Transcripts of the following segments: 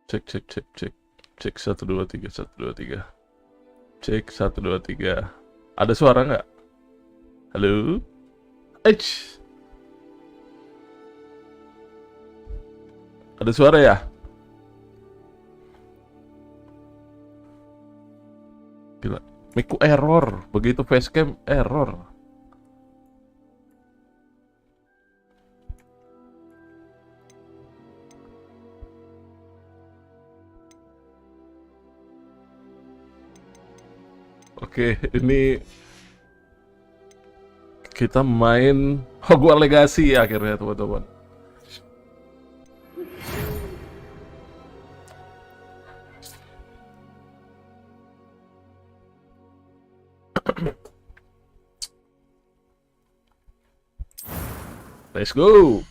Cek cek cek cek. Cek 1 2 3 1 2 3. Cek 1 2 3. Ada suara nggak? Halo? Ada suara ya? Gila, mic-ku error. Begitu facecam error. Oke, ini kita main Hogwart Legacy akhirnya, teman-teman. Let's go.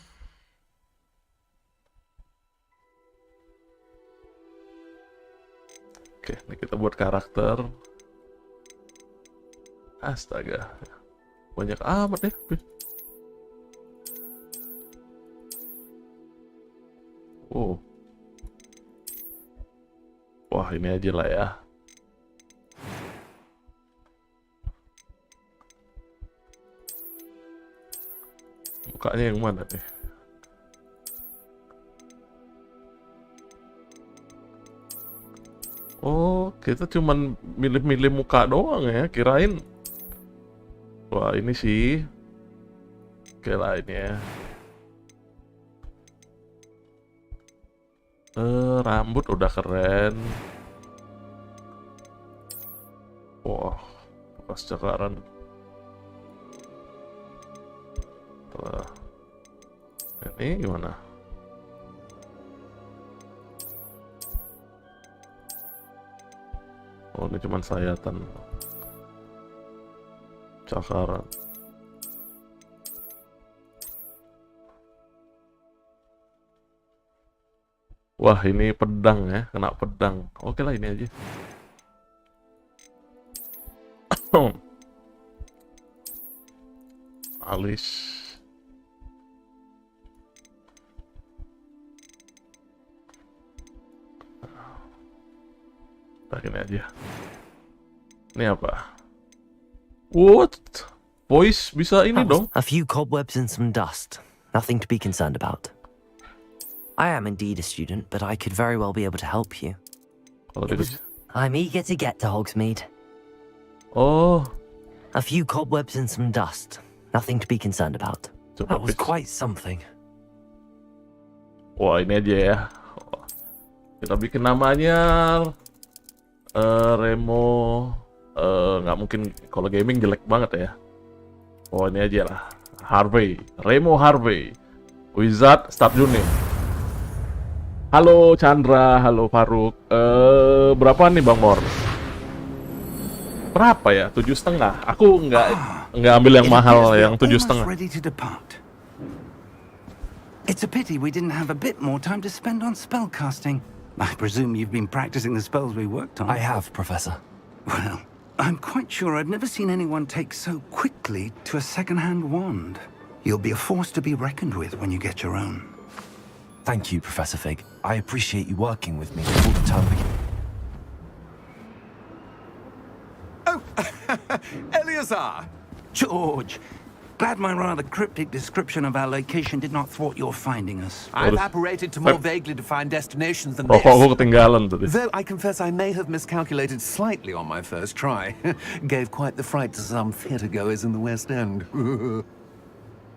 Oke, ini kita buat karakter. Astaga, banyak amat ya. Oh, wah ini aja lah ya. Mukanya yang mana nih? Oh, kita cuman milih-milih muka doang ya, kirain. Wah, ini sih. Oke lah ini ya. Rambut udah keren. Wah, pas cakaran. Ini gimana? Oh, ini cuman sayatan. Cakaran. Wah, ini pedang ya, kena pedang. Oke lah, ini aja. Alis. Nah, ini aja. Ini apa? What? Voice bisa ini dong? A few cobwebs and some dust. Nothing to be concerned about. I am indeed a student, but I could very well be able to help you. I'm eager to get to Hogsmeade. Oh. A few cobwebs and some dust. Nothing to be concerned about. That was quite something. Wah, ini aja ya. Kita bikin namanya Remo. Nggak mungkin, kalau gaming jelek banget ya. Oh, ini aja lah. Harvey. Remo Harvey. Wizard start unit. Halo Chandra, halo Faruk. Berapa nih Bang Mor? Berapa ya? 7,5. Aku nggak ambil yang mahal, yang 7,5. It's a pity we didn't have a bit more time to spend on spellcasting. I presume you've been practicing the spells we worked on. I have, Professor. Well, I'm quite sure I've never seen anyone take so quickly to a second-hand wand. You'll be a force to be reckoned with when you get your own. Thank you, Professor Fig. I appreciate you working with me before the term begins. Oh, Eleazar! George! Glad my rather cryptic description of our location did not thwart your finding us. I've apparated to more vaguely defined destinations than Rokok aku this. ketinggalan tadi. Though I confess I may have miscalculated slightly on my first try. Gave quite the fright to some theatre-goers in the West End.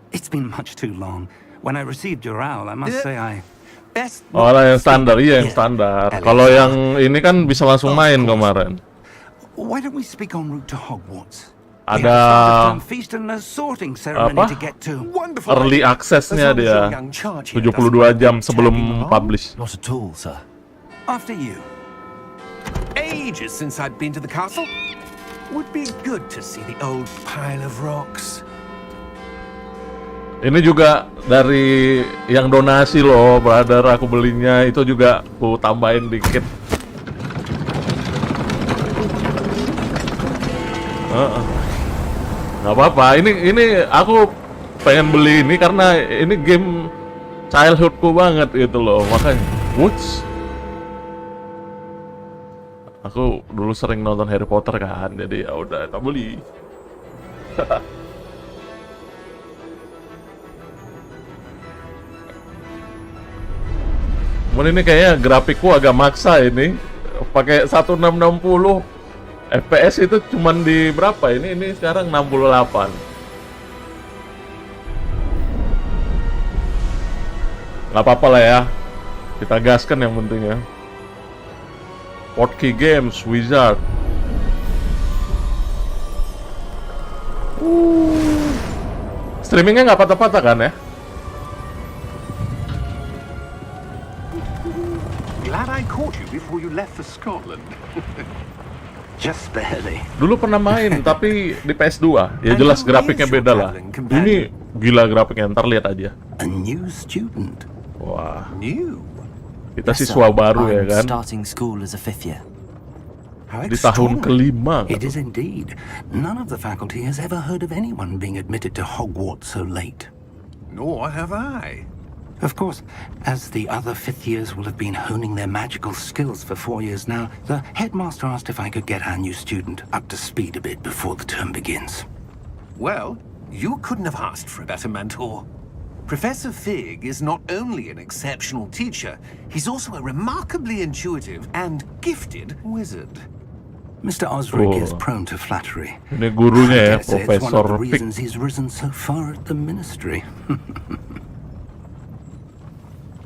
It's been much too long. When I received your owl, I must say I... Best Oh, lah yang standar, iya yang standar. Kalau yang ini kan bisa langsung main kemarin. Why don't we speak en route to Hogwarts? Ada feast and a sorting ceremony to get to. wonderful. early access-nya dia. 72 jam sebelum publish. Not at all, sir. After you. Ages since I'd been to the castle. Would be good to see the old pile of rocks. Ini juga dari yang donasi loh, brother. Aku belinya itu juga aku tambahin dikit. Nggak apa-apa. Ini aku pengen beli ini karena ini game childhoodku banget gitu loh. Makanya, woods. Aku dulu sering nonton Harry Potter kan, jadi ya udah tak beli. Cuman ini kayaknya grafikku agak maksa ini. Pakai 1660 FPS itu cuman di berapa ini? Ini sekarang 68. Nggak apa-apa lah ya. Kita gaskan yang penting ya. Portkey Games, Wizard. Streamingnya nggak patah-patah kan ya? Glad I caught you before you left for Scotland. Just barely. Dulu pernah main, tapi di PS2. Ya jelas grafiknya beda lah. Ini gila grafiknya, ntar lihat aja. A new student. Wah, New? kita siswa baru ya I'm kan? starting school as a 5th year. How Di tahun extraordinary. kelima. It is indeed. None of the faculty has ever heard of anyone being admitted to Hogwart so late. Nor have I. Of course, as the other 5th years will have been honing their magical skills for 4 years now, the headmaster asked if I could get our new student up to speed a bit before the term begins. Well, you couldn't have asked for a better mentor. Professor Fig is not only an exceptional teacher, he's also a remarkably intuitive and gifted wizard. Mr. Osric is Oh. prone to flattery. Ini gurunya ya, I dare say it's one Profesor of the Fig. reasons he's risen so far at the ministry.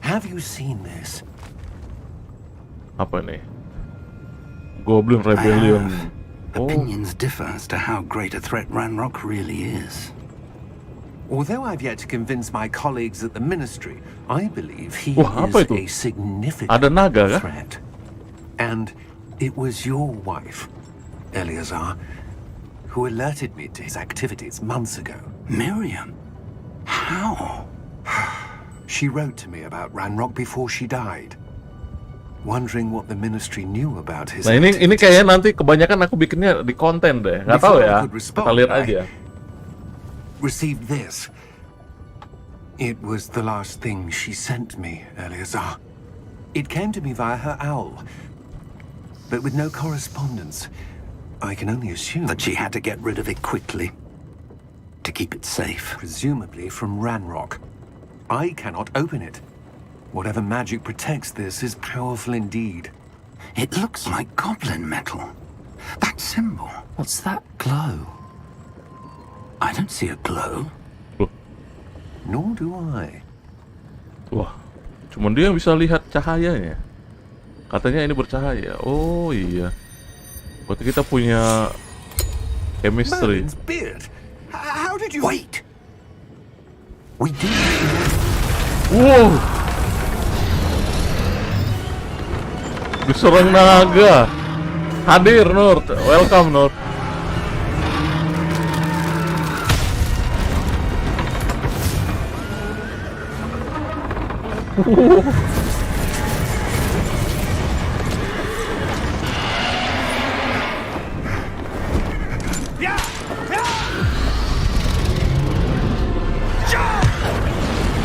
Have you seen this? Apa nih? Goblin Rebellion. Oh, Opinions differ as to how great a threat Ranrock really is. Although I've yet to convince my colleagues at the ministry, I believe he Wah, apa is itu? a significant Ada naga kah? threat. And it was your wife, Eleazar, who alerted me to his activities months ago. Miriam? How? She wrote to me about Ranrock before she died, wondering what the ministry knew about his Nah ini activities. kayaknya nanti kebanyakan aku bikinnya di konten deh. Nggak tahu ya. Kita lihat aja. Received this. It was the last thing she sent me, Eleazar. It came to me via her owl, but with no correspondence. I can only assume That she had to get rid of it quickly to keep it safe. presumably from Ranrock. I cannot open it. Whatever magic protects this is powerful indeed. It looks like goblin metal. That symbol. What's that glow? I don't see a glow. Nor do I. Wah, cuman dia bisa lihat cahayanya. Katanya ini bercahaya. Oh iya. Berarti kita punya chemistry. Merlin's beard. How did you... Wait! We do. Wow. Diserang naga. Hadir Nur, welcome Nur.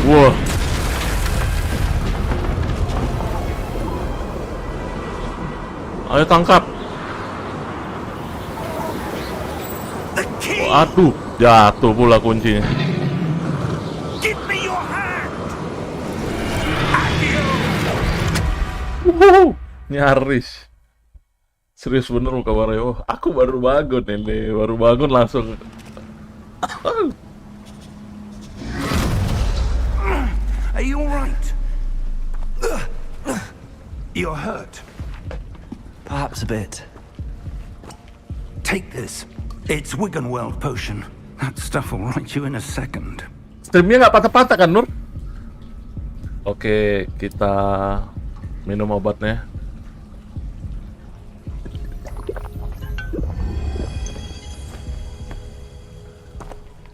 Wah. Ayo tangkap. Aduh, jatuh pula kuncinya. Give me your hand! Nyaris. Serius bener muka Mario. Aku baru bangun ini, baru bangun langsung. Are you alright? You're hurt. Perhaps a bit. Take this. It's Wiggenweld potion. That stuff will right you in a second. Streamnya nggak patah-patah kan Nur? Oke, kita minum obatnya.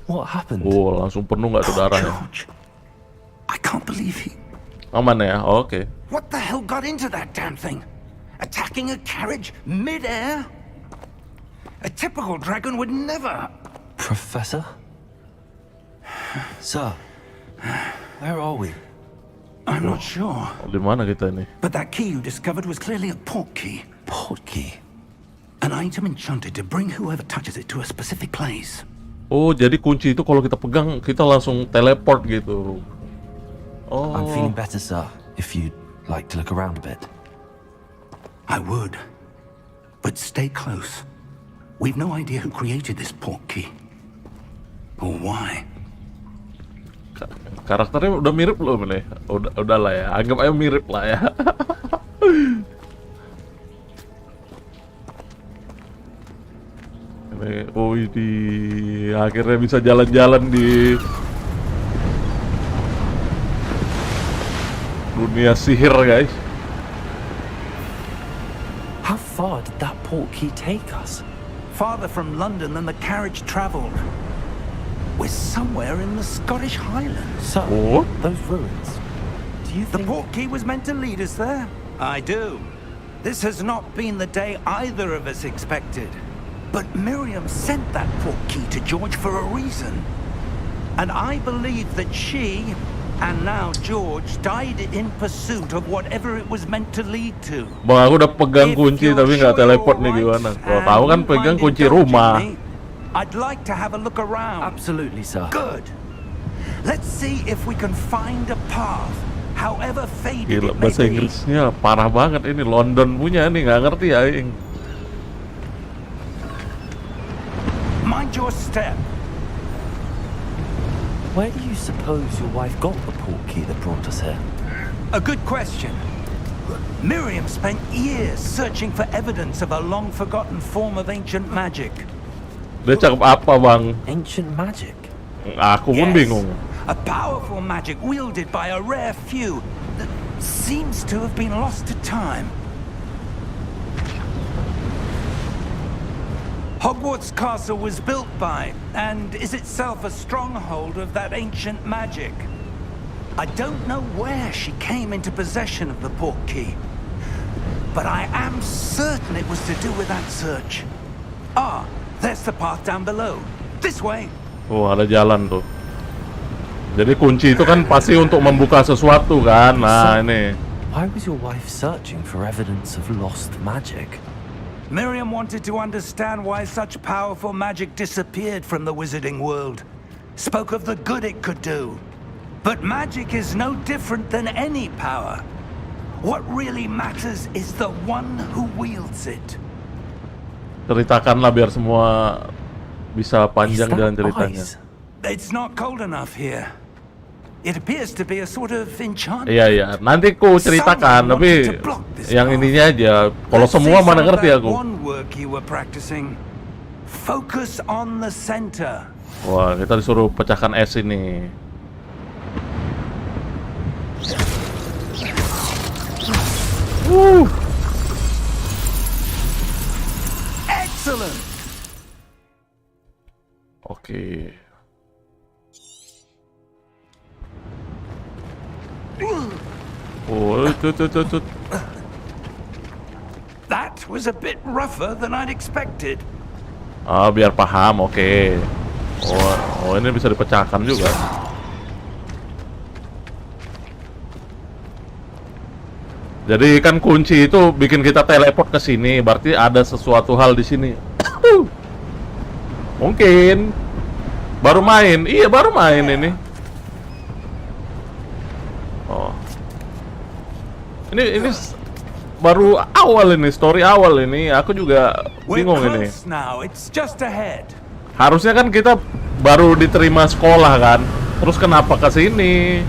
What happened? Oh, langsung penuh nggak tuh darahnya? George, I can't believe he... Aman ya? Oke. What the hell got into that damn thing? Attacking a carriage mid-air? A typical dragon would never... Professor? Sir, where are we? I'm not sure. Di mana kita ini? But that key you discovered was clearly a port key. portkey. An item enchanted to bring whoever touches it to a specific place. Oh, jadi kunci itu kalau kita pegang kita langsung teleport gitu. Oh. I'm feeling better, sir. If you'd like to look around a bit. I would. But stay close. We've no idea who created this portkey. Or why. Karakternya udah mirip belum nih? Udah lah ya, anggap aja mirip lah ya. Oh ini akhirnya bisa jalan-jalan di dunia sihir, guys. How far did that portkey take us? Farther from London than the carriage travelled. We're somewhere in the Scottish Highlands. So, Oh. those ruins. Do you The think... portkey was meant to lead us there? I do. This has not been the day either of us expected. But Miriam sent that portkey to George for a reason. And I believe that she, and now George, died in pursuit of whatever it was meant to lead to. Bang, aku udah pegang kunci tapi nggak teleport nih gimana? Kalau tahu kan pegang kunci rumah. I'd like to have a look around. Absolutely, sir. Good. Let's see if we can find a path, however faded Gila, it may bahasa be. Inggrisnya parah banget ini. London punya nih, nggak ngerti ya. Mind your step. Where do you suppose your wife got the portkey that brought us here? A good question. Miriam spent years searching for evidence of a long-forgotten form of ancient magic. Dia cakap apa, Bang? Ancient magic? Aku pun bingung. A powerful magic wielded by a rare few that seems to have been lost to time. Hogwart's castle was built by, and is itself a stronghold of that ancient magic. I don't know where she came into possession of the portkey, but I am certain it was to do with that search. Ah, there's the path down below. This way. Oh, ada jalan tuh. Jadi kunci itu kan pasti untuk membuka sesuatu kan. Nah, ini. Why was your wife searching for evidence of lost magic? Miriam wanted to understand why such powerful magic disappeared from the wizarding world. Spoke of the good it could do. But magic is no different than any power. What really matters is the one who wields it. Ceritakanlah biar semua bisa panjang jalan ceritanya. It's not cold enough here. It appears to be a sort of enchantment. Iya, nanti ku ceritakan, tapi yang ininya aja. Kalau semua mana ngerti aku. One work you were practicing. Focus on the center. Wah, kita disuruh pecahkan es ini. Excellent. Oke. Oh, tut. That was a bit rougher than I'd expected. Ah, biar paham, oke. Oh, ini bisa dipecahkan juga. Jadi kan kunci itu bikin kita teleport ke sini, berarti ada sesuatu hal di sini. Mungkin baru main, iya baru main ini. Oh, ini baru awal ini, story awal ini. Aku juga bingung ini. Now, it's just ahead. Harusnya kan kita baru diterima sekolah kan, terus kenapa ke sini?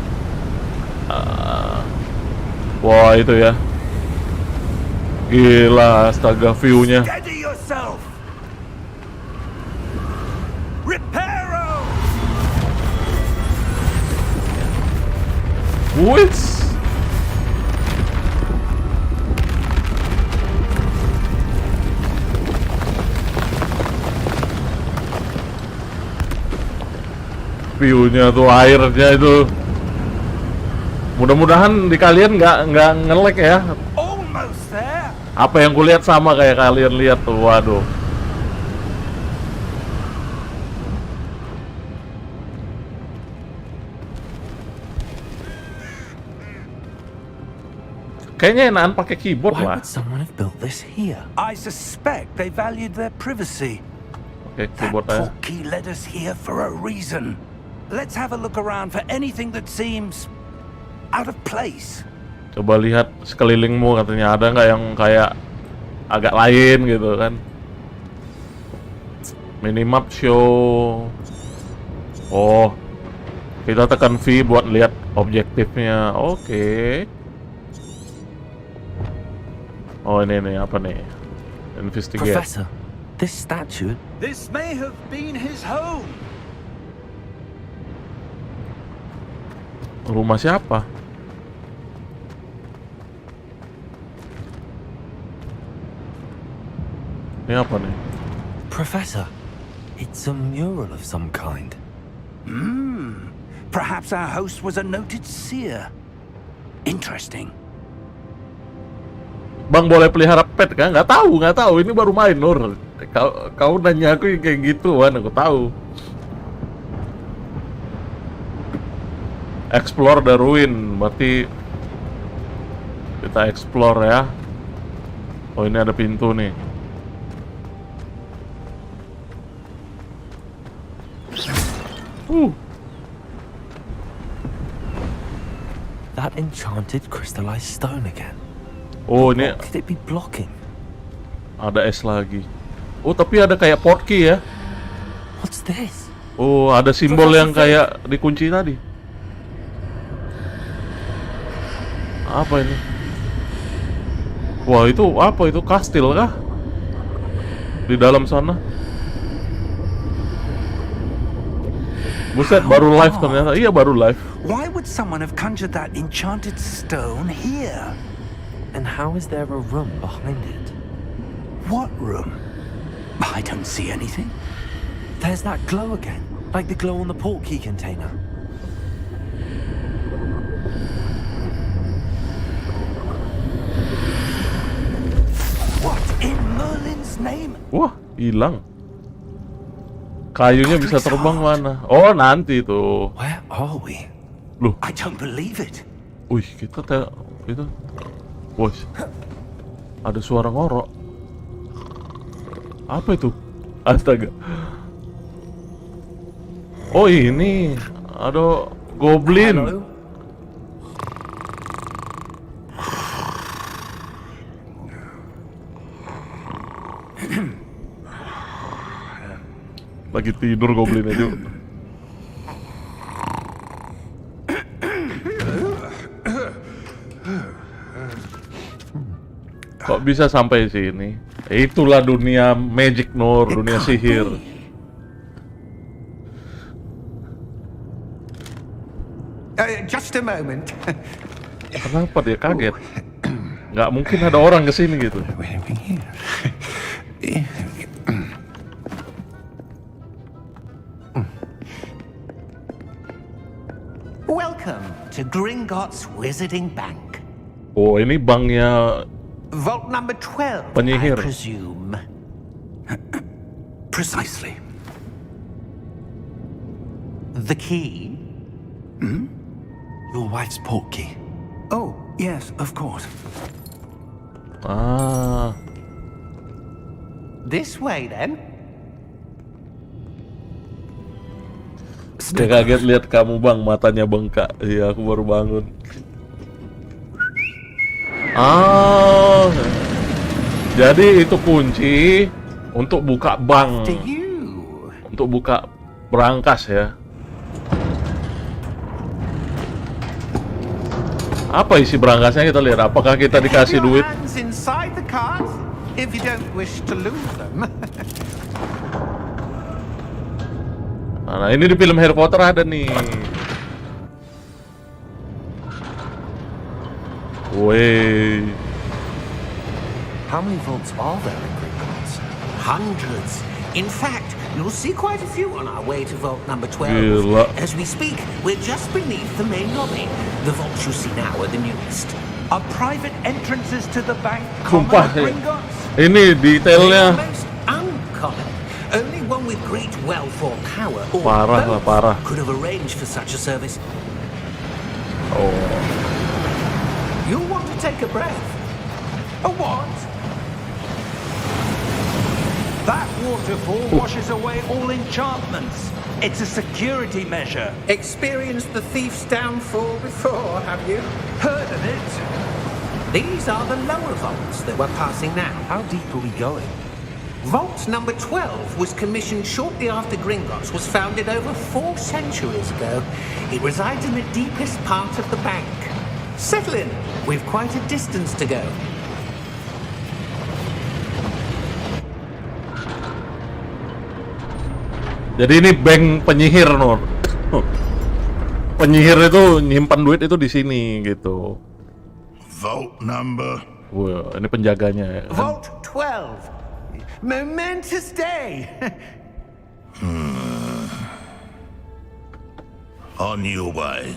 Wah itu ya, gila, astaga view-nya. Steady yourself. Reparo. Wits. View-nya tuh, airnya itu. Mudah-mudahan di kalian nggak nge-lag ya. Almost there. Apa yang kulihat sama kayak kalian lihat tuh, waduh. Kayaknya enakan pakai keyboard Why lah. would someone have built this here? I suspect they valued their privacy. Oke, That keyboard aja. portkey led us here for a reason. Let's have a look around for anything that seems out of place. Coba lihat sekelilingmu, katanya ada nggak yang kayak agak lain gitu kan. Minimap show. Oh, kita tekan V buat lihat objektifnya. Oke. Oh, ini apa nih? Investigate. Professor, this statue. This may have been his home. Rumah siapa? Ini apa nih? Professor, it's a mural of some kind. Perhaps our host was a noted seer. Interesting. Bang, boleh pelihara pet kan? Nggak tahu. Ini baru main, Nur. Kau nanya aku yang kayak gituan, aku tahu. Explore the ruin, berarti kita explore ya. Oh, ini ada pintu nih. That enchanted crystallized stone again. Oh, ini What could it be blocking? ada es lagi. Oh, tapi ada kayak portkey ya. What's this? Oh, ada simbol yang kayak dikunci tadi. Apa ini? Wah, itu apa itu? Kastil kah? Di dalam sana. Buset, baru live ternyata. Iya, baru live. Why would someone have conjured that enchanted stone here? And how is there a room behind it? What room? I don't see anything. There's that glow again, like the glow on the portkey container. What in Merlin's name? Wah, hilang. Kayunya bisa terbang mana? Oh, nanti tuh. Where are we? Loh, I don't believe it. wih, kita itu. Wih, ada suara ngorok. Apa itu? Astaga. Oh, ini ada goblin. Hello? Lagi tidur goblinnya juga. Kok bisa sampai sini? Itulah dunia magic, Nur, dunia sihir. Just a moment. Kenapa dia kaget? Nggak mungkin ada orang kesini gitu. Welcome to Gringotts Wizarding Bank. Oh, ini banknya Vault number 12, Penyihir. I presume. Precisely. The key? Your wife's portkey. Oh, yes, of course. Ah, This way, then. dia kaget lihat kamu, Bang, matanya bengkak. Iya, aku baru bangun. Ah, jadi itu kunci untuk buka bank, To you. untuk buka berangkas ya. Apa isi berangkasnya, kita lihat. Apakah kita dikasih Your duit? hands inside the cards if you don't wish to lose them. Nah, ini di film Harry Potter ada nih. Wey. How many vaults are there in Gringotts? Hundreds. In fact, you'll see quite a few on our way to vault number 12. Gila. As we speak, we're just beneath the main lobby. The vaults you see now are the newest. Are private entrances to the bank Sumpah, common Gringotts? ini detailnya Most uncommon. Only one with great wealth or power or Parah lah, both parah. could have arranged for such a service. oh. You'll want to take a breath. A what? That waterfall washes away all enchantments. It's a security measure. Experienced the thief's downfall before, have you? Heard of it? These are the lower vaults that we're passing now. How deep are we going? Vault number 12 was commissioned shortly after Gringotts was founded over 4 centuries ago. It resides in the deepest part of the bank. Settle in. We've quite a distance to go. Jadi ini bank penyihir, Nur. Penyihir itu nyimpan duit itu di sini gitu. Vault number. Wah, ini penjaganya ya kan? Vault 12. Momentous day. On your way.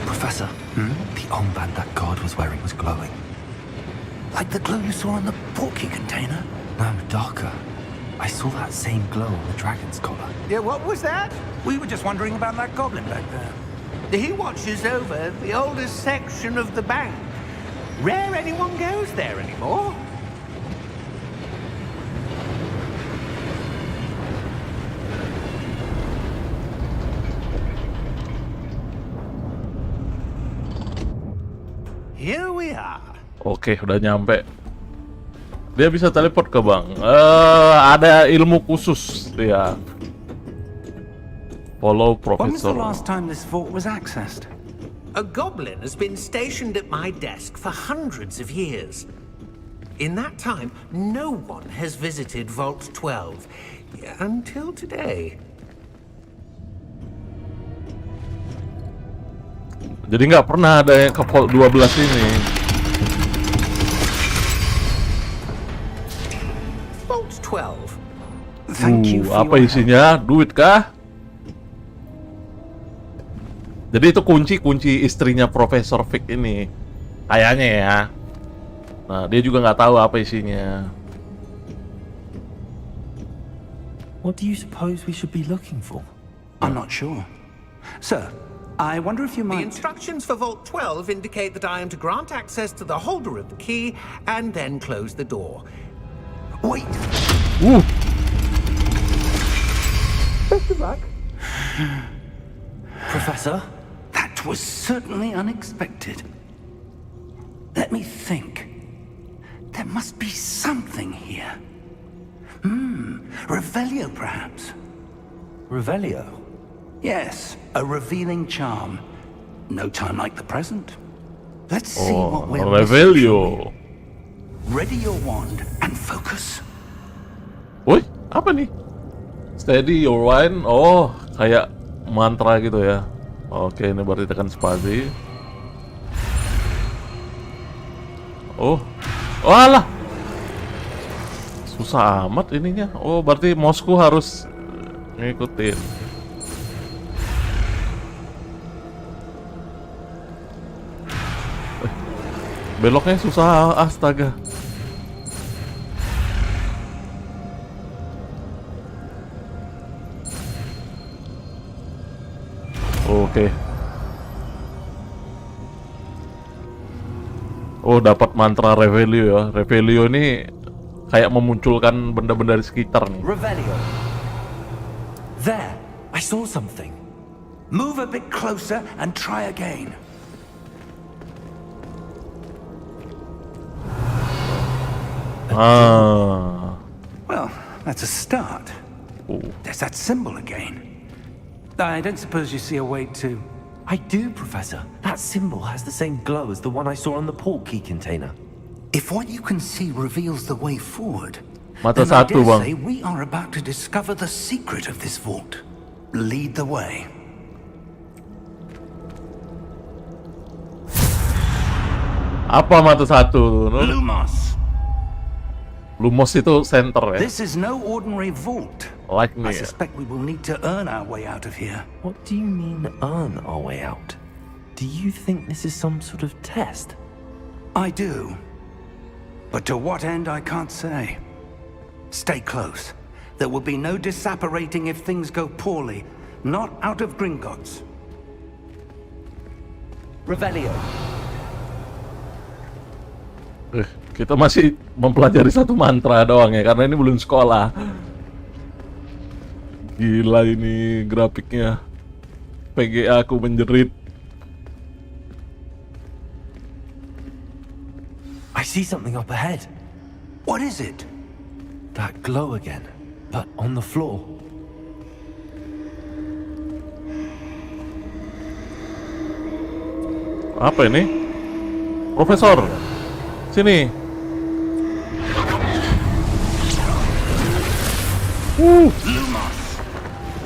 Professor, the armband that guard was wearing was glowing. Like the glow you saw on the porky container? No, darker. I saw that same glow on the dragon's collar. Yeah, what was that? We were just wondering about that goblin back there. He watches over the oldest section of the bank. Rare anyone goes there anymore. Here we are. Oke, udah nyampe. Dia bisa teleport ke bank. Ada ilmu khusus dia. Follow When was the Professor. last time this vault was accessed? A goblin has been stationed at my desk for hundreds of years. In that time, no one has visited Vault 12 until today. Jadi nggak pernah ada yang ke Vault 12 ini. Vault 12. Thank you for Apa your isinya? Duit kah? Jadi itu kunci istrinya Profesor Fig ini. Kayaknya ya. Nah, dia juga nggak tahu apa isinya. What do you suppose we should be looking for? I'm not sure. Sir, I wonder if you The might... instructions for Vault 12 indicate that I am to grant access to the holder of the key and then close the door. Wait! Best of luck. Professor? That was certainly unexpected. Let me think. There must be something here. Revelio, perhaps? Revelio? Yes, a revealing charm. No time like the present. Let's see what we're missing. Revelio. Ready your wand and focus. Woi, apa nih? Steady your wine. Oh, kayak mantra gitu ya. Oke, ini berarti tekan spasi. Oh, walah. Susah amat ininya. Oh, berarti mouse-ku harus ngikutin. Beloknya susah, astaga. Oke. Oh, dapat mantra Revelio ya. Revelio ini kayak memunculkan benda-benda di sekitar nih. Revelio. There, I saw something. Move a bit closer and try again. Well, that's a start. Oh. There's that symbol again. I don't suppose you see a way to... I do, Professor. That symbol has the same glow as the one I saw on the port key container. If what you can see reveals the way forward, Mata then I satu, dare Bang. say we are about to discover the secret of this vault. Lead the way. Apa mata satu? Lumos. Lumos itu center ya. This is no ordinary vault. Like I me. suspect we will need to earn our way out of here. What do you mean, earn our way out? Do you think this is some sort of test? I do. But to what end, I can't say. Stay close. There will be no disapparating if things go poorly. Not out of Gringotts. Revelio. Kita masih mempelajari satu mantra doang ya, karena ini belum sekolah. Gila ini grafiknya. PGA aku menjerit. I see something up ahead. What is it? That glow again, but on the floor. Apa ini? Profesor, sini.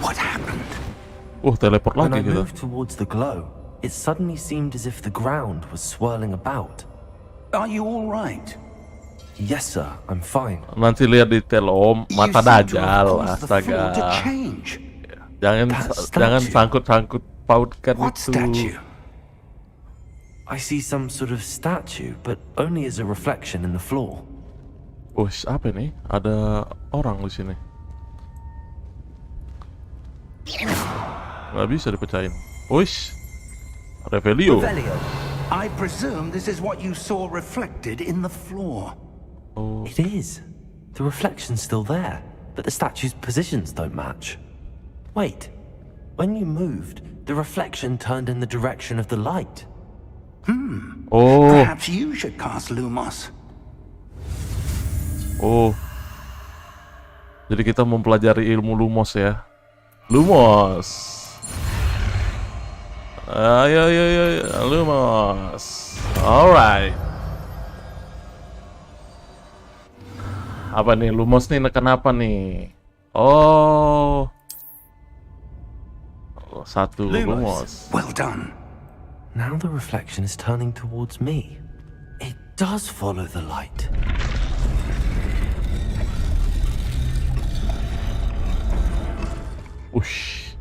What happened? Teleport When I lagi gitu. moved towards the glow, it suddenly seemed as if the ground was swirling about. Are you all right? Yes, sir, I'm fine. Nanti lihat detail om, mata You seem to have dajal, caused the floor to astaga. change. Jangan That jangan statue. sangkut-sangkut pautkan What itu. statue? I see some sort of statue, but only as a reflection in the floor. Apa ini? Ada orang di sini. Nggak bisa dipecahin. Revelio. Revelio. I presume this is what you saw reflected in the floor. Oh, It is. The reflection's still there, but the statue's positions don't match. Wait. When you moved, the reflection turned in the direction of the light. oh, Perhaps you should cast Lumos. oh. Jadi kita mempelajari ilmu Lumos ya. Lumos. Ayo, Lumos. Alright. Apa nih? Lumos nih neken apa nih? Oh. Satu Lumos. Well done. Now the reflection is turning towards me. It does follow the light. Ush.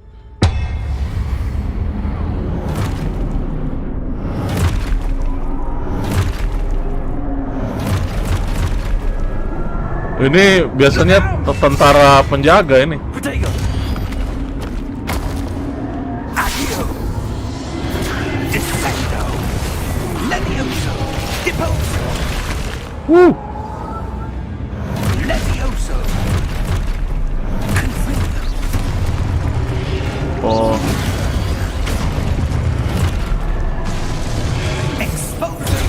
Ini biasanya tentara penjaga ini. Protego! Accio. Descendo. Levioso. Deposo. Levioso. Confringo. Oh, Exposo.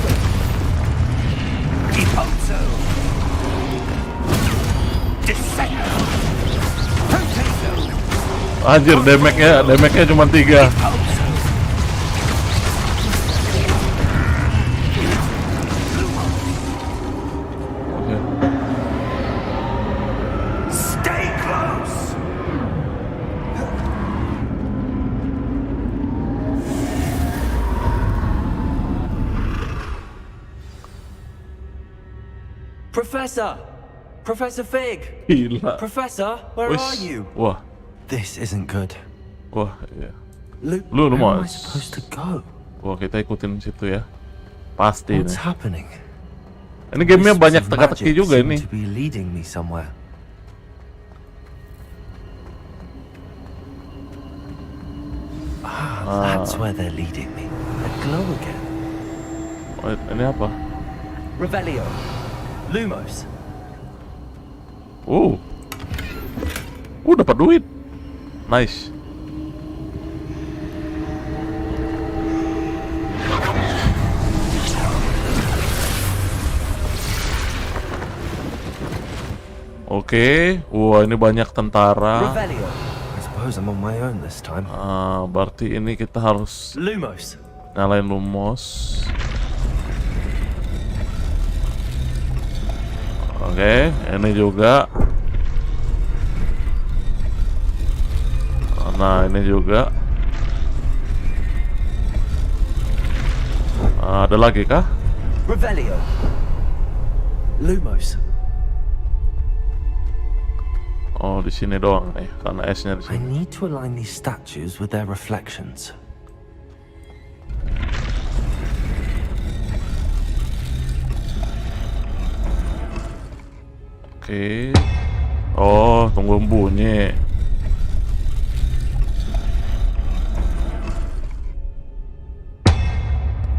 Deposo. Descendo. Protego. anjir damage-nya cuma 3. Deposo. Oke. Stay close. Professor! Professor Fig! Gila. Professor, where Wih. are you? Wah, This isn't good. iya. Luke, Lu where am I Lumos. supposed to go? Wah, kita ikutin situ ya. Pasti What's nih. happening? Ini gamenya Wisps banyak of teka-teki magic juga seem ini. to be leading me somewhere. That's where they're leading me. A glow again. Oh, ini apa? Revelio. Lumos. Dapat duit. Nice. Oke, wah ini banyak tentara. Revelio. I suppose I'm on my own this time. Berarti ini kita harus Lumos. nyalain Lumos. Oke, ini juga. Nah, ini juga. Ada lagi kah? Revelio. Lumos. Oh, di sini doang nih, karena S-nya di I sini. need to align these statues with their reflections. Oke. Oh, tunggu bunyi.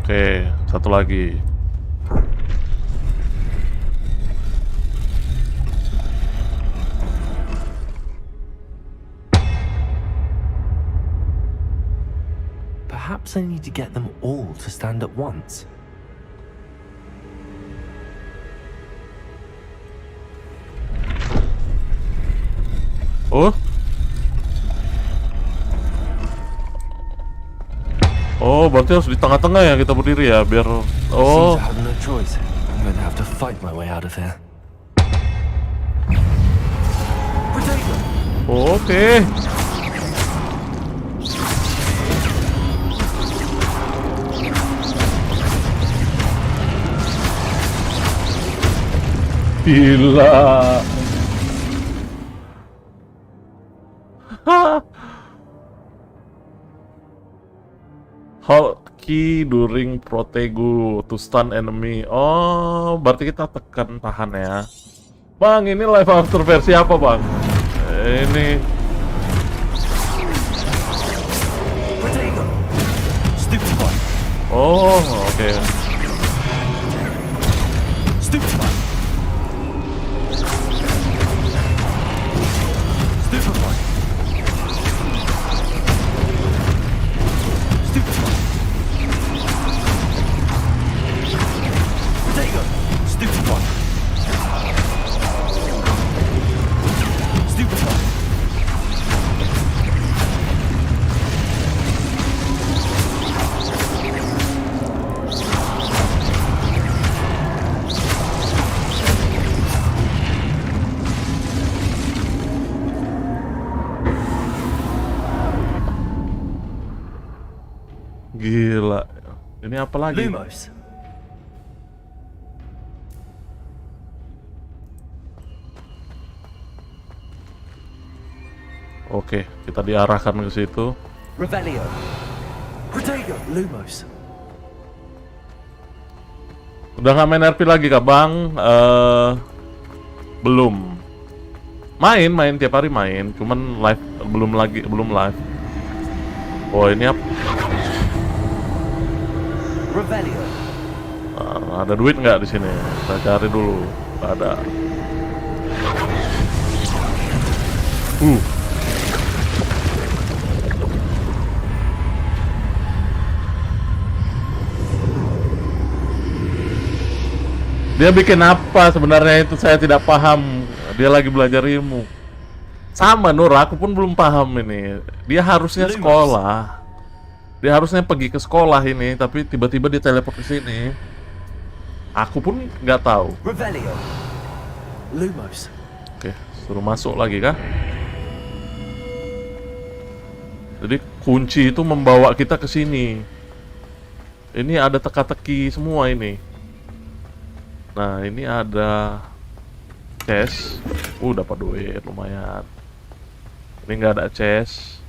Oke, satu lagi. Perhaps I need to get them all to stand at once. Oh. Oh, berarti harus di tengah-tengah ya kita berdiri ya, biar oh. Seems I have no choice. I'm going to have to fight my way out of here. Oke. Gila. Hold key during protego to stun enemy. Oh, berarti kita tekan tahan ya. Bang, ini live after versi apa, Bang? Ini oh, oke. Gila. Ini apa lagi? Lumos. Oke, kita diarahkan ke situ. Revelio. Protego. Lumos. Udah nggak main RP lagi kah, Bang? Belum. Main tiap hari main, cuman live belum live. Oh, ini apa? Revelio. Ada duit nggak di sini? Kita cari dulu. Nggak ada. Dia bikin apa sebenarnya itu saya tidak paham. Dia lagi belajar ilmu. Sama Nur, aku pun belum paham ini. Dia harusnya sekolah. Dia harusnya pergi ke sekolah ini, tapi tiba-tiba dia teleport ke sini. Aku pun nggak tahu. Revelio. Lumos. Oke, suruh masuk lagi kah? Jadi kunci itu membawa kita ke sini. Ini ada teka-teki semua ini. Nah, ini ada chest. Dapat duit lumayan. Ini nggak ada chest.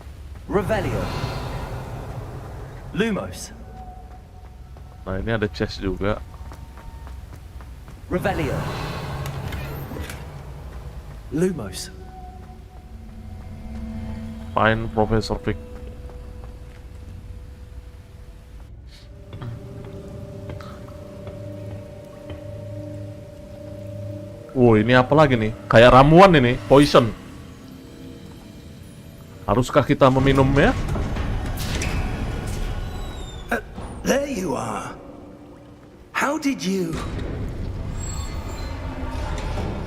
Revelio. Lumos. Nah, ini ada chest juga. Revelio. Lumos. Find Professor Vic. Ini apa lagi nih? Kayak ramuan ini, poison. Haruskah kita meminumnya? There you are. How did you...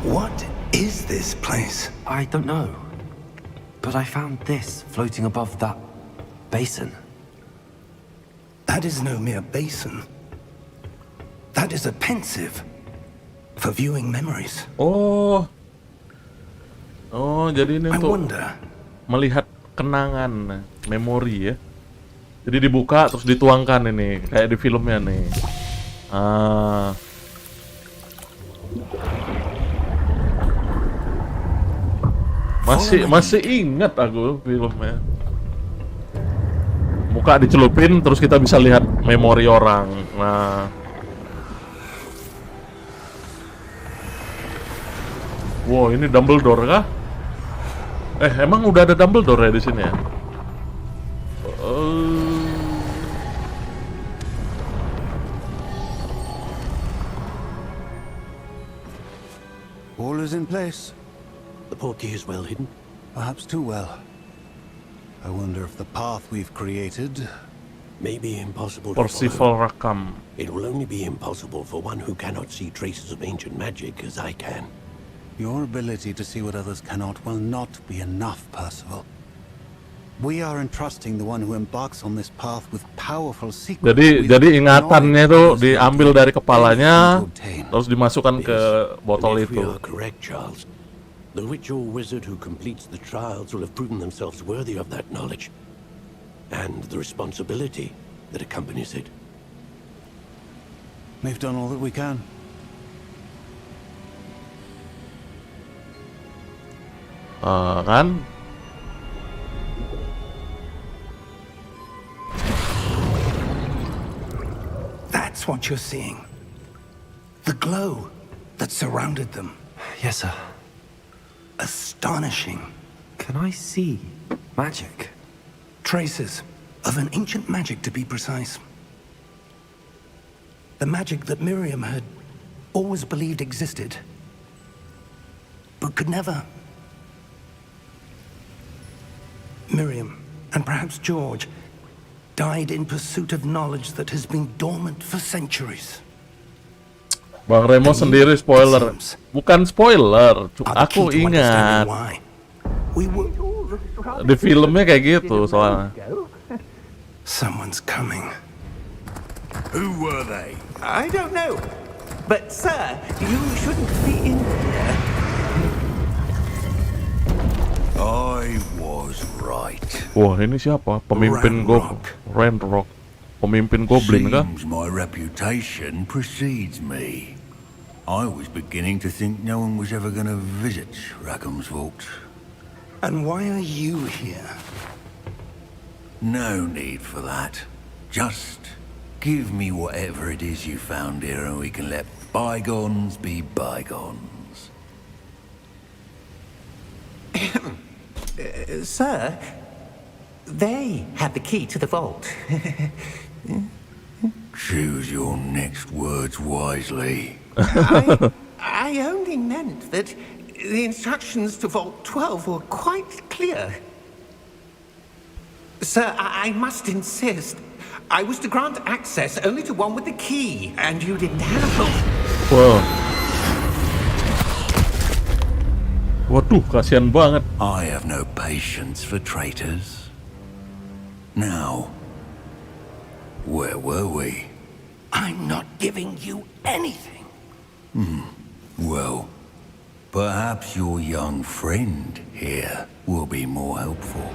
What is this place? I don't know. But I found this floating above that basin. That is no mere basin. That is a pensive for viewing memories. Oh, jadi ini I untuk wonder. melihat kenangan, memori ya. Jadi dibuka terus dituangkan ini, kayak di filmnya nih. Masih ingat aku filmnya. Muka dicelupin terus kita bisa lihat memori orang. Nah. Wow, ini Dumbledore kah? Emang udah ada Dumbledore ya di sini ya? All is in place. The portkey is well hidden. Perhaps too well. I wonder if the path we've created may be impossible to Percival follow. Rakam. It will only be impossible for one who cannot see traces of ancient magic as I can. Your ability to see what others cannot will not be enough, Percival. We are entrusting the one who embarks on this path with powerful secrets. Jadi ingatannya itu diambil dari kepalanya, terus dimasukkan ke botol if we itu. are correct, Charles, the witch or wizard who completes the trials will have proven themselves worthy of that knowledge and the responsibility that accompanies it. We've done all that we can. Kan? That's what you're seeing. The glow that surrounded them. Yes, sir. Astonishing. Can I see magic? Traces of an ancient magic, to be precise. The magic that Miriam had always believed existed, but could never. Miriam, and perhaps George, died in pursuit of knowledge that has been dormant for centuries. Bang Remo sendiri spoiler. Bukan spoiler, aku ingat. Di filmnya kayak gitu soalnya. Someone's coming. Who were they? I don't know. But, sir, you shouldn't be in here. I was right. Wah, ini siapa? Pemimpin Ranrock. Pemimpin Goblin kah? Seems my reputation precedes me. I was beginning to think no one was ever going to visit Rackham's vault. And why are you here? No need for that. Just give me whatever it is you found here and we can let bygones be bygones. Sir, they have the key to the vault. Choose your next words wisely. I only meant that the instructions to Vault 12 were quite clear. Sir, I must insist. I was to grant access only to one with the key, and you didn't have it. Wow. Waduh, kasihan banget. I have no patience for traitors. Now, where were we? I'm not giving you anything. Well, perhaps your young friend here will be more helpful.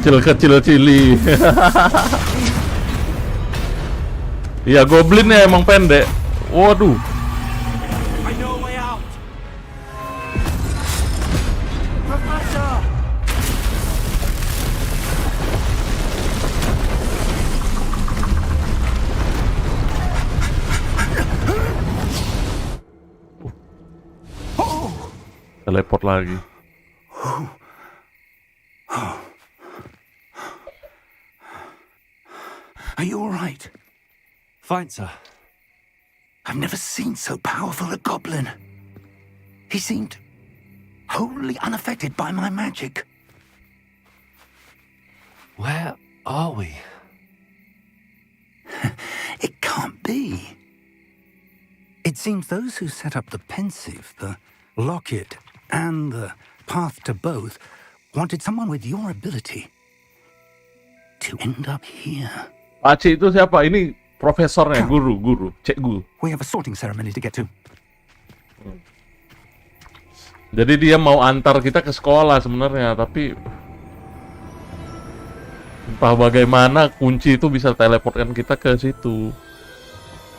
Kecil cili. Iya, goblinnya emang pendek. Waduh. I know a way out. Teleport lagi. Are you all right? Fine, sir. I've never seen so powerful a goblin. He seemed wholly unaffected by my magic. Where are we? It can't be. It seems those who set up the pensive, the locket, and the path to both wanted someone with your ability to end up here. Pakcik itu siapa? Ini profesornya, guru, cikgu. We have a sorting ceremony to get to. Jadi dia mau antar kita ke sekolah sebenarnya, tapi entah bagaimana kunci itu bisa teleportkan kita ke situ.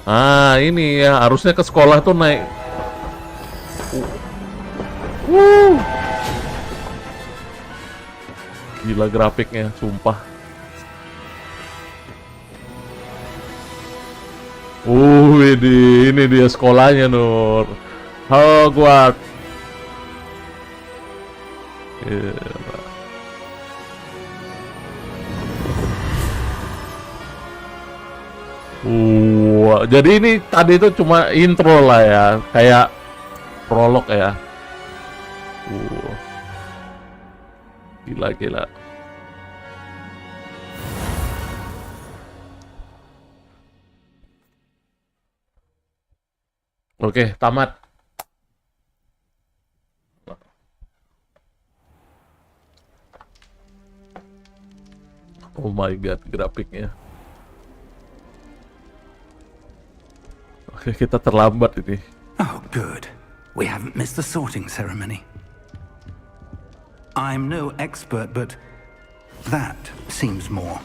Ah, ini ya, harusnya ke sekolah tuh naik. Gila grafiknya, sumpah. Ini dia sekolahnya, Nur. Hogwart. Jadi ini tadi itu cuma intro lah ya, kayak prolog ya. Gila. Oke, tamat. Oh my god, grafiknya. Oke, kita terlambat ini. Oh, good. We haven't missed the sorting ceremony. I'm no expert, but that seems more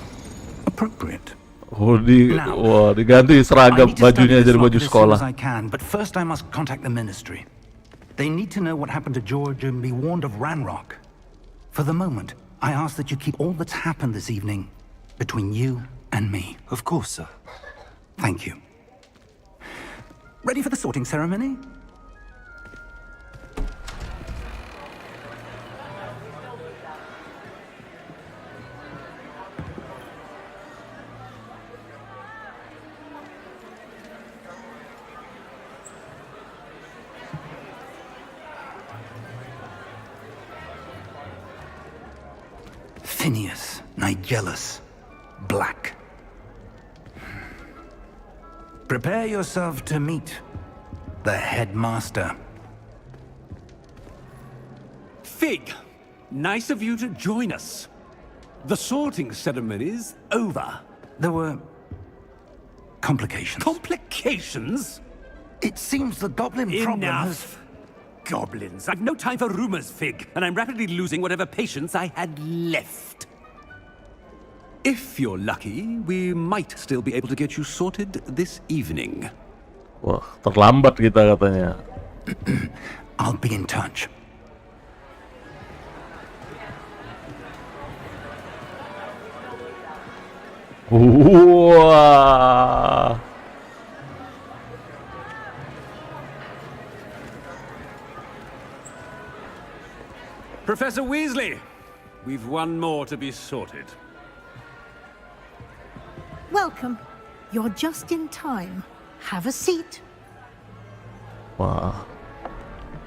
appropriate. Diganti seragam bajunya jadi baju sekolah. But first I must contact the ministry. They need to know what happened to George and be warned of Ranrock. For the moment, I ask that you keep all that's happened this evening between you and me. Of course, sir. Thank you. Ready for the sorting ceremony? Phineas, Nigellus, Black. Prepare yourself to meet the headmaster. Fig, nice of you to join us. The sorting ceremony's over. There were complications. Complications? It seems the goblin problem has... Enough. Goblins. I've no time for rumors, Fig, and I'm rapidly losing whatever patience I had left. If you're lucky, we might still be able to get you sorted this evening. Wah, terlambat kita katanya. I'll be in touch. Wah. Professor Weasley, we've one more to be sorted. Welcome. You're just in time. Have a seat. Wah.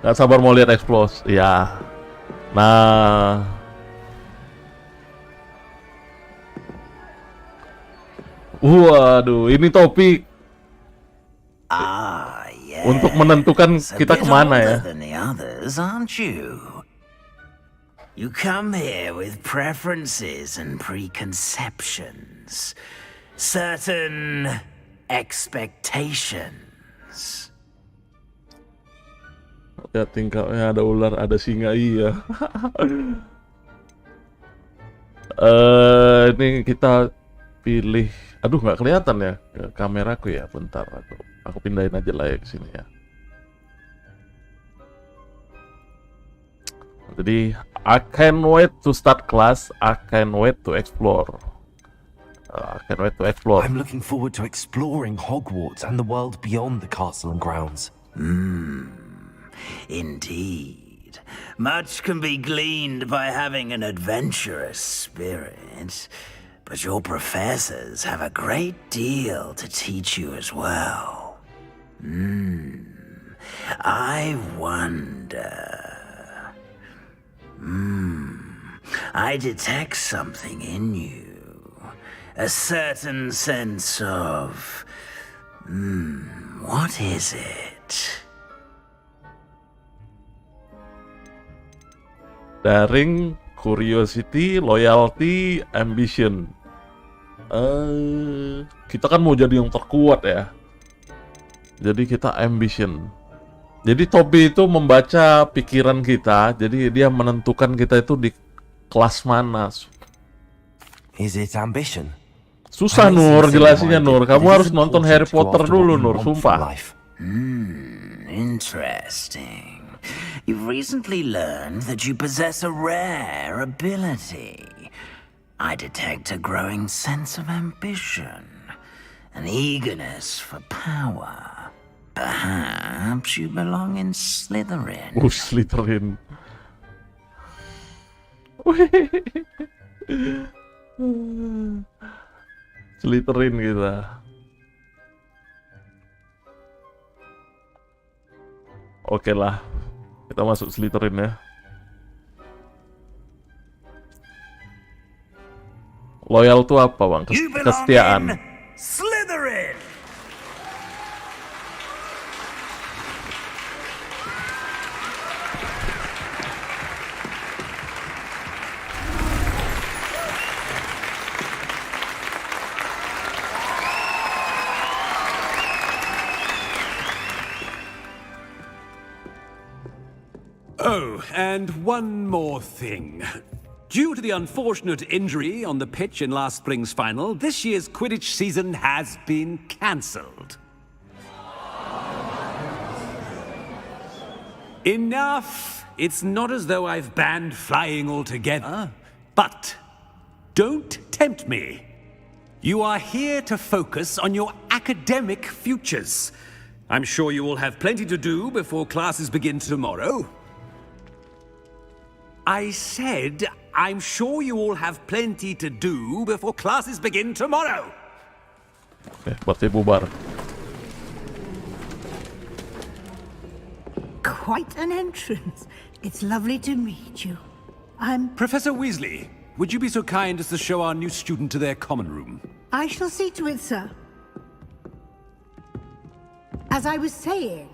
Gak sabar mau lihat explos. Ya. Nah. Waduh, ini topik. Yes. Untuk menentukan kita kemana ya. Than the others, aren't you? You come here with preferences and preconceptions. Certain expectations. Ya tingkahnya ada ular, ada singa, iya. Ini kita pilih. Aduh, nggak kelihatan ya kameraku ya. Bentar, aku pindahin aja lah ya ke sini ya. Jadi, I can't wait to start class. I can't wait to explore. I can't wait to explore. I'm looking forward to exploring Hogwarts and the world beyond the castle and grounds. Indeed. Much can be gleaned by having an adventurous spirit, but your professors have a great deal to teach you as well. I wonder... I detect something in you. A certain sense of... what is it? Daring, curiosity, loyalty, ambition. Kita kan mau jadi yang terkuat ya. Jadi kita ambition. Jadi Toby itu membaca pikiran kita. Jadi dia menentukan kita itu di kelas mana. Is it ambition? Susah Nur, jelasinnya Nur. Kamu harus nonton Harry Potter dulu Nur, sumpah. Interesting. You've recently learned that you possess a rare ability. I detect a growing sense of ambition, an eagerness for power. Perhaps you belong in Slytherin. Slytherin. Slytherin kita. Oke lah, kita masuk Slytherin ya. Loyal tuh apa bang? Kesetiaan. Slytherin. Oh, and one more thing. Due to the unfortunate injury on the pitch in last spring's final, this year's Quidditch season has been cancelled. Enough! It's not as though I've banned flying altogether. But don't tempt me. You are here to focus on your academic futures. I'm sure you will have plenty to do before classes begin tomorrow. I said, I'm sure you all have plenty to do before classes begin tomorrow. Partai bubar. Quite an entrance. It's lovely to meet you. I'm... Professor Weasley, would you be so kind as to show our new student to their common room? I shall see to it, sir. As I was saying,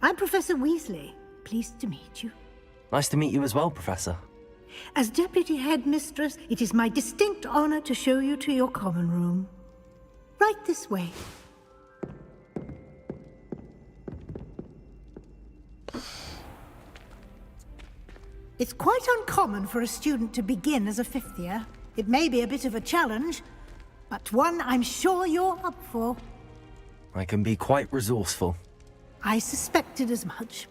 I'm Professor Weasley. Pleased to meet you. Nice to meet you as well, Professor. As Deputy Headmistress, it is my distinct honor to show you to your common room. Right this way. It's quite uncommon for a student to begin as a fifth year. It may be a bit of a challenge, but one I'm sure you're up for. I can be quite resourceful. I suspected as much.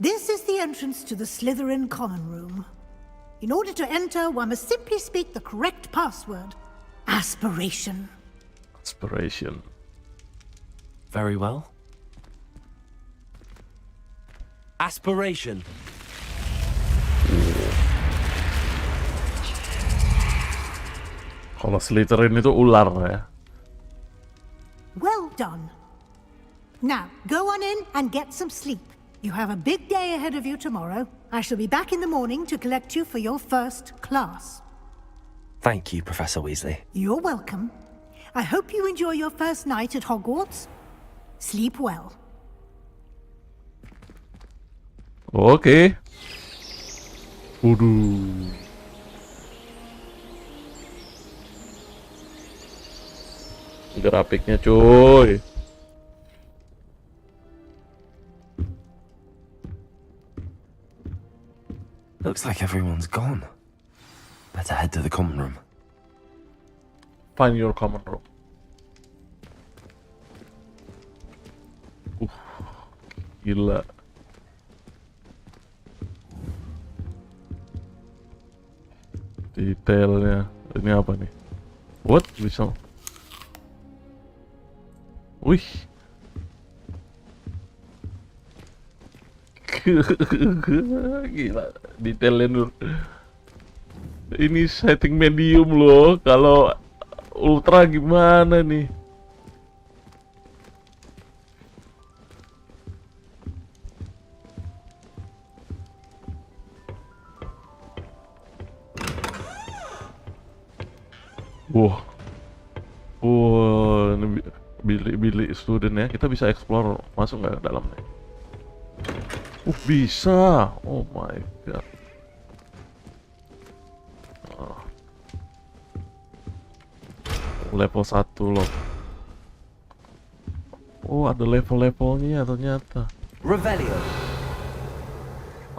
This is the entrance to the Slytherin common room. In order to enter, one must simply speak the correct password. Aspiration. Aspiration. Very well. Aspiration. Kalau Slytherin itu ular ya. Well done. Now, go on in and get some sleep. You have a big day ahead of you tomorrow. I shall be back in the morning to collect you for your first class. Thank you, Professor Weasley. You're welcome. I hope you enjoy your first night at Hogwarts. Sleep well. Oke. Waduh. Grafiknya cuy. Looks like everyone's gone. Better head to the common room. Find your common room. Gila. Detailnya. Ini apa nih? What? Bisa. Wih. Gila, detailnya Nur. Ini setting medium loh. Kalau ultra gimana nih? Wah, wah, ini bilik student ya. Kita bisa explore, masuk nggak ke dalamnya? Bisa. Oh my god. Level 1 loh. Oh, ada level-levelnya ternyata. Revelio.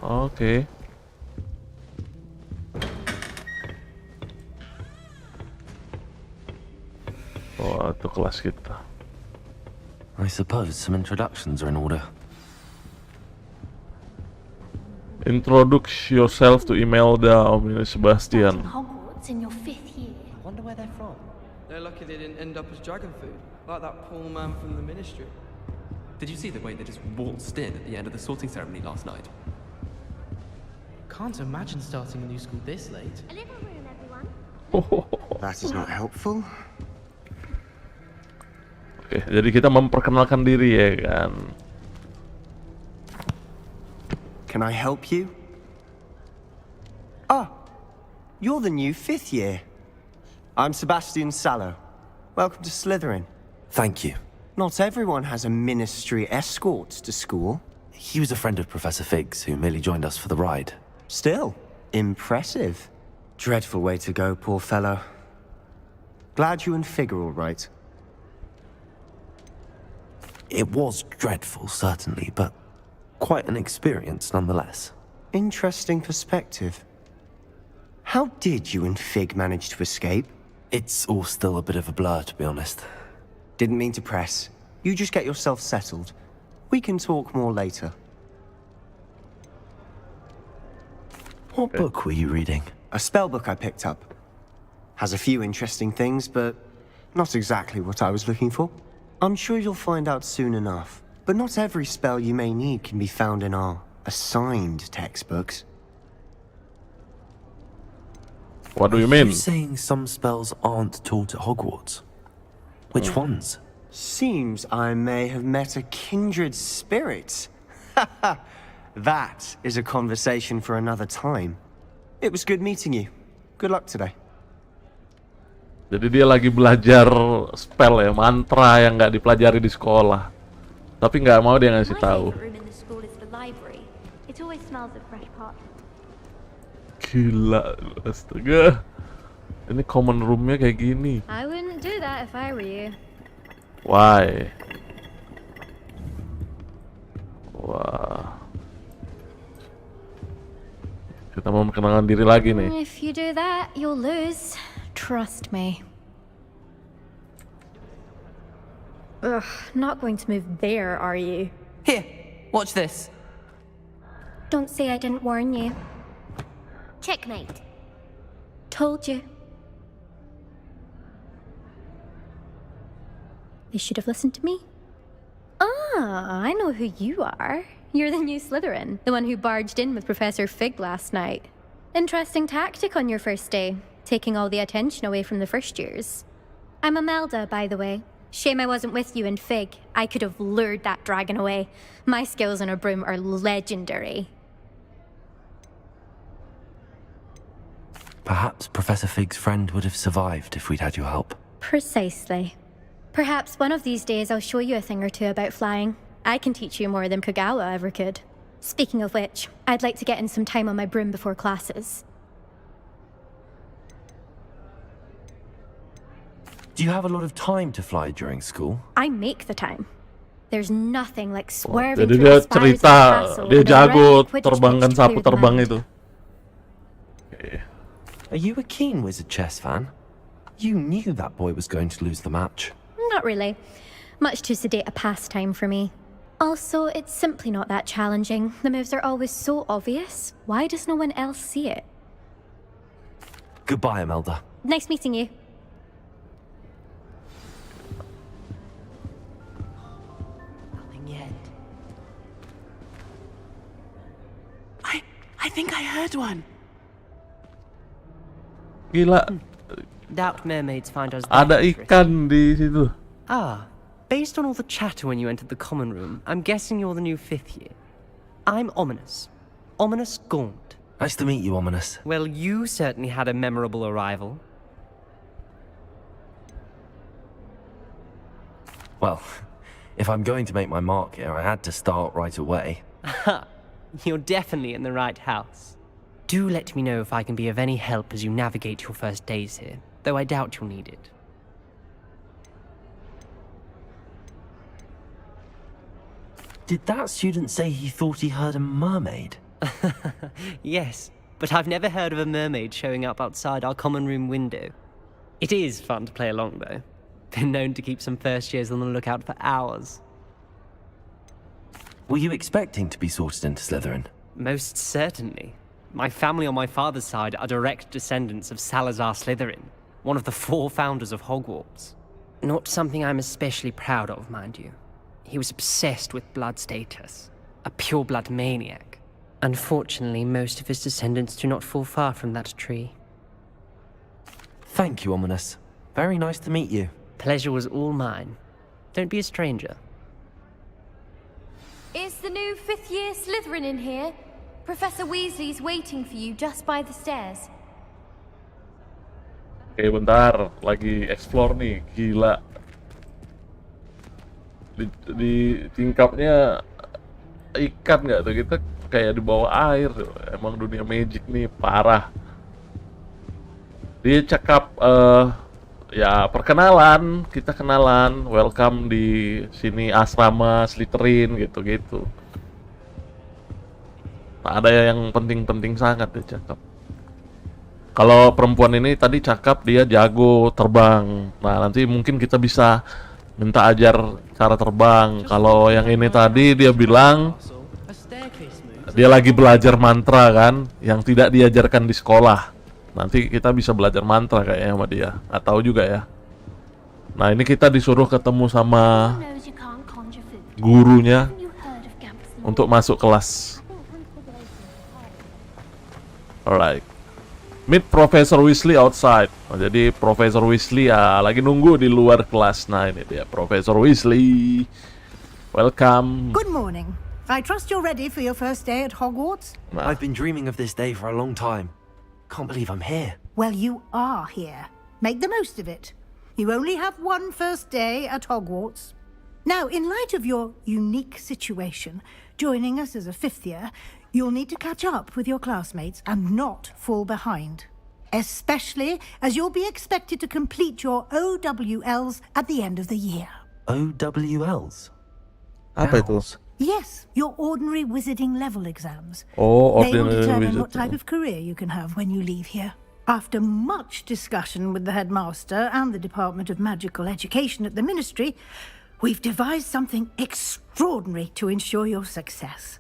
Oke. Oh, itu kelas kita. I suppose some introductions are in order. Introduce yourself to Imelda, Sebastian. Hogwarts in your 5th year. I wonder where they're from. They're lucky they didn't end up as dragon food, like that poor man from the Ministry. Did you see the way they just waltzed in at the end of the sorting ceremony last night? Can't imagine starting a new school this late. A little room, everyone. That is not helpful. Oke, jadi kita memperkenalkan diri ya kan. Can I help you? Ah, you're the new 5th year. I'm Sebastian Sallow. Welcome to Slytherin. Thank you. Not everyone has a ministry escort to school. He was a friend of Professor Fig's who merely joined us for the ride. Still, impressive. Dreadful way to go, poor fellow. Glad you and Fig are all right. It was dreadful, certainly, but quite an experience nonetheless. Interesting perspective. How did you and Fig manage to escape? It's all still a bit of a blur, to be honest. Didn't mean to press. You just get yourself settled. We can talk more later. What book were you reading? A spell book I picked up. Has a few interesting things, but not exactly what I was looking for. I'm sure you'll find out soon enough. But not every spell you may need can be found in our assigned textbooks. What do you mean? Are you saying some spells aren't taught at Hogwarts? Which ones? Seems I may have met a kindred spirit. That is a conversation for another time. It was good meeting you. Good luck today. Jadi dia lagi belajar spell ya, mantra yang nggak dipelajari di sekolah. Tapi nggak mau dia ngasih tahu. Gila, astaga. Ini common roomnya kayak gini. I wouldn't do that if I were you. Why? Wah. Kita mau memperkenalkan diri lagi nih. If you do that, you'll lose. Trust me. Ugh, not going to move there, are you? Here, watch this. Don't say I didn't warn you. Checkmate. Told you. They should have listened to me. Ah, I know who you are. You're the new Slytherin, the one who barged in with Professor Fig last night. Interesting tactic on your first day, taking all the attention away from the first years. I'm Imelda, by the way. Shame I wasn't with you and Fig. I could have lured that dragon away. My skills on a broom are legendary. Perhaps Professor Fig's friend would have survived if we'd had your help. Precisely. Perhaps one of these days I'll show you a thing or two about flying. I can teach you more than Kagawa ever could. Speaking of which, I'd like to get in some time on my broom before classes. Do you have a lot of time to fly during school? I make the time. There's nothing like swerving Jadi through dia the spires of the cerita castle dia and then jago running Quidditch terbangkan pitch to sapu clear the terbang mind. itu. Are you a keen wizard chess fan? You knew that boy was going to lose the match. Not really. Much too sedate a pastime for me. Also, it's simply not that challenging. The moves are always so obvious. Why does no one else see it? Goodbye, Imelda. Nice meeting you. Nothing yet. I think I heard one. Gila. Doubt mermaids find us Ada ikan di situ. Ah, based on all the chatter when you entered the common room, I'm guessing you're the new 5th year. I'm Ominous. Ominous Gaunt. Nice to meet you, Ominous. Well, you certainly had a memorable arrival. Well, if I'm going to make my mark here, I had to start right away. You're definitely in the right house. Do let me know if I can be of any help as you navigate your first days here, though I doubt you'll need it. Did that student say he thought he heard a mermaid? Yes, but I've never heard of a mermaid showing up outside our common room window. It is fun to play along, though. Been known to keep some first years on the lookout for hours. Were you expecting to be sorted into Slytherin? Most certainly. My family on my father's side are direct descendants of Salazar Slytherin, one of the 4 founders of Hogwarts. Not something I'm especially proud of, mind you. He was obsessed with blood status, a pure-blood maniac. Unfortunately, most of his descendants do not fall far from that tree. Thank you, Ominous. Very nice to meet you. Pleasure was all mine. Don't be a stranger. Is the new 5th year Slytherin in here? Professor Weasley's waiting for you just by the stairs. Oke, bentar, lagi explore nih, gila. Di tingkapnya ikan nggak tuh, kita kayak di bawah air. Emang dunia magic nih parah. Dia cakap ya perkenalan, kita kenalan, welcome di sini asrama Slytherin gitu-gitu. Nah, ada yang penting-penting sangat dia cakap. Kalau perempuan ini tadi cakap dia jago terbang. Nah, nanti mungkin kita bisa minta ajar cara terbang. Kalau yang ini tadi dia bilang dia lagi belajar mantra kan, yang tidak diajarkan di sekolah. Nanti kita bisa belajar mantra kayaknya sama dia. Nggak tahu juga ya. Nah, ini kita disuruh ketemu sama gurunya untuk masuk kelas. Alright. Meet Professor Weasley outside. Oh, jadi Professor Weasley ya lagi nunggu di luar kelas. Nah, ini dia Professor Weasley. Welcome. Good morning. I trust you're ready for your first day at Hogwarts? Nah. I've been dreaming of this day for a long time. Can't believe I'm here. Well, you are here. Make the most of it. You only have one first day at Hogwarts. Now, in light of your unique situation, joining us as a 5th year, you'll need to catch up with your classmates and not fall behind. Especially as you'll be expected to complete your OWLs at the end of the year. OWLs? Apa itu? Yes, your ordinary wizarding level exams. Oh, they will ordinary determine wizard. what type of career you can have when you leave here. After much discussion with the headmaster and the Department of Magical Education at the Ministry, we've devised something extraordinary to ensure your success.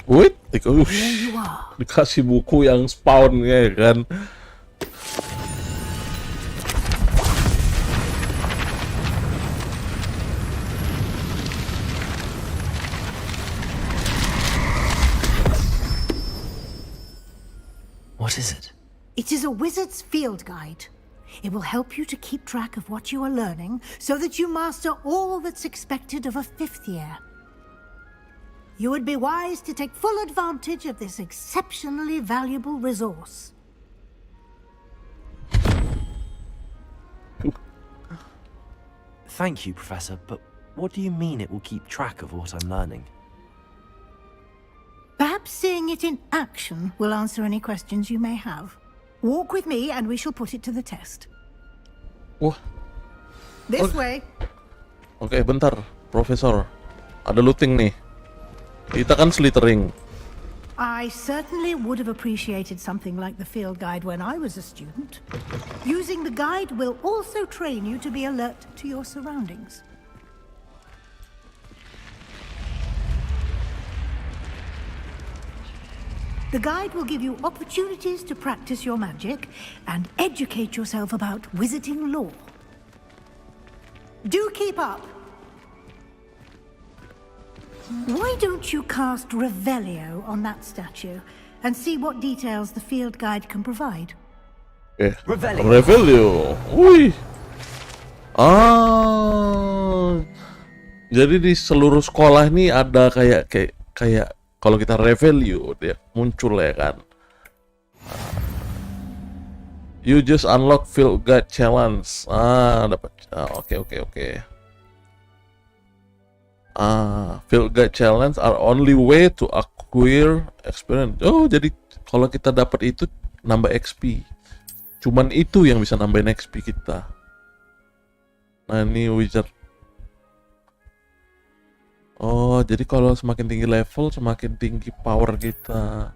Wait, are. dikasih buku yang spawn ya kan. What is it? It is a wizard's field guide. It will help you to keep track of what you are learning so that you master all that's expected of a 5th year. You would be wise to take full advantage of this exceptionally valuable resource. Thank you, Professor, but what do you mean it will keep track of what I'm learning? Perhaps seeing it in action will answer any questions you may have. Walk with me and we shall put it to the test. Wah. This way. Oke, bentar, Profesor. Ada looting nih. Kita kan Slytherin. I certainly would have appreciated something like the field guide when I was a student. Using the guide will also train you to be alert to your surroundings. The guide will give you opportunities to practice your magic and educate yourself about wizarding lore. Do keep up! Why don't you cast Revelio on that statue and see what details the field guide can provide? Revelio. Wih. Jadi di seluruh sekolah ini ada kayak kalau kita Revelio dia muncul ya kan. You just unlock field guide challenge. Dapat. Oke. Field guide challenge are only way to acquire experience. Oh, jadi kalau kita dapat itu nambah XP. Cuman itu yang bisa nambahin XP kita. Nah, ini wizard. Oh, jadi kalau semakin tinggi level, semakin tinggi power kita.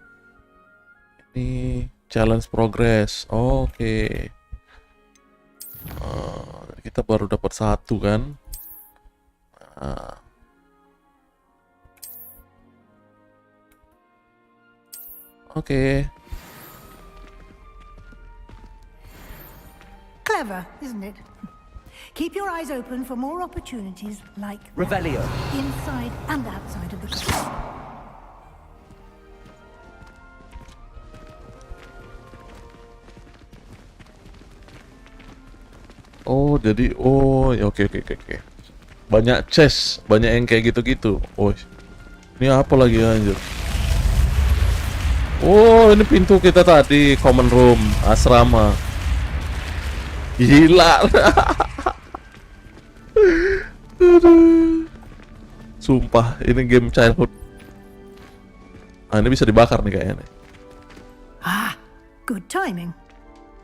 Ini challenge progress. Oke. Kita baru dapat 1 kan. Oke. Clever, isn't it? Keep your eyes open for more opportunities like that, Revelio. inside and outside of the castle. Oh, jadi ya, oke. Banyak chest, banyak yang kayak gitu-gitu. Oh, ini apa lagi anjir? Oh, ini pintu kita tadi, common room, asrama. Gila. Sumpah, ini game childhood. Ini bisa dibakar nih kayaknya. Good timing.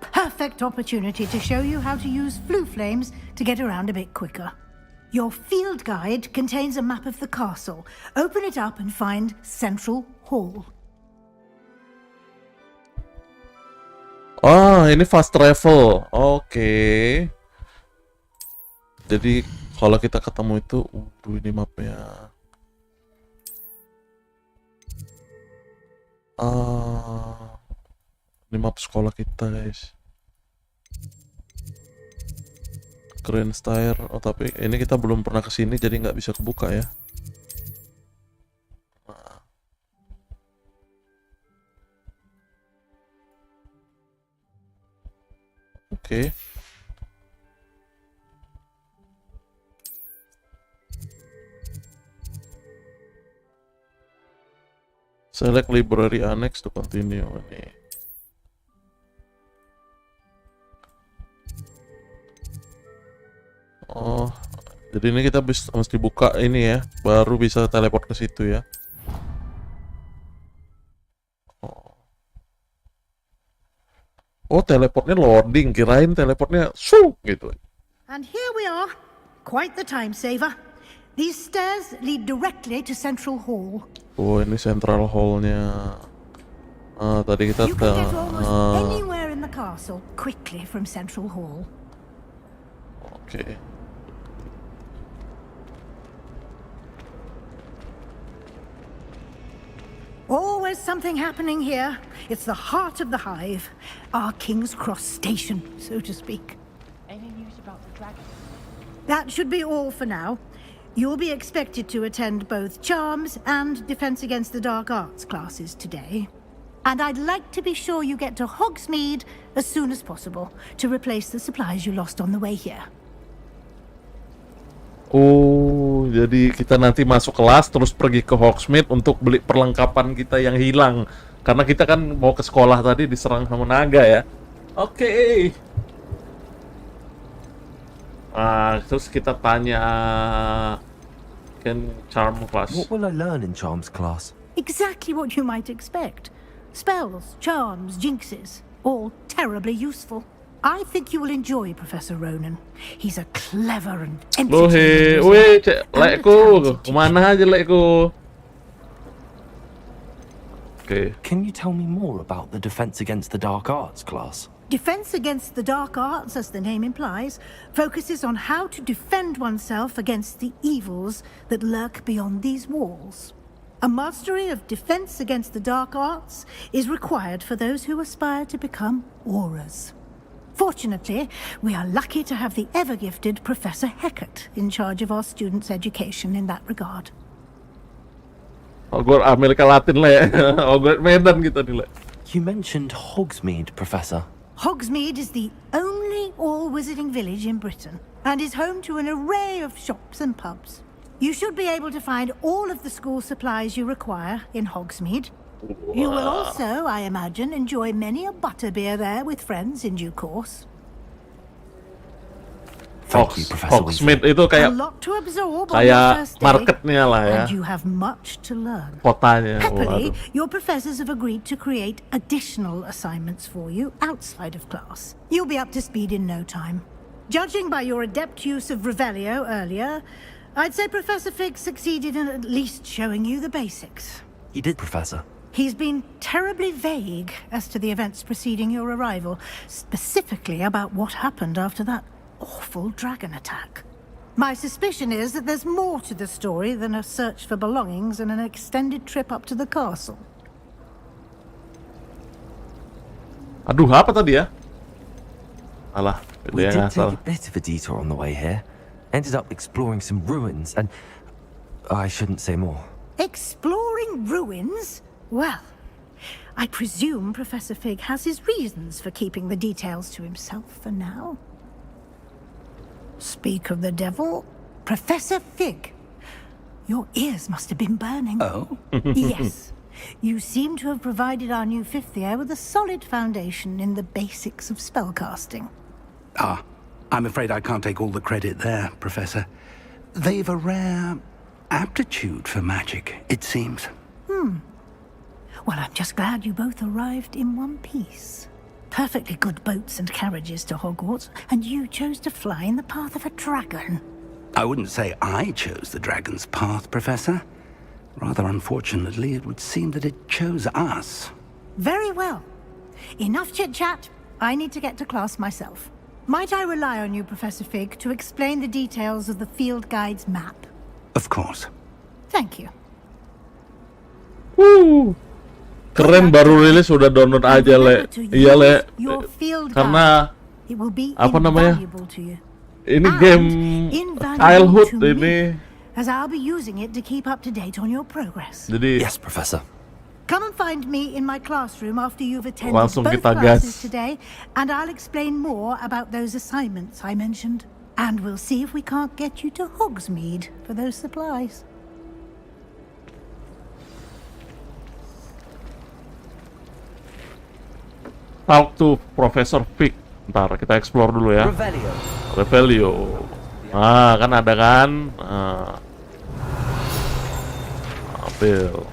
Perfect opportunity to show you how to use flue flames to get around a bit quicker. Your field guide contains a map of the castle. Open it up and find Central Hall. Ini fast travel. Oke. Jadi kalau kita ketemu itu, ini mapnya. Ini map sekolah kita, guys. Grand Stair. Oh, tapi ini kita belum pernah kesini, jadi nggak bisa kebuka ya. Oke. Select library annex to continue. Nih. Oh, jadi ini kita mesti buka ini ya, baru bisa teleport ke situ ya. Oh, teleportnya loading, kirain teleportnya gitu. And here we are. Quite the time saver. These stairs lead directly to Central Hall. Oh, ini Central Hall-nya. Tadi kita You can get almost anywhere in the castle quickly from Central Hall. Oke. Always something happening here. It's the heart of the hive. Our King's Cross station, so to speak. Any news about the dragon? That should be all for now. You'll be expected to attend both Charms and Defense Against the Dark Arts classes today. And I'd like to be sure you get to Hogsmeade as soon as possible to replace the supplies you lost on the way here. Oh, jadi kita nanti masuk kelas terus pergi ke Hogsmeade untuk beli perlengkapan kita yang hilang. Karena kita kan mau ke sekolah tadi diserang sama naga ya. Oke. Terus kita tanya Charm class. What will I learn in Charms class? Exactly what you might expect. Spells, charms, jinxes, all terribly useful. I think you will enjoy Professor Ronan. He's a clever and entertaining weh, cek lekku. Kemana aja lekku? Okay. Can you tell me more about the Defense Against the Dark Arts class? Defense Against the Dark Arts, as the name implies, focuses on how to defend oneself against the evils that lurk beyond these walls. A mastery of Defense Against the Dark Arts is required for those who aspire to become auras. Fortunately, we are lucky to have the ever-gifted Professor Hecat in charge of our students' education in that regard. Hogwart Amerika Latin lah ya. Hogwart Medan kita nih lah. You mentioned Hogsmeade, Professor. Hogsmeade is the only all-wizarding village in Britain and is home to an array of shops and pubs. You should be able to find all of the school supplies you require in Hogsmeade. You will also, I imagine, enjoy many a butterbeer there with friends in due course. Hogsmeade itu kayak marketnya lah ya. And you have much to learn. Kotanya. Happily, your professors have agreed to create additional assignments for you outside of class. You'll be up to speed in no time. Judging by your adept use of Revelio earlier, I'd say Professor Fig succeeded in at least showing you the basics. He did, Professor. He's been terribly vague as to the events preceding your arrival, specifically about what happened after that awful dragon attack. My suspicion is that there's more to the story than a search for belongings and an extended trip up to the castle. Aduh, apa tadi ya? Alah, we did take a bit of a detour on the way here. Ended up exploring some ruins, and I shouldn't say more. Exploring ruins? Well, I presume Professor Fig has his reasons for keeping the details to himself for now. Speak of the devil, Professor Fig, your ears must have been burning. Oh? Yes. You seem to have provided our new fifth year with a solid foundation in the basics of spellcasting. I'm afraid I can't take all the credit there, Professor. They've a rare aptitude for magic, it seems. Well, I'm just glad you both arrived in one piece. Perfectly good boats and carriages to Hogwarts, and you chose to fly in the path of a dragon. I wouldn't say I chose the dragon's path, Professor. Rather unfortunately, it would seem that it chose us. Very well. Enough chit-chat. I need to get to class myself. Might I rely on you, Professor Fig, to explain the details of the field guide's map? Of course. Thank you. Woo! Keren, baru rilis udah download aja, Le. Iya, Le. Karena apa namanya? Ini game childhood ini. As I'll be using it to keep up to date on your progress. Jadi, yes, Professor. Come and find me in my classroom after you've attended langsung both kita classes gas. today, and I'll explain more about those assignments I mentioned. And we'll see if we can't get you to Hogsmeade for those supplies. Talk to Professor Fig. Ntar kita explore dulu ya. Revelio. Ah, kan ada kan? Ambil.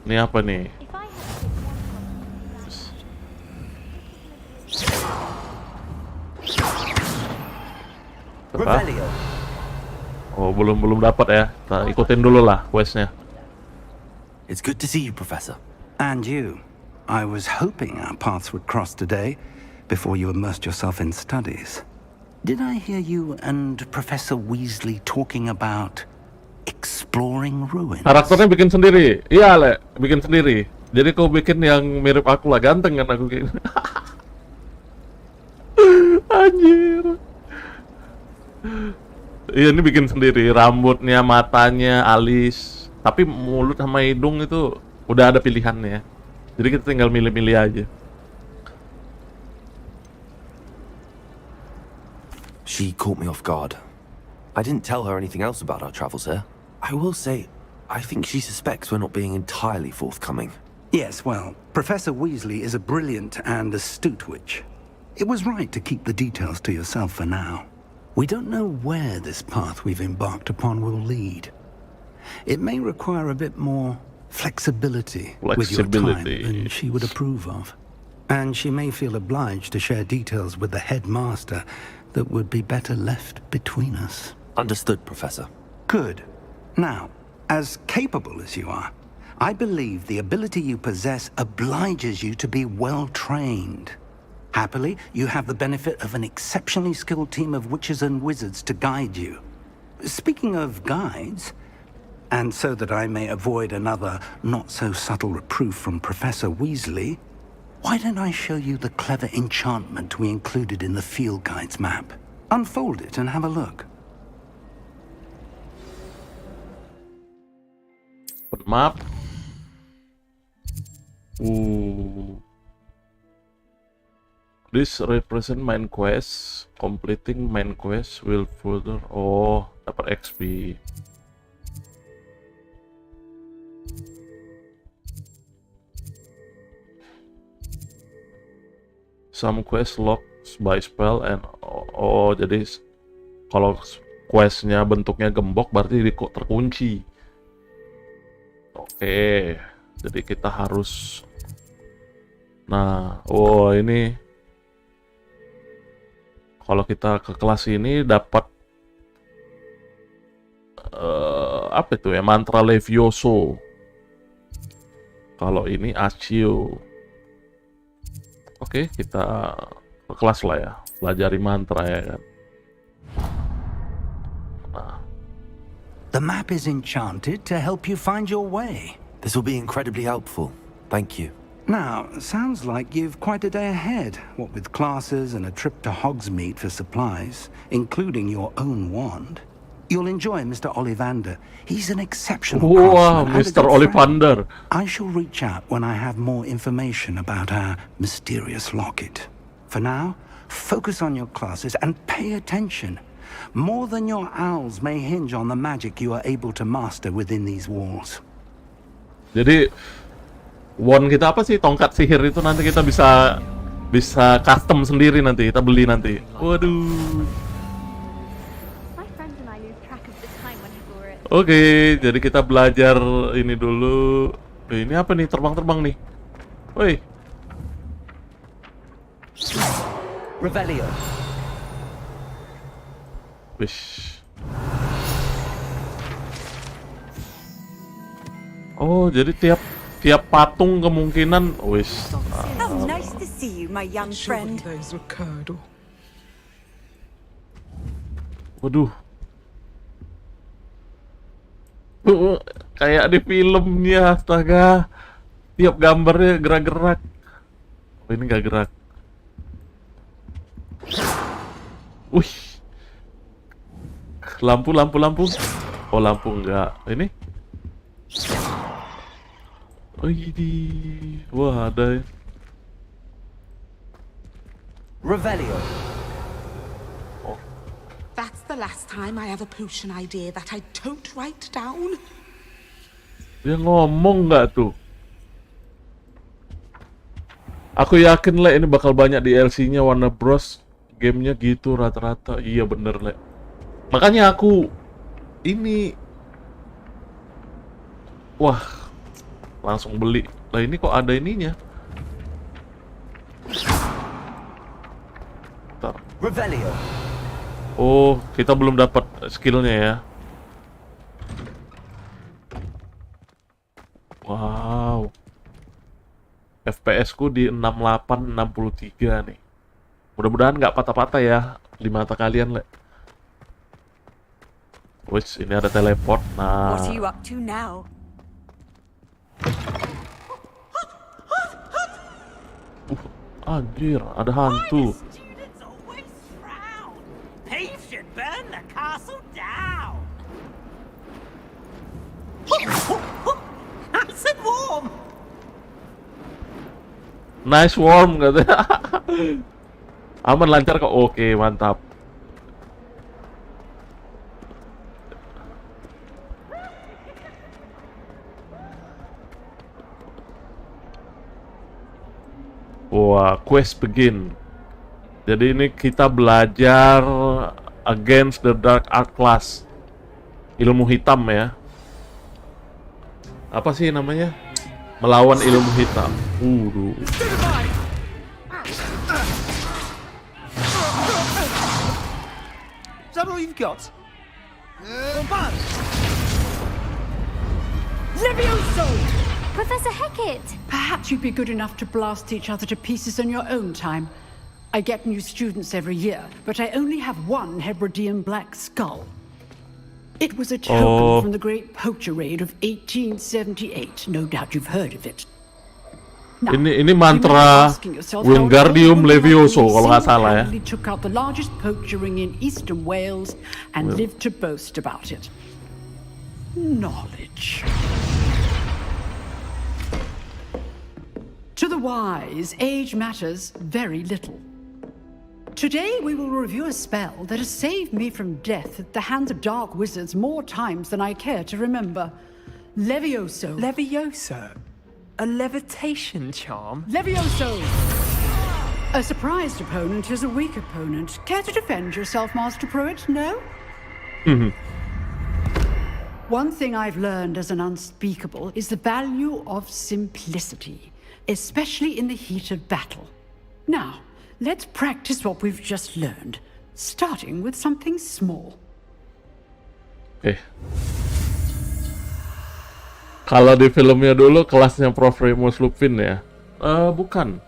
Ini apa nih? Revelio. Oh, belum dapat ya. Kita ikutin dulu lah questnya. It's good to see you, Professor. And you. I was hoping our paths would cross today, before you immersed yourself in studies. Did I hear you and Professor Weasley talking about exploring ruins? Karakternya bikin sendiri. Iya, Le. Bikin sendiri. Jadi kau bikin yang mirip aku lah. Ganteng kan aku kayak. Anjir. Iya, ini bikin sendiri. Rambutnya, matanya, alis. Tapi mulut sama hidung itu udah ada pilihannya. Jadi kita tinggal milih-milih aja. She caught me off guard. I didn't tell her anything else about our travels here. I will say, I think she suspects we're not being entirely forthcoming. Yes, well, Professor Weasley is a brilliant and astute witch. It was right to keep the details to yourself for now. We don't know where this path we've embarked upon will lead. It may require a bit more flexibility with your time than she would approve of. And she may feel obliged to share details with the headmaster that would be better left between us. Understood, Professor. Good. Now, as capable as you are, I believe the ability you possess obliges you to be well trained. Happily, you have the benefit of an exceptionally skilled team of witches and wizards to guide you. Speaking of guides, and so that I may avoid another not-so-subtle reproof from Professor Weasley, why don't I show you the clever enchantment we included in the field guide's map? Unfold it and have a look. Map. This represent main quest. Completing main quest will further. Oh, dapat XP. Some quest locked by spell and jadi kalau questnya bentuknya gembok berarti terkunci. Oke, jadi kita harus ini kalau kita ke kelas ini dapat apa itu ya, mantra Levioso. Kalau ini Accio. Oke, kita ke kelas lah ya, pelajari mantra ya kan. The map is enchanted to help you find your way. This will be incredibly helpful. Thank you. Now, sounds like you've quite a day ahead, what with classes and a trip to Hogsmeade for supplies, including your own wand. You'll enjoy Mr. Ollivander. He's an exceptional Wow, craftsman. Mr. Ollivander. I shall reach out when I have more information about our mysterious locket. For now, focus on your classes and pay attention. More than your owls may hinge on the magic you are able to master within these walls. Jadi wand kita apa sih, tongkat sihir itu nanti kita bisa custom sendiri nanti, kita beli nanti. Waduh. Oke, jadi kita belajar ini dulu. Ini apa nih, terbang-terbang nih. Woi. Revelio. Wish. Oh, jadi tiap patung kemungkinan wish. How nice to see you, my young friend. Waduh. Kayak di filmnya, astaga. Tiap gambarnya gerak-gerak. Oh, ini nggak gerak. Wih. Lampu. Oh, lampu enggak. Ini? Oh, ini. Wah, ada. Revelio. That's the last time I have a potion idea that I don't write down. Dia ngomong nggak tuh? Aku yakin lah ini bakal banyak DLC-nya Warner Bros. Gamenya gitu rata-rata. Iya bener lah. Makanya aku ini, wah, langsung beli. Lah ini kok ada ininya? Bentar. Revelio. Oh, kita belum dapat skillnya ya. Wow. FPS ku di 68-63 nih. Mudah-mudahan nggak patah-patah ya di mata kalian, Le. Wih, ini ada teleport. Nah. What are you up to now? Anjir, ada hantu. Thieves should burn the castle down. Nice and warm. Nice warm katanya. Aman, lancar kok. Oke, mantap. Wah, quest begin. Jadi ini kita belajar against the dark art class. Ilmu hitam ya. Apa sih namanya? Melawan ilmu hitam. Is that all you've got? Levioso! Professor Hecat! Perhaps you'd be good enough to blast each other to pieces in your own time. I get new students every year, but I only have one Hebridean black skull. It was a token from the Great Poacher Raid of 1878. No doubt you've heard of it. Now, ini mantra Wingardium Levioso kalau nggak salah ya. Took out the largest poacher ring in eastern Wales and lived to boast about it. Knowledge. To the wise, age matters very little. Today we will review a spell that has saved me from death at the hands of dark wizards more times than I care to remember. A surprised opponent is a weak opponent. Care to defend yourself, Master Pruitt? No? One thing I've learned as an unspeakable is the value of simplicity, especially in the heat of battle. Now, let's practice what we've just learned, starting with something small. Oke. Kalau di filmnya dulu kelasnya Prof. Remus Lupin ya? Bukan.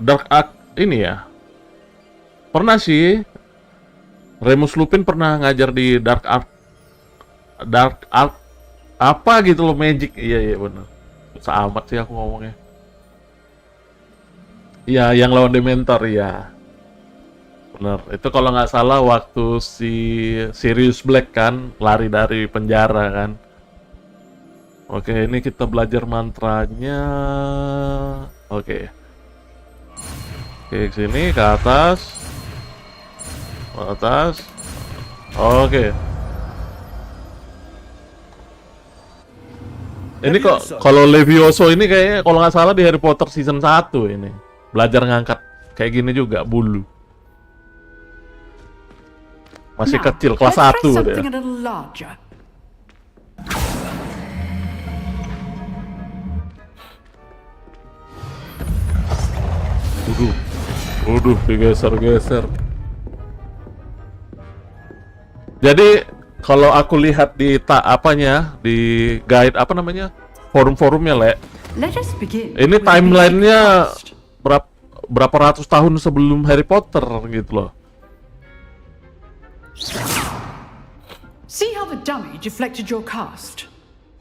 Dark Ark ini ya? Pernah sih. Remus Lupin pernah ngajar di Dark Ark apa gitu loh, Magic. Iya benar. Susah amat sih aku ngomongnya. Iya, yang lawan Dementor ya. Bener. Itu kalau nggak salah waktu si Sirius Black kan lari dari penjara kan. Oke, ini kita belajar mantranya. Oke. Oke, sini ke atas. Ke atas. Oke. Ini kok kalau Levioso ini kayaknya kalau nggak salah di Harry Potter season 1 ini. Belajar ngangkat kayak gini juga bulu. Masih kecil, kelas 1 dia. Waduh, digeser-geser. Jadi kalau aku lihat di di guide apa namanya, forum-forumnya Le. Ini timelinenya berapa ratus tahun sebelum Harry Potter gitu loh. See how the dummy deflected your cast?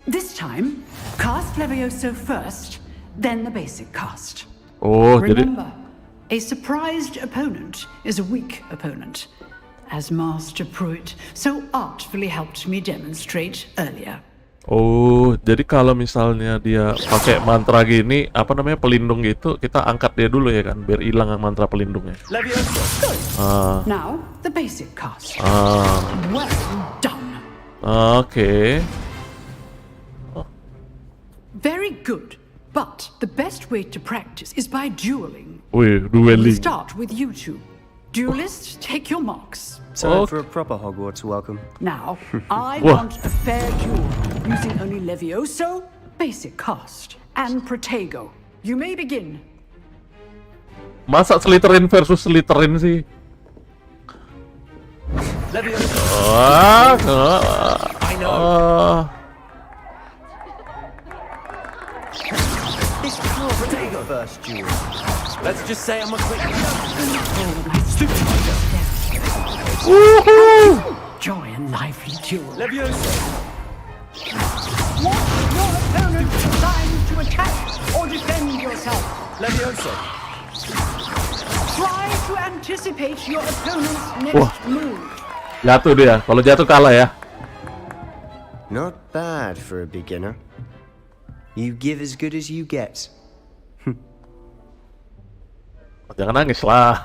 This time, cast Levioso first, then the basic cast. Oh, remember, a surprised opponent is a weak opponent, as Master Pruitt so artfully helped me demonstrate earlier. Oh, jadi kalau misalnya dia pakai mantra gini, apa namanya, pelindung gitu, kita angkat dia dulu ya kan, biar hilang mantra pelindungnya. Now, the basic cast. Well done. Oke. Very good. But the best way to practice is by dueling. Wih, We'll dueling. start with you two. Duelists, take your marks. Time for a proper Hogwarts welcome. Now, I want a fair duel using only Levioso, basic cast, and Protego. You may begin. Masa Slytherin versus Slytherin sih? This is your first duel. Let's just say I'm a quick. Joy and lively duel. Levioso. Want your opponent designed to attack or defend yourself? Levioso. Try to anticipate your opponent's next move. Jatuh dia. Kalau jatuh kalah ya. Not bad for a beginner. You give as good as you get. Jangan nangis lah.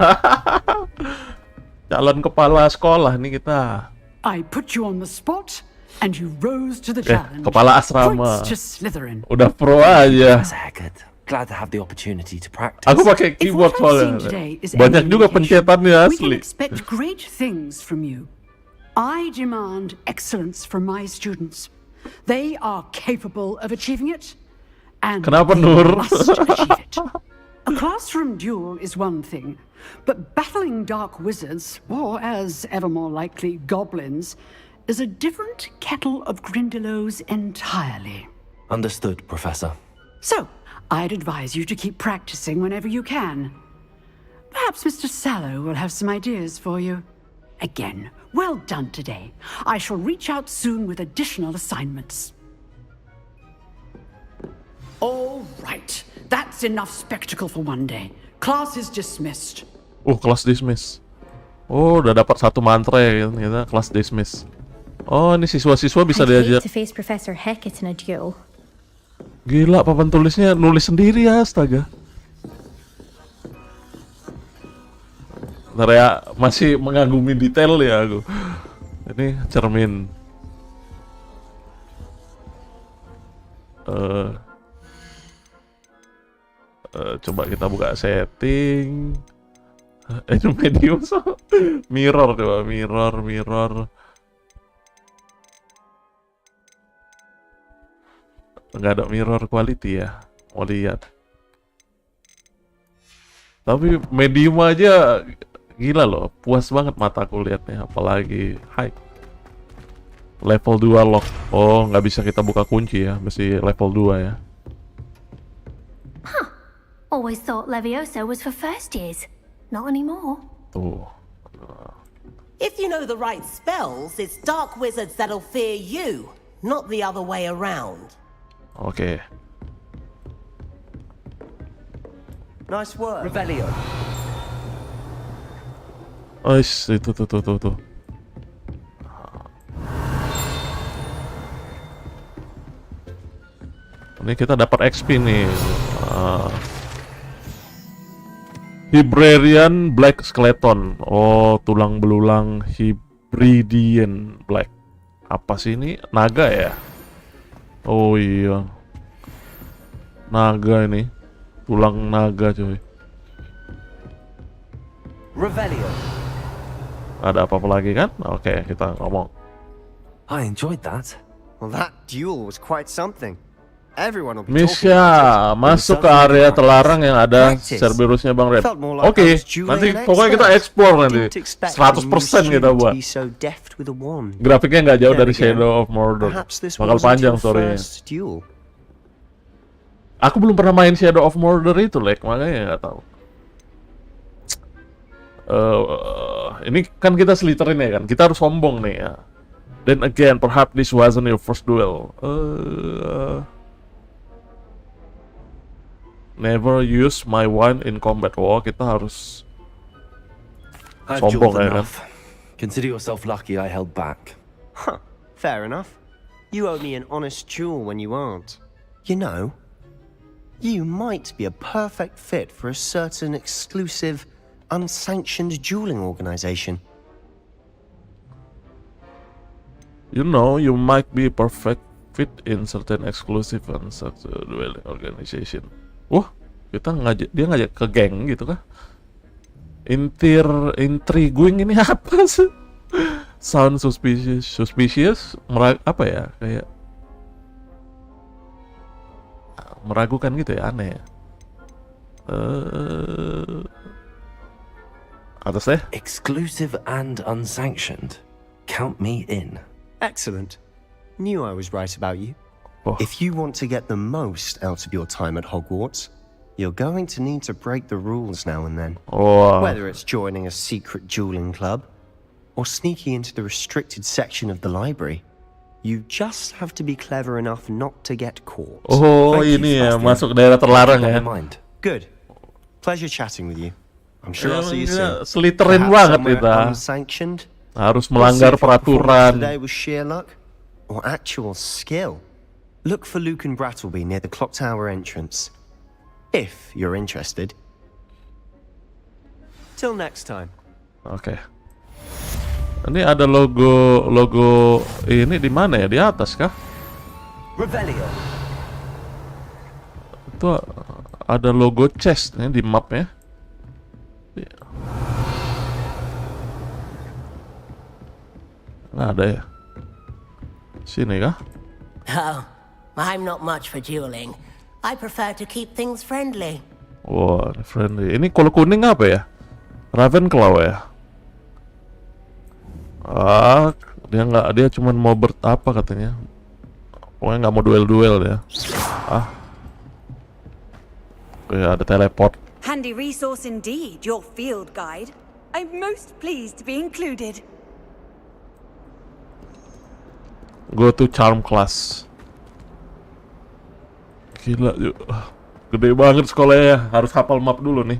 Calon kepala sekolah nih kita. I put you on the spot and you rose to the challenge. Kepala asrama. Points to Slytherin. Udah pro aja. Glad to have the opportunity to practice. Aku pakai keyboard soalnya. Banyak juga pencetannya We can asli. expect great things from you. I demand excellence from my students. They are capable of achieving it, and Kenapa, they Nur? must achieve it. A classroom duel is one thing, but battling dark wizards, or as ever more likely, goblins, is a different kettle of Grindylows entirely. Understood, Professor. So, I'd advise you to keep practicing whenever you can. Perhaps Mr. Sallow will have some ideas for you. Again, well done today. I shall reach out soon with additional assignments. All right. That's enough spectacle for one day. Class is dismissed. Kelas dismiss. Oh, udah dapat satu mantra ya ternyata, kelas dismiss. Oh, ini siswa-siswa bisa diajak. To face Professor Hecat in a duel. Gila, papan tulisnya nulis sendiri ya, astaga. Bentar ya, masih mengagumi detail ya aku. Ini cermin. Coba kita buka setting. Itu medium so. Mirror coba, mirror. Nggak ada mirror quality ya. Mau lihat. Tapi medium aja gila loh, puas banget mataku liatnya, apalagi high. Level 2 lock. Oh, nggak bisa kita buka kunci ya, mesti level 2 ya. Always thought Leviosa was for first years. Not anymore. Tuh. If you know the right spells, it's dark wizards that'll fear you, not the other way around. Oke. Nice work. Revelio. Oh, itu tuh. Ini kita dapat XP nih. Hibridian Black Skeleton. Oh, tulang belulang Hibridian Black. Apa sih ini? Naga ya? Oh iya. Naga ini. Tulang naga coy. Revelio. Ada apa-apa lagi kan? Oke, kita ngomong. I enjoyed that. Well, that duel was quite something. Everyone will be talking Misha, about it. masuk ke area terlarang yang ada Cerberusnya Bang Red. Oke, nanti pokoknya kita explore nanti. 100% kita buat. Grafiknya nggak jauh dari Shadow of Mordor. Bakal panjang story-nya. Aku belum pernah main Shadow of Mordor itu, Lek, makanya nggak tahu. Ini kan kita Slytherin ya kan, kita harus sombong nih ya. Then again, perhaps this wasn't your first duel. Never use my wine in combat. Oh, kita harus sombong ya kan. Consider yourself lucky I held back. Huh, fair enough. You owe me an honest duel when you aren't. You know, you might be a perfect fit for a certain exclusive, unsanctioned dueling organization. You know, you might be a perfect fit in certain exclusive and such a dueling organization. Kita ngajak ke geng gitu kah? Intriguing ini apa sih? Sound suspicious, apa ya? Kayak meragukan gitu ya, aneh ya. Atasnya? Exclusive and unsanctioned. Count me in. Excellent. Knew I was right about you. If you want to get the most out of your time at Hogwarts, you're going to need to break the rules now and then. Whether it's joining a secret dueling club, or sneaking into the restricted section of the library, you just have to be clever enough not to get caught. Oh, ini ya, masuk daerah terlarang ya. Good. Pleasure chatting with you. I'm sure I'll see you soon. Slytherin banget kita. Harus melanggar peraturan. Today was sheer luck or actual skill. Look for Luke and Brattleby near the clock tower entrance. If you're interested. Till next time. Oke. Ini ada logo ini di mana ya? Di atas kah? Revelio. Itu ada logo chest nih di map ya. Nggak ada ya? Sini kah? Oh, I'm not much for dueling. I prefer to keep things friendly. Wah, friendly. Ini kalau kuning apa ya? Ravenclaw ya? Dia cuma mau apa katanya? Pokoknya nggak mau duel-duel ya. Oke, ada teleport. Handy resource indeed, your field guide. I'm most pleased to be included. Go to charm class. Gila, gede banget sekolahnya. Harus hafal map dulu nih.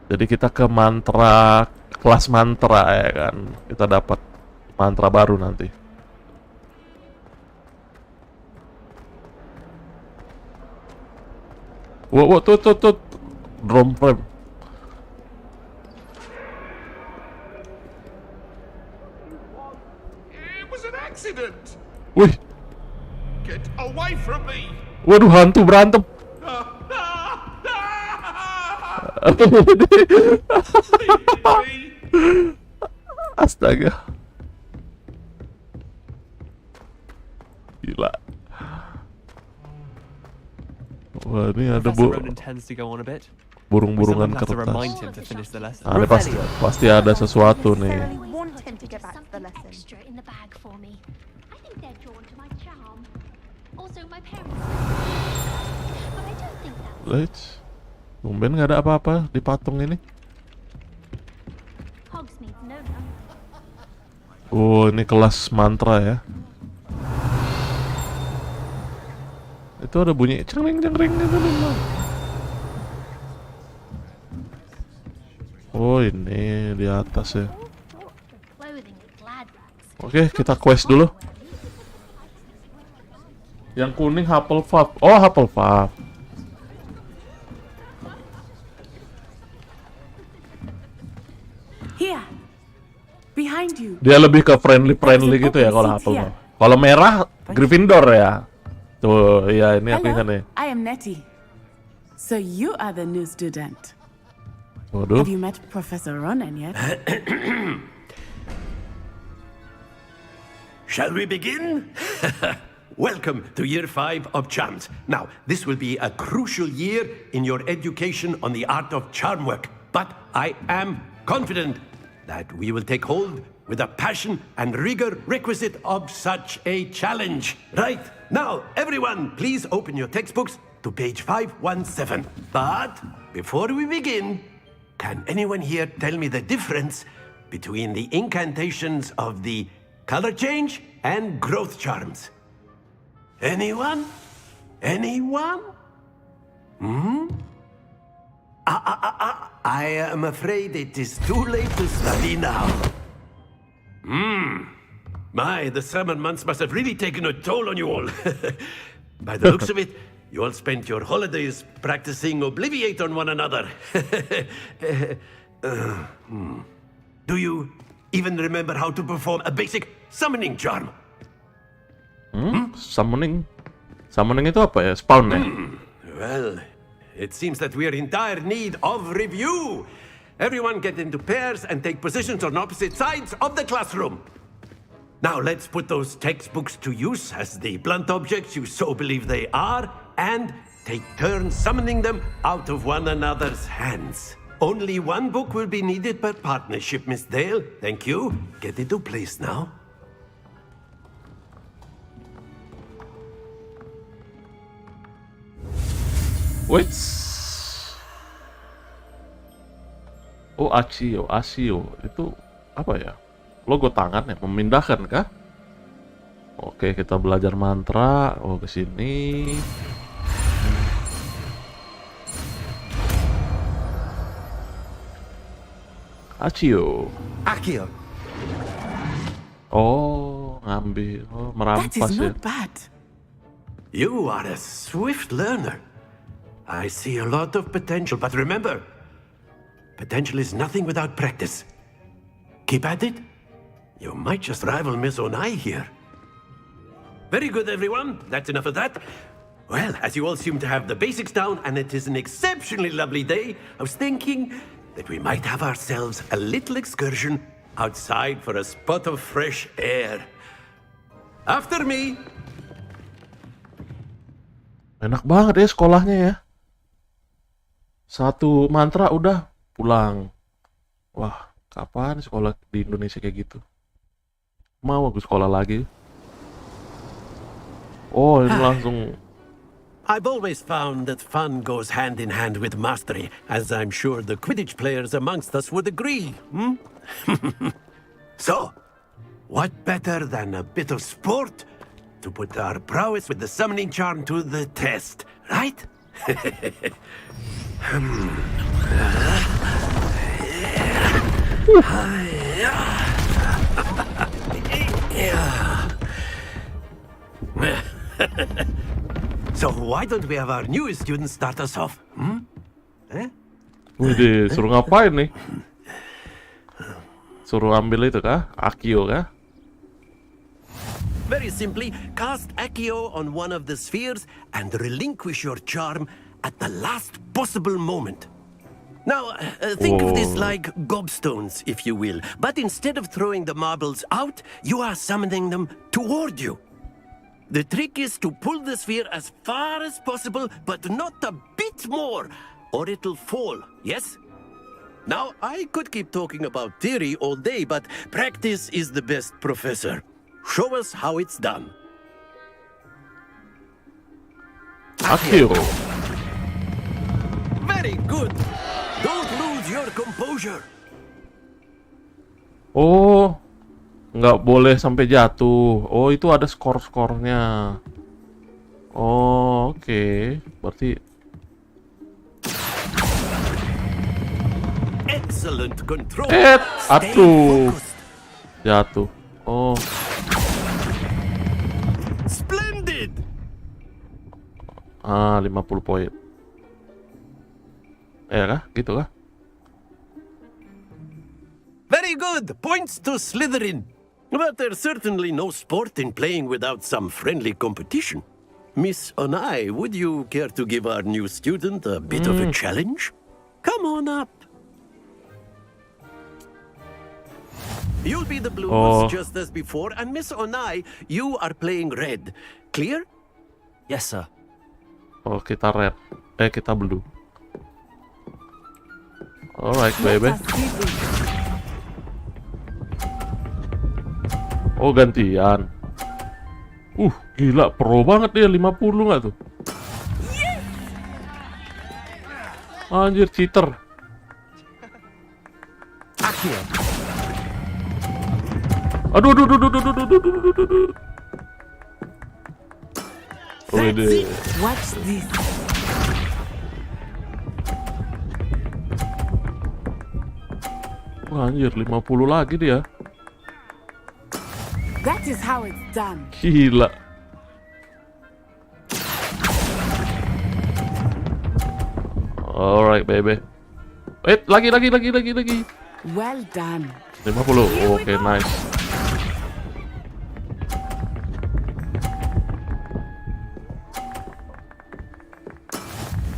Jadi kita ke mantra, kelas mantra ya kan. Kita dapat mantra baru nanti. Wow, tuh. Drone frame. It was an accident. Wih. Get away from me! Waduh, hantu berantem. Astaga. Gila. Wah, ini ada burung-burungan kertas. Ada pasti ada sesuatu nih. Let's. Tumben nggak ada apa-apa di patung ini. Oh, ini kelas mantra ya. Itu ada bunyi cengring-cengring gitu nih. Oh, ini di atas ya. Oke, kita quest dulu. Yang kuning Hufflepuff. Oh, Hufflepuff. Here, behind you. Dia lebih ke friendly gitu ya kalau Hufflepuff. Kalau merah Gryffindor ya. Tuh, ya ini aku ingat nih. I am Nettie. So you are the new student. Waduh. Have you met Professor Ronan yet? Shall we begin? Welcome to year 5 of charms. Now, this will be a crucial year in your education on the art of charm work. But I am confident that we will take hold with the passion and rigor requisite of such a challenge. Right, now, everyone, please open your textbooks to page 517. But before we begin, can anyone here tell me the difference between the incantations of the color change and growth charms? Anyone? Anyone? I am afraid it is too late to study now. My, the summer months must have really taken a toll on you all. By the looks of it, you all spent your holidays practicing Obliviate on one another. Do you even remember how to perform a basic summoning charm? Summoning? Summoning itu apa ya? Spawn ya? Well, it seems that we are in dire need of review. Everyone get into pairs and take positions on opposite sides of the classroom. Now let's put those textbooks to use as the blunt objects you so believe they are, and take turns summoning them out of one another's hands. Only one book will be needed per partnership, Miss Dale. Thank you. Get into place now. Wait. Oh, Asio itu apa ya? Logo tangan ya, memindahkan kah? Oke, kita belajar mantra. Oh, ke sini. Accio. Oh, ngambil. Oh, merampas ya. You are a swift learner. I see a lot of potential, but remember, potential is nothing without practice. Keep at it. You might just rival Miss Onai here. Very good, everyone. That's enough of that. Well, as you all seem to have the basics down, and it is an exceptionally lovely day, I was thinking that we might have ourselves a little excursion outside for a spot of fresh air. After me. Enak banget ya sekolahnya ya. Satu mantra udah pulang. Wah, kapan sekolah di Indonesia kayak gitu? Mau aku sekolah lagi. Oh, ini langsung. I've always found that fun goes hand in hand with mastery, as I'm sure the Quidditch players amongst us would agree. So, what better than a bit of sport to put our prowess with the summoning charm to the test, right? So why don't we have our newest student start us off? Wih, suruh ngapain nih? Suruh ambil itu kah? Akio kah? Very simply, cast Accio on one of the spheres and relinquish your charm at the last possible moment. Now, think of this like gobstones, if you will. But instead of throwing the marbles out, you are summoning them toward you. The trick is to pull the sphere as far as possible, but not a bit more, or it'll fall, yes? Now, I could keep talking about theory all day, but practice is the best professor. Show us how it's done. Accio. Very good. Don't lose your composure. Oh, nggak boleh sampai jatuh. Oh, itu ada skor-skornya. Oh, oke. Berarti excellent control. Atuh. Jatuh. Oh. Splendid. 50 poin. Kah? Gitu kah? Very good. Points to Slytherin. But there's certainly no sport in playing without some friendly competition. Miss Onai, would you care to give our new student a bit of a challenge? Come on up. You'll be the blues just as before, and Miss Onai, you are playing red. Clear? Yes, sir. Oh, kita red. Kita blue. Alright, baby. Oh, gantian. Gila, pro banget dia, 50 nggak tuh? Anjir, cheater. Aduh. Wede. Watch this. Anjir, 50 lagi dia. That is how it's done. Gila. Alright, baby. Wait, lagi. Well done. 50. Oke, nice.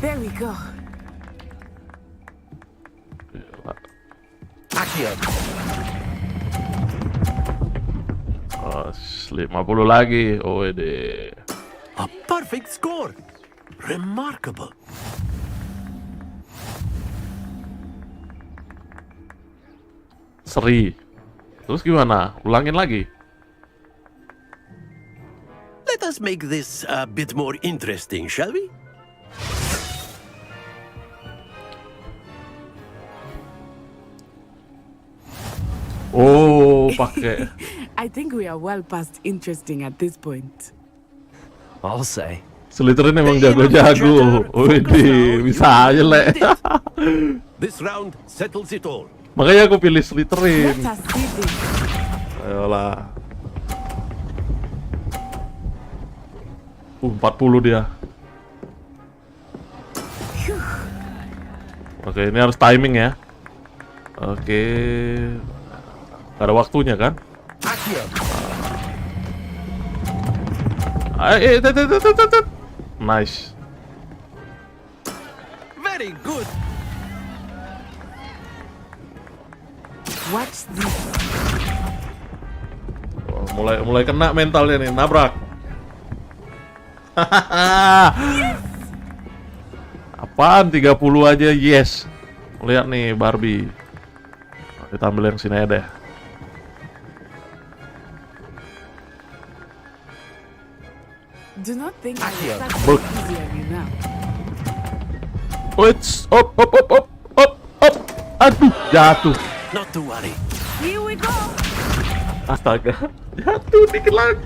There we go. 50 lagi. Wede. A perfect score. Remarkable. Seri. Terus gimana? Ulangin lagi. Let us make this a bit more interesting, shall we? Oh, pakai. I think we are well past interesting at this point. I'll say. Slytherin emang jago-jago. Widih, bisa aja, Le. This round settles it all. Makanya aku pilih Slytherin. Ayolah. 40 dia. Oke, ini harus timing ya. Oke. Gak ada waktunya kan? Nice. Very good. Watch this. Oh, mulai kena mentalnya nih, nabrak. Apaan 30 aja, yes. Lihat nih Barbie. Kita ambil yang sini aja deh. Do not think I will start easier now. Wait, up. Aduh, jatuh. Not to worry. Here we go. Astaga, jatuh dikit lagi.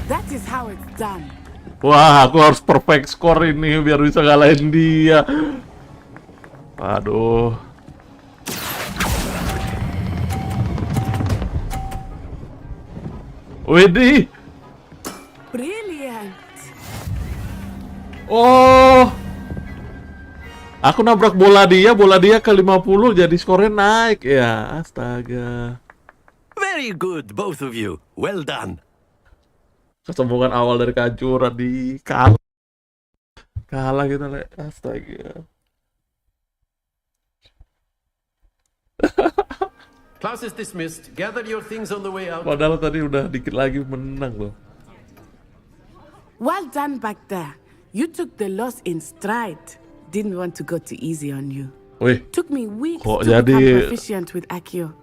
That is how it's done. Wah, aku harus perfect score ini biar bisa ngalahin dia. Aduh. Widih. Brilliant. Oh. Aku nabrak bola dia ke 50 jadi skornya naik ya. Astaga. Very good, both of you. Well done. Kesombongan awal dari kehancuran di kalah kita Le. Astaga. Class is dismissed. Gather your things on the way out. Padahal tadi udah dikit lagi menang loh. Well done back there. You took the loss in stride. Didn't want to go too easy on you. Wih, Took me weeks kok to jadi become proficient with Accio.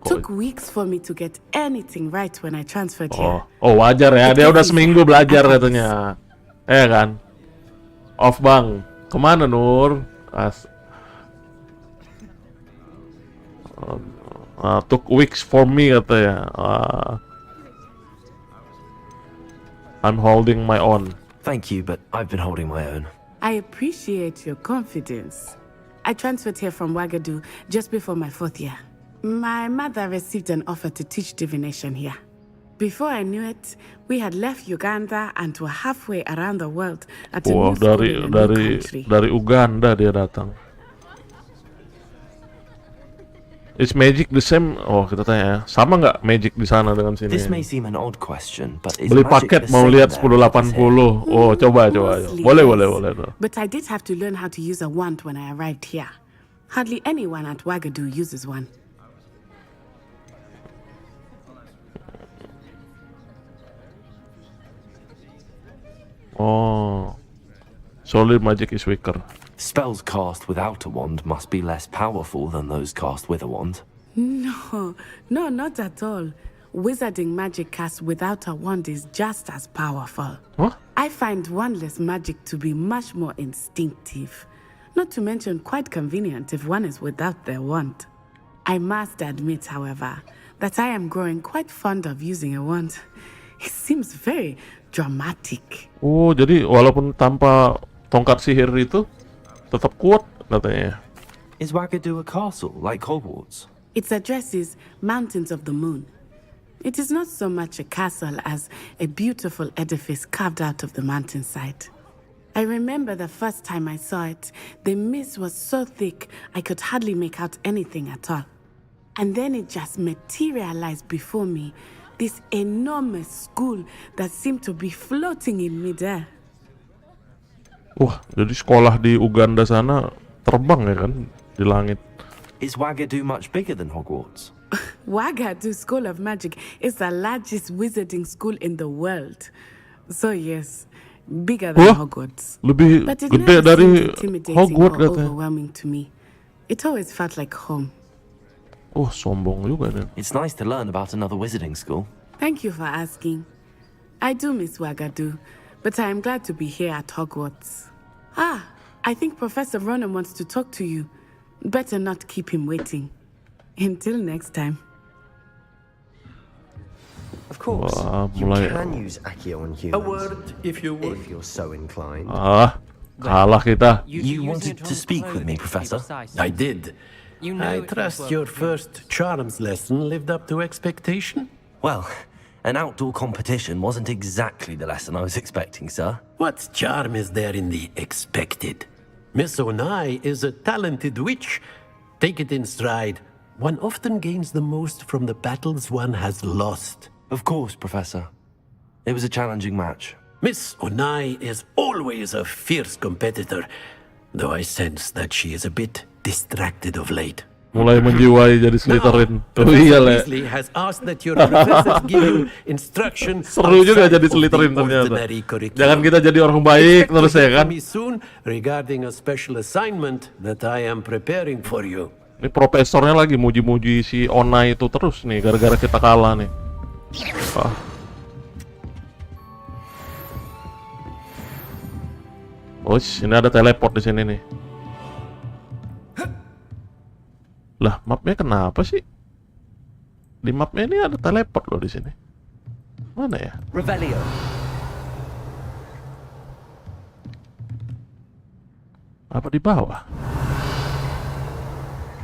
Took weeks for me to get anything right when I transferred here. Oh wajar ya, dia udah seminggu belajar katanya. Kan? Off bang, kemana Nur? Took weeks for me katanya. I'm holding my own. Thank you, but I've been holding my own. I appreciate your confidence. I transferred here from Wagadu just before my 4th year. My mother received an offer to teach divination here. Before I knew it, we had left Uganda and were halfway around the world at a new school in a new country. Dari Uganda dia datang. Is magic the same? Oh, kita tanya ya. Sama nggak magic di sana dengan sini? This may seem an odd question, but is Beli magic paket the mau same lihat there as 1080. Oh, coba. Boleh. But I did have to learn how to use a wand when I arrived here. Hardly anyone at Wagadu uses one. Oh, solid magic is weaker. Spells cast without a wand must be less powerful than those cast with a wand. No, not at all. Wizarding magic cast without a wand is just as powerful. What? I find wandless magic to be much more instinctive. Not to mention quite convenient if one is without their wand. I must admit, however, that I am growing quite fond of using a wand. It seems very dramatic. Oh, jadi walaupun tanpa tongkat sihir itu tetap kuat katanya. Is Wagadu a castle like Hogwarts? Its address is Mountains of the Moon. It is not so much a castle as a beautiful edifice carved out of the mountainside. I remember the first time I saw it, the mist was so thick I could hardly make out anything at all. And then it just materialized before me, this enormous school that seemed to be floating in midair. Wah, jadi sekolah di Uganda sana terbang ya kan di langit. Is Wagadu much bigger than Hogwarts? Wagadu School of Magic is the largest wizarding school in the world. So yes, bigger than Hogwarts. Lebih But it gede never dari seemed intimidating Hogwarts or katanya. overwhelming to me. It always felt like home. Oh, sombong juga nih. It's nice to learn about another wizarding school. Thank you for asking. I do miss Wagadu, but I am glad to be here at Hogwarts. I think Professor Venom wants to talk to you. Better not keep him waiting. Until next time. Of course, you can use Accio on humans. A word, if you would. If you're so inclined. Kalah kita. You wanted to speak with me, Professor? I did. I trust your first charms lesson lived up to expectation? Well, an outdoor competition wasn't exactly the lesson I was expecting, sir. What charm is there in the expected? Miss Onai is a talented witch. Take it in stride. One often gains the most from the battles one has lost. Of course, Professor. It was a challenging match. Miss Onai is always a fierce competitor, though I sense that she is a bit distracted of late. Mulai menjiwai jadi Slytherin. Oh iya Le. Weasley has asked that your professors give you instruction. Seru juga jadi Slytherin ternyata. Jangan kita jadi orang baik terus ya kan. Soon regarding a special assignment that I am preparing for you. Ini profesornya lagi muji-muji si Onai itu terus nih gara-gara kita kalah nih. Oh, ini ada teleport di sini nih. Lah, mapnya kenapa sih? Di mapnya ini ada teleport loh di sini. Mana ya? Revelio. Apa di bawah?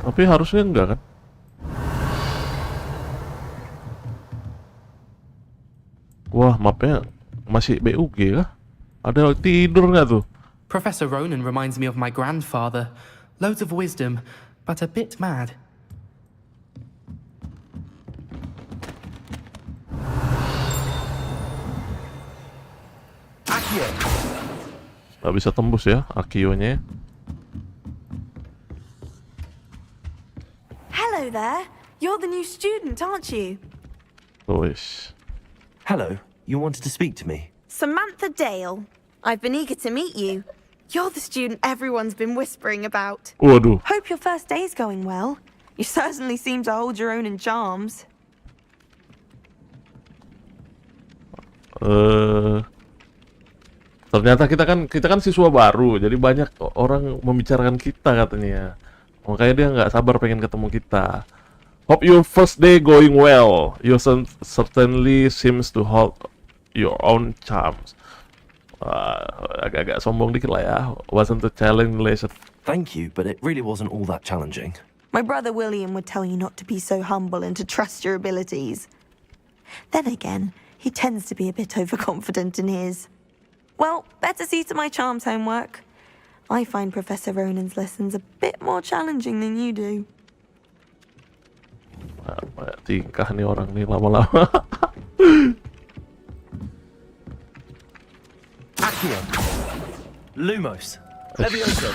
Tapi harusnya enggak kan? Wah, mapnya masih BUG kah? Ada tidur nggak tuh? Professor Ronan reminds me of my grandfather. Loads of wisdom, but a bit mad. Nggak bisa tembus ya Akio-nya. Hello there. You're the new student, aren't you? Wis. Hello, you wanted to speak to me? Samantha Dale. I've been eager to meet you. You're the student everyone's been whispering about. Waduh. Hope your first day's going well. You certainly seem to hold your own in charms. Ternyata kita kan siswa baru, jadi banyak orang membicarakan kita katanya. Makanya dia nggak sabar pengen ketemu kita. Hope your first day going well. You certainly seems to hold your own charms. Agak-agak sombong dikit lah ya. Wasn't a challenge. Thank you, but it really wasn't all that challenging. My brother William would tell you not to be so humble and to trust your abilities. Then again, he tends to be a bit overconfident in his. Well, better see to my charms homework. I find Professor Ronan's lessons a bit more challenging than you do. Tingkah nih orang nih lama-lama. Accio. Lumos. Levioso.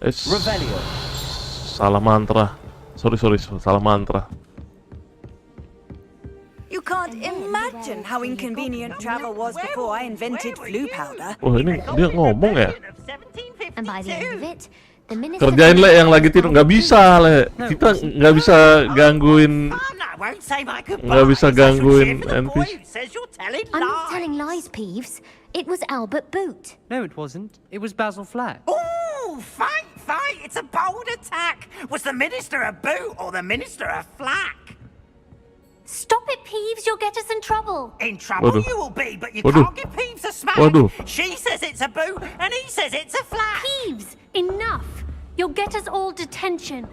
Revelio. Salah mantra. Sorry, salah mantra. You can't imagine how inconvenient travel was before I invented flu powder. Oh, ini dia ngomong ya? And by the end of it, the minister... Kerjain Le yang lagi tidur, nggak bisa Le. Kita nggak bisa gangguin. Nggak bisa gangguin NPC. I'm not telling lies, Peeves. It was Albert Boot. No, it wasn't. It was Basil Flack. Oh, fight! It's a bold attack. Was the minister a boot or the minister a flack? Stop it, Peeves. You'll get us in trouble. In trouble you will be, but you Waduh. can't give Peeves a smack. Waduh. She says it's a boot, and he says it's a flack. Peeves, enough. You'll get us all detention.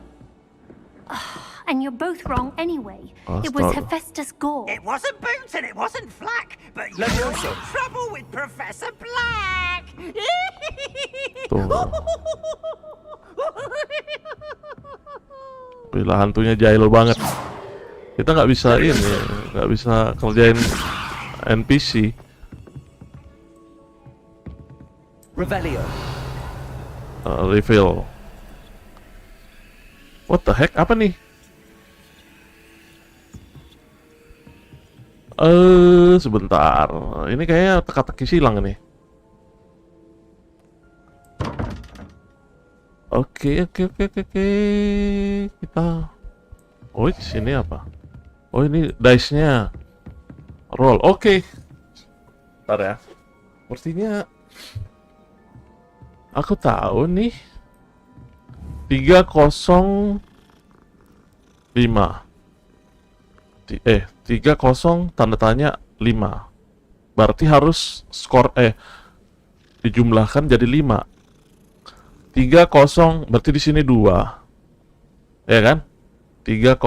And you're both wrong anyway. It was Hephaestus Gore. It wasn't boot and it wasn't flack, but you're in trouble with Professor Black. Gila, hantunya jahil banget. Kita nggak bisa ini, nggak bisa kerjain NPC. Revelio. Reveal. What the heck? Apa nih? Sebentar. Ini kayaknya teka-teki silang nih. Oke. Kita. Oh, di sini apa? Oh, ini dice-nya. Roll. Oke. Bentar ya. Sepertinya aku tahu nih. 305. 30 tanda tanya 5. Berarti harus skor dijumlahkan jadi 5. 30 berarti di sini 2. Ya kan? 3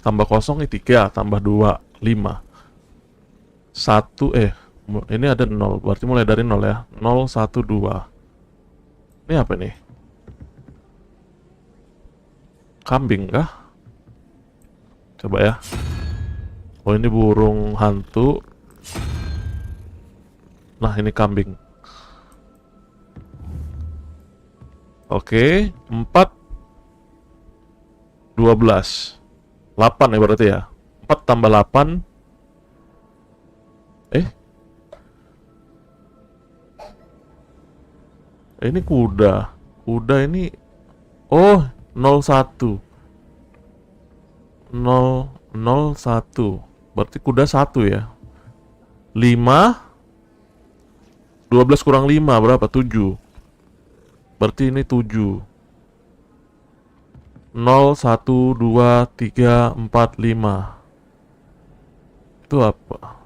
tambah 0 ini 3 tambah 2 5. 1 ini ada 0. Berarti mulai dari 0 ya. 0 1 2. Ini apa nih? Kambing kah? Coba ya. Oh, ini burung hantu. Nah, ini kambing. Oke, 4 12 8 ya berarti ya. 4 tambah 8. Ini kuda. Kuda ini oh, 01. 001. Berarti kuda 1 ya. 5 12 kurang 5 berapa? 7. Berarti ini 7. 0 1 2 3 4 5. Itu apa?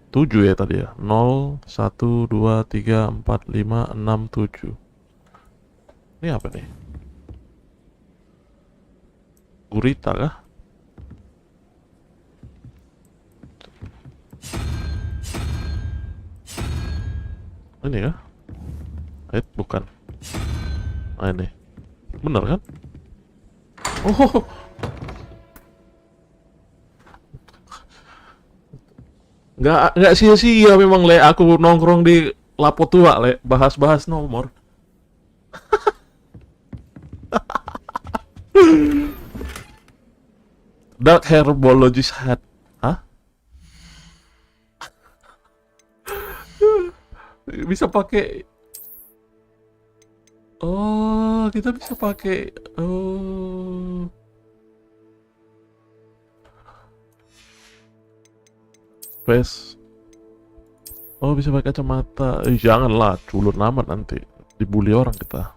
Tujuh ya tadi ya. 0 1 2 3 4 5 6 7. Ini apa nih? Gurita kah? Ini ya? Bukan. Ini. Bener kan? Oh. Nggak sia-sia memang Le, aku nongkrong di Lapo Tua Le, bahas-bahas nomor. Dark Herbologist Hat. Hah? Bisa pakai. Oh, kita bisa pakai. Oh. Face. Oh, bisa pakai kacamata. Janganlah, culun amat nanti. Dibully orang kita.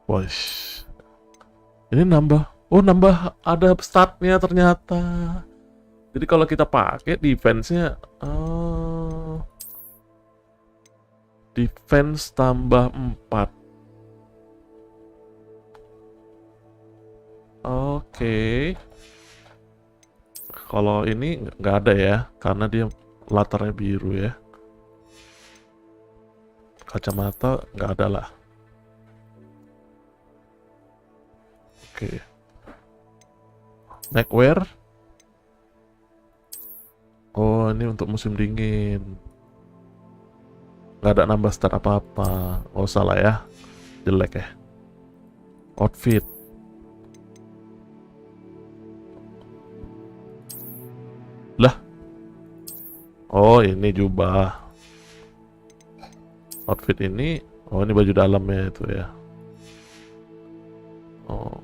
Wah. Ini nambah. Oh, nambah ada statnya ternyata. Jadi kalau kita pakai defense-nya defense tambah 4. Oke. Kalau ini nggak ada ya, karena dia latarnya biru ya. Kacamata nggak ada lah. Oke. Neckwear. Oh, ini untuk musim dingin. Nggak ada nambah stat apa-apa. Oh, salah ya. Jelek ya. Outfit. Lah. Oh, ini jubah. Outfit ini. Oh, ini baju dalamnya itu ya. Oh.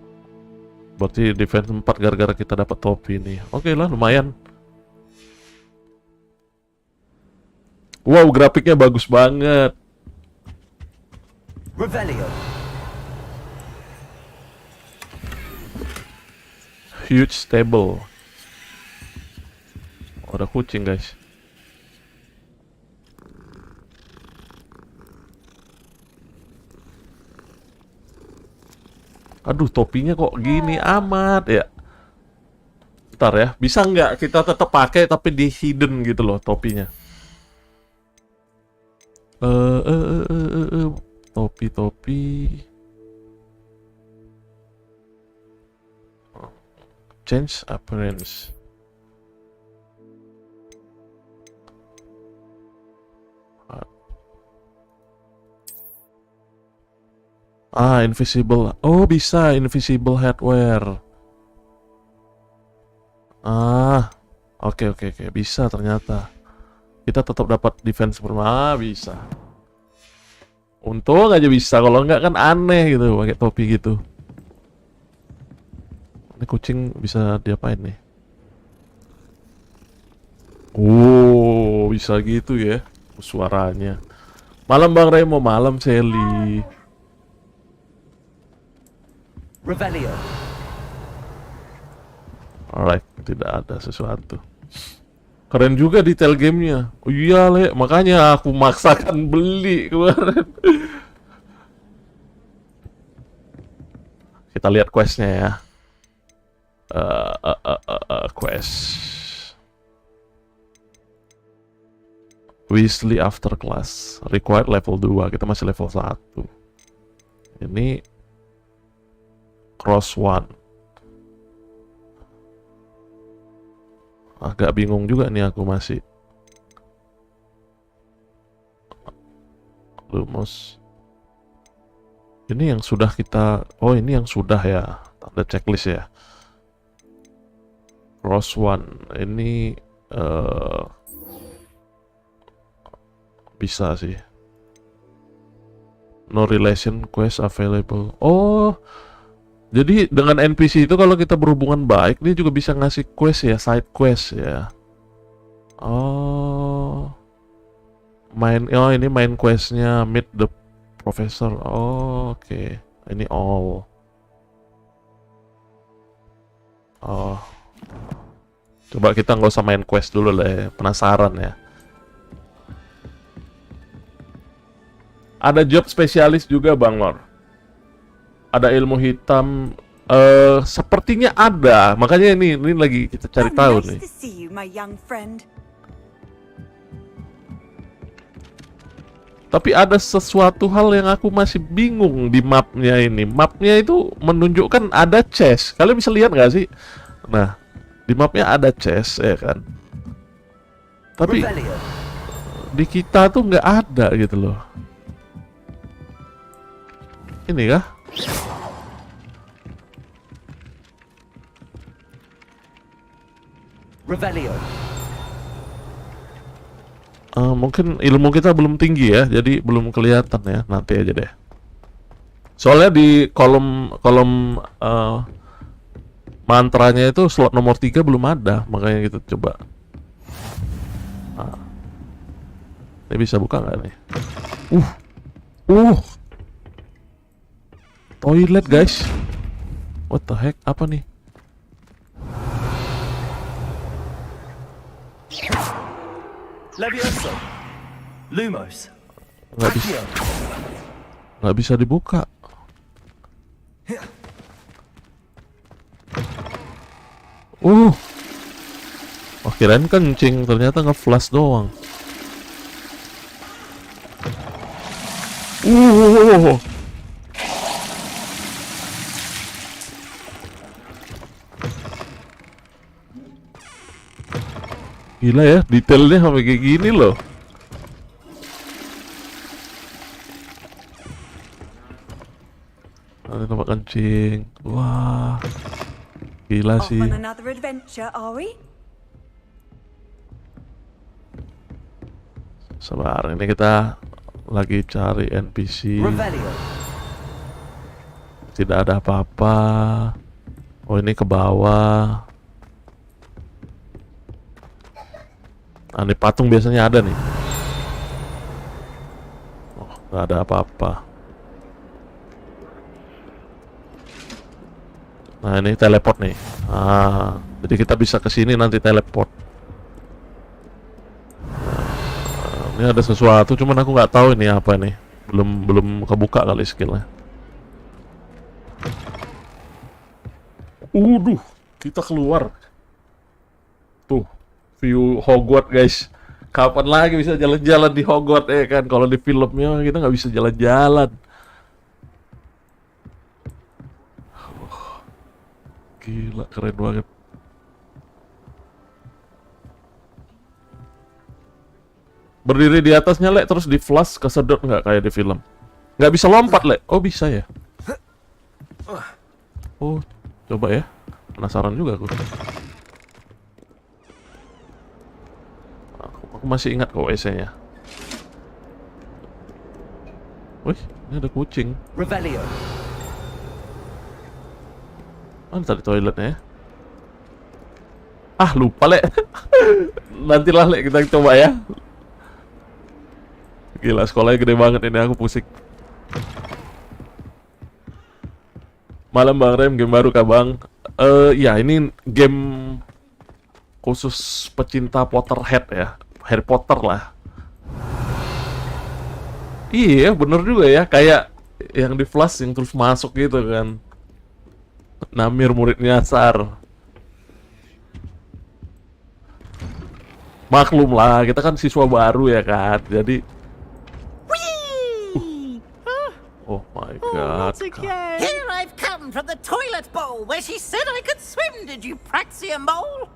Berarti defense 4 gara-gara kita dapat topi nih. Oke lah, lumayan. Wow, grafiknya bagus banget. Revelio. Huge stable. Oh, ada kucing, guys. Aduh, topinya kok gini amat ya. Bentar ya, bisa nggak kita tetap pakai tapi di hidden gitu loh topinya. Topi. Change appearance. Invisible. Oh, bisa invisible headwear. Oke. Bisa ternyata. Kita tetap dapat defense bisa. Untung aja bisa, kalau enggak kan aneh gitu pakai topi gitu. Ini kucing bisa diapain nih? Oh, bisa gitu ya suaranya. Malam Bang Remo, malam Sally. Revelio. Alright, tidak ada sesuatu. Keren juga detail gamenya. Oh iya Le, makanya aku maksakan beli kemarin. Kita lihat questnya ya. Quest. Weasley after class. Required level 2. Kita masih level 1. Ini Cross 1. Agak bingung juga nih aku masih. Lumos. Ini yang sudah kita. Oh, ini yang sudah ya. Ada checklist ya. Cross 1. Ini bisa sih. No relation quest available. Oh. Jadi dengan NPC itu kalau kita berhubungan baik, dia juga bisa ngasih quest ya, side quest ya. Oh, ini main questnya meet the professor. Oh, oke. Ini all. Oh, coba kita nggak usah main quest dulu lah ya. Penasaran ya. Ada job spesialis juga Bang Lor. Ada ilmu hitam, sepertinya ada. Makanya ini lagi kita cari tahu nih. Tapi ada sesuatu hal yang aku masih bingung di mapnya ini. Mapnya itu menunjukkan ada chest. Kalian bisa lihat nggak sih? Nah, di mapnya ada chest ya kan. Tapi di kita tuh nggak ada gitu loh. Ini kah? Revelio. Mungkin ilmu kita belum tinggi ya, jadi belum kelihatan ya. Nanti aja deh. Soalnya di kolom mantranya itu slot nomor 3 belum ada, makanya gitu coba. Ini bisa buka nggak nih? Toilet guys. What the heck? Apa nih? Levioso. Lumos. Nggak bisa dibuka. Oh, kirain kencing, ternyata nge-flash doang. Gila ya, detailnya sampai kayak gini loh. Ada tempat kencing. Wah, gila sih. On another adventure, are we? Sabar, ini kita lagi cari NPC. Tidak ada apa-apa. Oh, ini ke bawah. Nah, ini patung biasanya ada nih. Oh, nggak ada apa-apa. Nah, ini teleport nih. Jadi kita bisa ke sini nanti teleport. Nah, ini ada sesuatu, cuman aku nggak tahu ini apa nih. Belum kebuka kali skillnya. Kita keluar. Tuh. View Hogwart guys. Kapan lagi bisa jalan-jalan di Hogwart ya kan? Kalau di filmnya kita nggak bisa jalan-jalan. Gila, keren banget. Berdiri di atasnya Lek, terus di flash kesedot nggak kayak di film? Nggak bisa lompat Lek? Oh bisa ya? Oh coba ya. Penasaran juga aku. Aku masih ingat kok WC-nya. Wih, ini ada kucing. Revelio. Mana tadi toiletnya ya? Lupa Lek. Nantilah Lek, kita coba ya. Gila, sekolahnya gede banget ini, aku pusing. Malam Bang Rem, game baru kah Bang? Ya ini game khusus pecinta Potterhead ya. Harry Potter lah. Iya bener juga ya, kayak yang di flash yang terus masuk gitu kan. Namir muridnya Sar. Maklum lah, kita kan siswa baru ya kan, jadi oh my god. Here I've come from the toilet bowl where she said I could swim, did you praxia mole?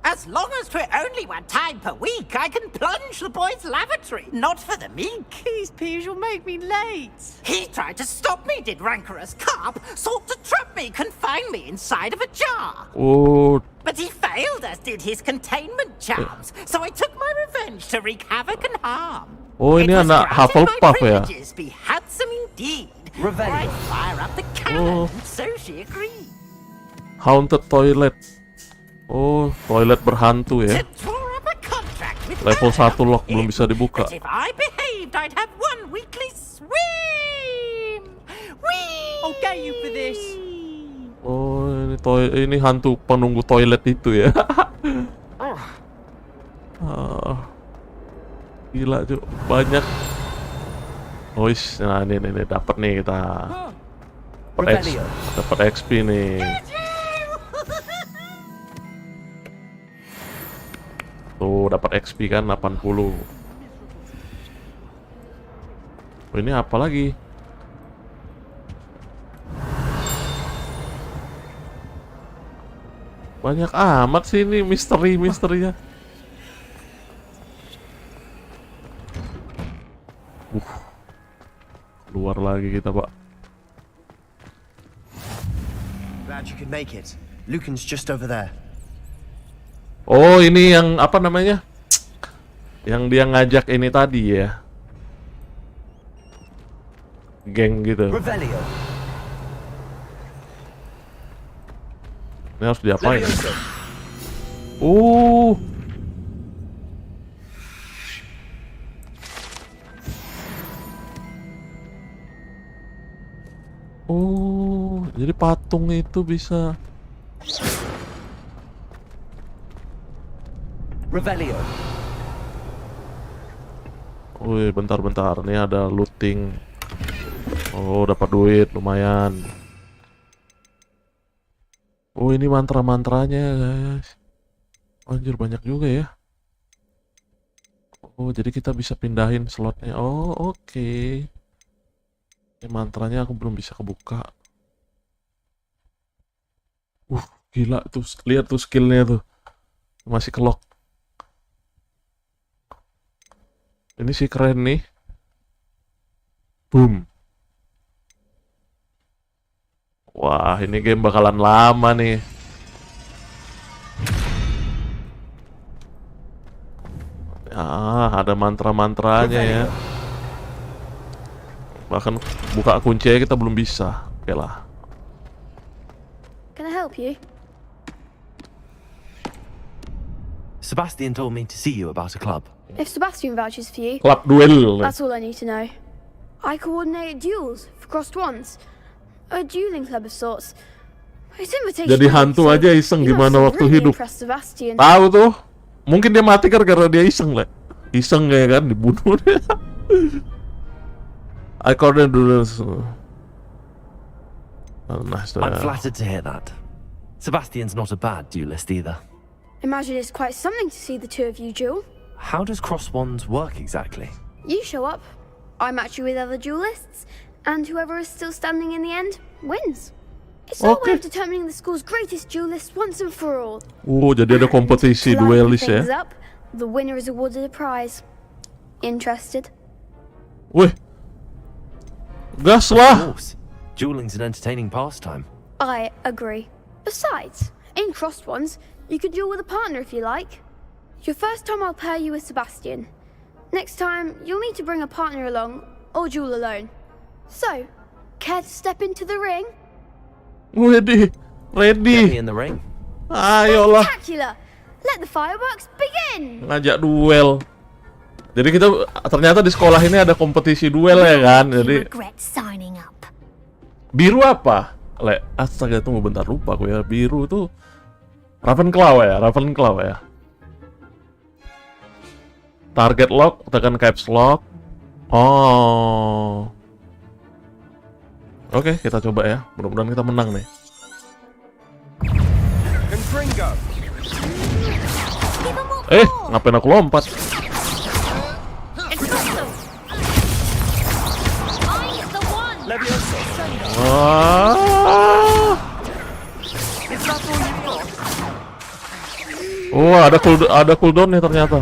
As long as 'twere only one time per week, I can plunge the boy's lavatory, not for the meek. Please, Piers, you'll make me late. He tried to stop me, did rancorous carp, sought to trap me, confine me inside of a jar. Oh. But he failed, as did his containment charms, so I took my revenge to wreak havoc and harm. Oh, ini anak Hufflepuff ya? Be handsome indeed. Or I'd fire up the cannon, so she agreed. Haunted toilet. Oh, toilet berhantu ya. Level 1 lock belum bisa dibuka. If I behaved, I'd have one weekly swim. Whee! I'll get you for this. Oh, ini hantu penunggu toilet itu ya. Gila cuy, banyak. Oh, nah ini dapat nih kita. Dapat XP nih. Tuh dapat XP kan 80. Oh, ini apa lagi? Banyak amat sih ini misteri-misterinya. Keluar lagi kita, Pak. Glad you could make it. Lucan's just over there. Oh, ini yang apa namanya? Yang dia ngajak ini tadi ya. Geng gitu. Revelio. Ini harus diapain? Oh, jadi patung itu bisa. Revelio. Wih, bentar-bentar. Ini ada looting. Oh, dapat duit lumayan. Oh, ini mantra-mantranya, guys. Anjir, banyak juga ya. Oh, jadi kita bisa pindahin slotnya. Oh, oke. Ini mantranya aku belum bisa kebuka. Gila tuh. Lihat tuh skillnya tuh. Masih kelok. Ini sih keren nih. Boom. Wah, ini game bakalan lama nih. Ada mantra-mantranya ya. Bahkan buka kunci aja kita belum bisa. Oke lah. Can I help you? Sebastian told me to see you about a club. If Sebastian vouches for you, Club duel. that's all I need to know. I coordinate duels for crossed ones. A dueling club of sorts. It's invitation. Jadi hantu aja iseng You gimana must waktu really hidup. impress Sebastian. Tahu tuh. Mungkin dia mati karena dia iseng lah. Iseng kayak kan dibunuh dia. I coordinate duels. I'm flattered to hear that. Sebastian's not a bad duelist either. Imagine it's quite something to see the two of you duel. How does cross wands work exactly? You show up, I match you with other duelists, and whoever is still standing in the end wins. It's our way of determining the school's greatest duelist once and for all. Oh, jadi ada kompetisi duelis ya. Things up, the winner is awarded a prize. Interested? Wih. Gas lah. Dueling's an entertaining pastime. I agree. Besides, in crossed ones, you could duel with a partner if you like. Your first time I'll pair you with Sebastian. Next time, you'll need to bring a partner along, or duel alone. So, care to step into the ring? Ready. Get me in the ring. Ayolah. Spectacular! Let the fireworks begin! Ngajak duel. Jadi kita ternyata di sekolah ini ada kompetisi duel ya kan. Jadi biru apa? Astaga, tunggu bentar, lupa aku ya. Biru tuh Ravenclaw ya. Target lock, tekan caps lock. Oh. Oke, kita coba ya. Mudah-mudahan kita menang nih. Ngapain aku lompat? Oh, ada cooldown nih ternyata.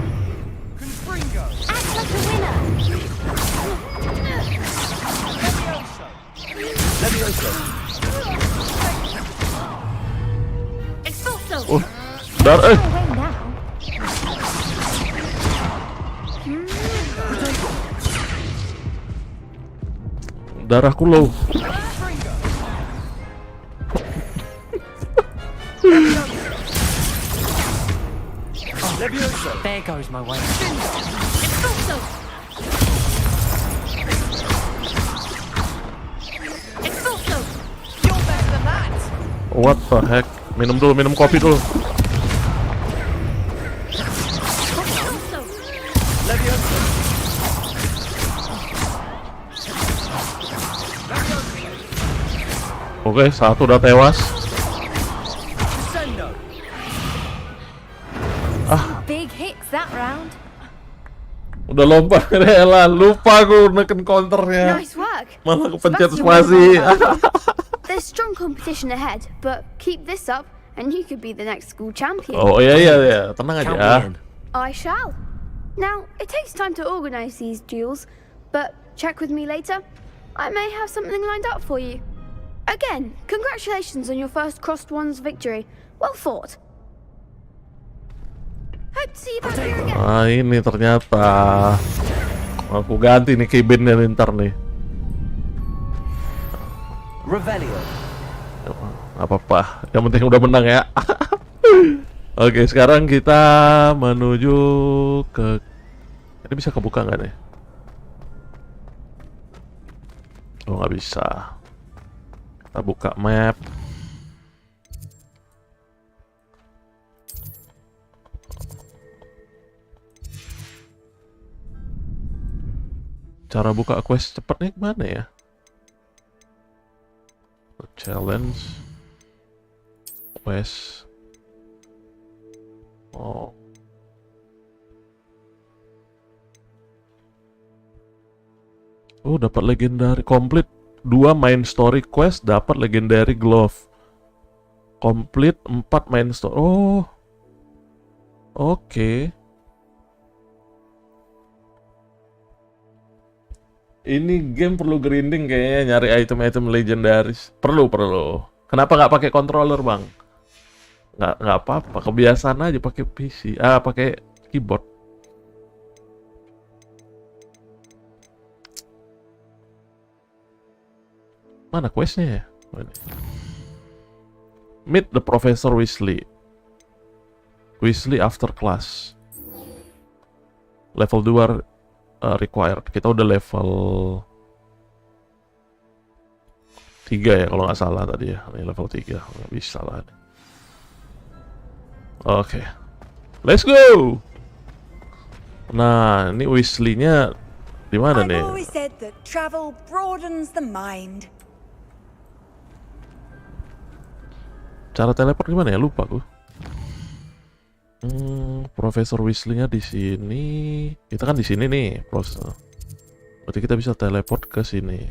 Oh, darahku low. There goes my way. What the heck? Minum kopi dulu. Oke, satu udah tewas. Big hits that round. Udah lompat, rela. Lupa gue neken counternya. Nice work. Malah kepencet Sebastian, spasi. There's strong competition ahead, but keep this up and you could be the next school champion. Oh iya, tenang aja. I shall. Now, it takes time to organize these duels, but check with me later. I may have something lined up for you. Again, congratulations on your first Crossed Ones victory. Well fought. Hope to see you back here again. Ah, ini ternyata. Aku ganti nih keybind-nya ntar nih. Revelio. Apa-apa, yang penting udah menang ya. Oke, sekarang kita menuju ke... Ini bisa kebuka nggak nih? Oh, nggak bisa. Kita buka map. Cara buka quest cepatnya gimana ya? Challenge quest. Oh. Oh, dapat legendary complete 2 main story quest, dapat legendary glove. Complete 4 main story. Oh. Oke. Ini game perlu grinding kayaknya, nyari item-item legendaris. Perlu. Kenapa nggak pakai controller, Bang? Nggak apa-apa, kebiasaan aja pakai PC. Pakai keyboard. Mana questnya ya? Meet the Professor Weasley. Weasley after class. Level 2 required. Kita udah level 3 ya kalau nggak salah tadi ya. Ini level 3, nggak bisa lah. Oke. Let's go. Nah, ini Weasley-nya di mana nih? I've always said that travel broadens the mind. Cara teleport gimana ya? Lupa aku. Profesor Weasley-nya di sini. Kita kan di sini nih, berarti kita bisa teleport ke sini.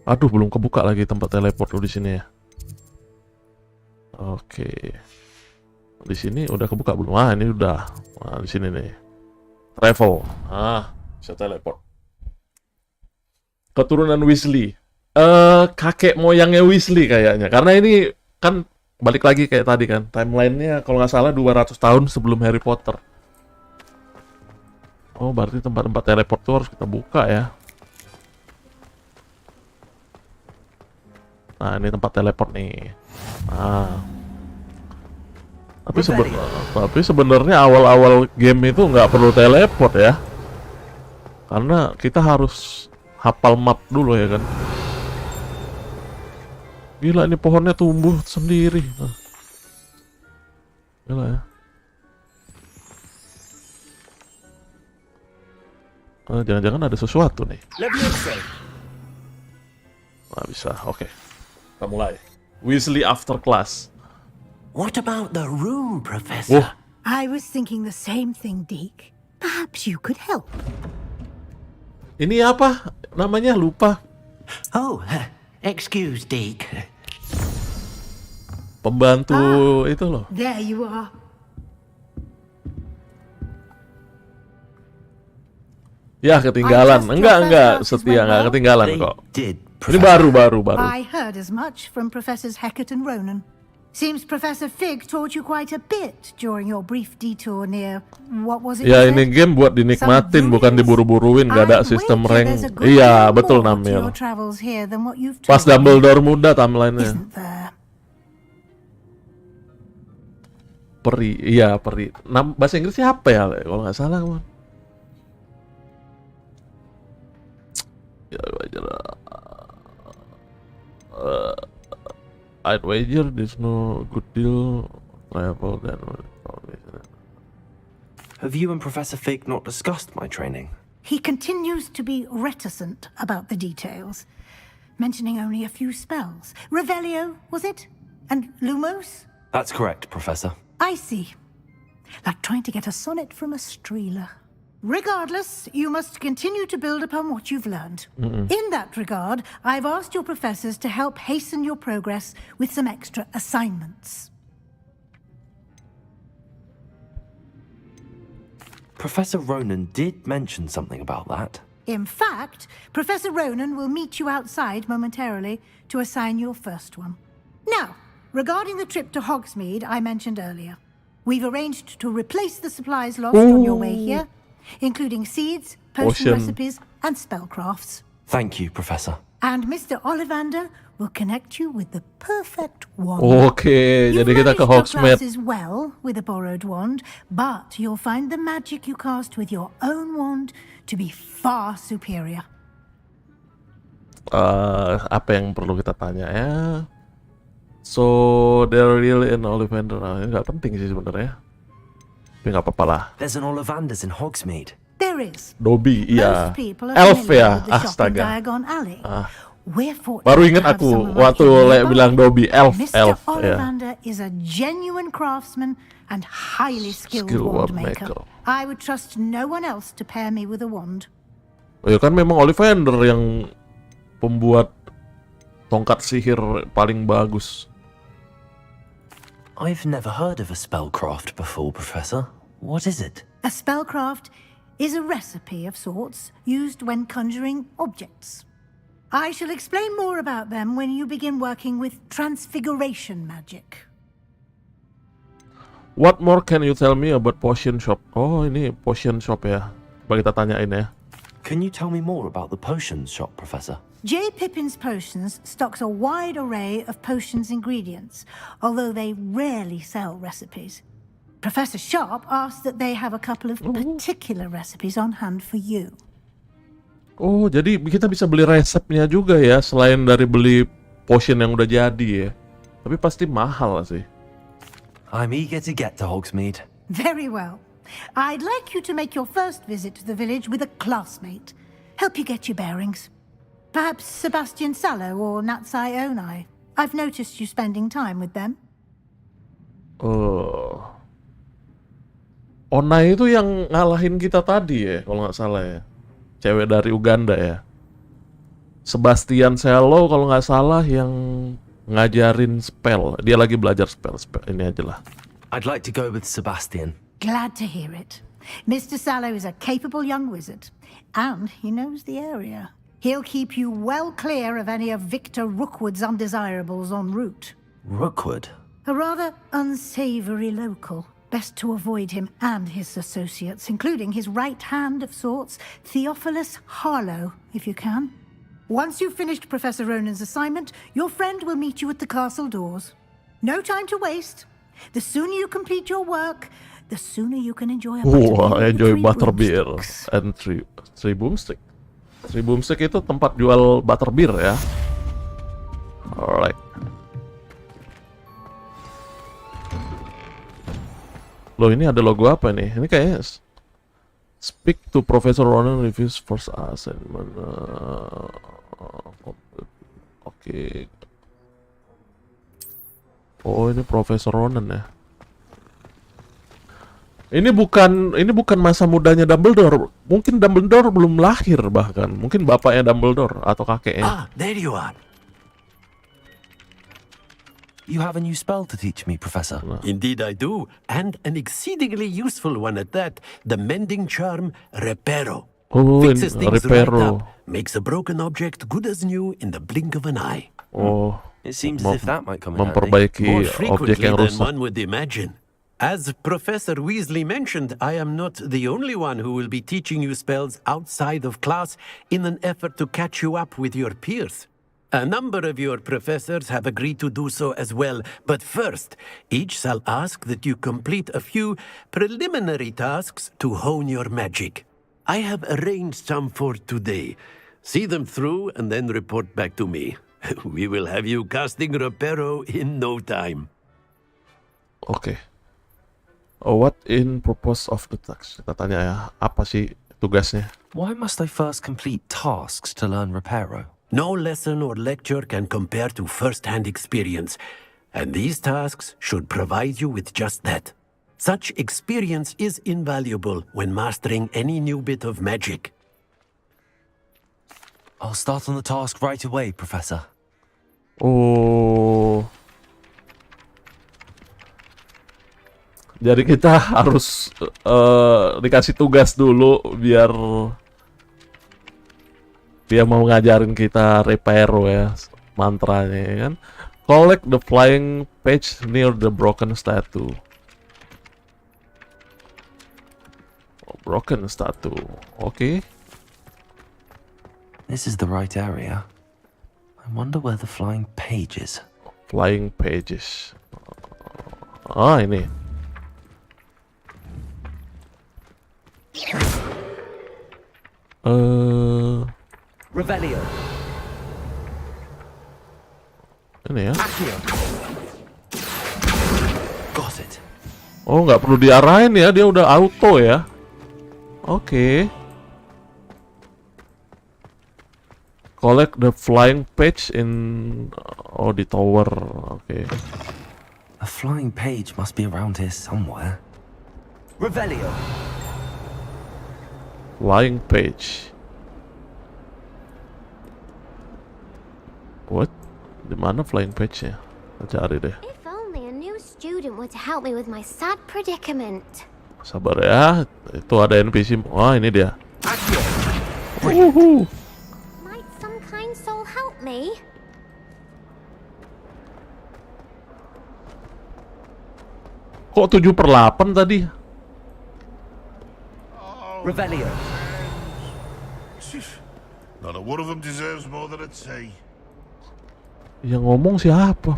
Aduh, belum kebuka lagi tempat teleport di sini ya. Oke. Di sini udah kebuka belum? Ah, ini udah. Nah, di sini nih. Travel. Bisa teleport. Keturunan Weasley. Kakek moyangnya Weasley kayaknya. Karena ini kan balik lagi kayak tadi kan, timelinenya kalau nggak salah 200 tahun sebelum Harry Potter. Oh, berarti tempat-tempat teleport tuh harus kita buka ya. Nah, ini tempat teleport nih. Tapi sebenarnya awal-awal game itu nggak perlu teleport ya, karena kita harus hafal map dulu ya kan. Gila, ini pohonnya tumbuh sendiri. Gila ya. Jangan-jangan ada sesuatu nih. Nggak bisa, oke. Kita mulai. Weasley after class. What about the room, Professor? I was thinking the same thing, Deke. Perhaps you could help. Ini apa? Namanya lupa. Oh, excuse, Deke. Pembantu itu loh. There you are. Ya, ketinggalan. Enggak, setia nggak ketinggalan kok. Ini baru. I heard as much from Professors Hecat and Ronan. Seems Professor Fig taught you quite a bit during your brief detour near, what was it? Ya, ini game buat dinikmatin, bukan diburu-buruin, gak ada sistem rank. Iya, betul Namil. Pas Dumbledore muda timeline-nya. Peri, iya peri. Bahasa Inggrisnya apa ya kalau nggak salah, man? Ya, I'd wager there's no good deal travel then. Have you and Professor Fig not discussed my training? He continues to be reticent about the details, mentioning only a few spells. Revelio, was it? And Lumos? That's correct, Professor. I see. Like trying to get a sonnet from a streeler. Regardless, you must continue to build upon what you've learned. In that regard, I've asked your professors to help hasten your progress with some extra assignments. Professor Ronan did mention something about that. In fact, Professor Ronan will meet you outside momentarily to assign your first one. Now, regarding the trip to Hogsmeade I mentioned earlier, we've arranged to replace the supplies lost on your way here, including seeds, potion recipes, and spellcrafts. Thank you, Professor. And Mr. Ollivander will connect you with the perfect wand. Oke, jadi kita ke Hogsmeade. As well with a borrowed wand, but you'll find the magic you cast with your own wand to be far superior. Apa yang perlu kita tanya ya? So they're really an Ollivander. Ini nggak penting sih sebenarnya. Tapi nggak apa-apa lah. There's an Ollivanders in Hogsmeade. There is. Dobby, iya. Most people are Elf familiar ya, with the shop in astaga. Diagon Alley. We're fortunate Baru ingat to have aku someone waktu like Le you. bilang Dobby, elf, Mr. elf. Ya. Ollivander is a genuine craftsman and highly skilled wand maker. I would trust no one else to pair me with a wand. Oh ya kan memang Ollivander yang pembuat tongkat sihir paling bagus. I've never heard of a spellcraft before, Professor. What is it? A spellcraft is a recipe of sorts used when conjuring objects. I shall explain more about them when you begin working with transfiguration magic. What more can you tell me about potion shop? Oh, ini potion shop ya. Coba kita tanyain ya. Can you tell me more about the potions shop, Professor? J. Pippin's Potions stocks a wide array of potions ingredients, although they rarely sell recipes. Professor Sharp asked that they have a couple of particular recipes on hand for you. Oh, jadi kita bisa beli resepnya juga ya, selain dari beli potion yang udah jadi ya. Tapi pasti mahal sih. I'm eager to get to Hogsmeade. Very well. I'd like you to make your first visit to the village with a classmate. Help you get your bearings. Perhaps Sebastian Sallow or Natsai Onai. I've noticed you spending time with them. Onai itu yang ngalahin kita tadi ya, kalau nggak salah ya. Cewek dari Uganda ya. Sebastian Sallow kalau nggak salah yang ngajarin spell. Dia lagi belajar spell ini aja lah. I'd like to go with Sebastian. Glad to hear it. Mr. Sallow is a capable young wizard, and he knows the area. He'll keep you well clear of any of Victor Rookwood's undesirables en route. Rookwood? A rather unsavory local. Best to avoid him and his associates, including his right hand of sorts, Theophilus Harlow, if you can. Once you've finished Professor Ronan's assignment, your friend will meet you at the castle doors. No time to waste. The sooner you complete your work, the sooner you can enjoy a butterbeer and three boomstick. Three boomstick itu tempat jual butterbeer ya. Alright. Loh, ini ada logo apa nih? Ini kayaknya Speak to Professor Ronan reviews first assignment. Oke. Oh, ini Professor Ronan ya. Ini bukan masa mudanya Dumbledore. Mungkin Dumbledore belum lahir bahkan. Mungkin bapaknya Dumbledore atau kakeknya. Ah, there you are. You have a new spell to teach me, Professor. Indeed I do, and an exceedingly useful one at that. The mending charm, Reparo. Oh, Fixes things right Reparo. up, makes a broken object good as new in the blink of an eye. Oh, it seems as if that might come in handy. memperbaiki More objek frequently yang than rusak. one would imagine. As Professor Weasley mentioned, I am not the only one who will be teaching you spells outside of class in an effort to catch you up with your peers. A number of your professors have agreed to do so as well, but first, each shall ask that you complete a few preliminary tasks to hone your magic. I have arranged some for today. See them through and then report back to me. We will have you casting Reparo in no time. Oke. Oh, what in purpose of the task? Kita tanya ya, apa sih tugasnya? Why must I first complete tasks to learn Reparo? No lesson or lecture can compare to first-hand experience, and these tasks should provide you with just that. Such experience is invaluable when mastering any new bit of magic. I'll start on the task right away, Professor. Oh. Jadi kita harus dikasih tugas dulu biar dia mau ngajarin kita reparo ya mantranya ya kan. Collect the flying page near the broken statue. Oh, broken statue. Okay. This is the right area. I wonder where the flying page is. Flying pages. Ah, ini. Revelio. Ini ya. Got it. Oh, nggak perlu diarahin ya, dia udah auto ya. Oke. Collect the flying page in the tower. Oke. A flying page must be around here somewhere. Revelio. Flying page. What? Di mana flying page-nya? Kita cari deh. If only a new student were to help me with my sad predicament. Sabar ya, itu ada NPC. Wah, ini dia. Might some kind soul help me? Kok 7/8 tadi? Revelio. Not a one of them deserves more than I'd say. Yang ngomong siapa?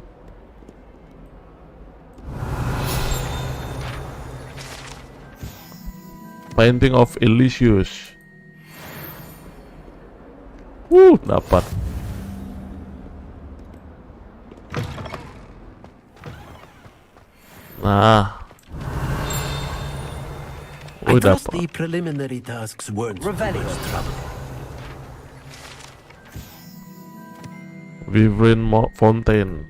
Painting of Elysius. Dapat. Nah. I trust dapat. the preliminary tasks weren't Revelio. trouble. Vivrin Fountain.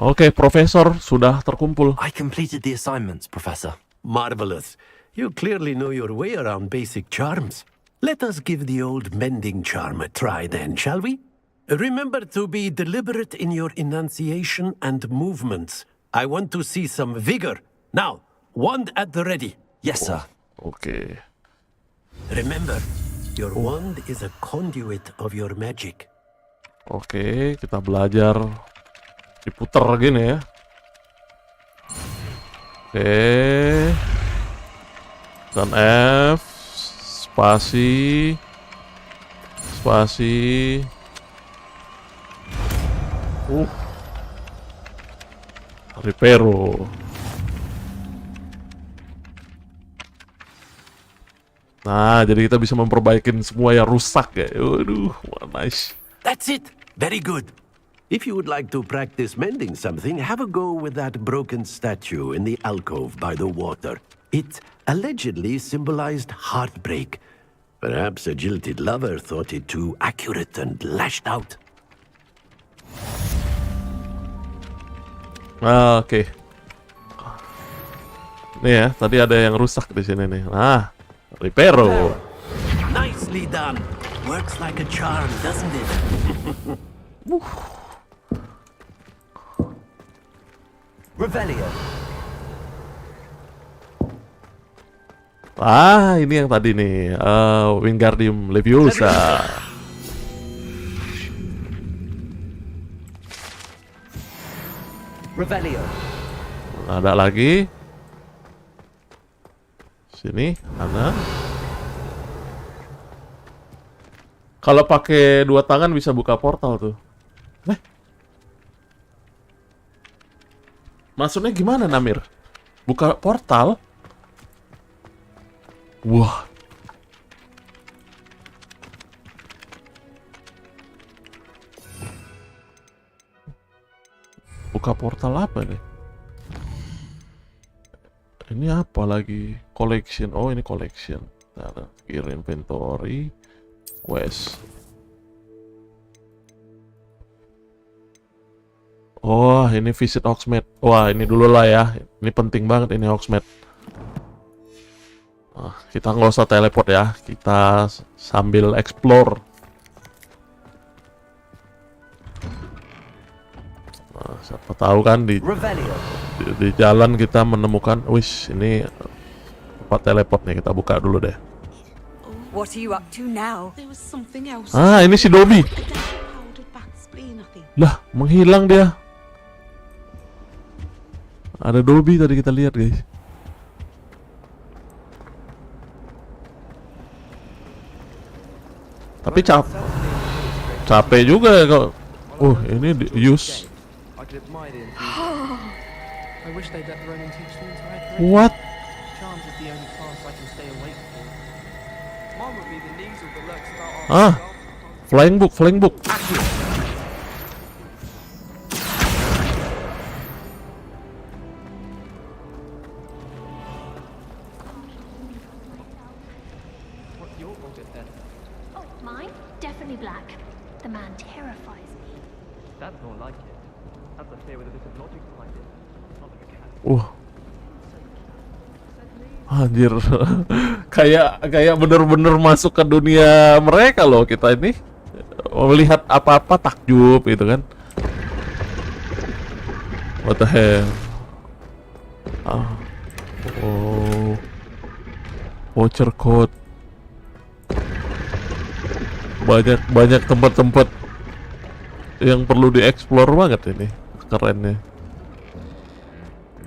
Oke, Profesor sudah terkumpul. I completed the assignments, Professor. Marvelous. You clearly know your way around basic charms. Let us give the old mending charm a try then, shall we? Remember to be deliberate in your enunciation and movements. I want to see some vigor. Now, wand at the ready. Yes, sir. Oke. Remember, your wand is a conduit of your magic. Oke, kita belajar diputer gini ya. Oke. Dan F spasi reparo. Nah, jadi kita bisa memperbaiki semua yang rusak ya. Waduh, nice. That's it. Very good. If you would like to practice mending something, have a go with that broken statue in the alcove by the water. It allegedly symbolized heartbreak. Perhaps a jilted lover thought it too accurate and lashed out. Oke. Nih ya, tadi ada yang rusak di sini nih. Nah, reparo. Nicely done. Works like a charm, doesn't it? Revelio. Ah, ini yang tadi nih. Wingardium Leviosa. Revelio. Ada lagi. Sini, ada. Kalau pakai dua tangan bisa buka portal tuh. Maksudnya gimana, Namir? Buka portal? Wah. Buka portal apa nih? Ini apa lagi? Collection. Oh, ini collection. Ada gear inventory. Quest. Oh, ini visit Hogsmeade. Wah, ini dulu lah ya. Ini penting banget ini Hogsmeade. Nah, kita nggak usah teleport ya. Kita sambil explore. Nah, siapa tahu kan di jalan kita menemukan. Wish, ini tempat teleport nih. Kita buka dulu deh. What are you up to now? There was something else. Ah, ini si Dobby. Lah, menghilang dia. Ada Dobby tadi kita lihat, guys. Tapi capek juga ya kalau. Ini use. What? Ah, flying book. Oh, mine? Definitely black. The man terrifies me. That's more like it. That's a fear with a bit of logic behind it. Not like a cat. Anjir. kayak bener-bener masuk ke dunia mereka loh kita ini. Melihat apa-apa takjub gitu kan. What the hell? Voucher code. Banyak tempat-tempat yang perlu dieksplor banget ini. Kerennya.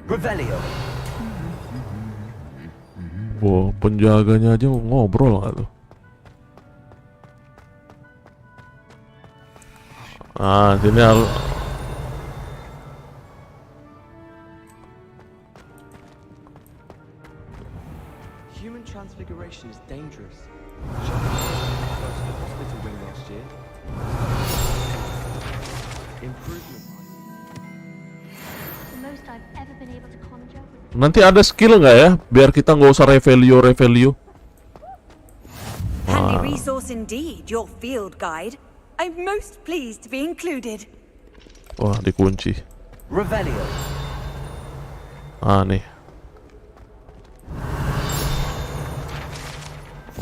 Revelio. Wow, penjaganya aja ngobrol nggak tuh? Ah, sini Human transfiguration is dangerous. The most I've ever been able to conjure. Nanti ada skill nggak ya? Biar kita nggak usah revelio. Handy resource indeed, your field guide. I'm most pleased to be included. Wah, dikunci. Revelio. Ah, nih.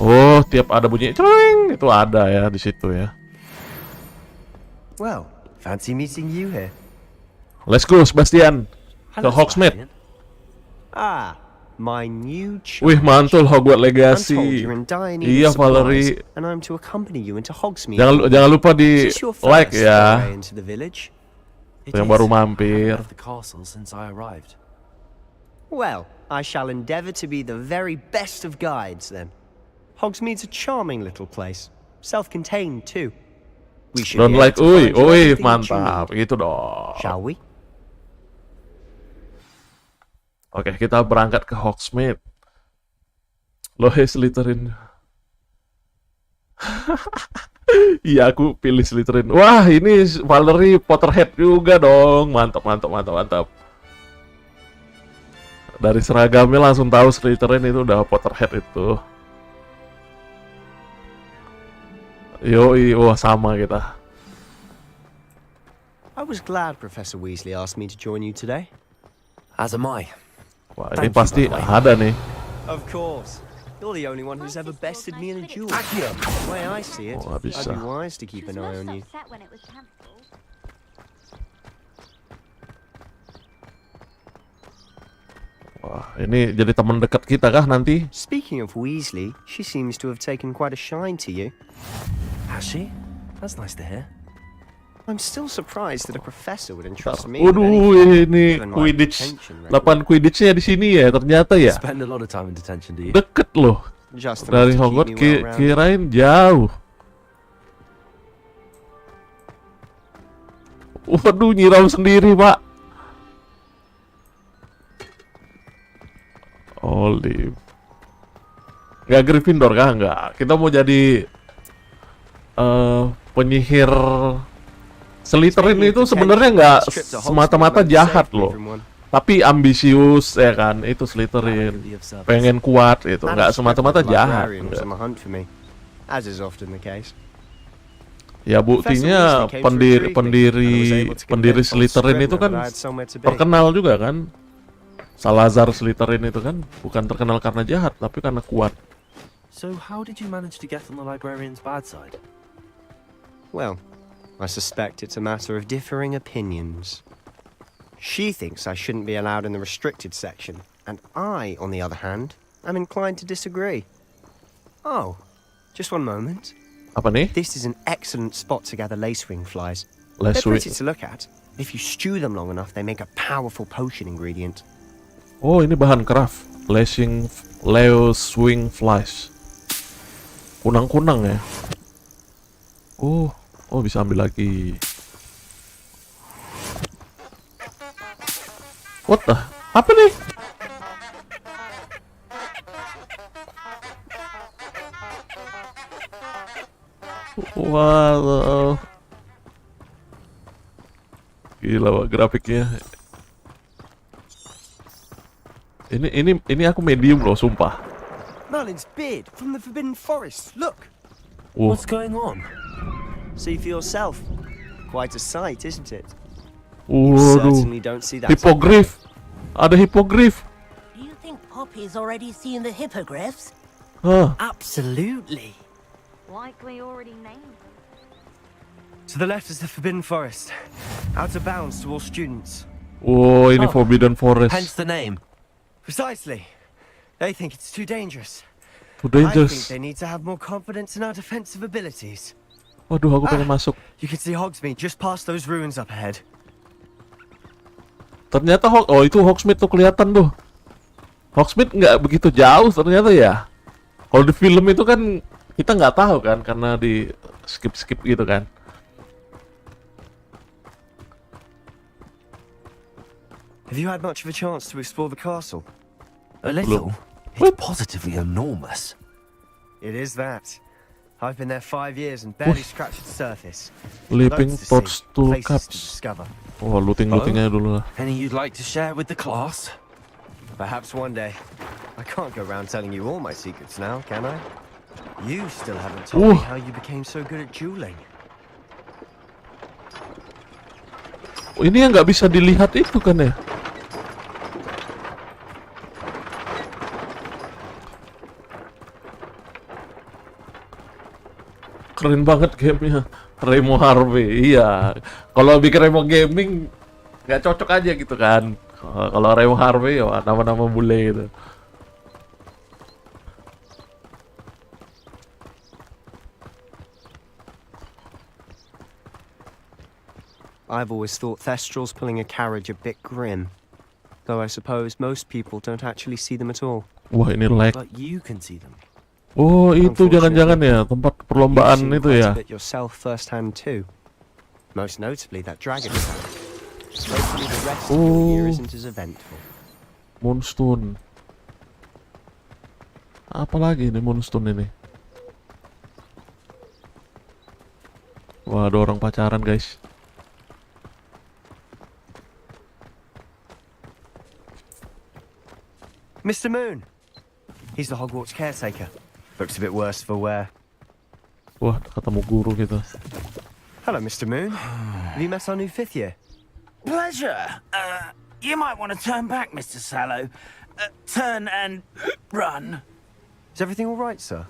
Oh, tiap ada bunyi cering itu ada ya di situ ya. Well, fancy meeting you here. Let's go, Sebastian. Ke Hogsmeade. Ah, my new child. Wih, mantul Hogwart Legacy. I'm told you're in dire need Iya, of supplies, Valerie. and I'm to accompany you into Hogsmeade. Jangan lupa di Is this your like first ya. foray into the village? Yang baru mampir. The castle since I arrived. Well, I shall endeavour to be the very best of guides then. Hogsmeade's a charming little place, self-contained too. We should Don't be like, able to find you everything mantap, you need. gitu dong. Shall we? Oke, kita berangkat ke Hogsmeade. Loh, Slytherin. Iya, aku pilih Slytherin. Wah, ini Valerie Potterhead juga dong. Mantap. Dari seragamnya langsung tahu Slytherin itu udah Potterhead itu. Yoi, wah sama kita. I was glad Professor Weasley asked me to join you today. As am I. Wah, ini pasti ada nih. Of course. You're the only one who's ever bested me in a duel. The way I see it, I'd be wise to keep an eye on you. Wah, ini jadi teman dekat kita kah nanti? Speaking of Weasley, she seems to have taken quite a shine to you. Has she? That's nice to hear. I'm still surprised that a professor would entrust me with Waduh, anything, ini given my Quidditch. detention record. 8 Quidditch-nya di sini ya, ternyata ya. Spend a lot of time in detention, do you? Deket loh. Just enough Dari to keep Hogwart me well rounded. kirain jauh. Waduh, nyiram sendiri, Pak. Olive. Nggak Gryffindor kah? Nggak. Kita mau jadi penyihir. Slytherin itu sebenarnya nggak semata-mata jahat loh. Tapi ambisius ya kan, itu Slytherin. Pengen kuat gitu, nggak semata-mata jahat. Librarian was on the hunt for me, as is often the case. Ya buktinya pendiri Slytherin itu kan terkenal juga kan. Salazar Slytherin itu kan bukan terkenal karena jahat, tapi karena kuat. So how did you manage to get on the librarian's bad side? Well, I suspect it's a matter of differing opinions. She thinks I shouldn't be allowed in the restricted section, and I, on the other hand, am inclined to disagree. Oh, just one moment. Apa nih? This is an excellent spot to gather lacewing flies. They're pretty to look at. If you stew them long enough, they make a powerful potion ingredient. Oh, ini bahan craft. Lacewing flies. Kunang-kunang ya. Oh, bisa ambil lagi. What the? Apa nih? Wow. Gila Pak, grafiknya. Ini aku medium loh, sumpah. Merlin's beard from the Forbidden Forest. Look. What's going on? See for yourself. Quite a sight, isn't it? Waduh. Hippogriff. Ada hippogriff. Do you think Poppy's already seen the hippogriffs? Huh. Absolutely. Likely already named. To the left is the Forbidden Forest. Out of bounds to all students. Oh, ini Forbidden Forest. Hence the name. Precisely. They think it's too dangerous. Too dangerous. I think they need to have more confidence in our defensive abilities. Waduh, aku pengen masuk. You can see Hogsmeade just past those ruins up ahead. Ternyata itu Hogsmeade tuh kelihatan tuh. Hogsmeade nggak begitu jauh ternyata ya. Kalau di film itu kan kita nggak tahu kan karena di skip gitu kan. Have you had much of a chance to explore the castle? A little. It's positively enormous. It is that. I've been there 5 years and barely scratched the surface. Leaping Torch Tool Caps. Oh, looting-lootingnya dulu lah. Any you'd like to share with the class? Perhaps one day. I can't go around telling you all my secrets now, can I? You still haven't told me how you became so good at dueling. Oh, ini yang nggak bisa dilihat itu kan ya? Keren banget gamenya. Remo Harvey, iya. Kalau bikin Remo Gaming nggak cocok aja gitu kan. Kalau Remo Harvey ya nama-nama bule gitu. I've always thought Thestrals pulling a carriage a bit grim. Though I suppose most people don't actually see them at all. Wah, ini lag. But you can see them. Oh, itu jangan-jangan ya tempat perlombaan itu ya. Yourself firsthand too. Most notably that dragon attack. Hopefully the rest of your year isn't as eventful. Moonstone. Apa lagi ini Moonstone ini? Wah, ada orang pacaran, guys. Mr. Moon. He's the Hogwarts caretaker. Looks a bit worse for wear. Wah, ketemu guru gitu. Hello, Mr. Moon. Have you met our new 5th year? Pleasure. You might want to turn back, Mr. Sallow. Turn and run. Is everything all right, sir?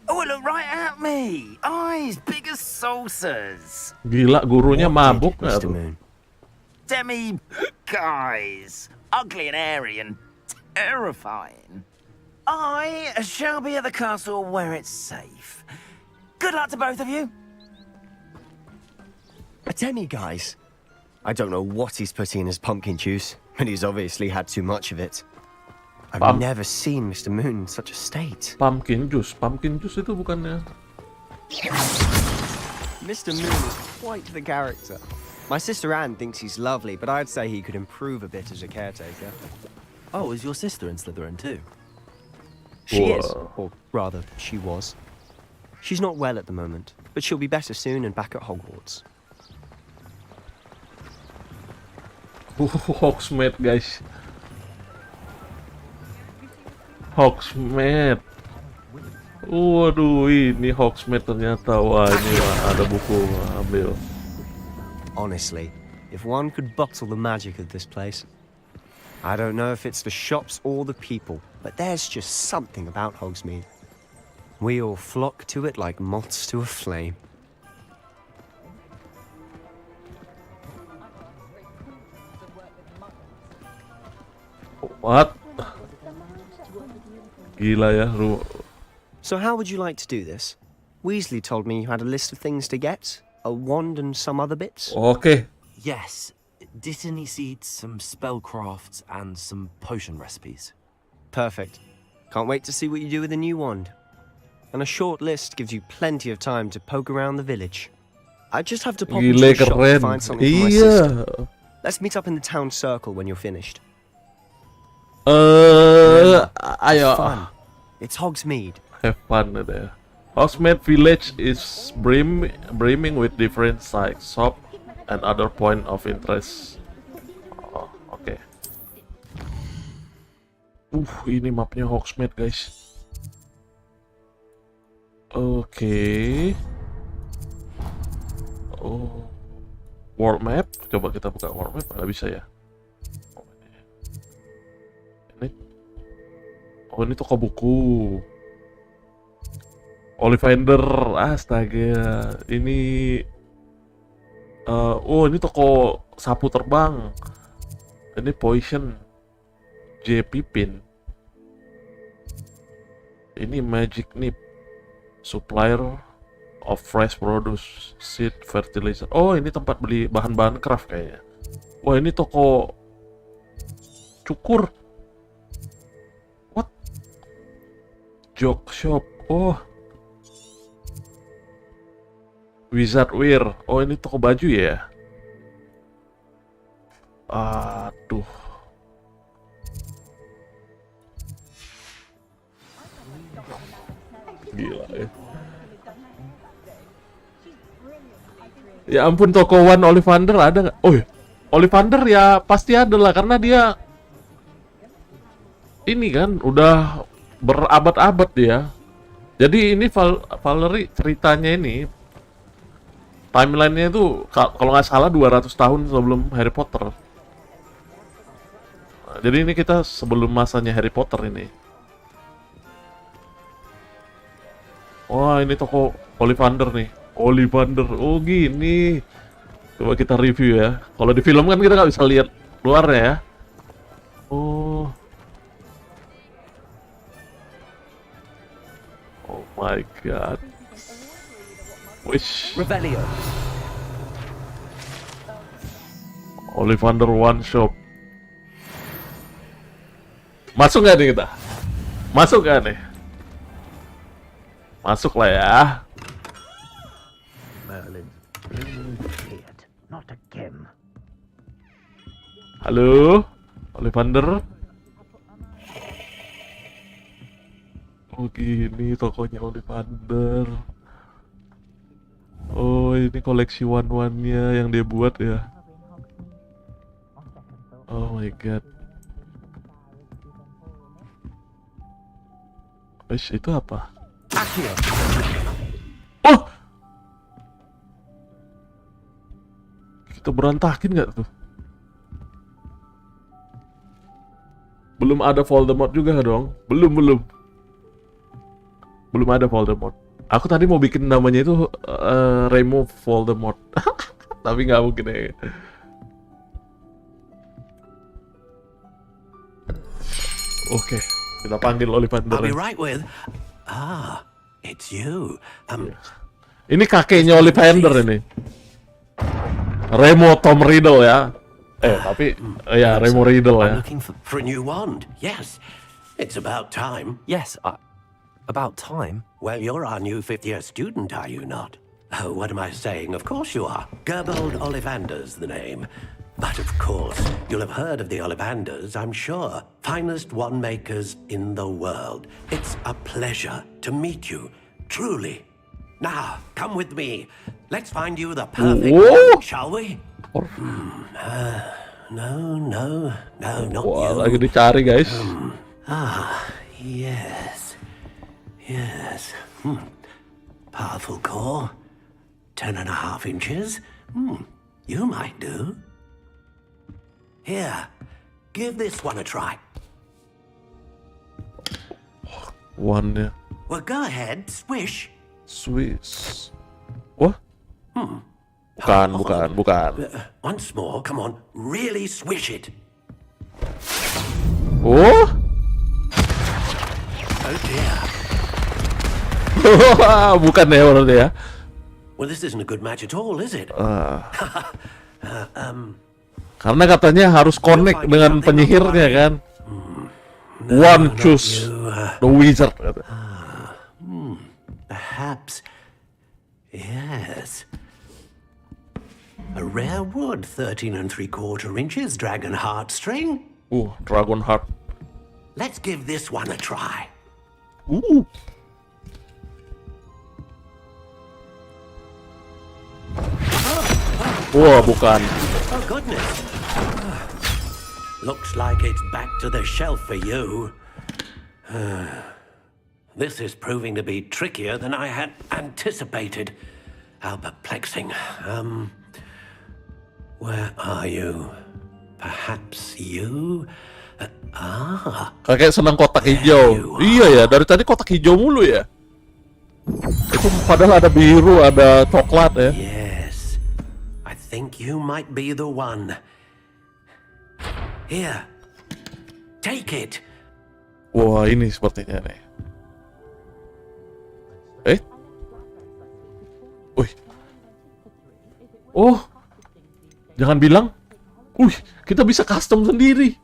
Oh, look right at me. Eyes big as saucers. Gila, gurunya mabuk nggak tuh? Demi guys. Ugly and airy and terrifying. I shall be at the castle where it's safe. Good luck to both of you. A demi-guise? I don't know what he's putting in his pumpkin juice, but he's obviously had too much of it. I've never seen Mr. Moon in such a state. Pumpkin juice itu bukannya? Mr. Moon is quite the character. My sister Anne thinks he's lovely, but I'd say he could improve a bit as a caretaker. Oh, is your sister in Slytherin too? She is, or rather, she was. She's not well at the moment, but she'll be better soon and back at Hogwarts. Hogsmeade, guys. Hogsmeade. Waduh, ini Hogsmeade ternyata. Wah, ini ada buku, ambil. Honestly, if one could bottle the magic of this place. I don't know if it's the shops or the people, but there's just something about Hogsmeade. We all flock to it like moths to a flame. What? Gila ya, So how would you like to do this? Weasley told me you had a list of things to get, a wand and some other bits. Okay. Yes, disini seeds, some spellcrafts, and some potion recipes. Perfect. Can't wait to see what you do with the new wand. And a short list gives you plenty of time to poke around the village. I just have to pop into a shop to find something for my sister. Let's meet up in the town circle when you're finished. Ayo. Fun. It's Hogsmeade. Have fun there. Hogsmeade village is brimming with different sites, shop, and other point of interest. Oh, oke. Ini mapnya Hogsmeade, guys. Oke. Oh, world map. Coba kita buka world map. Nggak bisa ya? Ini toko buku. Ollivander, astaga. Ini ini toko sapu terbang. Ini poison. J Pipin. Ini magic nip. Supplier of fresh produce, seed, fertilizer. Oh, ini tempat beli bahan-bahan craft kayaknya. Wah, ini toko cukur. What? Joke shop. Oh. Wizard wear. Oh, ini toko baju ya. Aduh. Gila ya. Ya ampun, toko One Ollivander ada nggak? Oh, Ollivander ya pasti ada lah, karena dia ini kan udah berabad-abad dia. Jadi ini Valerie ceritanya ini timelinenya itu kalau nggak salah 200 tahun sebelum Harry Potter. Jadi ini kita sebelum masanya Harry Potter ini. Wah, ini toko Ollivander nih. Ollivander, oh gini. Coba kita review ya. Kalau di film kan kita nggak bisa lihat luarnya ya. Oh. Oh my god. Wish. Rebellion. Ollivander One Shop. Masuk nggak nih kita? Masuk nggak nih? Masuk lah ya. Halo, Ollivander. Oh gini tokonya Ollivander. Oh, ini koleksi one-one-nya yang dia buat ya. Oh my god. Itu apa? Oh! Kita berantakin nggak tuh? Belum ada Voldemort juga dong? Belum ada Voldemort. Aku tadi mau bikin namanya itu remove Voldemort. Tapi nggak mungkin ya. Oke, kita panggil Ollivander. I'll be right with. Ah, it's you. Ini kakeknya Ollivander ini. Remo Tom Riddle ya. Tapi ya Remo Riddle ya. I'm looking for a new wand. Yes, it's about time. Yes, about time. Well, you're our new fifth-year student, are you not? Oh, what am I saying? Of course you are. Gerbold Ollivander's the name. But of course, you'll have heard of the Ollivanders, I'm sure. Finest wand makers in the world. It's a pleasure to meet you, truly. Now, come with me. Let's find you the perfect wand, shall we? No, not Wah, you. lagi dicari guys. Yes. Yes. Powerful core. 10.5 inches. You might do. Here, give this one a try. One, ya. Well, go ahead, swish. Swiss. Wah? Bukan. Once more, come on, really swish it. Oh? Oh dear. Bukan ya berarti ya. Well, this isn't a good match at all, is it? Karena katanya harus connect dengan penyihirnya kan. One choose the wizard. Perhaps. Yes. A rare wood, 13 3/4 inches, dragon heart string. Dragon heart. Let's give this one a try. Wah, bukan. Oh goodness. Looks like it's back to the shelf for you. This is proving to be trickier than I had anticipated. How perplexing. Where are you? Perhaps you? Kakek senang kotak hijau. Iya ya, dari tadi kotak hijau mulu ya. Itu padahal ada biru, ada coklat ya. Yes. I think you might be the one. Here. Take it. Wah, ini sepertinya nih. Wih. Oh. Jangan bilang. Kita bisa custom sendiri.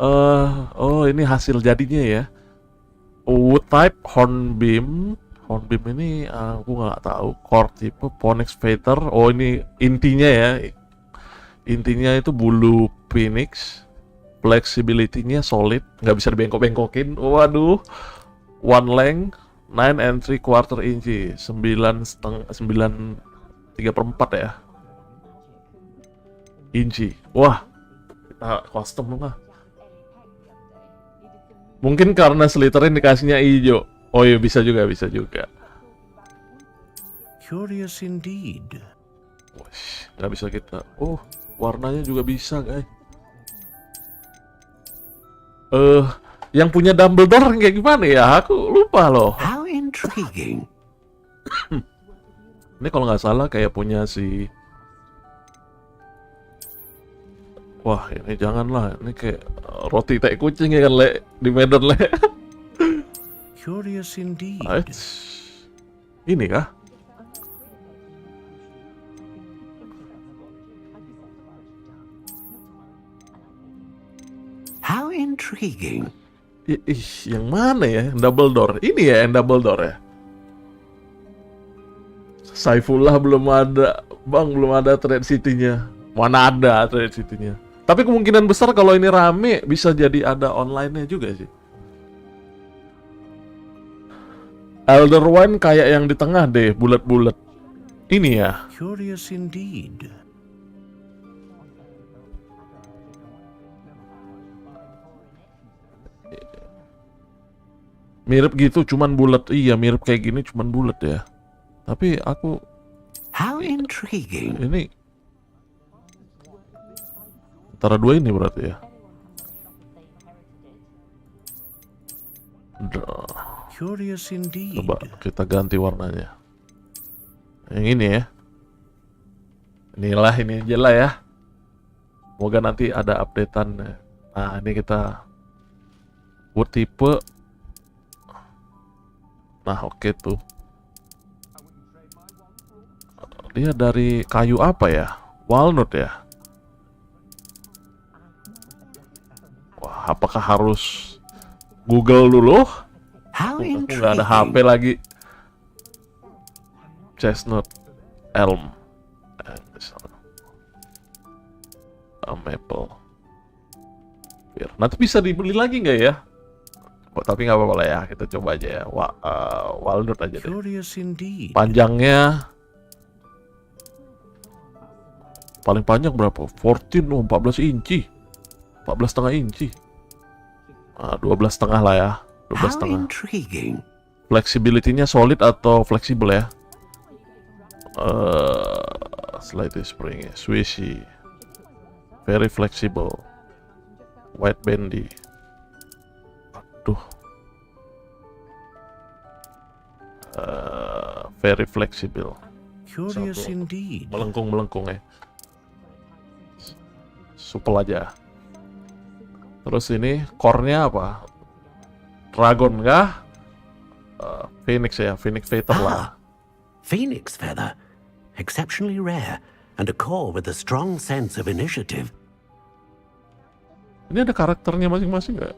Oh, ini hasil jadinya ya. Wood type, hornbeam. Hornbeam ini aku nggak tahu. Core tipe, Phoenix Feather. Oh, ini intinya ya. Intinya itu bulu phoenix. Flexibility-nya solid, nggak bisa dibengkok-bengkokin. Waduh. One length 9 3/4 inci, 9,3/4 ya. Inci. Wah. Kita custom lah. Mungkin karena sliterin dikasihnya hijau. Oh iya, bisa juga. Curious indeed. Wush, nggak bisa kita. Oh, warnanya juga bisa, guys. Yang punya Dumbledore kayak gimana ya? Aku lupa loh. How intriguing. Ini kalau nggak salah kayak punya si. Wah, ini janganlah. Ini kayak roti tai kucing ya kan, Le? Di Medan, Le. Curious indeed. Ini kah? How intriguing. Yang mana ya? Double door. Ini ya yang double door ya. Saifullah belum ada. Bang, belum ada Trade City-nya. Mana ada Trade City-nya. Tapi kemungkinan besar kalau ini rame bisa jadi ada online-nya juga sih. Elder Wine kayak yang di tengah deh, bulat-bulat. Ini ya. Curious indeed. Mirip gitu, cuman bulat. Iya, mirip kayak gini, cuman bulat ya. Tapi aku. How intriguing. Ini. Antara dua ini berarti ya. Curious indeed. Coba kita ganti warnanya. Yang ini ya. Inilah, ini aja lah ya. Semoga nanti ada updatean. Nah, ini kita buat tipe. Nah, oke tuh. Dia dari kayu apa ya? Walnut ya? Wah, apakah harus Google dulu? How Aku nggak ada HP lagi. Chestnut, elm, maple. Nanti bisa dibeli lagi nggak ya? Tapi nggak apa-apa lah ya, kita coba aja ya. Walnut aja deh. Panjangnya paling panjang berapa? 14 inci, 14,5 inci. 12,5 lah ya. 12,5. Intriguing. Flexibility-nya solid atau fleksibel ya? Slightly springy, swishy, very flexible, wide bendy. Aduh. Very flexible. Curious indeed. Melengkung ya. Supel aja. Terus ini core-nya apa? Dragon kah? Phoenix ya, Phoenix Feather lah. Phoenix feather, exceptionally rare, and a core with a strong sense of initiative. Ini ada karakternya masing-masing nggak?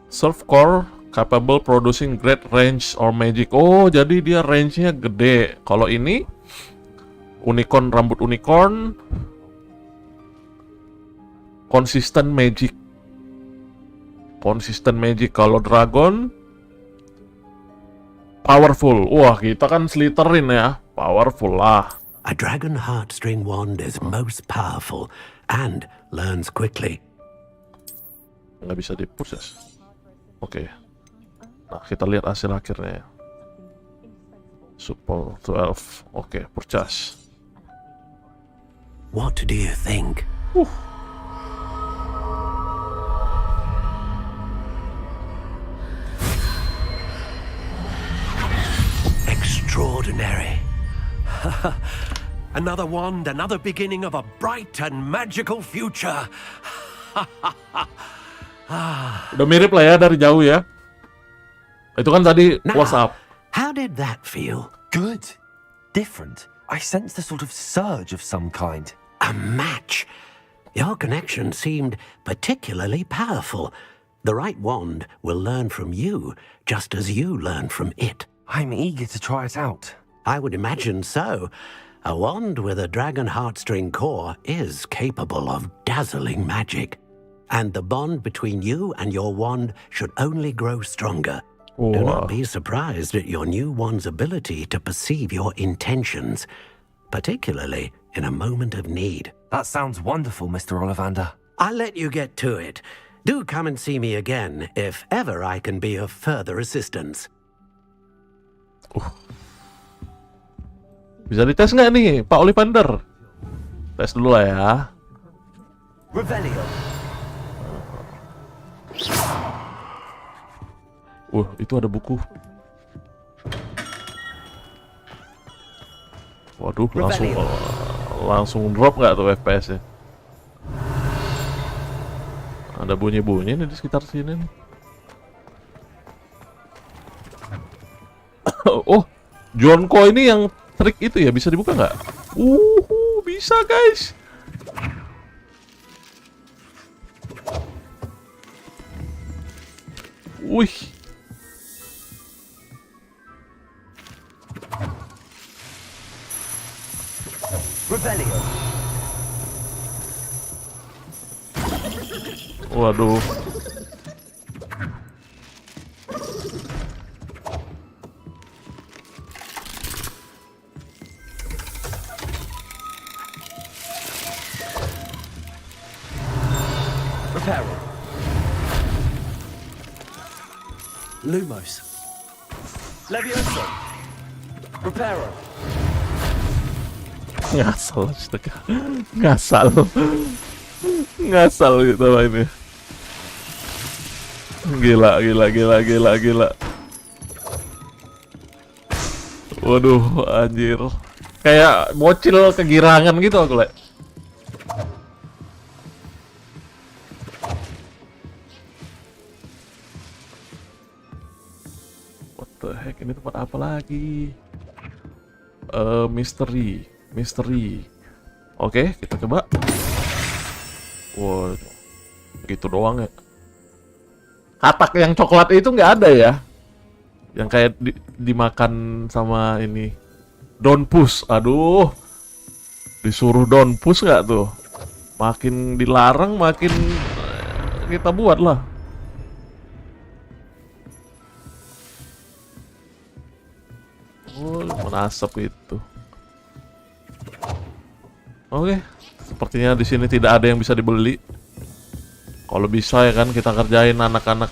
Surf core capable producing great range or magic. Oh, jadi dia range-nya gede. Kalau ini unicorn, rambut unicorn, consistent magic. Consistent magic. Kalau dragon powerful. Wah, kita kan Slytherin ya. Powerful lah. A dragon heartstring wand is most powerful and learns quickly. Nggak bisa di-push. Oke. Nah, kita lihat hasil akhirnya. Supple 12. Oke, purchase. What do you think? Extraordinary. Another wand, another beginning of a bright and magical future. Udah mirip lah ya dari jauh ya. Itu kan tadi close up. How did that feel? Good. Different. I sensed a sort of surge of some kind. A match. Your connection seemed particularly powerful. The right wand will learn from you, just as you learn from it. I'm eager to try it out. I would imagine so. A wand with a dragon heartstring core is capable of dazzling magic. And the bond between you and your wand should only grow stronger. Do not be surprised at your new wand's ability to perceive your intentions, particularly in a moment of need. That sounds wonderful, Mr. Ollivander. I'll let you get to it. Do come and see me again if ever I can be of further assistance. Bisa dites nggak nih, Pak Ollivander? Tes dulu lah ya. Revelio. Itu ada buku. Waduh, langsung drop nggak tuh FPS-nya? Ada bunyi-bunyi nih di sekitar sini nih. Oh, Jonko ini yang trik itu ya, bisa dibuka nggak? Bisa guys. Wih. Revelio. Waduh. Reparo. Lumos. Levioso. Reparo. Ngasal, astaga. Ngasal gitu lah ini. Gila. Waduh, anjir. Kayak bocil kegirangan gitu aku, Le. What the heck, ini tempat apa lagi? Misteri. Oke, kita coba. Wow, gitu doang ya. Katak yang coklat itu nggak ada ya? Yang kayak dimakan sama ini. Don't push, aduh. Disuruh don't push nggak tuh? Makin dilarang, makin kita buat lah. Oh, menasap itu. Oke, sepertinya di sini tidak ada yang bisa dibeli. Kalau bisa ya kan kita kerjain anak-anak.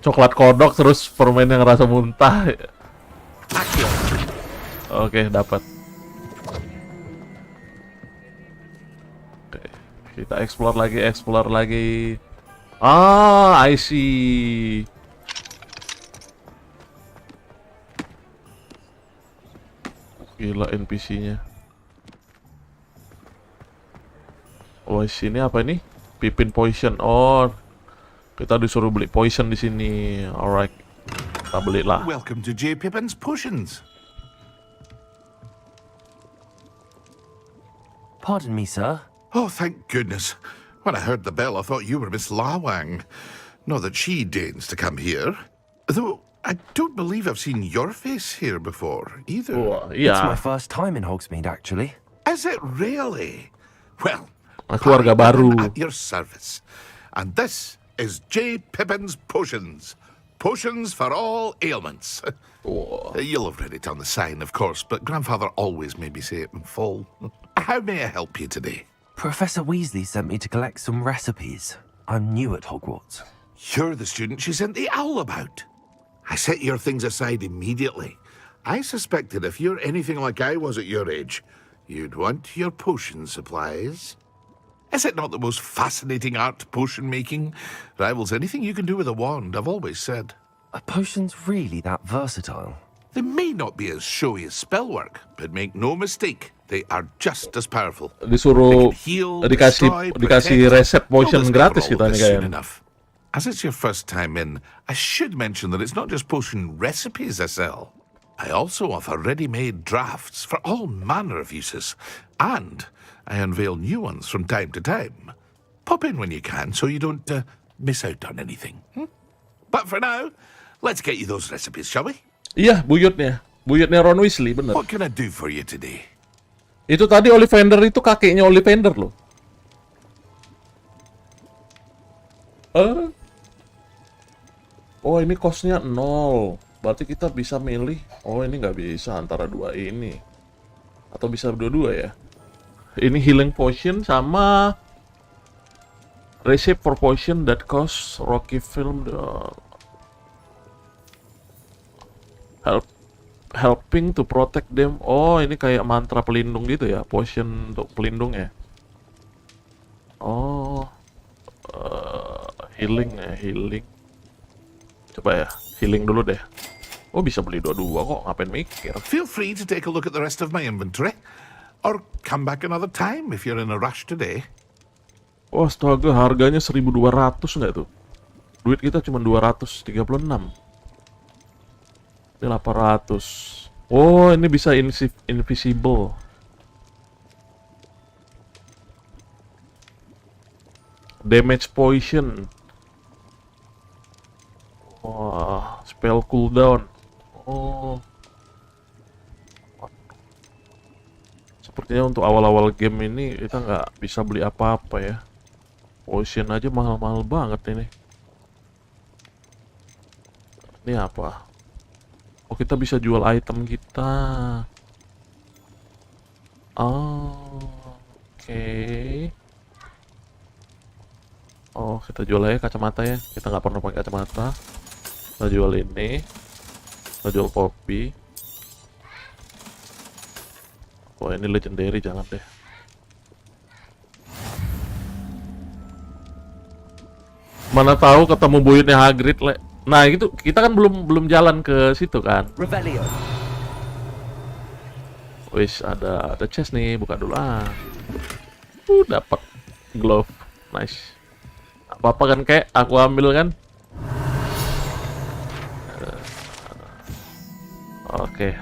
Coklat kodok terus permen yang rasa muntah. Oke, dapat. Oke, kita explore lagi. Ah, I see. Gila NPC-nya. Oh, sini apa ini? Pipin poison. Oh, kita disuruh beli poison di sini. Alright, kita belilah. Welcome to J. Pippin's Potions. Pardon me, sir. Oh, thank goodness. When I heard the bell, I thought you were Miss Lawang. Not that she deigns to come here. Though, I don't believe I've seen your face here before, either. Oh, yeah. It's my first time in Hogsmeade, actually. Is it really? Well, keluarga baru. At your service. And this is J. Pippin's Potions. Potions for all ailments. Oh. You'll have read it on the sign, of course, but Grandfather always made me say it in full. How may I help you today? Professor Weasley sent me to collect some recipes. I'm new at Hogwarts. You're the student she sent the owl about. I set your things aside immediately. I suspected if you're anything like I was at your age, you'd want your potion supplies. Is it not the most fascinating art, potion making? Rivals anything you can do with a wand, I've always said. Are potions really that versatile? They may not be as showy as spellwork, but make no mistake, they are just as powerful. Disuruh dikasih resep potion gratis kita nih kayaknya. As it's your first time in, I should mention that it's not just potion recipes I sell. I also offer ready-made drafts for all manner of uses, and I unveil new ones from time to time. Pop in when you can so you don't miss out on anything. But for now, let's get you those recipes, shall we? Iya, buyutnya Ron Weasley, bener. What can I do for you today? Itu tadi Ollivander itu kakeknya Ollivander loh. Oh, ini cost-nya 0. Berarti kita bisa milih. Oh, ini nggak bisa antara dua ini. Atau bisa dua-dua ya. Ini healing potion sama recipe for potion that costs Rocky film helping to protect them. Oh, ini kayak mantra pelindung gitu ya, potion untuk pelindung ya. Oh, healing ya, healing. Coba ya, healing dulu deh. Oh, bisa beli dua-dua kok, ngapain mikir. Feel free to take a look at the rest of my inventory, or come back another time if you're in a rush today. Oh, astaga, harganya 1.200 nggak tuh? Duit kita cuma 236. Ini 800. Oh, ini bisa invisible. Damage poison. Wah, spell cooldown. Oh. Sepertinya untuk awal-awal game ini kita nggak bisa beli apa-apa ya. Potion aja mahal-mahal banget ini. Ini apa? Oh, kita bisa jual item kita. Oh, oke. Oh, kita jual aja kacamata ya. Kita nggak pernah pakai kacamata. Kita jual ini. Kita jual kopi. Oh, ini legendary, jangan deh. Mana tahu ketemu buyutnya Hagrid, Le. Nah, itu kita kan belum jalan ke situ kan. Revelio. Wis, ada chest nih, buka dulu dapat glove. Nice. Apa-apa kan kayak aku ambil kan? Oke.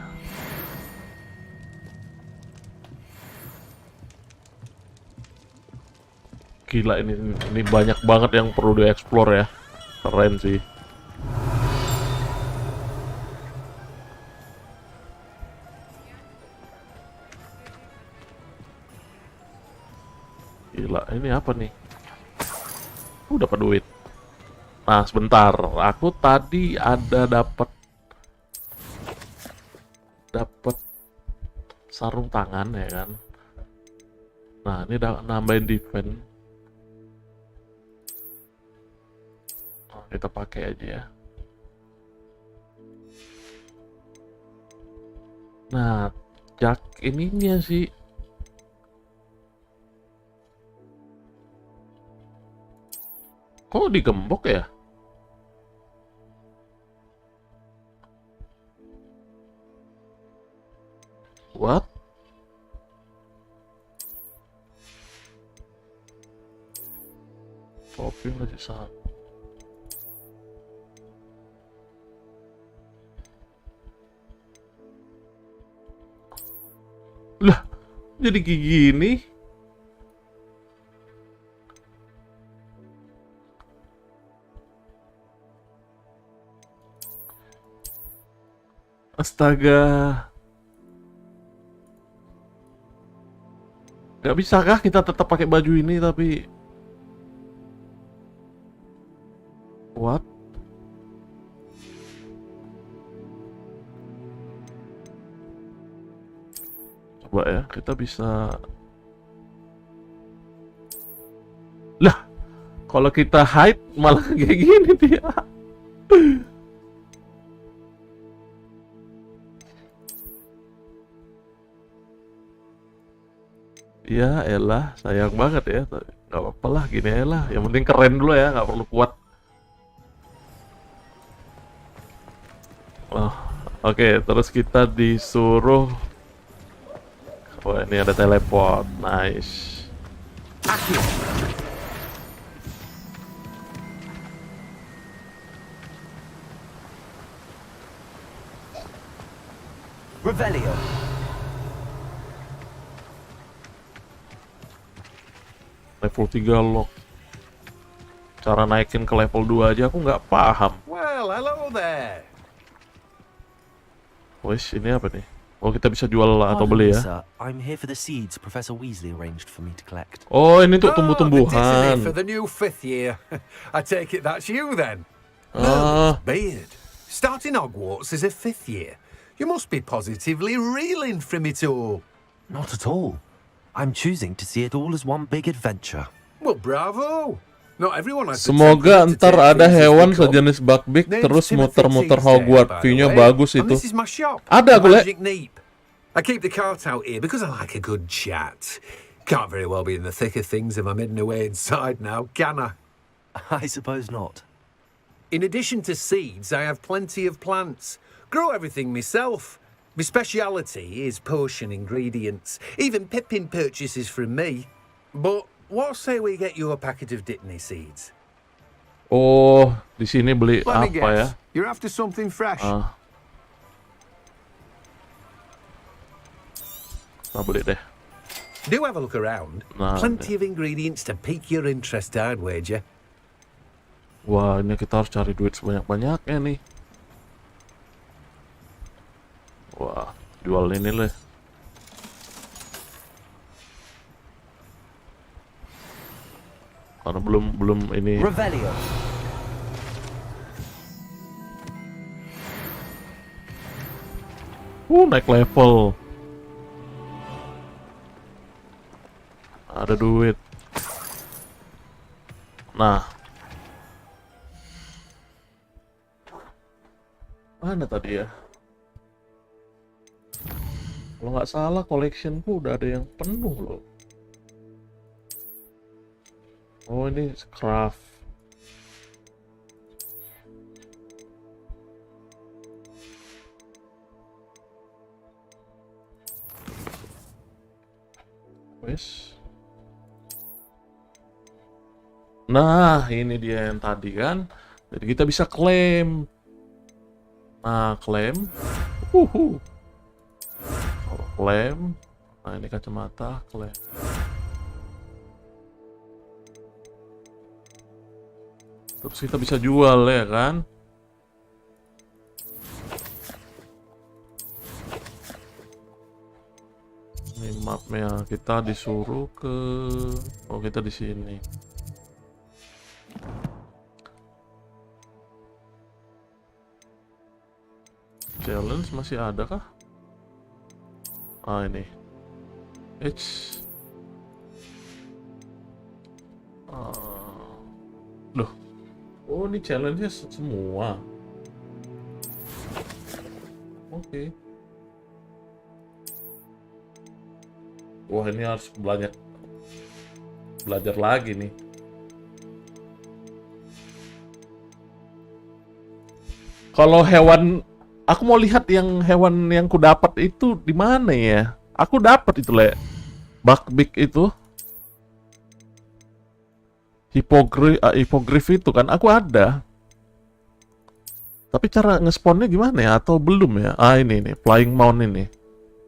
Gila, ini banyak banget yang perlu dieksplor ya. Keren sih. Gila, ini apa nih? Dapat duit. Nah, sebentar. Aku tadi ada dapat sarung tangan ya kan. Nah ini udah nambahin defense. Nah, kita pakai aja ya. Nah jak ininya sih kok digembok ya? What? Topi masih sama. Lah, jadi kayak gini. Astaga. Gak bisakah kita tetap pakai baju ini tapi what? Coba ya, kita bisa. Lah, kalau kita hide malah kayak gini dia. Ya elah, sayang banget ya. Gak apa-apa lah, gini elah. Yang penting keren dulu ya, gak perlu kuat. Oh, oke, terus kita disuruh. Oh, ini ada teleport, nice. Revelio. Level 3 lock. Cara naikin ke level 2 aja aku nggak paham. Well, hello there. Wes, ini apa nih? Oh, kita bisa jual atau beli ya? Sir, I'm here for the seeds Professor Weasley arranged for me to collect. Oh, ini untuk The tumbuh-tumbuhan. disni for the new 5th year. I take it that's you then. Beard. Starting Hogwarts as a 5th year. You must be positively reeling from it all. Not at all. I'm choosing to see it all as one big adventure. Well, bravo. Not everyone has the Semoga temperament to ntar take ada things as hewan they come. sejenis Buckbeak Name's terus Timothy muter-muter Teasdale, Hogwart. by the View-nya way. bagus And itu. this is my shop. Ada aku lihat. Magic Neep. I keep the cart out here because I like a good chat. Can't very well be in the thick of things if I'm hidden away inside now, can I? I suppose not. In addition to seeds, I have plenty of plants. Grow everything myself. My speciality is potion ingredients. Even Pippin purchases from me. But what say we get you a packet of Disney seeds? Oh, di sini beli Let me apa ya? guess. You're after something fresh. Nah, beli deh. Do have a look around. Nah, Plenty of ingredients to pique your interest, I'd wager. Wah, ini kita harus cari duit sebanyak-banyaknya nih. Wah, jual ini lah. Karena belum ini. Revelio. Naik level. Ada duit. Nah. Mana tadi ya? Kalau nggak salah collectionku udah ada yang penuh loh. Oh, ini craft. Wes. Nah, ini dia yang tadi kan. Jadi kita bisa klaim. Nah, klaim. Klaim. Nah, ini kacamata, klaim. Terus kita bisa jual ya kan? Ini mapnya, kita disuruh ke. Oh, kita di sini. Challenge masih ada kah? Ini. Loh. Oh, ini challenge-nya semua. Oke. Wah, ini harus belajar lagi nih. Kalau hewan, aku mau lihat yang hewan yang ku dapat itu di mana ya? Aku dapat itu Buckbeak itu. Hippogriff itu kan aku ada. Tapi cara nge-spawnnya gimana ya? Atau belum ya? Ini nih, Flying Mount ini.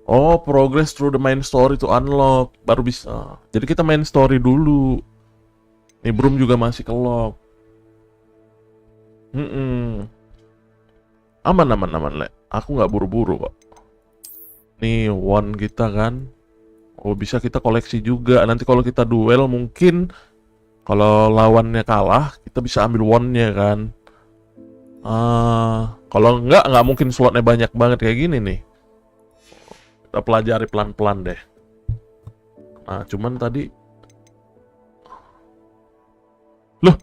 Oh, progress through the main story to unlock. Baru bisa. Jadi kita main story dulu. Nih, Broom juga masih ke-lock. Aman, Le. Aku nggak buru-buru kok. Nih, wand kita kan. Oh, bisa kita koleksi juga. Nanti kalau kita duel mungkin kalau lawannya kalah, kita bisa ambil wand-nya kan. Kalau nggak mungkin slotnya banyak banget kayak gini nih. Kita pelajari pelan-pelan deh. Nah, cuman tadi... Loh?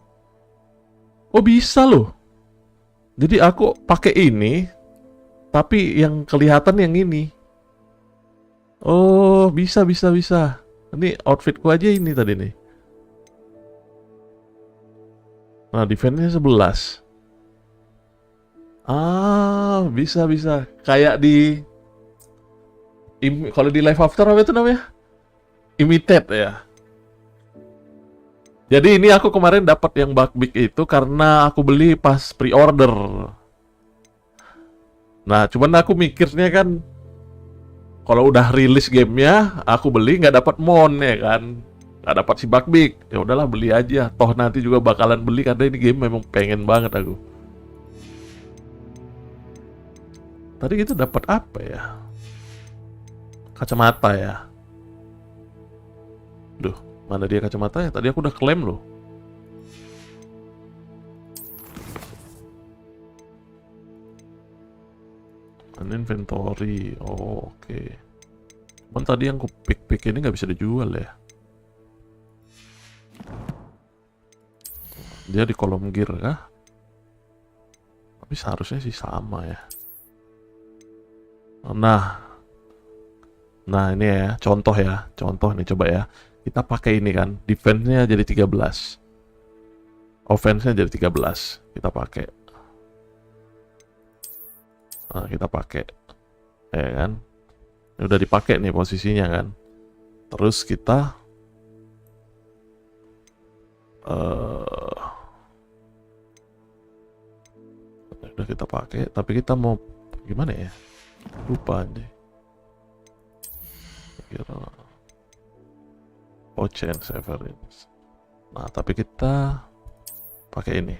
Oh, bisa loh. Jadi aku pakai ini, tapi yang kelihatan yang ini. Oh, bisa. Ini outfitku aja ini tadi nih. Nah, defense-nya 11. Bisa. Kayak di... Kalau di live after apa itu namanya? Imitate ya. Jadi ini aku kemarin dapat yang Buckbeak itu karena aku beli pas pre-order. Nah, cuman aku mikirnya kan kalau udah rilis gamenya, aku beli nggak dapat mon ya kan, nggak dapat si Buckbeak. Ya udahlah beli aja. Toh nanti juga bakalan beli karena ini game memang pengen banget aku. Tadi itu dapat apa ya? Kacamata ya. Duh, mana dia kacamatanya? Tadi aku udah klaim loh. Inventory. Oh, oke. Cuman tadi yang ku pick ini nggak bisa dijual ya. Dia di kolom gear kah? Tapi seharusnya sih sama ya. Nah ini ya, contoh nih, coba ya. Kita pakai ini kan, defense-nya jadi 13. Offense-nya jadi 13. Kita pakai. Nah, kita pakai. Ya kan? Ini udah dipakai nih posisinya kan. Terus kita udah kita pakai, tapi kita mau gimana ya? Lupa deh. Change Severance. Nah, tapi kita pakai ini.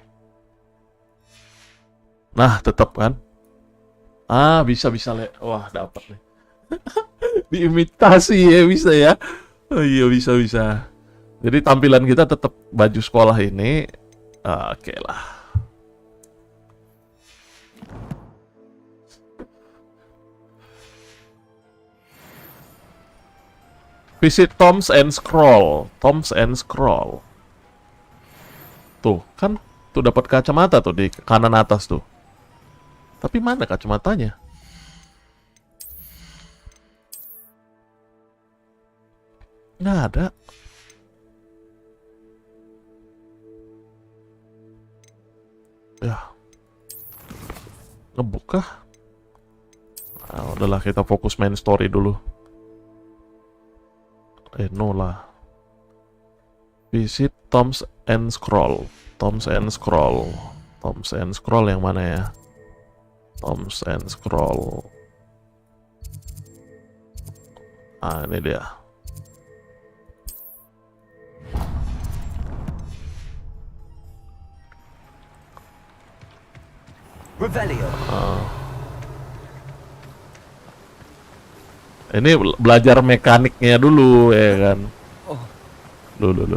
Nah, tetap kan? Bisa Le. Wah, dapat nih. Diimitasi ya, bisa ya. Oh iya, bisa. Jadi tampilan kita tetap baju sekolah ini. Oke lah. Visit Tombs and Scroll. Tuh, kan tuh dapat kacamata tuh di kanan atas tuh. Tapi mana kacamatanya? Nggak ada. Ya. Ngebuka. Nah, udahlah kita fokus main story dulu. No lah. Visit Tombs and Scroll yang mana ya? Tombs and Scroll. Ini dia. Revelio. Ini belajar mekaniknya dulu ya kan. Dulu.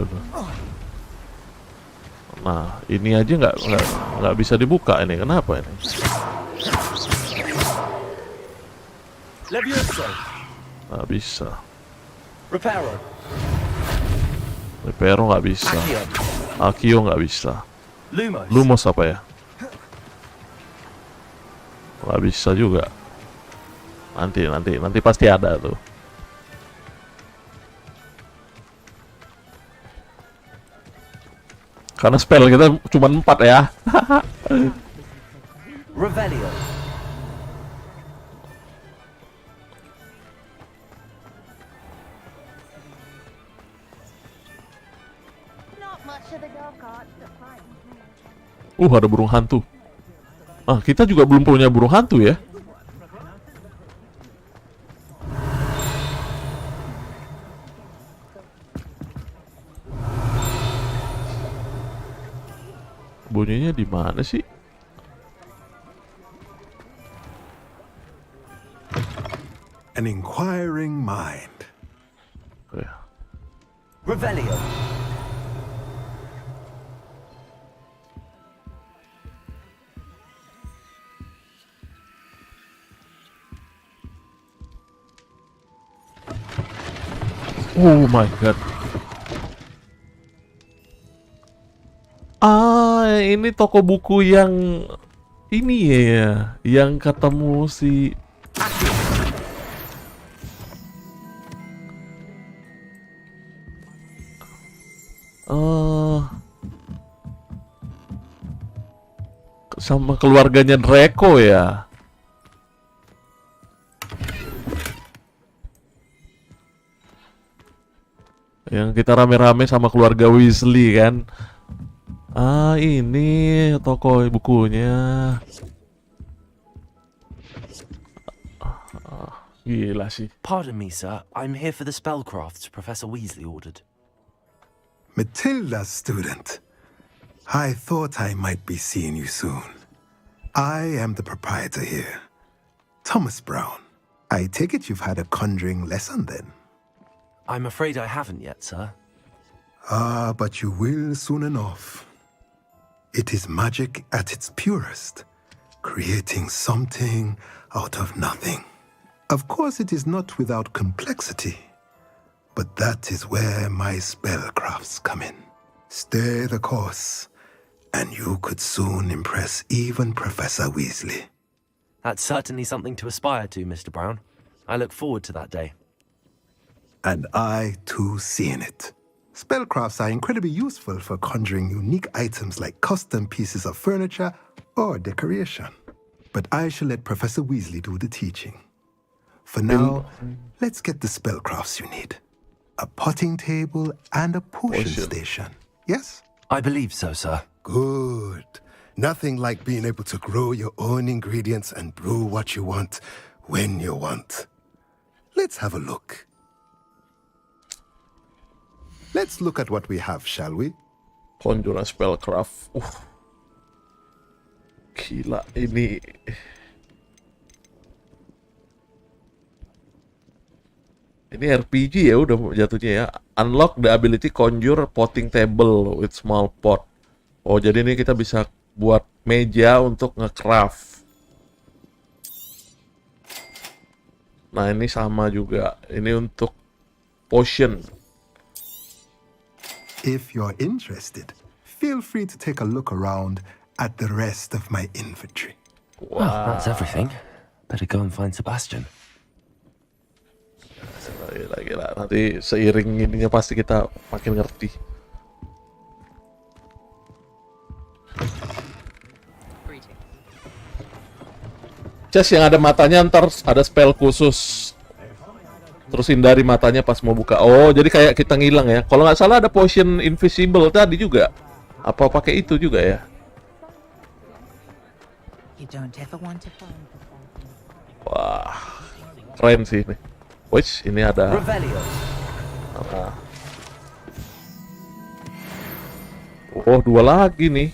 Nah, ini aja nggak bisa dibuka ini. Kenapa ini? Nggak bisa. Reparo. Reparo nggak bisa. Akio nggak bisa. Lumos apa ya? Nggak bisa juga. Nanti pasti ada tuh. Karena spell kita cuma 4 ya. Revelio. Ada burung hantu. Kita juga belum punya burung hantu ya. Bunyinya di mana sih? An inquiring mind. Revelio. Oh my god. Ini toko buku yang ini ya, yang ketemu si sama keluarganya Draco ya. Yang kita rame-rame sama keluarga Weasley kan. Ini toko bukunya. Gila sih. Pardon me, sir. I'm here for the spellcrafts Professor Weasley ordered. Matilda, student. I thought I might be seeing you soon. I am the proprietor here, Thomas Brown. I take it you've had a conjuring lesson then? I'm afraid I haven't yet, sir. But you will soon enough. It is magic at its purest, creating something out of nothing. Of course, it is not without complexity, but that is where my spellcrafts come in. Stay the course, and you could soon impress even Professor Weasley. That's certainly something to aspire to, Mr. Brown. I look forward to that day. And I, too, see in it. Spellcrafts are incredibly useful for conjuring unique items like custom pieces of furniture or decoration. But I shall let Professor Weasley do the teaching. For now, let's get the spellcrafts you need. A potting table and a potion station. Yes? I believe so, sir. Good. Nothing like being able to grow your own ingredients and brew what you want when you want. Let's have a look. Let's look at what we have, shall we? Conjurer spellcraft. Gila ini. Ini RPG ya udah jatuhnya ya. Unlock the ability conjure potting table with small pot. Jadi ini kita bisa buat meja untuk nge-craft. Nah, ini sama juga. Ini untuk potion. If you're interested, feel free to take a look around at the rest of my inventory. Wow. That's everything. Better go and find Sebastian. Gila. Nanti seiring ininya pasti kita makin ngerti. Chest yang ada matanya ntar ada spell khusus. Terus hindari matanya pas mau buka. Jadi kayak kita ngilang ya. Kalau nggak salah ada potion invisible tadi juga. Apa pakai itu juga ya? Wah, keren sih ini. Wih, ini ada. Dua lagi nih.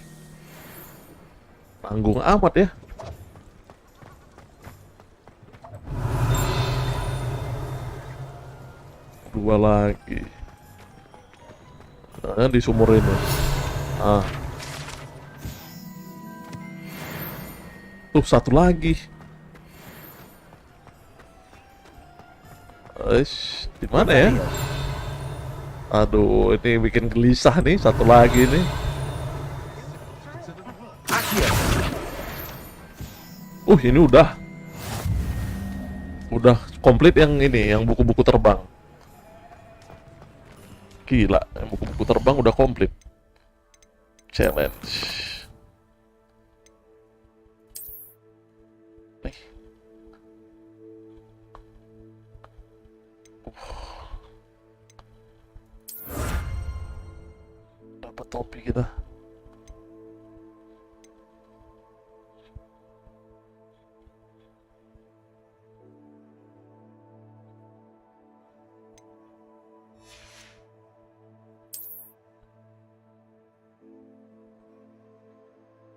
Tanggung amat ya. Dua lagi. Nah, di sumur ini. Tuh satu lagi. Di mana ya? Aduh, ini bikin gelisah nih. Satu lagi nih. Ini udah komplit yang ini, yang buku-buku terbang. Gila, yang buku-buku terbang udah komplit. Challenge. Nih. Dapat topi kita.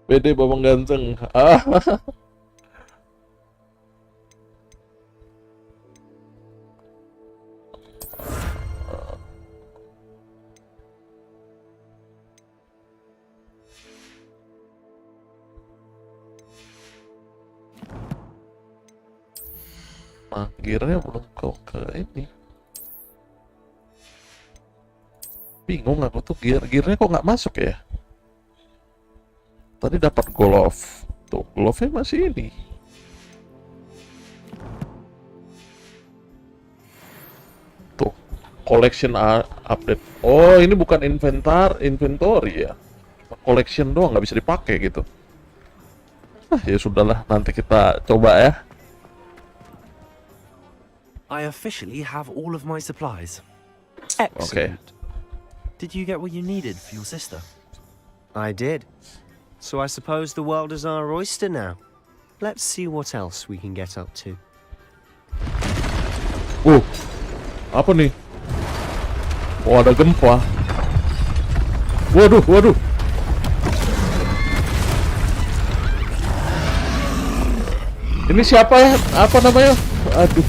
Pede babang ganteng. Gearnya belum ke ini. Bingung aku tuh gearnya kok nggak masuk ya? Tadi dapat glove. Tuh, glove-nya masih ini. Tuh, collection update. Oh, ini bukan inventory ya. Collection doang, nggak bisa dipakai gitu. Ya sudahlah, nanti kita coba ya. I officially have all of my supplies. Excellent. Did you get what you needed for your sister? I did. So I suppose the world is our oyster now. Let's see what else we can get up to. Apa nih? Oh, ada gempa. Waduh. Ini siapa ya? Apa namanya? Aduh.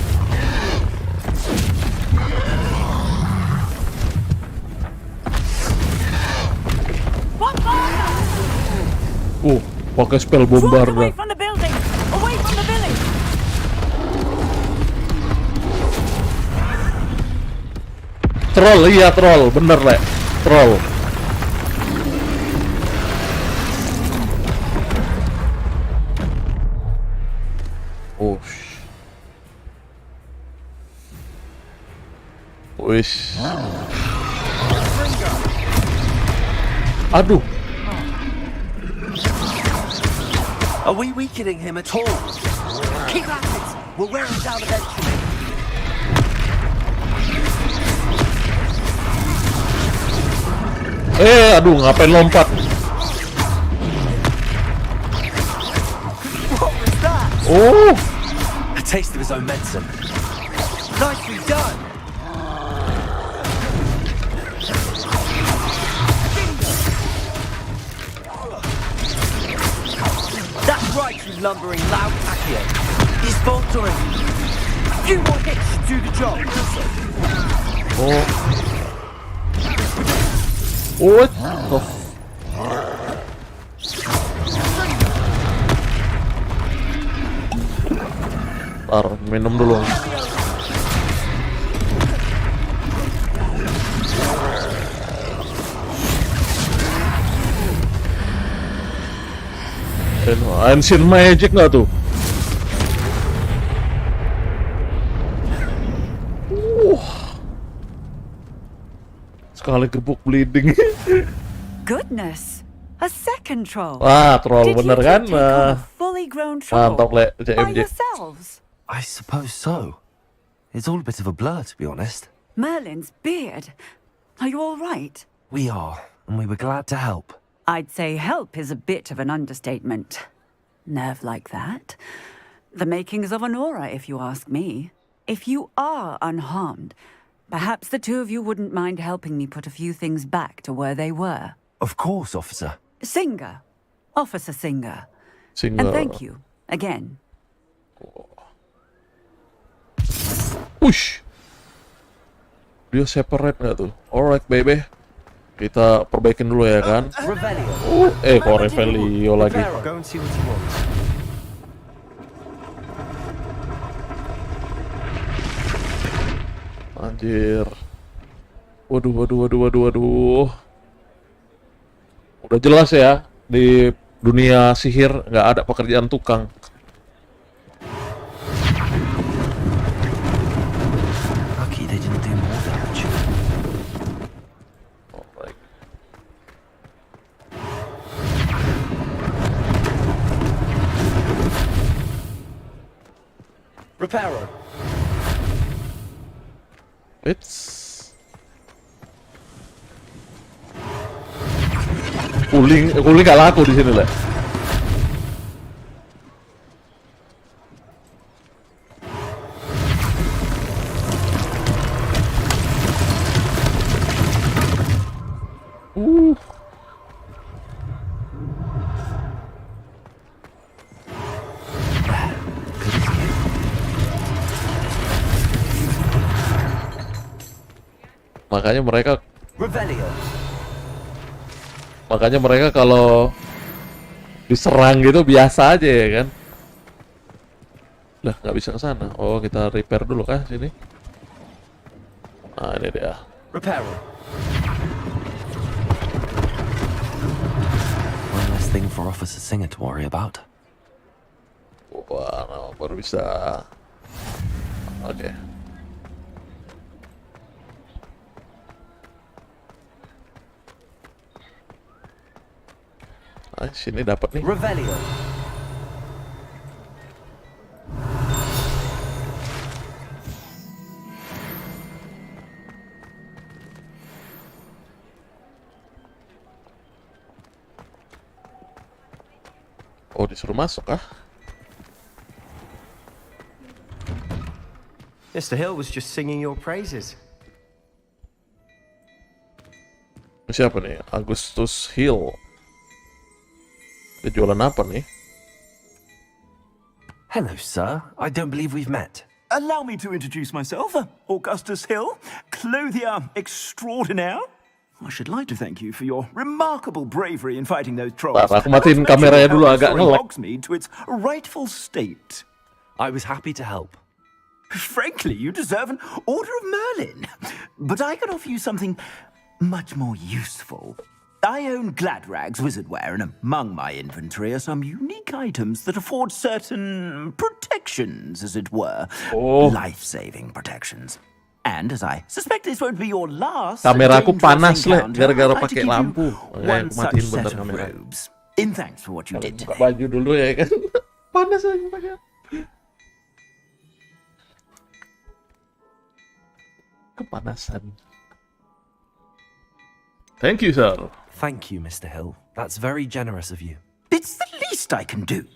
Pakai spell bombarda. Troll, iya troll, bener Le. Troll. Wish. Aduh. Are we weakening him at all? Keep at it! We'll wear him down eventually. Aduh, ngapain lompat? What was that? Oh! A taste of his own medicine. Nicely done! That's right, you lumbering loud Akio. He's faltering. A few more hits should do the job. What? Ntar minum dulu. Ancient magic nggak tuh? Sekali gebuk bleeding. Goodness, a second troll. Troll bener kan? Fully grown troll. Mantap Le, By CMJ. yourselves. I suppose so. It's all a bit of a blur, to be honest. Merlin's beard. Are you all right? We are, and we were glad to help. I'd say help is a bit of an understatement. Nerve like that. The makings of an aura, if you ask me. If you are unharmed, perhaps the two of you wouldn't mind helping me put a few things back to where they were. Of course, officer. Singer. Officer Singer. Singer. And thank you, again. Push. Dia separate nggak tuh? Alright, baby. Kita perbaikin dulu ya kan? Kok Revelio lagi. Anjir. Waduh. Udah jelas ya, di dunia sihir nggak ada pekerjaan tukang. Lucky they didn't do more damage. Alright. Repairer. Kuling gak laku di sini lah. Makanya mereka kalau diserang gitu biasa aja ya kan. Lah nggak bisa ke sana. Oh, kita repair dulu kah sini. Nah, ini dia. Repairer. One less thing for Officer Singer to worry about. Wah, no, baru bisa. Oke. Sini dapat nih. Revelio. Oh, disuruh masuk kah? Mr. Hill was just singing your praises. Siapa nih? Agustus Hill. Dia jualan apa nih? Hello, sir. I don't believe we've met. Allow me to introduce myself, Augustus Hill, clothier extraordinaire. I should like to thank you for your remarkable bravery in fighting those trolls. Aku matiin kameranya dulu agak nge-lag. Hogsmeade to its rightful state. I was happy to help. Frankly, you deserve an Order of Merlin. But I can offer you something much more useful. I own Gladrag's wizardware, and among my inventory are some unique items that afford certain protections, as it were. Oh. Life-saving protections. And as I suspect this won't be your last Kameraku panas le, encounter, gara-gara I'd like to pakai give you lampu. one Matiin such bentar set of kamera. robes. In thanks for what you did Buka today. baju dulu ya kan. Panas lagi pakai. Kepanasan. Thank you, sir. Thank you, Mr. Hill. That's very generous of you. It's the least I can do.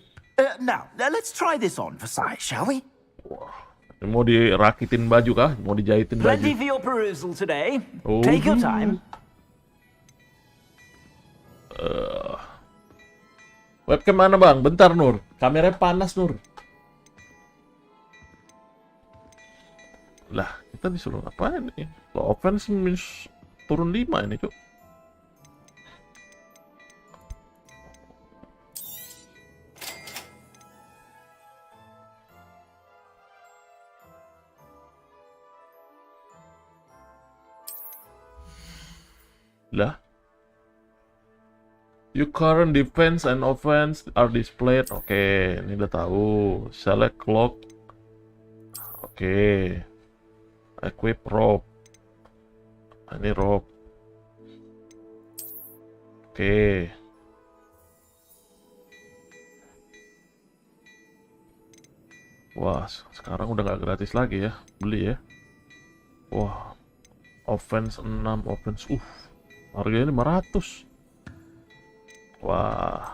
Now, let's try this on for size, shall we? Mau dirakitin baju kah? Mau dijahitin baju? Plenty for your perusal today. Oh. Take your time. Webcam mana bang? Bentar Nur. Kameranya panas Nur. Lah, kita disuruh apaan nih? Low offense means turun 5 ini, Cuk. Lah. Your current defense and offense are displayed. Oke, ini udah tahu. Select clock. Oke. Equip rope. Ini rope. Oke. Wah, sekarang udah nggak gratis lagi ya. Beli ya. Wah. Offense 6, offense. Harganya 500. Wah.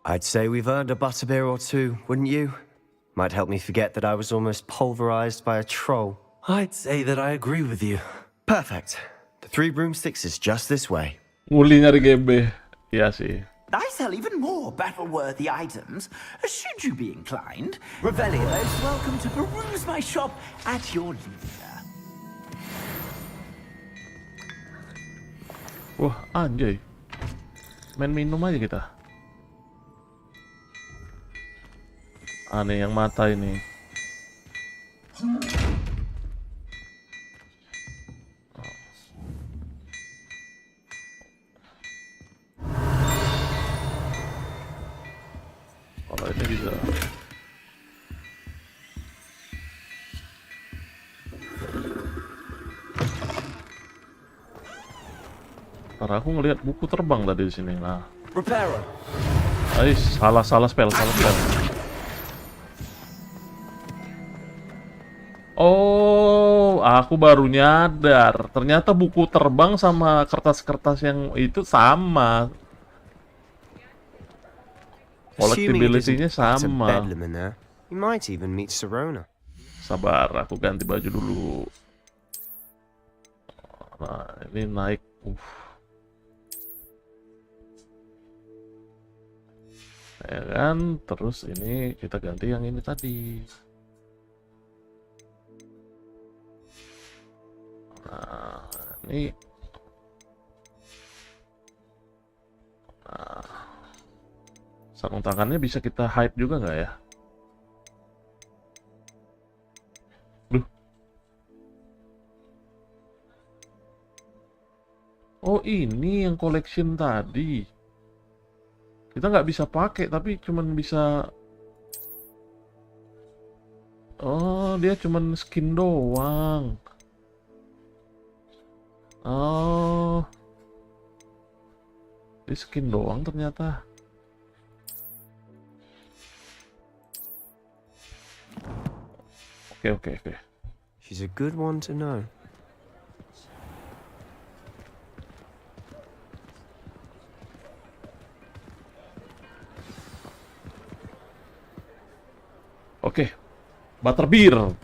I'd say we've earned a butterbeer or two, wouldn't you? Might help me forget that I was almost pulverized by a troll. I'd say that I agree with you. Perfect. The 3 broomsticks is just this way. Nguli nyari GB. Iya sih. I sell even more battle-worthy items. Should you be inclined, Revelio is welcome to peruse my shop at your leisure. Wah, anjay. Main minum aja kita. Aneh yang mata ini. Kalau ini bisa. Ntar aku ngelihat buku terbang tadi di sini. Nah. Salah spell. Oh, aku baru nyadar. Ternyata buku terbang sama kertas-kertas yang itu sama. Collectability-nya sama. Sabar, aku ganti baju dulu. Nah, ini naik. Ya kan, terus ini kita ganti yang ini tadi. Nah, ini. Nah, sarung tangannya bisa kita hide juga nggak ya? Duh. Oh, ini yang collection tadi. Kita nggak bisa pakai, tapi cuman bisa. Oh, dia cuman skin doang. Oh, dia skin doang ternyata. Oke. She's a good one to know. Oke, butterbeer.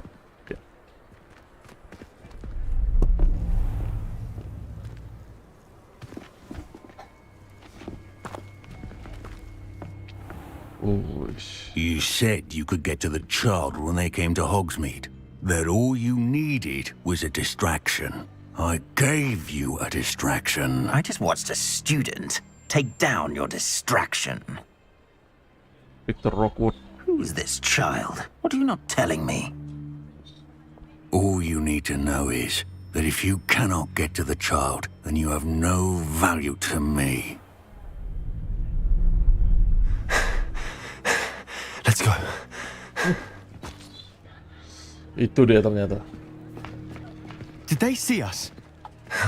You said you could get to the child when they came to Hogsmeade. That all you needed was a distraction. I gave you a distraction. I just watched a student take down your distraction. Victor Rockwood. Who's this child? What are you not telling me? All you need to know is that if you cannot get to the child, then you have no value to me. Let's go. Itu dia ternyata. Did they see us?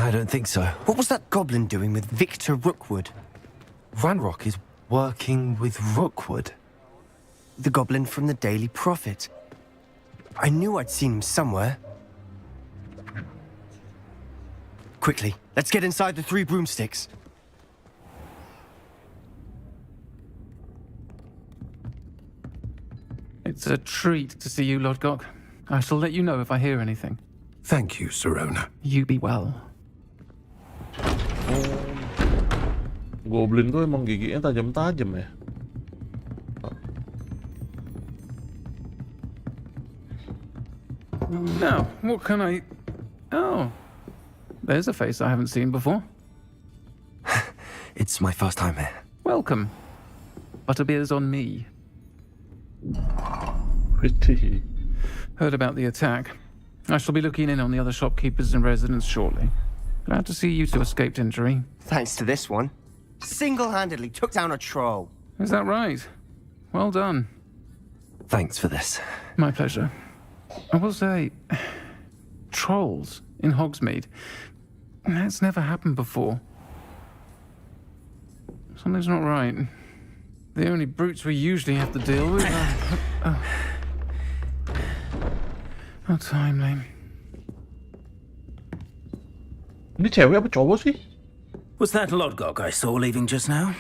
I don't think so. What was that goblin doing with Victor Rookwood? Ranrock is working with Rookwood. The goblin from the Daily Prophet. I knew I'd seen him somewhere. Quickly, let's get inside the 3 broomsticks. It's a treat to see you, Lodgok. I shall let you know if I hear anything. Thank you, Sirona. You be well. Goblin tuh emang giginya tajam-tajam ya. Now, what can I... Oh, there's a face I haven't seen before. It's my first time here. Welcome. Butterbeer's on me. Pretty. Heard about the attack. I shall be looking in on the other shopkeepers and residents shortly. Glad to see you two escaped injury. Thanks to this one. Single-handedly took down a troll. Is that right? Well done. Thanks for this. My pleasure. I will say, trolls in Hogsmeade. That's never happened before. Something's not right. The only brutes we usually have to deal with are... How timely. Ini cewek apa cowok sih? Was that Lodgok I saw leaving just now?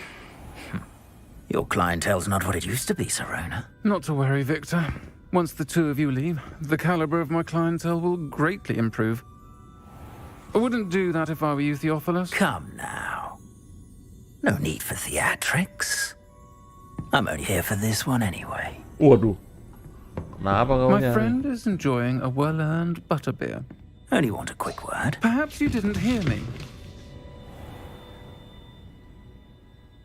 Your clientele's not what it used to be, Sirona. Not to worry, Victor. Once the two of you leave, the caliber of my clientele will greatly improve. I wouldn't do that if I were you, Theophilus. Come now. No need for theatrics. I'm only here for this one anyway. Waduh. Kenapa kau My nyari? friend is enjoying a well-earned butterbeer. Only want a quick word. Perhaps you didn't hear me.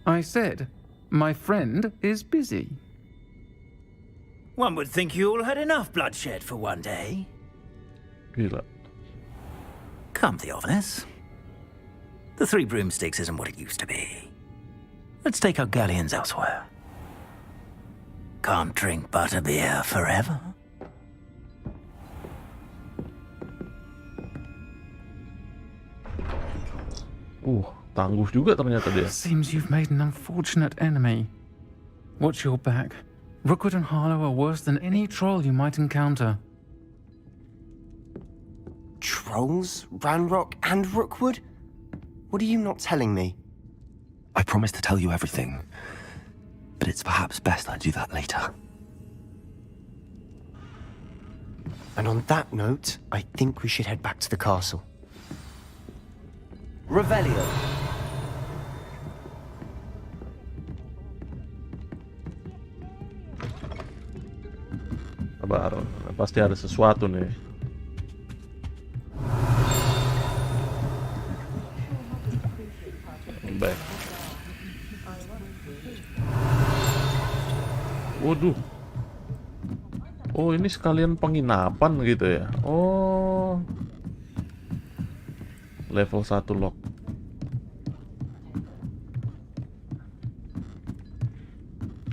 I said, my friend is busy. One would think you all had enough bloodshed for one day. Gila. Come to the office. The Three Broomsticks isn't what it used to be. Let's take our galleons elsewhere. Can't drink butterbeer forever. Tangguh juga ternyata dia. Seems you've made an unfortunate enemy. Watch your back. Rookwood and Harlow are worse than any troll you might encounter. Trolls? Ranrock and Rookwood? What are you not telling me? I promised to tell you everything, but it's perhaps best I do that later. And on that note, I think we should head back to the castle. Revelio. Sabar, pasti ada sesuatu nih. Baik. Waduh. Oh, ini sekalian penginapan gitu ya. Oh. Level 1 lock.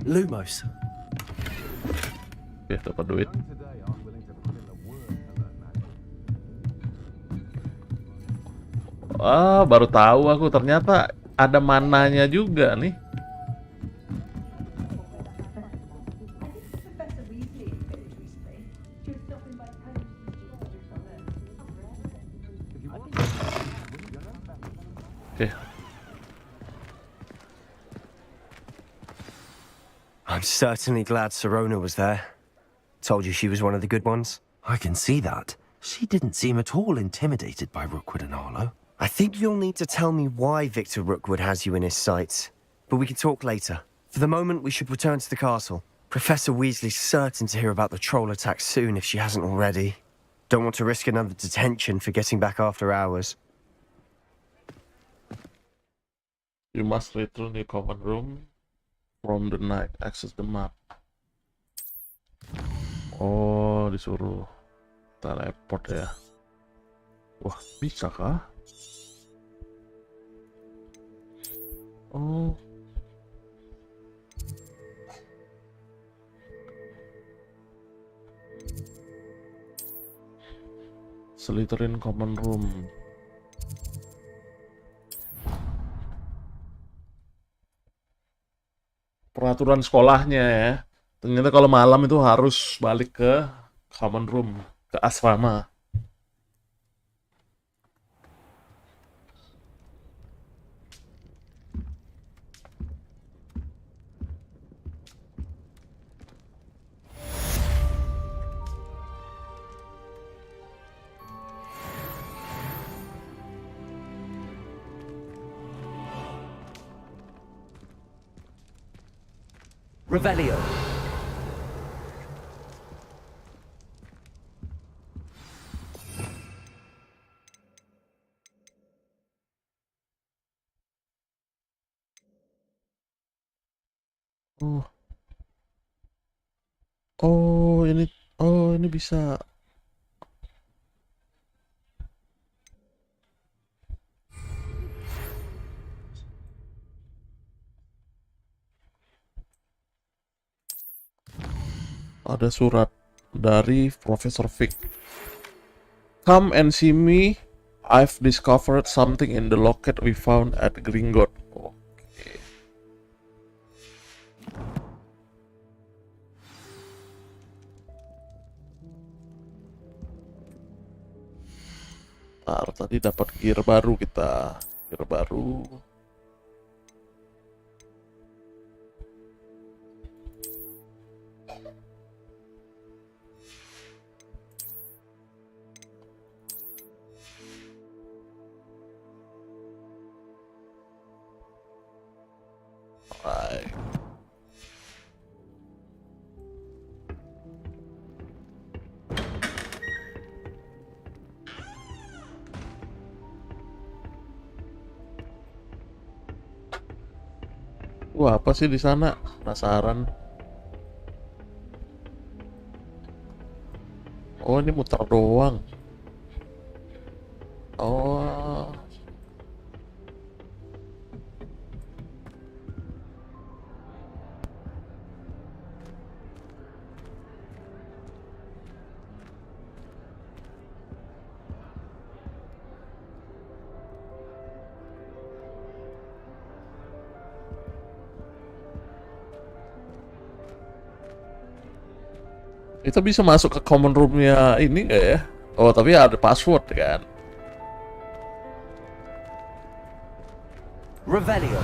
Lumos. Oke, dapat duit. Baru tahu aku ternyata ada mananya juga nih. Oke. I'm certainly glad Sirona was there. Told you she was one of the good ones. I can see that. She didn't seem at all intimidated by Rookwood and Harlow. I think you'll need to tell me why Victor Rookwood has you in his sights. But we can talk later. For the moment, we should return to the castle. Professor Weasley's certain to hear about the troll attack soon if she hasn't already. Don't want to risk another detention for getting back after hours. You must return your common room from the night. Access the map. Oh, disuruh teleport ya. Wah, bisa kah? Oh. Slytherin common room. Peraturan sekolahnya ya. Ternyata kalau malam itu harus balik ke common room, ke asrama. Revelio. Oh ini bisa. Ada surat dari Profesor Vic. Come and see me. I've discovered something in the locket we found at Gringotts. Oke. Tadi dapat gear baru kita. Gear baru. Wah, apa sih di sana? Penasaran. Oh, ini muter doang. Oh. Kita bisa masuk ke common room-nya ini nggak ya? Oh, tapi ada password kan? Revelio.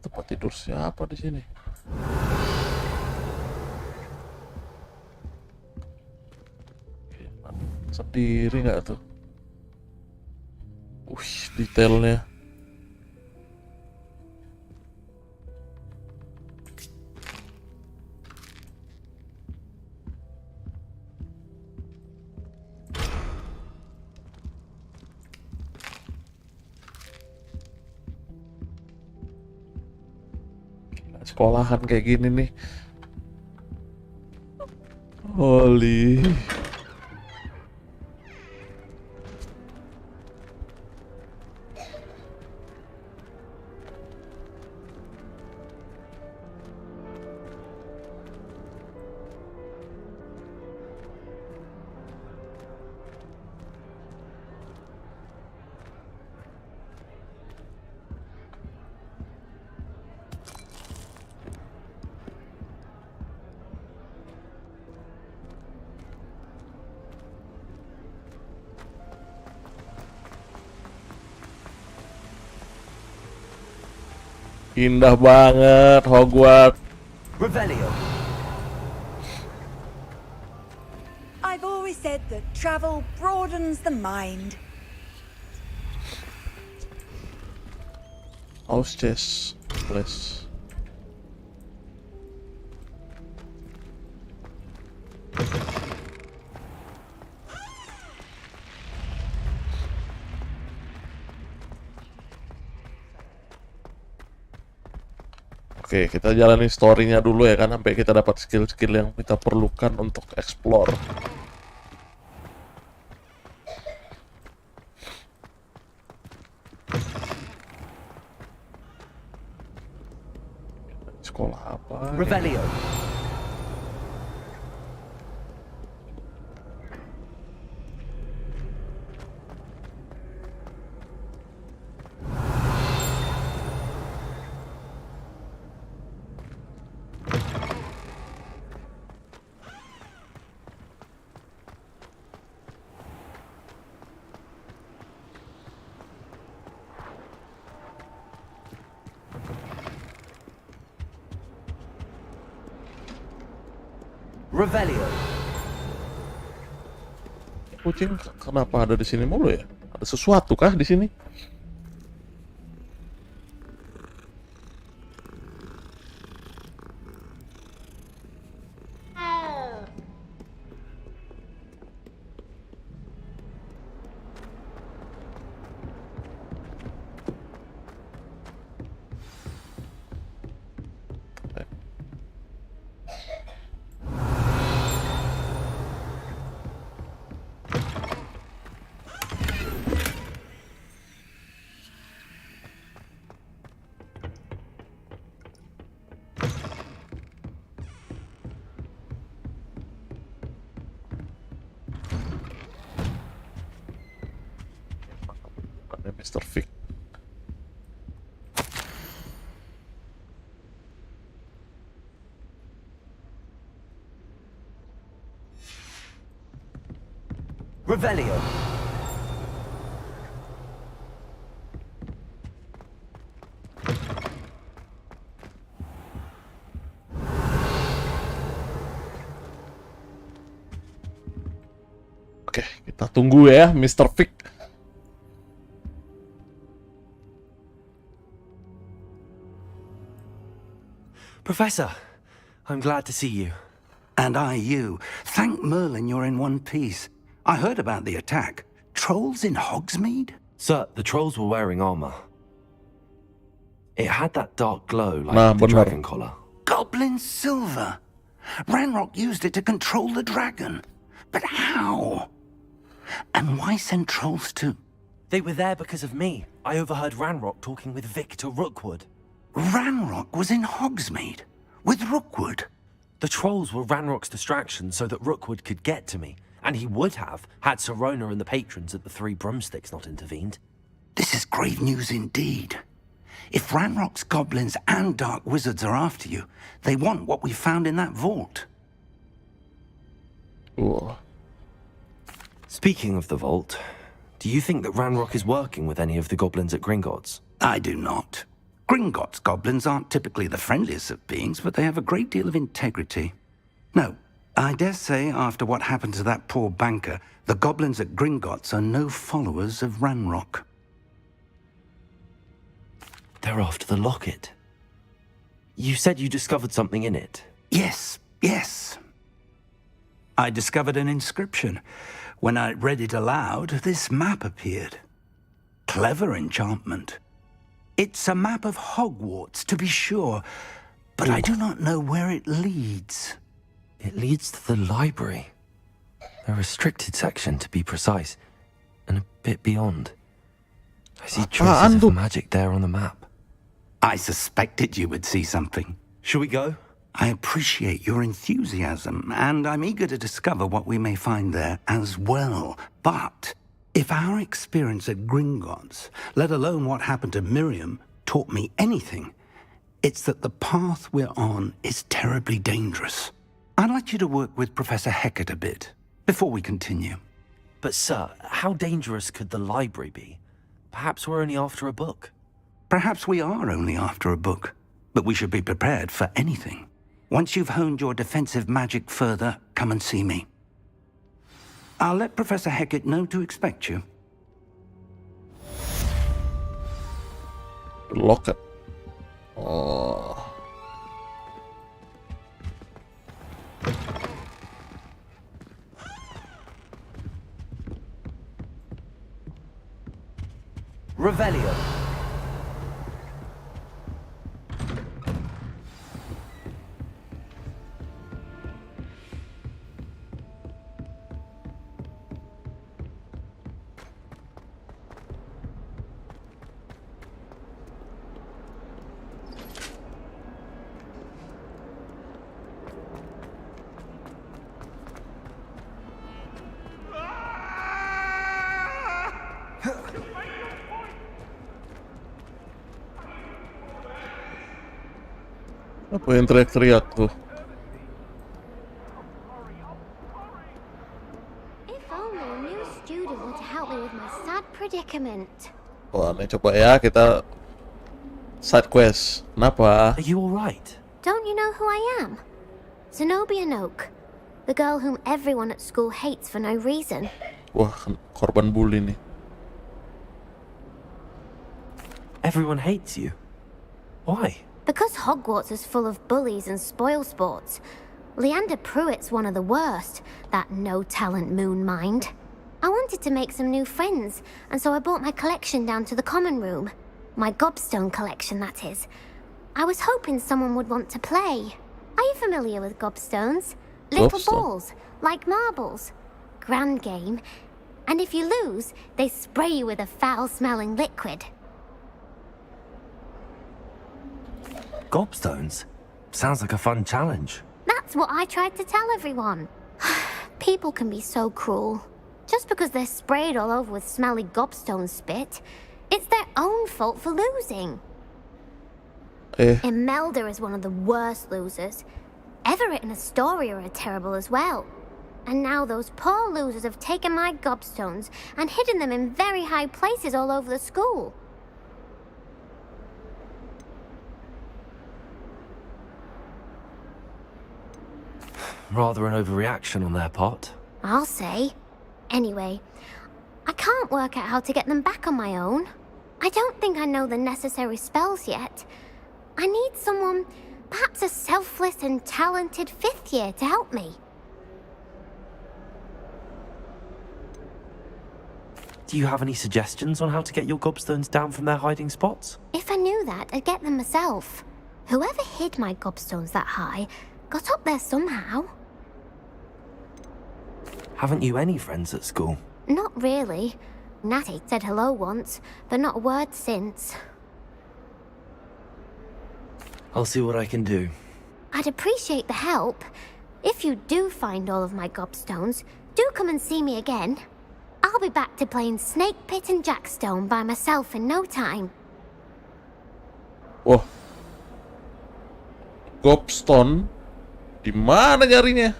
Tempat tidur siapa di sini? Sendiri nggak tuh? Detailnya. Sekolahan kayak gini nih. Holy. Indah banget Hogwart. Revelio. I've always said that travel broadens the mind. House chest, please. Oke, kita jalani story-nya dulu ya kan, sampai kita dapat skill-skill yang kita perlukan untuk explore. Sekolah apa? Revelio. Revelio. Kucing kenapa ada di sini mulu ya? Ada sesuatu kah di sini? Mr. Vic. Revelio. Oke, kita tunggu ya, Mr. Vic. Professor, I'm glad to see you. And I you. Thank Merlin you're in one piece. I heard about the attack. Trolls in Hogsmeade? Sir, the trolls were wearing armor. It had that dark glow like the dragon collar. Goblin silver. Ranrock used it to control the dragon. But how? And why send trolls to... They were there because of me. I overheard Ranrock talking with Victor Rookwood. Ranrock was in Hogsmeade? With Rookwood? The trolls were Ranrock's distraction so that Rookwood could get to me. And he would have, had Sirona and the patrons at the Three Broomsticks not intervened. This is grave news indeed. If Ranrock's goblins and dark wizards are after you, they want what we found in that vault. Ooh. Speaking of the vault, do you think that Ranrock is working with any of the goblins at Gringotts? I do not. Gringotts goblins aren't typically the friendliest of beings, but they have a great deal of integrity. No, I dare say after what happened to that poor banker, the goblins at Gringotts are no followers of Ranrock. They're after the locket. You said you discovered something in it. Yes. I discovered an inscription. When I read it aloud, this map appeared. Clever enchantment. It's a map of Hogwarts, to be sure, but I do not know where it leads. It leads to the library. A restricted section, to be precise, and a bit beyond. I see traces of magic there on the map. I suspected you would see something. Shall we go? I appreciate your enthusiasm, and I'm eager to discover what we may find there as well. But if our experience at Gringotts, let alone what happened to Miriam, taught me anything, it's that the path we're on is terribly dangerous. I'd like you to work with Professor Hecat a bit before we continue. But sir, how dangerous could the library be? Perhaps we're only after a book. Perhaps we are only after a book, but we should be prepared for anything. Once you've honed your defensive magic further, come and see me. I'll let Professor Hecat know to expect you. Locket. Oh. Revelio. Apa yang teriak-teriak tuh? If only a new student were to help me with my sad predicament. Wah, nih coba ya kita side quest. Kenapa? Are you all right? Don't you know who I am? Zenobia Noak, the girl whom everyone at school hates for no reason. Wah, korban bully nih. Everyone hates you. Why? Because Hogwarts is full of bullies and spoilsports. Leander Pruitt's one of the worst, that no-talent moon mind. I wanted to make some new friends, and so I brought my collection down to the common room. My gobstone collection, that is. I was hoping someone would want to play. Are you familiar with gobstones? Little balls, like marbles. Grand game. And if you lose, they spray you with a foul-smelling liquid. Gobstones? Sounds like a fun challenge. That's what I tried to tell everyone. People can be so cruel. Just because they're sprayed all over with smelly gobstone spit, it's their own fault for losing. Imelda is one of the worst losers. Everett and Astoria are terrible as well. And now those poor losers have taken my gobstones and hidden them in very high places all over the school. Rather an overreaction on their part. I'll say. Anyway, I can't work out how to get them back on my own. I don't think I know the necessary spells yet. I need someone, perhaps a selfless and talented fifth year to help me. Do you have any suggestions on how to get your gobstones down from their hiding spots? If I knew that, I'd get them myself. Whoever hid my gobstones that high got up there somehow. Haven't you any friends at school? Not really. Natty said hello once, but not a word since. I'll see what I can do. I'd appreciate the help. If you do find all of my gobstones, do come and see me again. I'll be back to playing Snake Pit and Jackstone by myself in no time. Wah, gobstone, di mana nyarinya?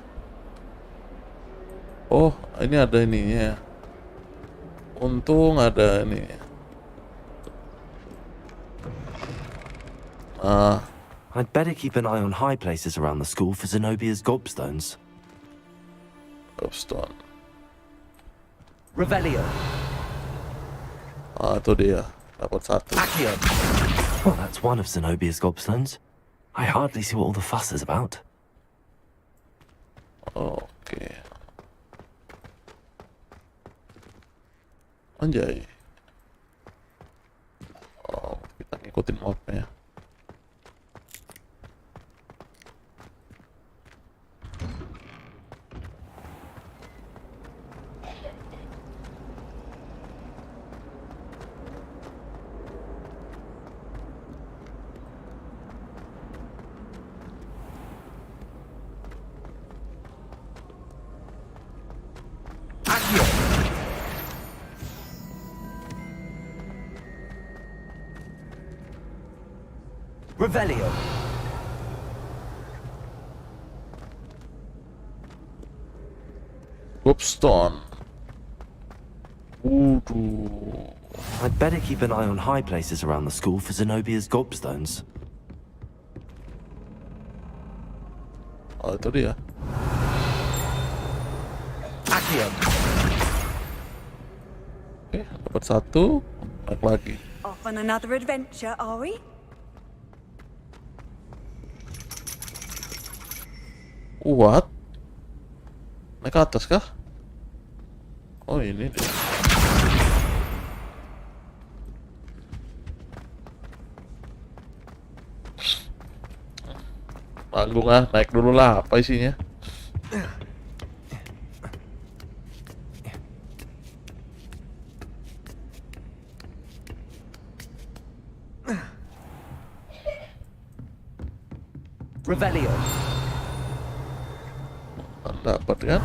Oh, ini ada ininya. Untung ada ini. I'd better keep an eye on high places around the school for Zenobia's gobstones. Gobstone. Revelio. Itu dia. Dapat satu. Well, that's one of Zenobia's gobstones. I hardly see what all the fuss is about. Oke. Anjay. Oh, kita ngikutin mapnya. Revelio. Gobstone. I'd better keep an eye on high places around the school for Zenobia's gobstones. Oh, itu dia. Oke, dapat satu. Naik lagi. Off on another adventure, are we? What? Naik ke atas kah? Oh, ini dia. Tanggung naik dulu lah. Apa isinya? Revelio. Dapat kan?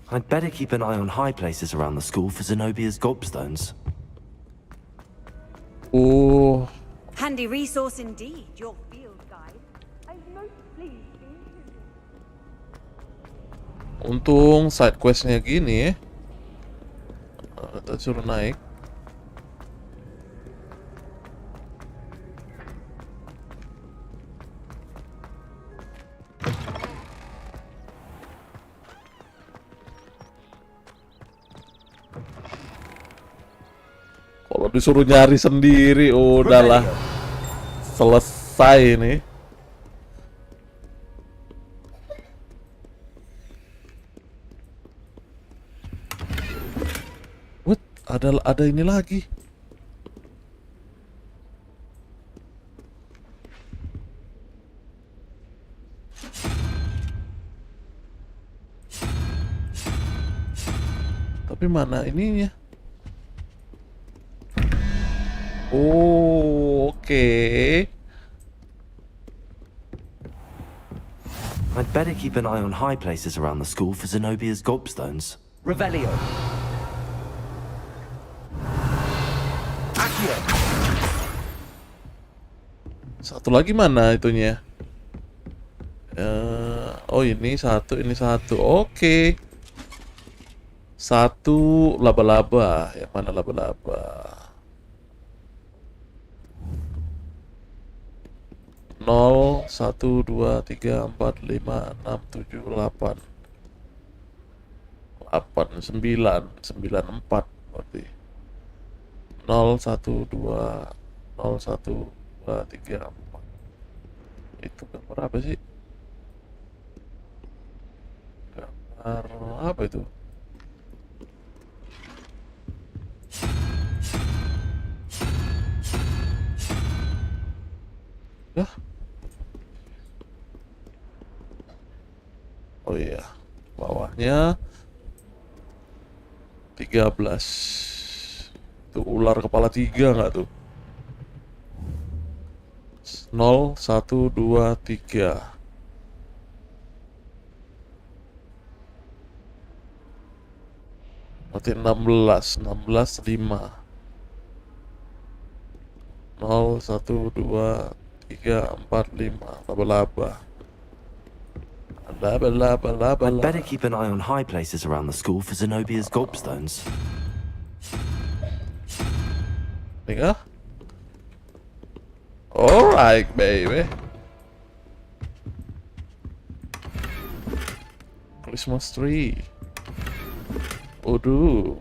I'd better keep an eye on high places around the school for Zenobia's gobstones. Oh. Handy resource indeed, your field guide. I'm most pleased to introduce. Untung side questnya gini. Kita suruh naik. Kalau disuruh nyari sendiri, udahlah selesai nih. What? Ada ini lagi. Tapi mana ininya? Oh, okay. I'd better keep an eye on high places around the school for Zenobia's gobstones. Revelio. Satu lagi mana itunya? Oh ini satu, ini satu. Oke. Satu laba-laba. Yang mana laba-laba? 0, 1, 2, 3, 4, 5, 6, 7, 8 8, 9 9, 4 berarti 0, 1, 2 0, 1, 2, 3, 4 itu gambar apa sih? Gambar apa itu? Ya. Oh iya, bawahnya 13. Tuh ular kepala 3 nggak tuh? 0, 1, 2, 3. Berarti 16, 16, 5. 0, 1, 2, 3, 4, 5. Laba-laba. I'd better keep an eye on high places around the school for Zenobia's gobstones. Tinggal. Alright, baby. Christmas tree. Waduh.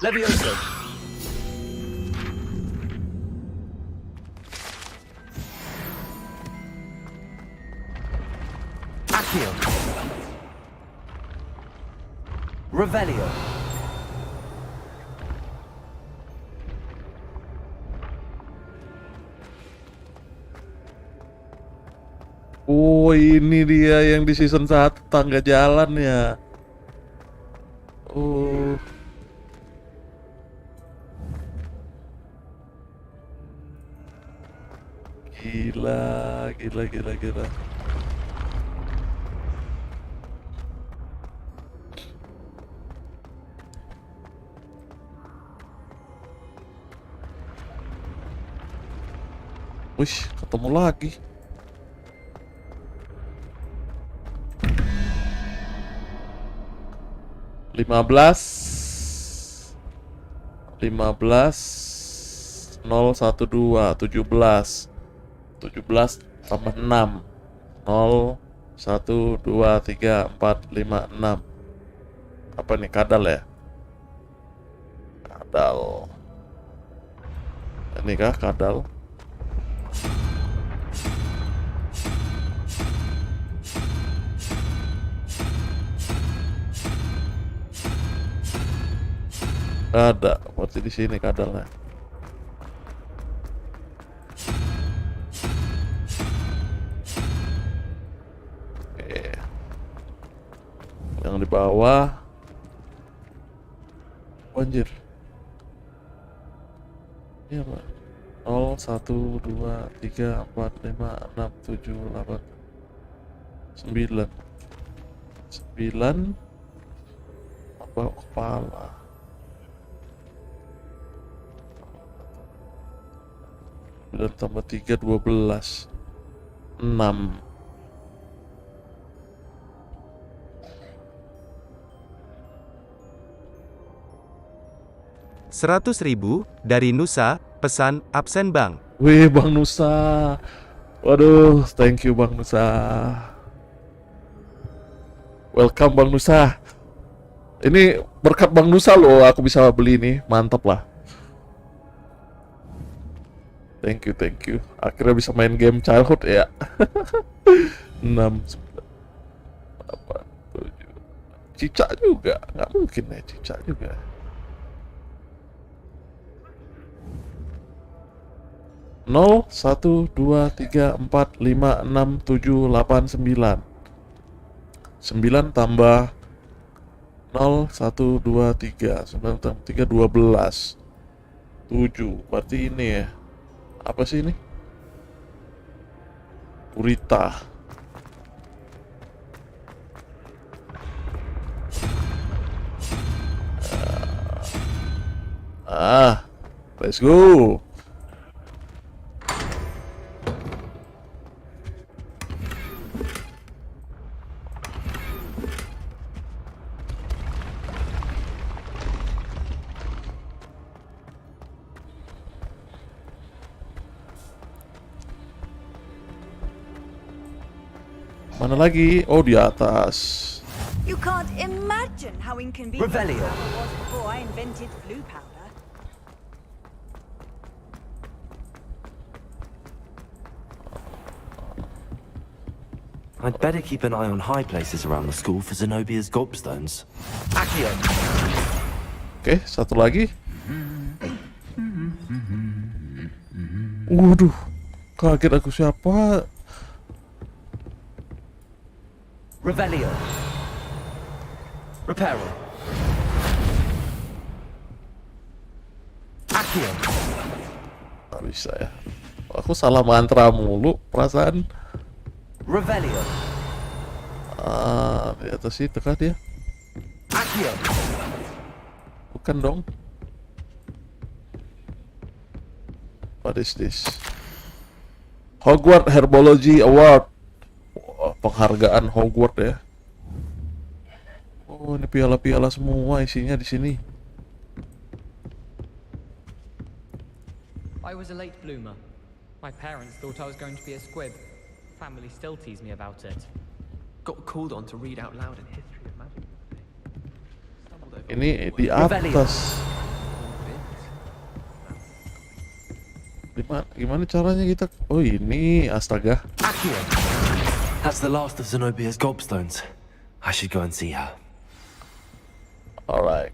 Levioso. Accio. Revelio. Oh, ini dia yang di season 1 tangga jalan ya. Oh. Gila. Wih, ketemu lagi. Lima belas 012 17 tambah 6 0 1 2 3 4 5 6. Apa nih, kadal ya? Kadal. Ini kah kadal? Ada, berarti di sini kadalnya. Oke. Yang di bawah. Anjir. Ini apa? 0 1 2 3 4 5 6 7 8 9 apa kepala. 9 tambah 3 12 6. Rp100.000 dari Nusa, pesan absen Bang. Wih, Bang Nusa. Waduh, thank you Bang Nusa. Welcome Bang Nusa. Ini berkat Bang Nusa loh aku bisa beli ini, mantap lah. Thank you. Akhirnya bisa main game childhood ya. 6 9 8 7. Cica juga, nggak mungkin ya Cica juga. Nol 1 2 3 4 5 6 7 8 9. 9 tambah 0 1 2 3 9 tambah 3 12 7. Berarti ini ya. Apa sih ini? Gurita. Let's go. Mana lagi? Oh, di atas. You can't imagine how inconvenient Revelio. that was before I invented blue powder. I'd better keep an eye on high places around the school for Zenobia's gobstones. Accio. Oke, satu lagi. Waduh, kaget aku siapa? Revelio. Reparo. Accio. Nggak bisa ya. Aku salah mantra mulu, perasaan. Revelio. Di atas itu kah dia? Accio. Bukan dong. What is this? Hogwart Herbology Award. Penghargaan Hogwart ya. Oh, ini piala-piala semua isinya di sini. I was a late bloomer. My parents thought I was going to be a squib. Family still tease me about it. Got called on to read out loud in history of magic. Ini di atas. Gimana caranya kita? Oh, ini astaga. That's the last of Zenobia's gobstones. I should go and see her. Alright.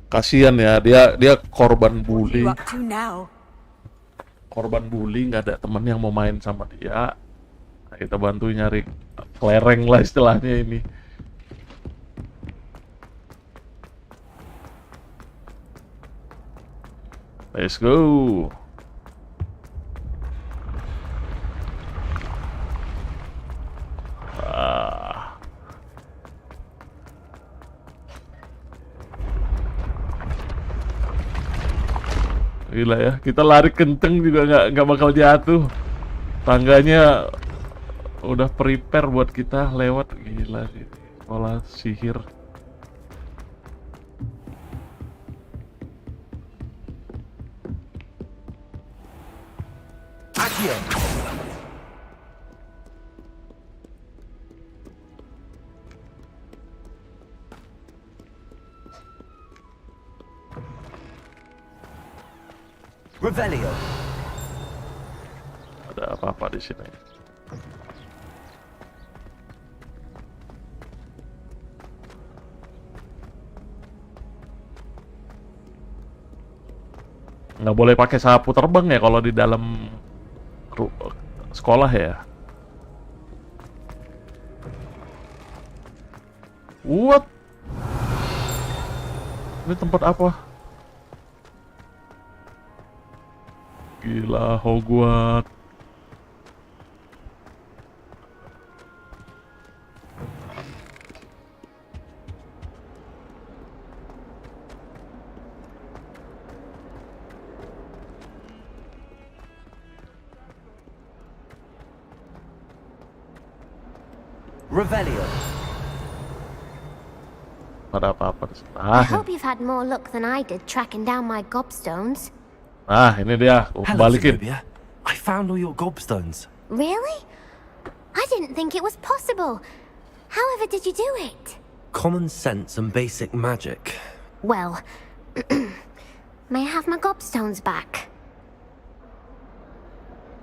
Kasian ya, dia korban bully. What are you up to now? Korban bully, nggak ada teman yang mau main sama dia. Nah, kita bantu nyari kelereng lah istilahnya ini. Let's go. Gila ya, kita lari kenceng juga nggak bakal jatuh. Tangganya udah prepare buat kita lewat. Gila sih, sekolah sihir. Accio. Revelio. Ada apa-apa di sini? Nggak boleh pakai sapu terbang ya kalau di dalam sekolah ya? What? Ini tempat apa? Gila, Hogwart. Revelio. Ada apa-apa di sana. I hope you've had more luck than I did tracking down my gobstones. Nah, ini dia. Balikin. I found all your gobstones. Really? I didn't think it was possible. However did you do it? Common sense and basic magic. Well, may I have my gobstones back?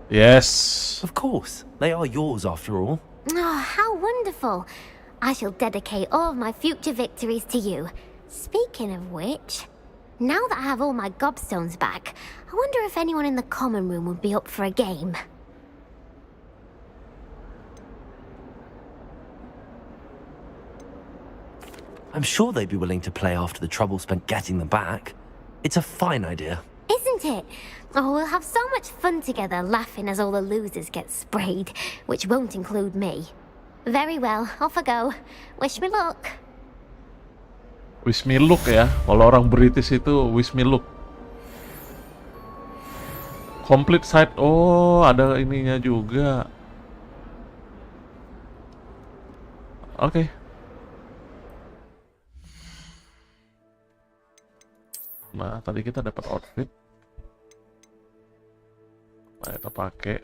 Yes. Of course. They are yours after all. Oh, how wonderful. I shall dedicate all of my future victories to you. Speaking of which, now that I have all my gobstones back, I wonder if anyone in the common room would be up for a game. I'm sure they'd be willing to play after the trouble spent getting them back. It's a fine idea. Isn't it? Oh, we'll have so much fun together laughing as all the losers get sprayed, which won't include me. Very well, off I go. Wish me luck. Wish me luck ya. Kalau orang British itu wish me luck. Complete site. Oh, ada ininya juga. Oke. Nah, tadi kita dapat outfit. Nah, kita pakai.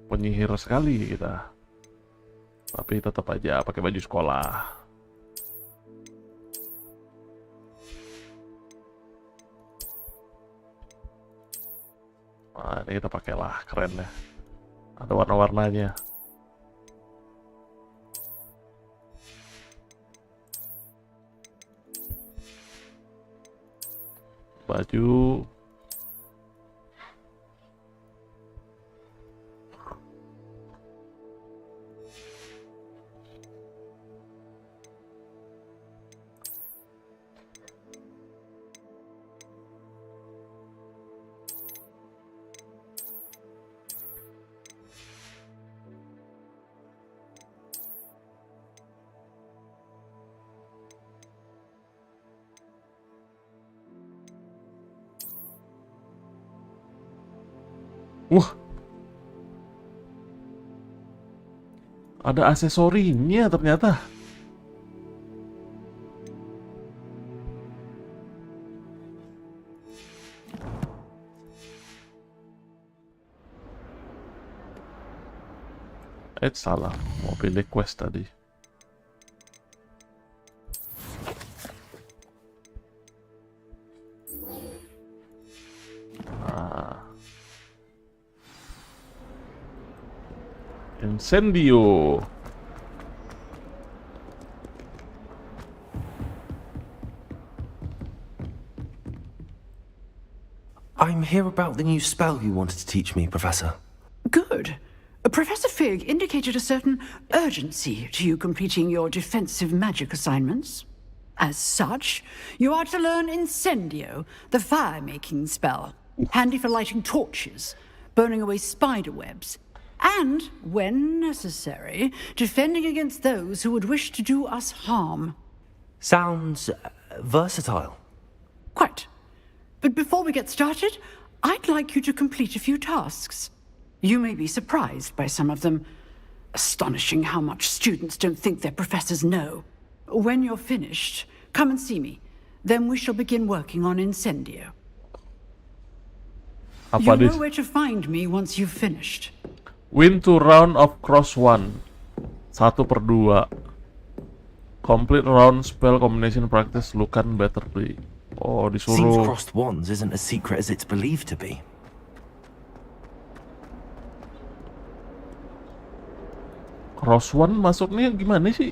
Penyihir sekali kita. Tapi tetap aja pakai baju sekolah. Nah, ini kita pakailah, keren ya. Ada warna-warnanya. Baju. Wah, ada aksesorinya ternyata. Salah, mau pilih quest tadi. Incendio. I'm here about the new spell you wanted to teach me, Professor. Good. Professor Fig indicated a certain urgency to you completing your defensive magic assignments. As such, you are to learn Incendio, the fire-making spell, handy for lighting torches, burning away spider webs, and, when necessary, defending against those who would wish to do us harm. Sounds versatile. Quite. But before we get started, I'd like you to complete a few tasks. You may be surprised by some of them. Astonishing how much students don't think their professors know. When you're finished, come and see me. Then we shall begin working on Incendio. You know where to find me once you've finished. Win 2 round of cross 1. 1/2. Complete round spell combination practice Lucan better play. Oh, Seems disuruh. crossed wands isn't as secret as it's believed to be. Cross 1 masuknya gimana sih?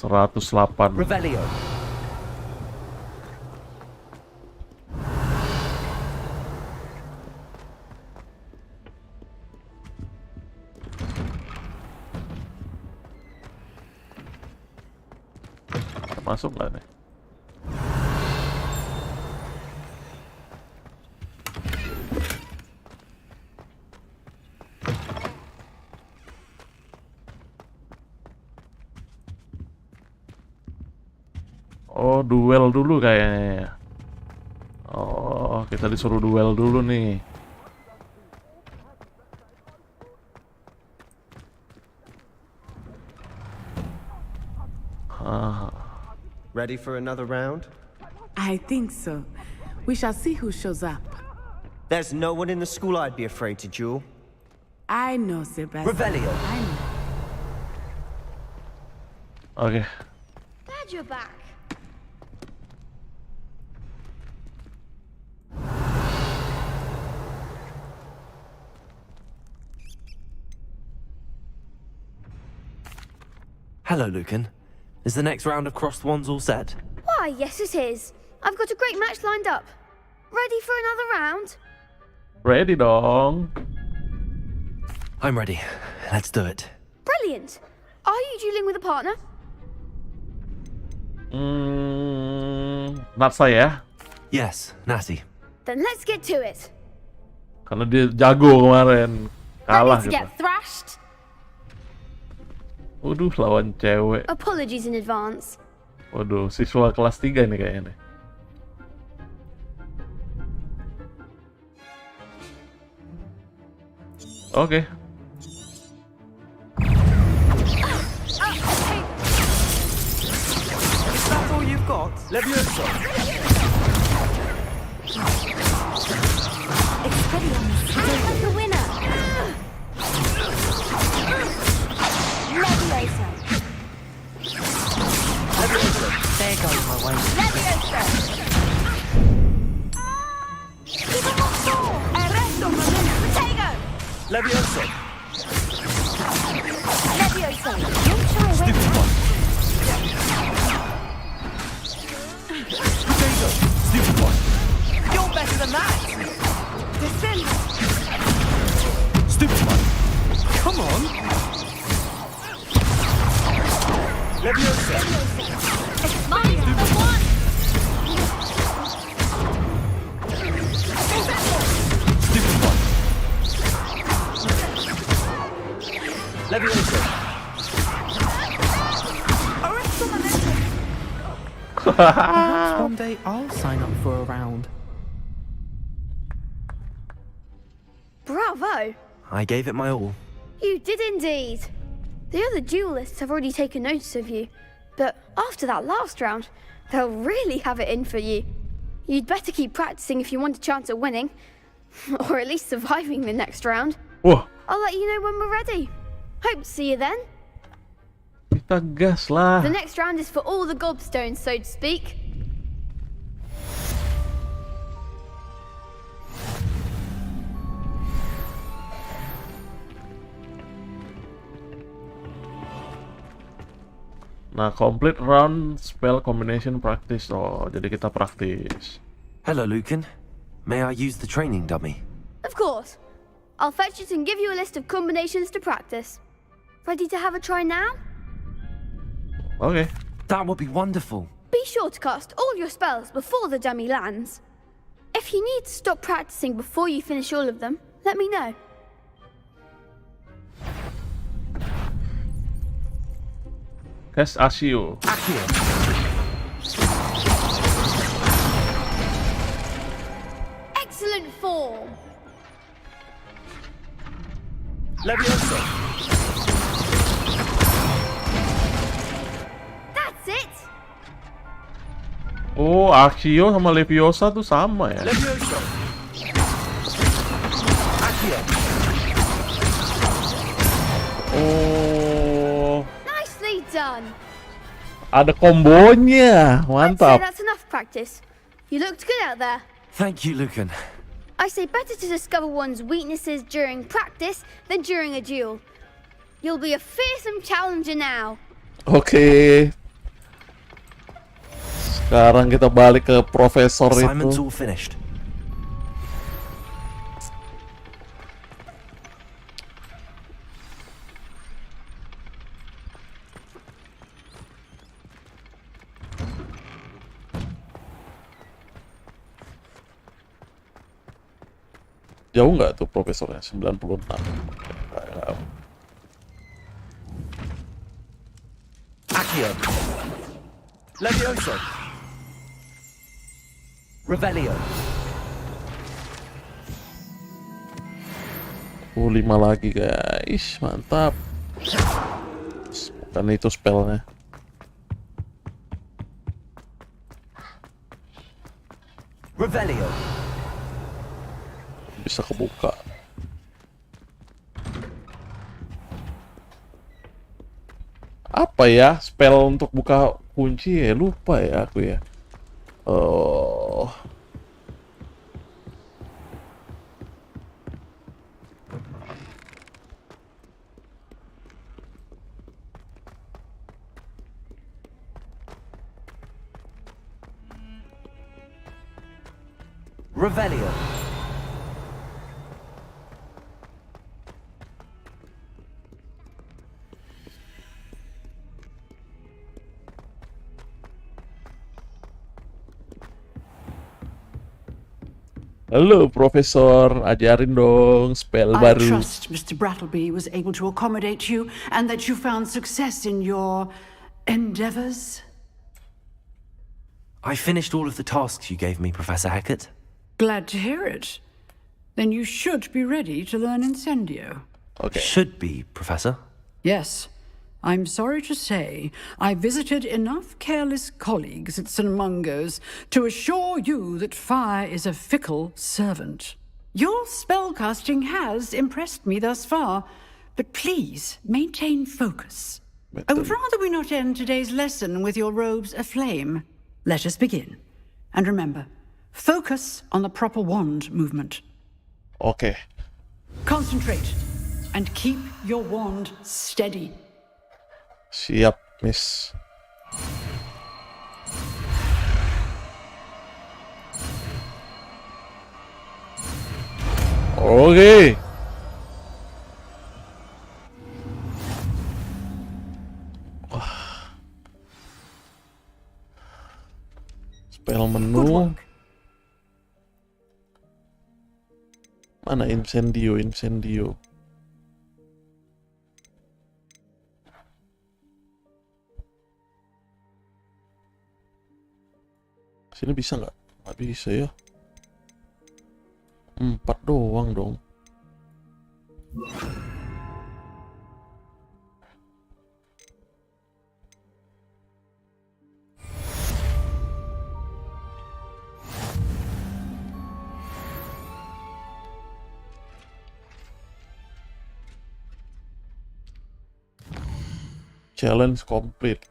...108. Revelio. Masuk nggak nih? Oh, duel dulu kayaknya. Oh, kita disuruh duel dulu nih. Ready for another round? I think so. We shall see who shows up. There's no one in the school I'd be afraid to duel. I know, Sebastian. Revelio. I know. Okay. Glad you're back. Hello, Lucan. Is the next round of crossed wands all set? Why, yes it is. I've got a great match lined up. Ready for another round? Ready dong. I'm ready. Let's do it. Brilliant. Are you dueling with a partner? Natsa ya? Yes, Nasi. Then let's get to it. Karena dia jago kemarin. Kalah Ready to gitu. get thrashed? Waduh, lawan cewek. Apologies in advance. Waduh, siswa kelas 3 nih kayaknya nih. Oke. Is that all you've got? Levioso. I'm the winner. Levioso. Levioso. There goes my way. Levioso. Keep him on four. Arresto, Molina. Protego. Levioso. Levioso. Don't shy away. Stupid one. Potato. Stupid one. You're better than that. Descend. Stupid one. Come on. Leviosa. It's mine. The one. Stupid one. Leviosa. Perhaps one day I'll sign up for a round. Bravo. I gave it my all. You did indeed. The other duelists have already taken notice of you, but after that last round, they'll really have it in for you. You'd better keep practicing if you want a chance at winning, or at least surviving the next round. Wah, I'll let you know when we're ready. Hope to see you then. kita gas lah. The next round is for all the gobstones, so to speak. Nah, complete round spell combination practice. Oh, jadi kita praktis. Hello, Lucan. May I use the training dummy? Of course. I'll fetch it and give you a list of combinations to practice. Ready to have a try now? Okay. That would be wonderful. Be sure to cast all your spells before the dummy lands. If you need to stop practicing before you finish all of them, let me know. Cast Accio. Excellent form. Leviosa. That's it. Oh, Accio sama Leviosa tuh sama ya. Leviosa. Accio. Oh, Nicely done. ada kombonya. I'd say Mantap. that's enough practice. You looked good out there. Thank you, Lucan. I say better to discover one's weaknesses during practice than during a duel. You'll be a fearsome challenger now. Oke. Sekarang kita balik ke profesor Assignment's itu. all finished. Jauh nggak tuh profesornya? 96. Nggak. Accio. Leviosa. Revelio. 5 lagi guys, mantap. Bukan itu spellnya. Revelio. Bisa kebuka. Apa ya spell untuk buka kunci ya? Lupa ya aku ya. Oh. Revelio. Halo, Profesor. Ajarin dong spell I baru. trust Mr. Brattleby was able to accommodate you and that you found success in your endeavors. I finished all of the tasks you gave me, Professor Hackett. Glad to hear it. Then you should be ready to learn Incendio. Okay. Should be, Professor. Yes. I'm sorry to say, I visited enough careless colleagues at St. Mungo's to assure you that fire is a fickle servant. Your spellcasting has impressed me thus far, but please maintain focus. I would rather we not end today's lesson with your robes aflame. Let us begin. And remember, focus on the proper wand movement. Okay. Concentrate and keep your wand steady. Siap, Miss. Oke. Spell menu. Mana Incendio? Sini bisa nggak? Nggak bisa ya. 4 doang dong. Challenge complete.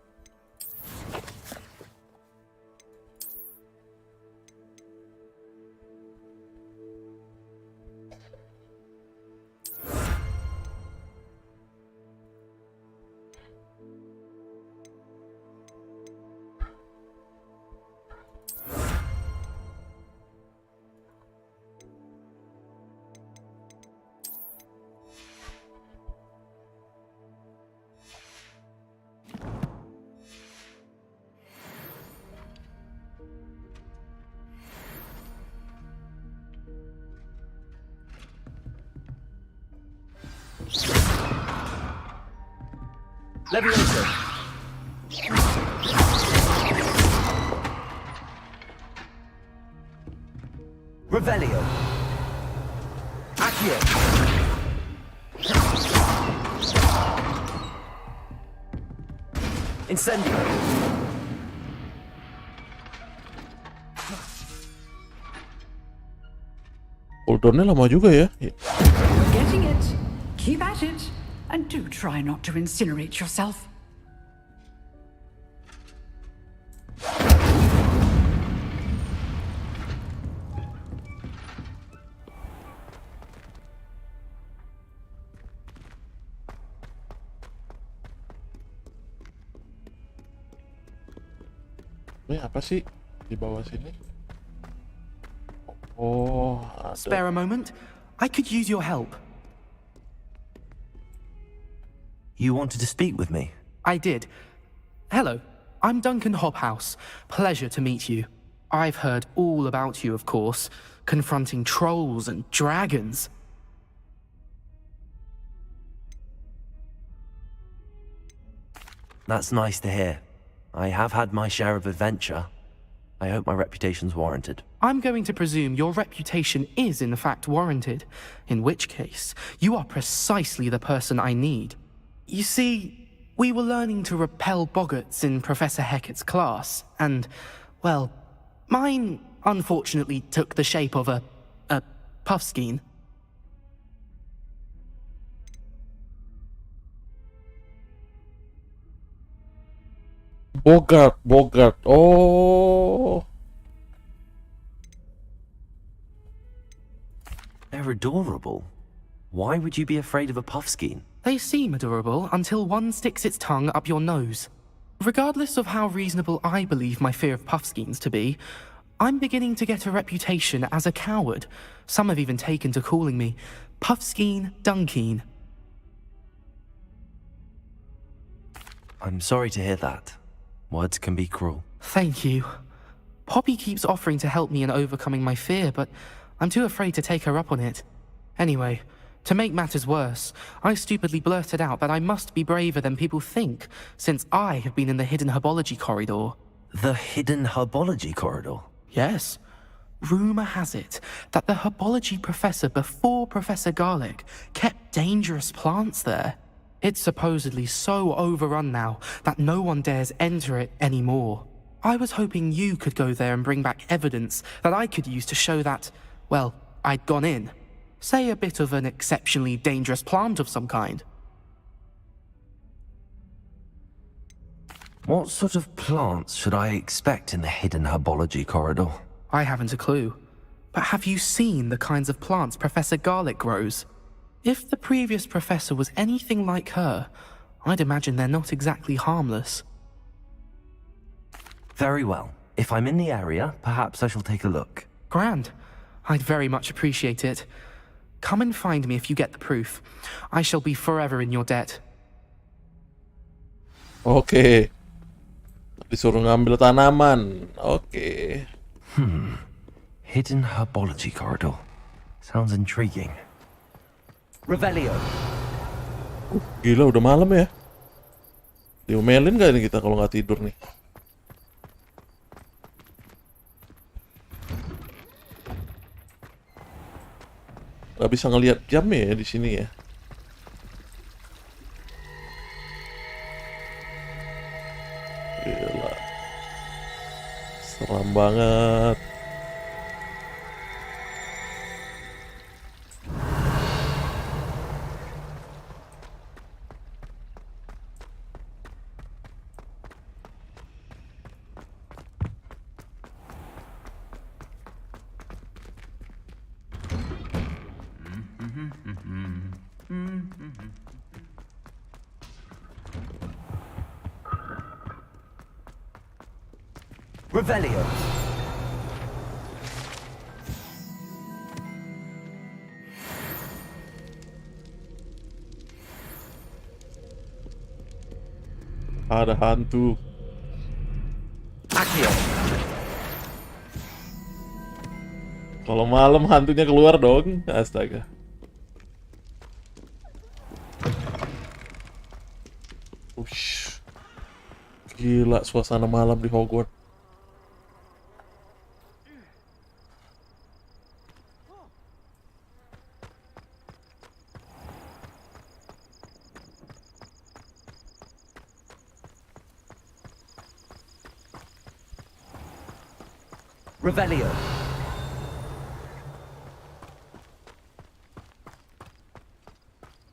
Leviosa. Revelio. Accio. Incendio. Cooldownnya lama juga ya. Getting it. Keep at it. And do try not to incinerate yourself. Ini apa sih di bawah sini? Oh, ada. Spare a moment? I could use your help. You wanted to speak with me? I did. Hello, I'm Duncan Hobhouse. Pleasure to meet you. I've heard all about you, of course, confronting trolls and dragons. That's nice to hear. I have had my share of adventure. I hope my reputation's warranted. I'm going to presume your reputation is in fact warranted, in which case, you are precisely the person I need. You see, we were learning to repel boggarts in Professor Hackett's class, and, well, mine unfortunately took the shape of a puffskein. Bogart. Oh. They're adorable. Why would you be afraid of a puffskein? They seem adorable until one sticks its tongue up your nose. Regardless of how reasonable I believe my fear of puffskeins to be, I'm beginning to get a reputation as a coward. Some have even taken to calling me Puffskein Dunkeen. I'm sorry to hear that. Words can be cruel. Thank you. Poppy keeps offering to help me in overcoming my fear, but I'm too afraid to take her up on it. Anyway, to make matters worse, I stupidly blurted out that I must be braver than people think, since I have been in the hidden herbology corridor. The hidden herbology corridor? Yes. Rumour has it that the herbology professor before Professor Garlic kept dangerous plants there. It's supposedly so overrun now that no one dares enter it anymore. I was hoping you could go there and bring back evidence that I could use to show that, well, I'd gone in. Say a bit of an exceptionally dangerous plant of some kind. What sort of plants should I expect in the hidden herbology corridor? I haven't a clue. But have you seen the kinds of plants Professor Garlic grows? If the previous professor was anything like her, I'd imagine they're not exactly harmless. Very well. If I'm in the area, perhaps I shall take a look. Grand. I'd very much appreciate it. Come and find me if you get the proof. I shall be forever in your debt. Oke. Disuruh ngambil tanaman. Oke. Hidden herbology corridor. Sounds intriguing. Revelio. Gila, udah malam ya. Diomelin gak nih kita kalau nggak tidur nih? Gak bisa ngelihat jamnya ya di sini ya. Gila. Seram banget. Revelio. Ada hantu. Accio. Kalau malam hantunya keluar dong. Astaga. Ush. Gila suasana malam di Hogwart. Revelio.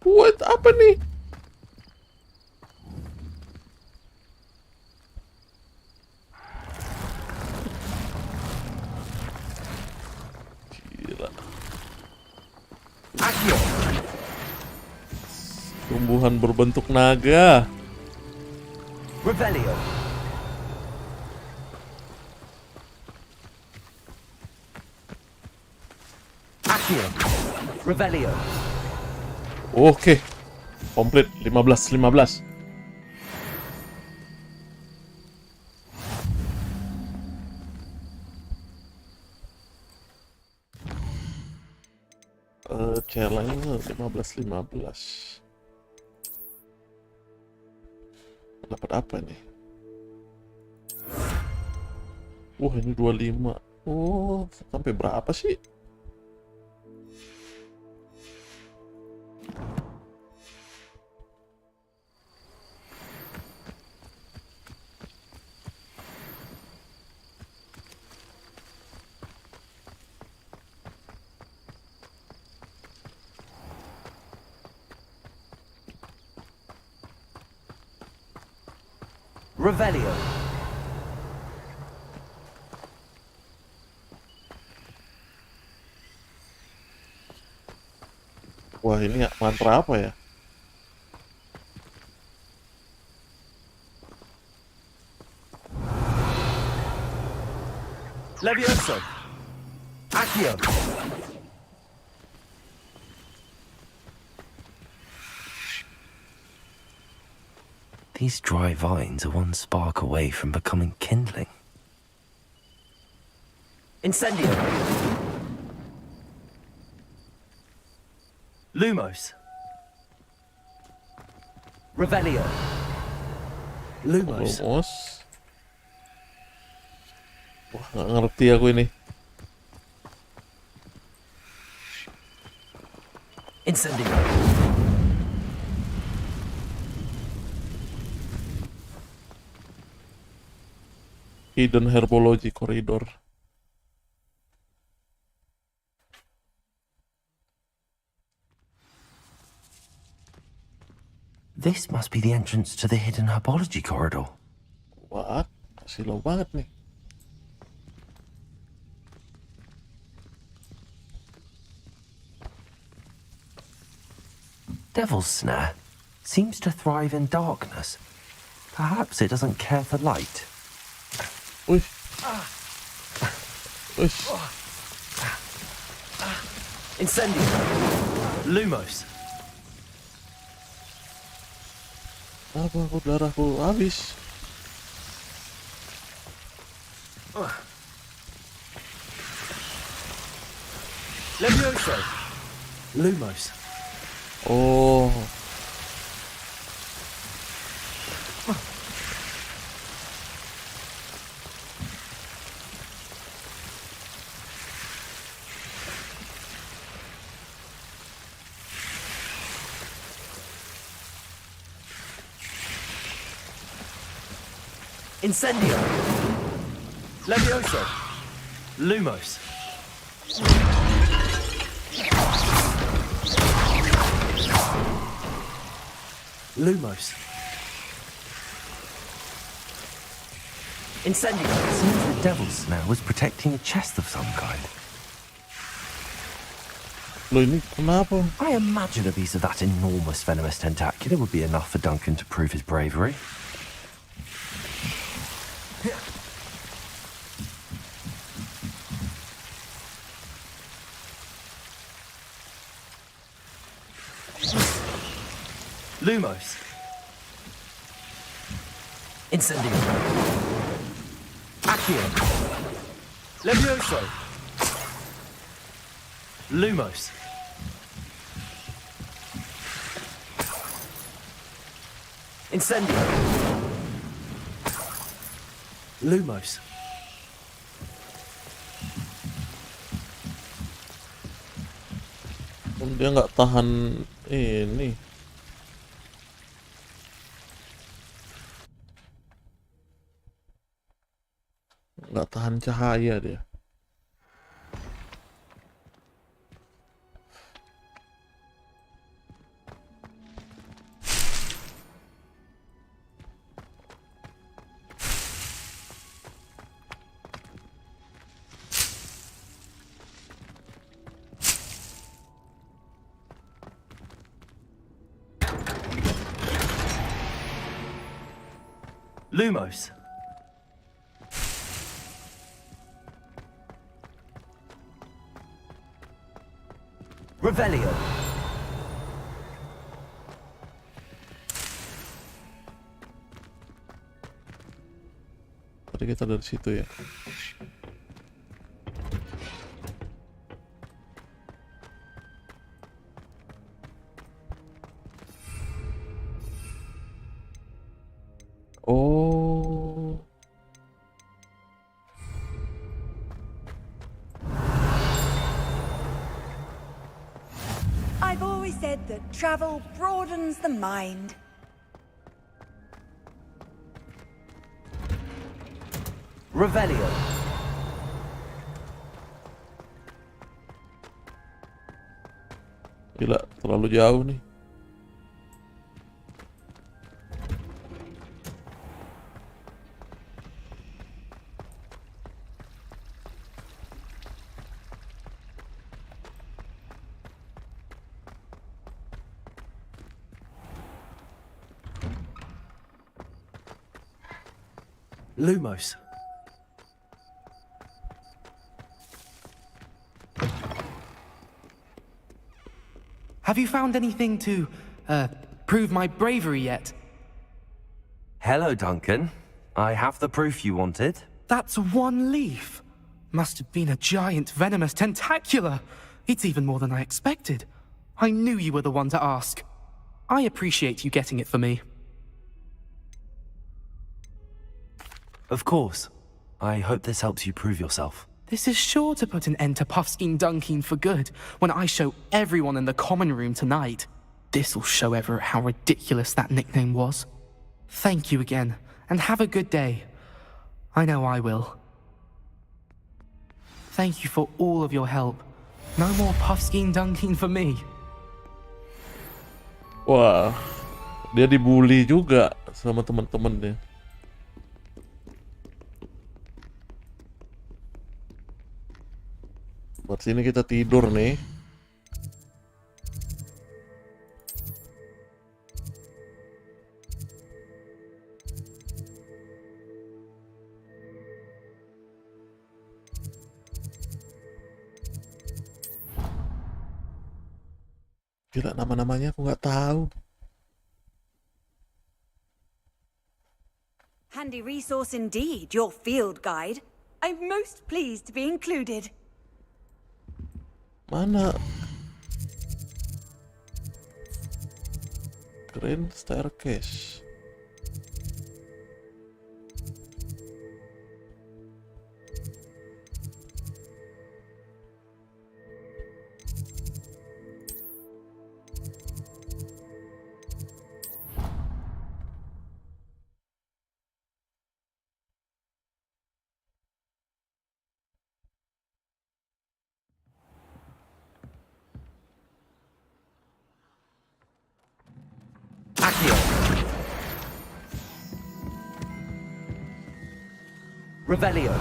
What? Apa nih? Gila. Accio. Tumbuhan berbentuk naga. Revelio. Revelio. Oke. Komplit 15. Challenge 15. Dapat apa nih? Wah, ini 25. Oh, sampai berapa sih? Revelio. Wah, ini mantra apa ya? Levioso. Accio. These dry vines are one spark away from becoming kindling. Incendio. Lumos. Revelio. Lumos. Lumos. Wah, nggak ngerti aku ini. Incendio. Hidden Herbology Corridor. This must be the entrance to the hidden herbology corridor. What? Masih low banget nih. Devil's Snare seems to thrive in darkness. Perhaps it doesn't care for light. Uish. Uish. Incendio. Lumos. Apa aku darahku habis? Levioso. Lumos. Oh. Incendio. Levioso. Lumos. Lumos. Incendio. It seems the Devil's Snare was protecting a chest of some kind. Loh, ini kenapa? I imagine a piece of that enormous venomous tentacular would be enough for Duncan to prove his bravery. Lumos. Incendio. Accio. Levioso. Lumos. Incendio. Lumos. Dia nggak tahan ini. Nggak tahan cahaya dia. Lumos. Revelio. Tadi kita dari situ ya. Oh. I've always said that travel broadens the mind. Revelio. Gila, terlalu jauh nih. Lumos. Have you found anything to, prove my bravery yet? Hello, Duncan. I have the proof you wanted. That's one leaf. Must have been a giant venomous tentacular. It's even more than I expected. I knew you were the one to ask. I appreciate you getting it for me. Of course. I hope this helps you prove yourself. This is sure to put an end to Puffskein Dunkeen for good when I show everyone in the common room tonight. This'll show Everett how ridiculous that nickname was. Thank you again, and have a good day. I know I will. Thank you for all of your help. No more Puffskein Dunkeen for me. Wah, dia dibully juga sama teman-temannya. Buat sini kita tidur nih. Gila, nama-namanya aku nggak tahu. Handy resource indeed, your field guide. I'm most pleased to be included. Mana? Grand staircase. Revelio.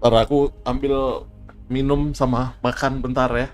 Ntar aku ambil minum sama makan bentar ya.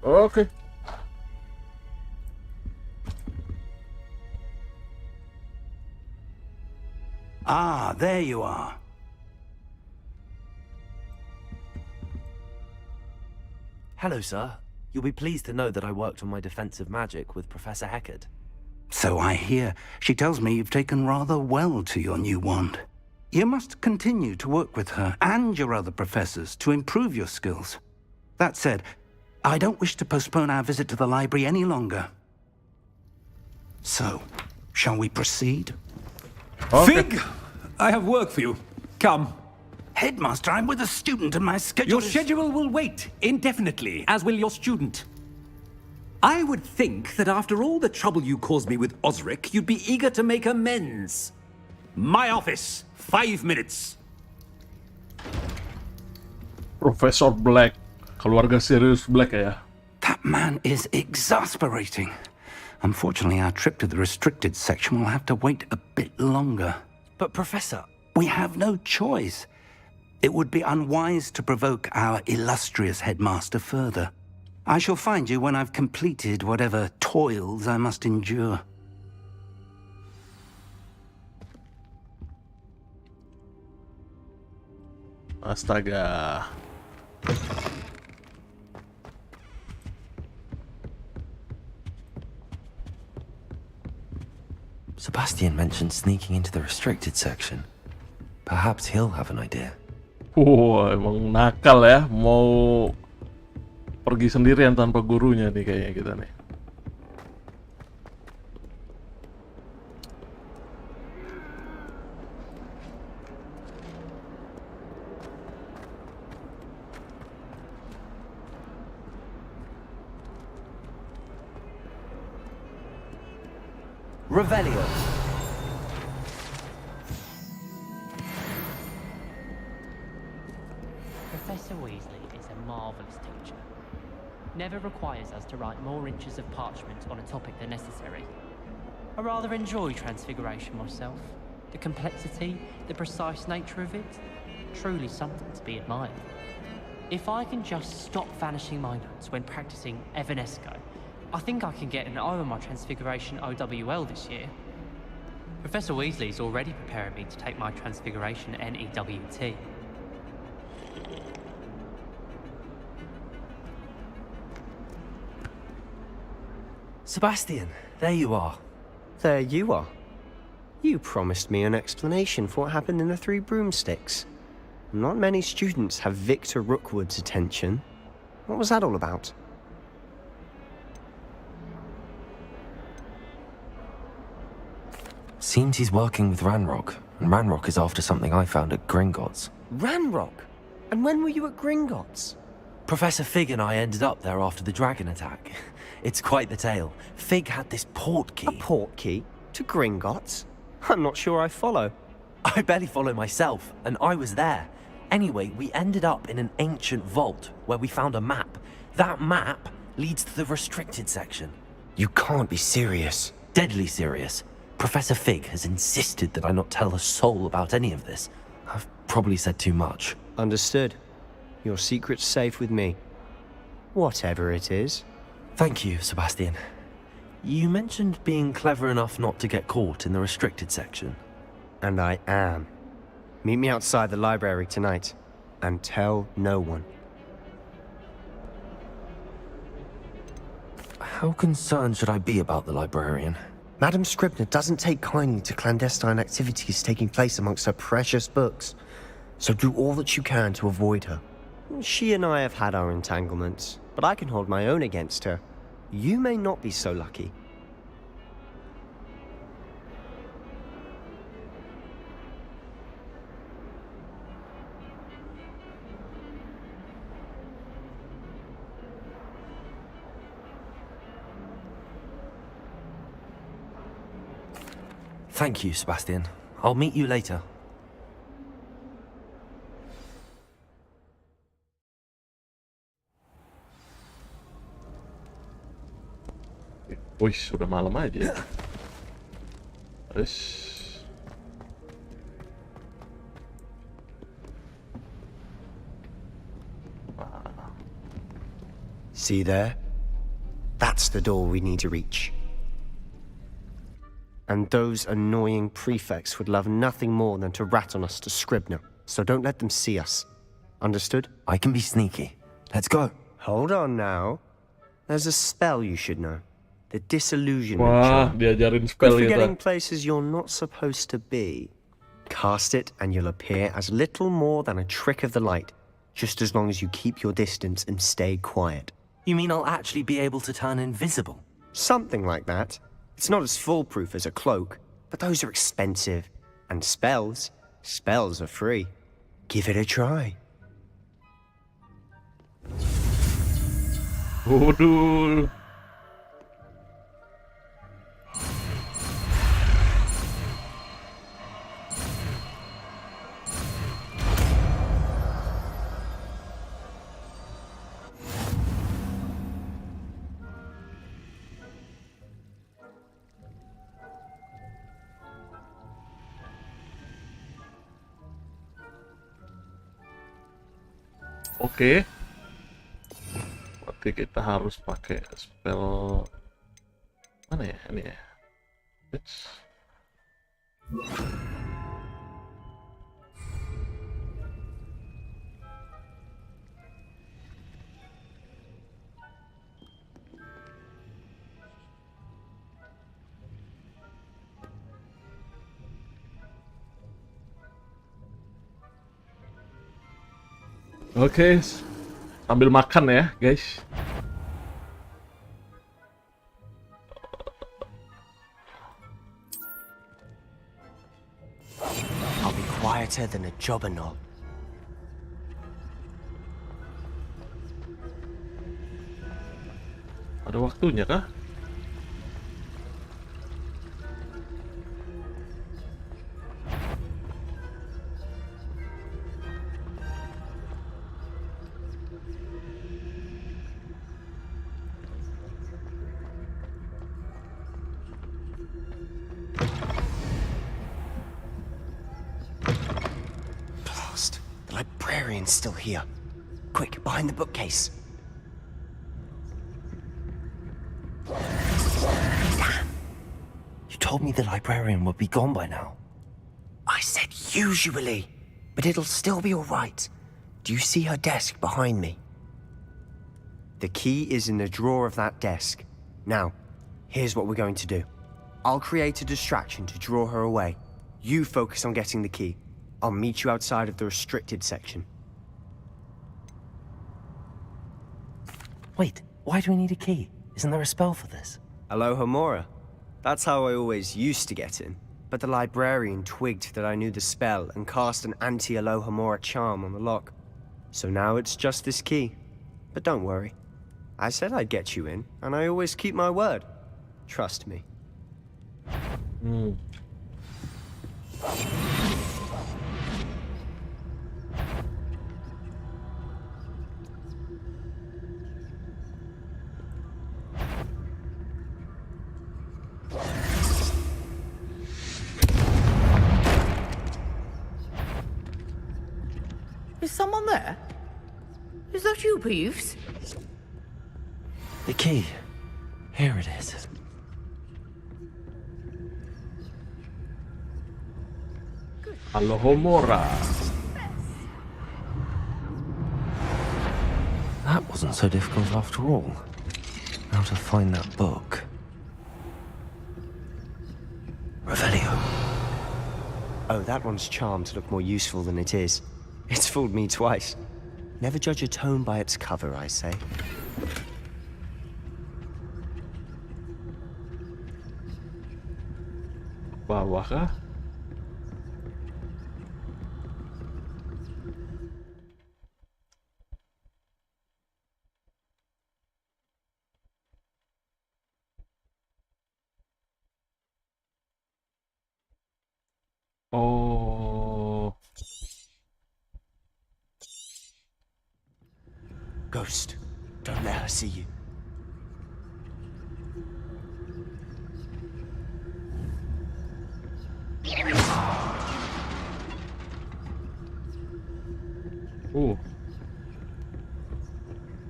Okay. Ah, there you are. Hello, sir. You'll be pleased to know that I worked on my defensive magic with Professor Heckard. So I hear. She tells me you've taken rather well to your new wand. You must continue to work with her and your other professors to improve your skills. That said, I don't wish to postpone our visit to the library any longer. So, shall we proceed? Fig, I have work for you. Come. Headmaster, I'm with a student and my schedule Your schedule will wait indefinitely, as will your student. I would think that after all the trouble you caused me with Osric, you'd be eager to make amends. My office, 5 minutes. Professor Black, keluarga serius Black ya. That man is exasperating. Unfortunately, our trip to the restricted section will have to wait a bit longer. But Professor... We have no choice. It would be unwise to provoke our illustrious headmaster further. I shall find you when I've completed whatever toils I must endure. Astaga. Sebastian mentioned sneaking into the restricted section. Perhaps he'll have an idea. Emang nakal ya, mau pergi sendirian tanpa gurunya nih kayaknya kita nih. Revelio. Professor Weasley is a marvellous teacher. Never requires us to write more inches of parchment on a topic than necessary. I rather enjoy Transfiguration myself. The complexity, the precise nature of it, truly something to be admired. If I can just stop vanishing my notes when practicing Evanesco, I think I can get an O on my Transfiguration OWL this year. Professor Weasley's already preparing me to take my Transfiguration NEWT. Sebastian, there you are. There you are. You promised me an explanation for what happened in the Three Broomsticks. Not many students have Victor Rookwood's attention. What was that all about? Seems he's working with Ranrock, and Ranrock is after something I found at Gringotts. Ranrock? And when were you at Gringotts? Professor Fig and I ended up there after the dragon attack. It's quite the tale. Fig had this port key. A port key? To Gringotts? I'm not sure I follow. I barely follow myself, and I was there. Anyway, we ended up in an ancient vault where we found a map. That map leads to the restricted section. You can't be serious. Deadly serious. Professor Fig has insisted that I not tell a soul about any of this. I've probably said too much. Understood. Your secret's safe with me. Whatever it is. Thank you, Sebastian. You mentioned being clever enough not to get caught in the restricted section. And I am. Meet me outside the library tonight. And tell no one. How concerned should I be about the librarian? Madam Scribner doesn't take kindly to clandestine activities taking place amongst her precious books. So do all that you can to avoid her. She and I have had our entanglements, but I can hold my own against her. You may not be so lucky. Thank you, Sebastian. I'll meet you later. Wih, sudah malam aja. Terus. See there? That's the door we need to reach. And those annoying prefects would love nothing more than to rat on us to Scribner, so don't let them see us. Understood? I can be sneaky. Let's go. Hold on now. There's a spell you should know. The disillusionment Wah, charm. diajarin spell Good for getting kita. places you're not supposed to be. Cast it and you'll appear as little more than a trick of the light, just as long as you keep your distance and stay quiet. You mean I'll actually be able to turn invisible? Something like that. It's not as foolproof as a cloak, but those are expensive. And spells are free. Give it a try. Waduh. Oke. Berarti kita harus pakai spell mana ya? Ini ya. Oke, sambil makan ya, guys. I'll be quieter than a jobberknoll. Ada waktunya kah? Still here. Quick, behind the bookcase. Damn! You told me the librarian would be gone by now. I said usually, but it'll still be all right. Do you see her desk behind me? The key is in the drawer of that desk. Now, here's what we're going to do. I'll create a distraction to draw her away. You focus on getting the key. I'll meet you outside of the restricted section. Wait, why do we need a key? Isn't there a spell for this? Aloha Mora. That's how I always used to get in. But the librarian twigged that I knew the spell and cast an anti-Aloha Mora charm on the lock. So now it's just this key. But don't worry. I said I'd get you in, and I always keep my word. Trust me. Is someone there? Is that you, Peeves? The key. Here it is. Aloha Mora. That wasn't so difficult after all. How to find that book. Revelio. Oh, that one's charmed to look more useful than it is. It's fooled me twice. Never judge a tome by its cover, I say. Bawah kah? Oh. Ghost, don't let her see you.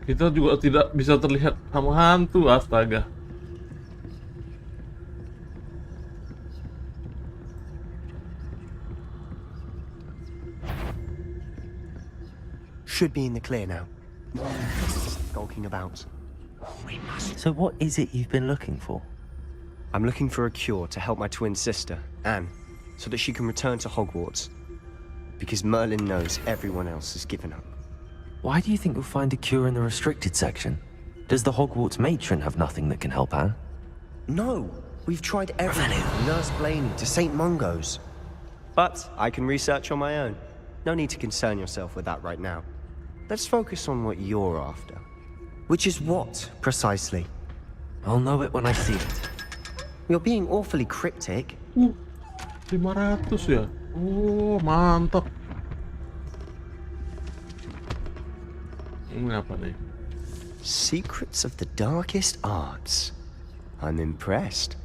Kita juga tidak bisa terlihat sama hantu, astaga. Should be in the clear now. Skulking about. So what is it you've been looking for? I'm looking for a cure to help my twin sister, Anne, so that she can return to Hogwarts. Because Merlin knows everyone else has given up. Why do you think you'll find a cure in the restricted section? Does the Hogwarts matron have nothing that can help Anne? No, we've tried everything from Nurse Blaney to St. Mungo's. But I can research on my own. No need to concern yourself with that right now. Let's focus on what you're after. Which is what, precisely? I'll know it when I see it. You're being awfully cryptic. 500 ya? Oh, mantap. Ini apa nih? Secrets of the darkest arts. I'm impressed.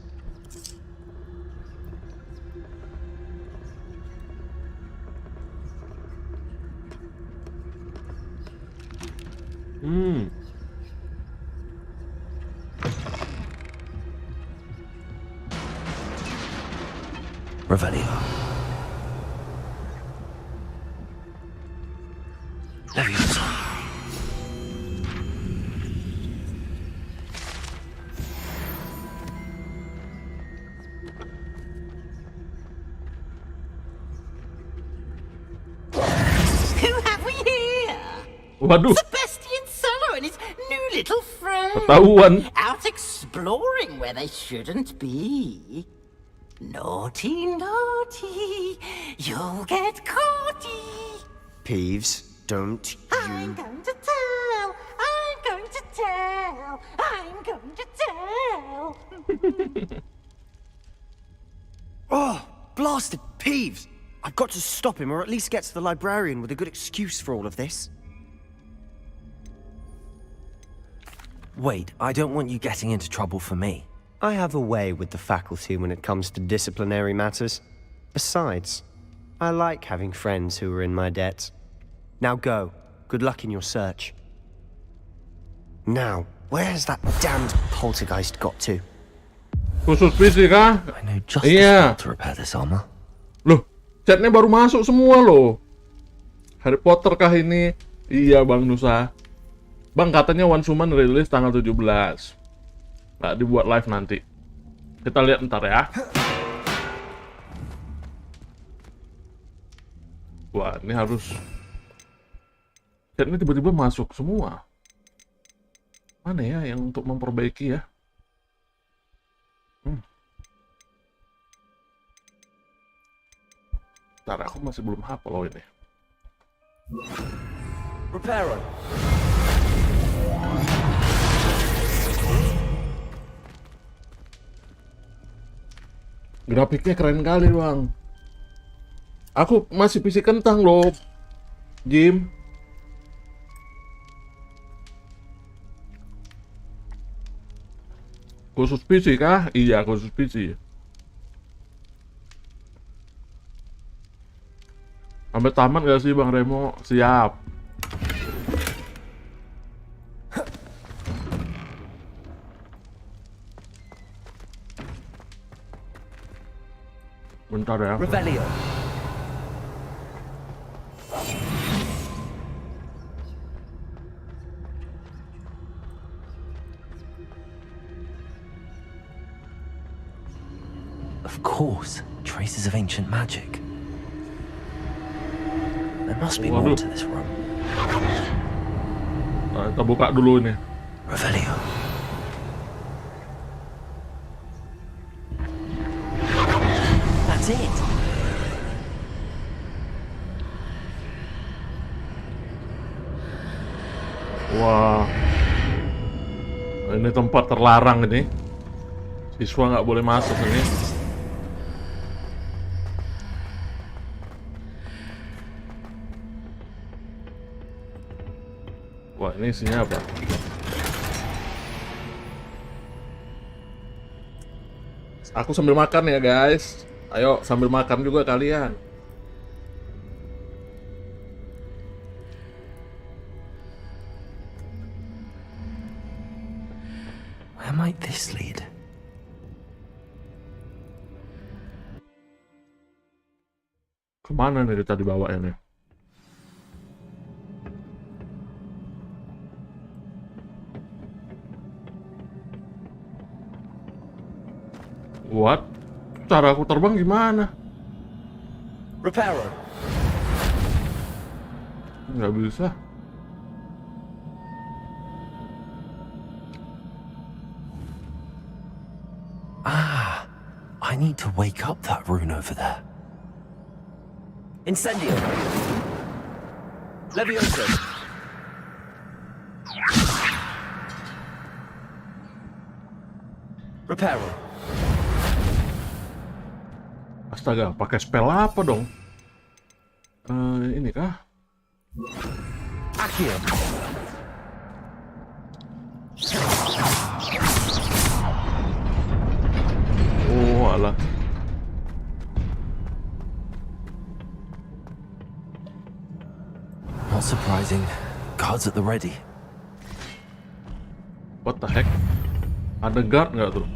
Revelio. Leviosa. Who have we here? Waduh. Sebastian Solo and his new little friend. Ketahuan. Out exploring where they shouldn't be. Naughty, naughty, you'll get caughty. Peeves, don't you... I'm going to tell, I'm going to tell, I'm going to tell. Oh, blasted Peeves! I've got to stop him, or at least get to the librarian with a good excuse for all of this. Wait, I don't want you getting into trouble for me. I have a way with the faculty when it comes to disciplinary matters. Besides, I like having friends who are in my debt. Now go. Good luck in your search. Now, where's that damned poltergeist got to? Khusus PC kah? I know just Iya. to repair this armor. Loh, chatnya baru masuk semua loh. Harry Potter kah ini? Iya Bang Nusa. Bang, katanya One Suman rilis tanggal 17. Nggak dibuat live nanti. Kita lihat ntar ya. Wah, ini harus... Chatnya tiba-tiba masuk semua. Mana ya yang untuk memperbaiki ya? Ntar, aku masih belum hafal loh ini. Reparo. Grafiknya keren kali Bang. Aku masih PC kentang loh, Jim. Khusus PC kah? Iya, khusus PC. Sampai tamat gak sih Bang Remo? Siap. Bentar ya. Revelio. Of course, traces of ancient magic. There must be more to this room. Nah, kita buka dulu ini. Revelio. That's it. Wah, ini tempat terlarang ini. Siswa nggak boleh masuk ini. Wah, ini isinya apa? Aku sambil makan ya guys. Ayo sambil makan juga kalian. Where might this lead? Kemana nih kita dibawanya nih? What? Cara aku terbang gimana? Reparo. Nggak bisa. need to wake up that rune over there. Incendio. Levioso. Reparo. Astaga, pakai spell apa dong? Ini kah? Accio. Oh, alah. Not surprising. Guards at the ready. What the heck? Ada guard nggak tuh?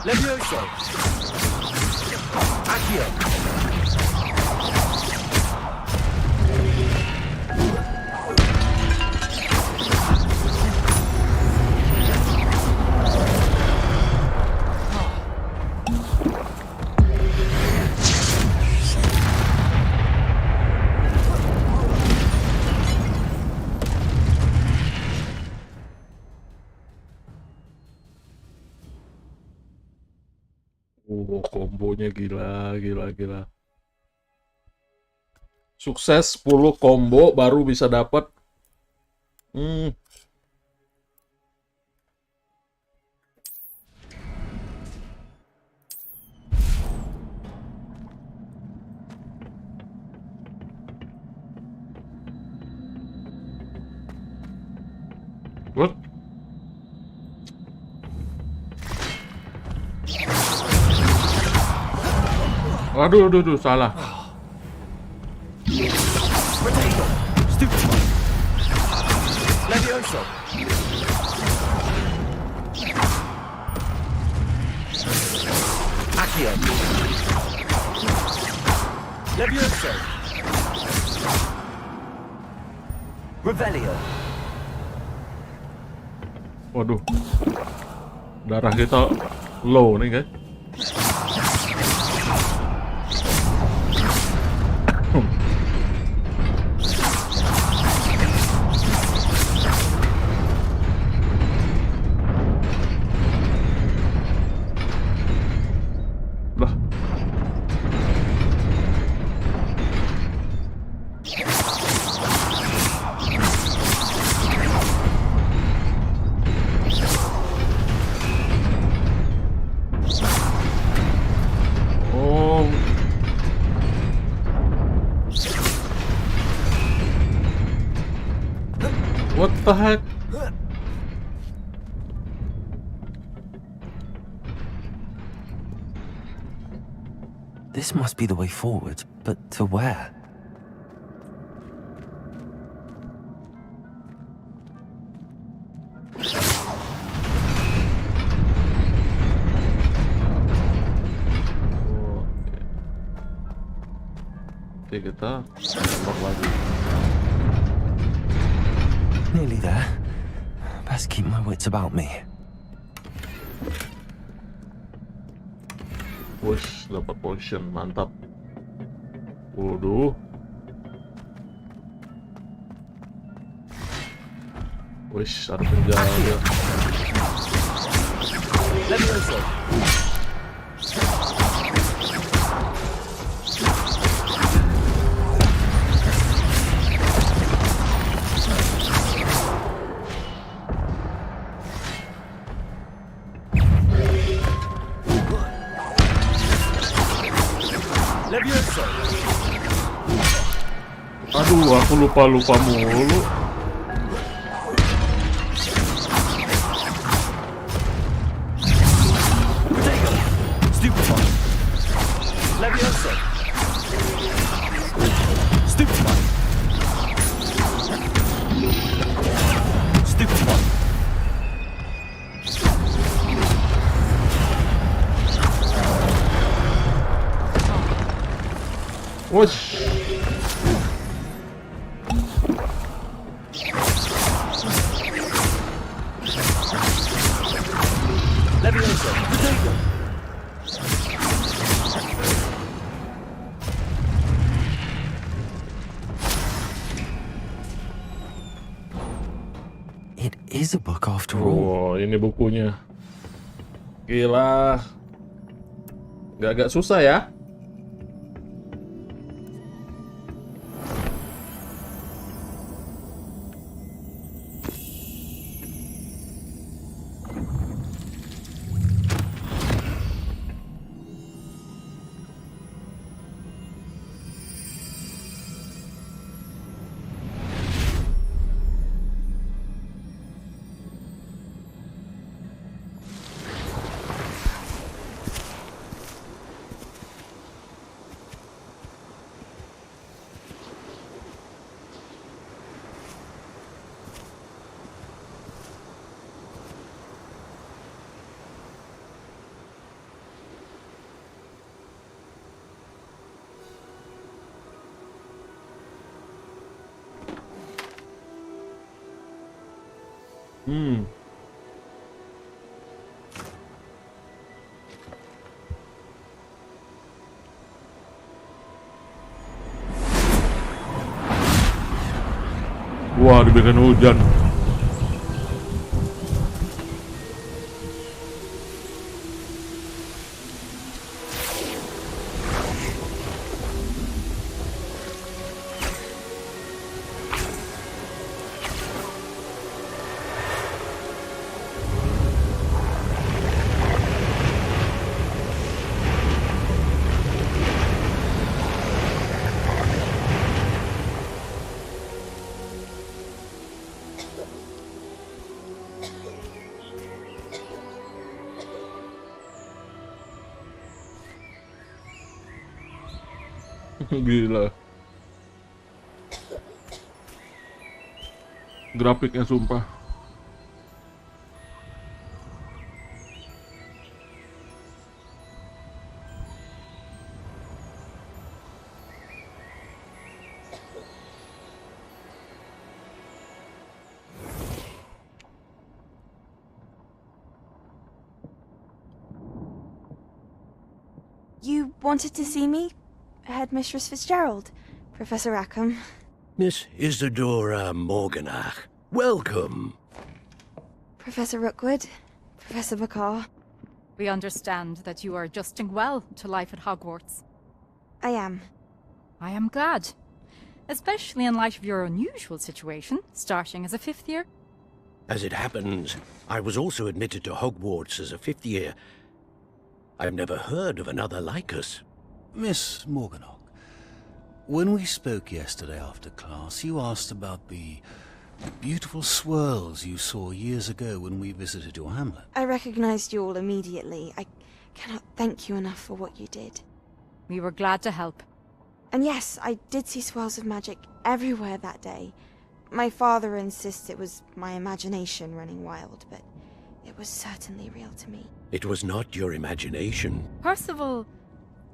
Levioso. Accio. Kombonya gila. Sukses 10 combo baru bisa dapat. What? Aduh, salah. Levioso. Accio. Levioso. Revelio. Waduh. Darah kita low nih, guys. What the heck? This must be the way forward, but to where? Oke, kita tembak lagi. Nearly there. Best keep my wits about me. Push, dapat potion, mantap. Waduh. Wish, ada penjaga. Levioso. Aduh, aku lupa mulu. Levioso. Stupefy. Stupefy. Whoosh. Levioso. Potato. It is a book after all. Oh, ini bukunya. Gila. Agak susah ya. Wah, dibikin hujan. Gila. Grafiknya sumpah. You wanted to see me? Headmistress Fitzgerald, Professor Rackham. Miss Isadora Morganach, welcome. Professor Rookwood, Professor Apakah. We understand that you are adjusting well to life at Hogwarts. I am. I am glad. Especially in light of your unusual situation, starting as a 5th year. As it happens, I was also admitted to Hogwarts as a 5th year. I've never heard of another like us. Miss Morganach, when we spoke yesterday after class, you asked about the beautiful swirls you saw years ago when we visited your hamlet. I recognized you all immediately. I cannot thank you enough for what you did. We were glad to help. And yes, I did see swirls of magic everywhere that day. My father insists it was my imagination running wild, but it was certainly real to me. It was not your imagination. Percival,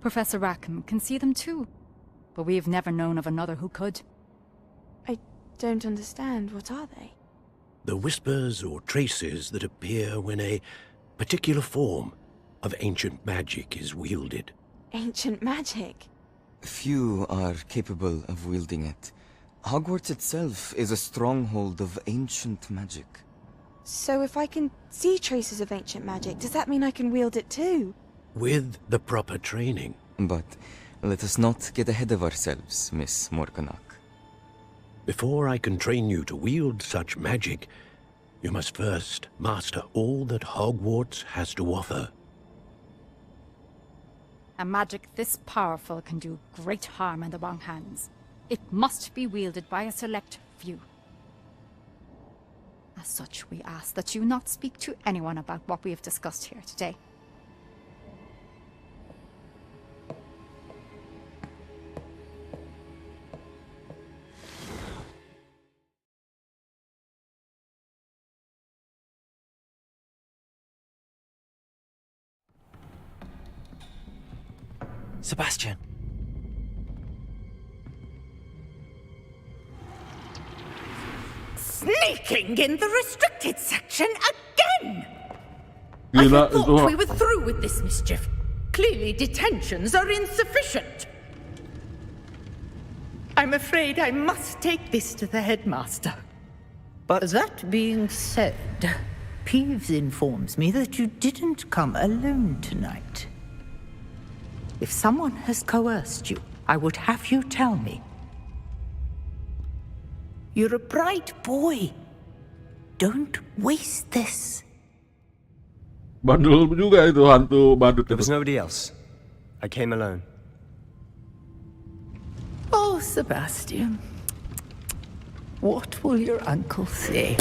Professor Rackham can see them too, but we have never known of another who could. I don't understand. What are they? The whispers or traces that appear when a particular form of ancient magic is wielded. Ancient magic? Few are capable of wielding it. Hogwarts itself is a stronghold of ancient magic. So if I can see traces of ancient magic, does that mean I can wield it too? With the proper training. But let us not get ahead of ourselves, Miss Morganach. Before I can train you to wield such magic, you must first master all that Hogwarts has to offer. A magic this powerful can do great harm in the wrong hands. It must be wielded by a select few. As such, we ask that you not speak to anyone about what we have discussed here today. Sebastian. Sneaking in the restricted section again! Gila, I thought we were through with this mischief. Clearly detentions are insufficient. I'm afraid I must take this to the headmaster. But that being said, Peeves informs me that you didn't come alone tonight. If someone has coerced you, I would have you tell me. You're a bright boy. Don't waste this. Bandel juga itu hantu badut. There was nobody else. I came alone. Oh, Sebastian. What will your uncle say?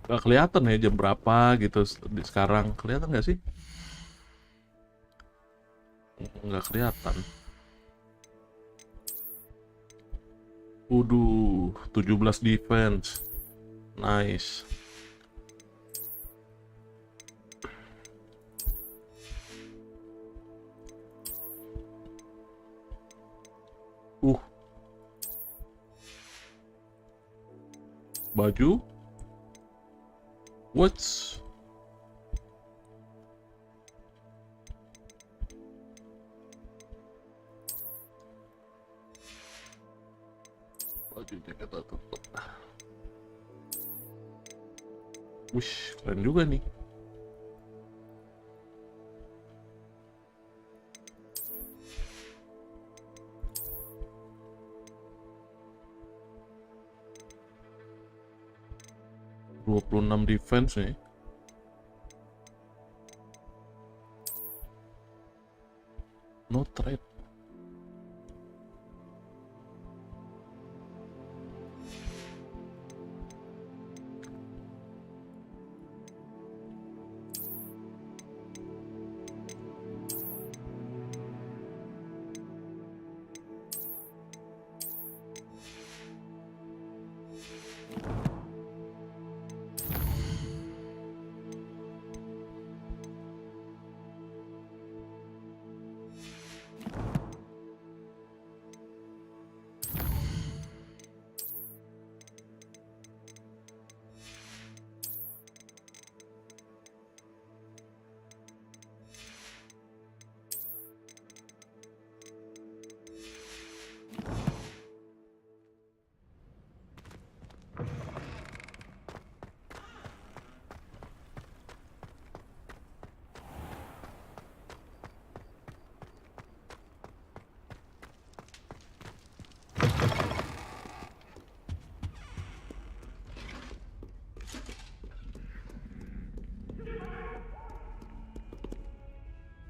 Gak kelihatan ya jam berapa gitu sekarang, kelihatan nggak sih? Nggak kelihatan. Waduh, 17 defense, nice. Baju. What's bajunya kita tutup. Wish, keren juga nih. ...26 defense nih. No trade.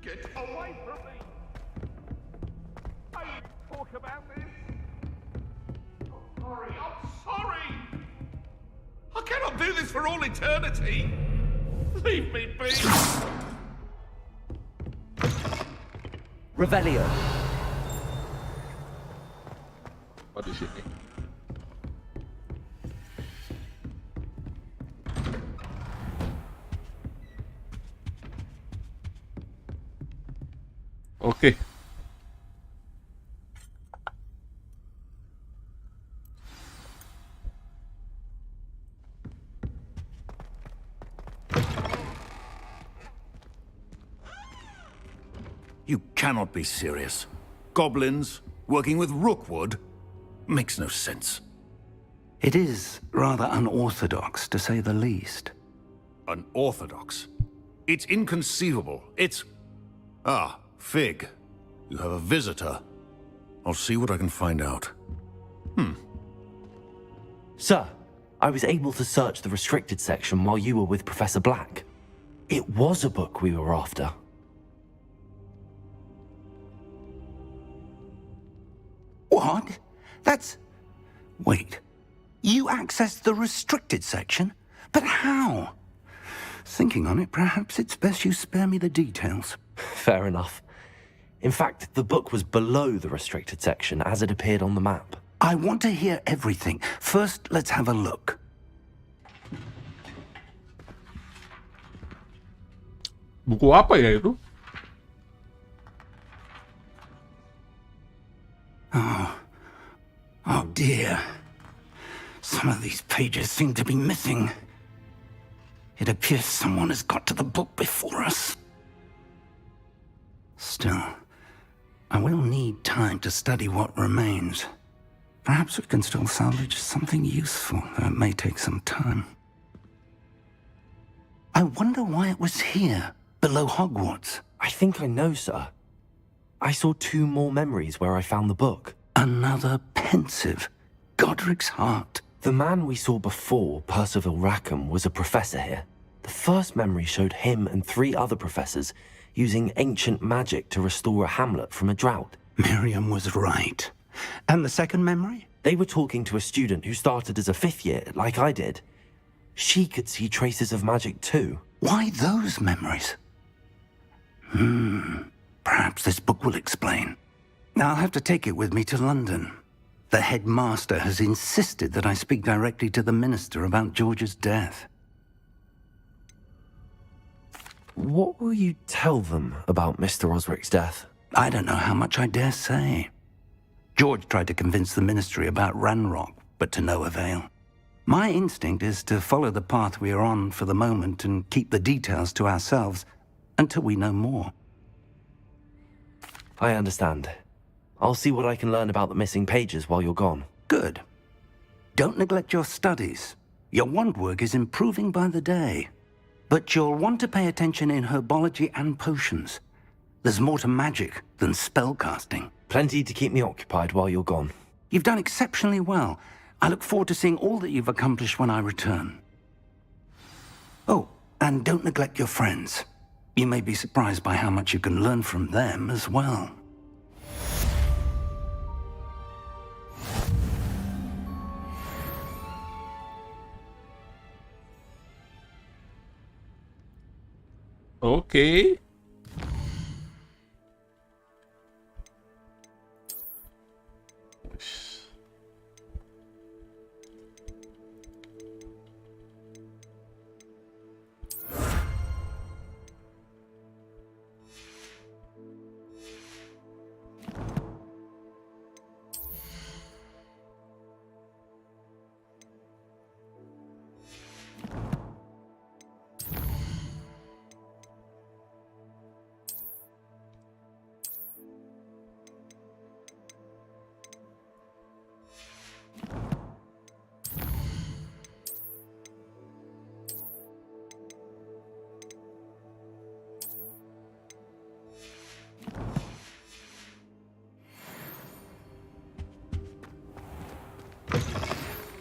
Get away from me! I didn't talk about this! I'm sorry! I cannot do this for all eternity! Leave me be! Revelio. What is it? Okay. You cannot be serious. Goblins working with rookwood makes no sense. It is rather unorthodox, to say the least. Unorthodox? It's inconceivable. It's... Ah, Fig. You have a visitor. I'll see what I can find out. Sir, I was able to search the restricted section while you were with Professor Black. It was a book we were after. What? That's... Wait. You accessed the restricted section? But how? Thinking on it, perhaps it's best you spare me the details. Fair enough. In fact, the book was below the restricted section as it appeared on the map. I want to hear everything. First, let's have a look. Buku apa ya itu? Oh dear. Some of these pages seem to be missing. It appears someone has got to the book before us. Still, I will need time to study what remains. Perhaps we can still salvage something useful, though it may take some time. I wonder why it was here, below Hogwarts. I think I know, sir. I saw 2 more memories where I found the book. Another pensive. Godric's heart. The man we saw before, Percival Rackham, was a professor here. The first memory showed him and 3 other professors using ancient magic to restore a hamlet from a drought. Miriam was right. And the second memory? They were talking to a student who started as a 5th year, like I did. She could see traces of magic too. Why those memories? Perhaps this book will explain. I'll have to take it with me to London. The headmaster has insisted that I speak directly to the minister about George's death. What will you tell them about Mr. Osric's death? I don't know how much I dare say. George tried to convince the ministry about Ranrock, but to no avail. My instinct is to follow the path we are on for the moment and keep the details to ourselves until we know more. I understand. I'll see what I can learn about the missing pages while you're gone. Good. Don't neglect your studies. Your wand work is improving by the day. But you'll want to pay attention in herbology and potions. There's more to magic than spellcasting. Plenty to keep me occupied while you're gone. You've done exceptionally well. I look forward to seeing all that you've accomplished when I return. Oh, and don't neglect your friends. You may be surprised by how much you can learn from them as well. Okay.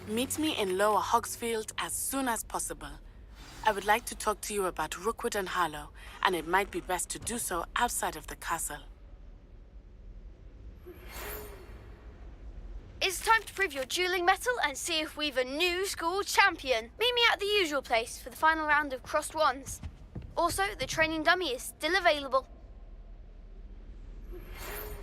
Meet me in Lower Hogsfield as soon as possible. I would like to talk to you about Rookwood and Harlow, and it might be best to do so outside of the castle. It's time to prove your dueling mettle and see if we've a new school champion. Meet me at the usual place for the final round of crossed wands. Also, the training dummy is still available.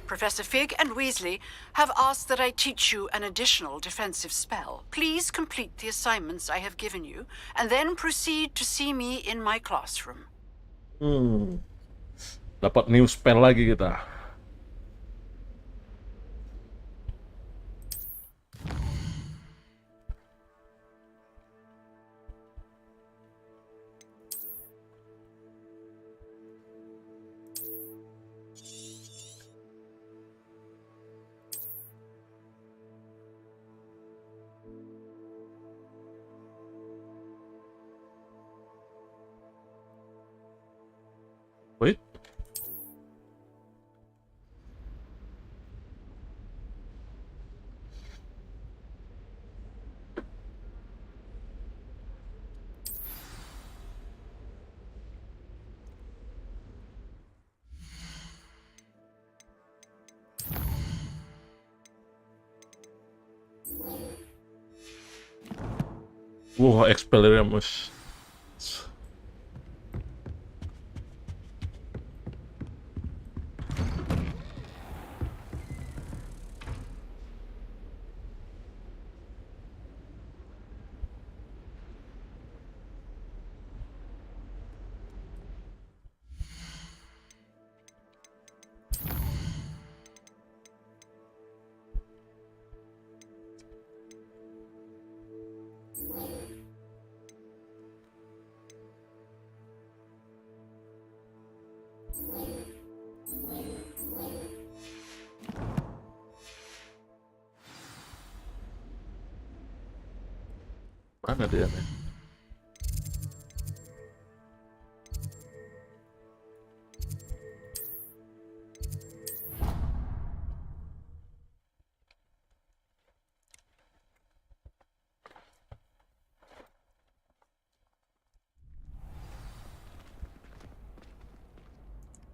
Professor Fig and Weasley have asked that I teach you an additional defensive spell. Please complete the assignments I have given you, and then proceed to see me in my classroom. Dapat new spell lagi kita. Wait. Wah, Expelliarmus. Mana dia nih?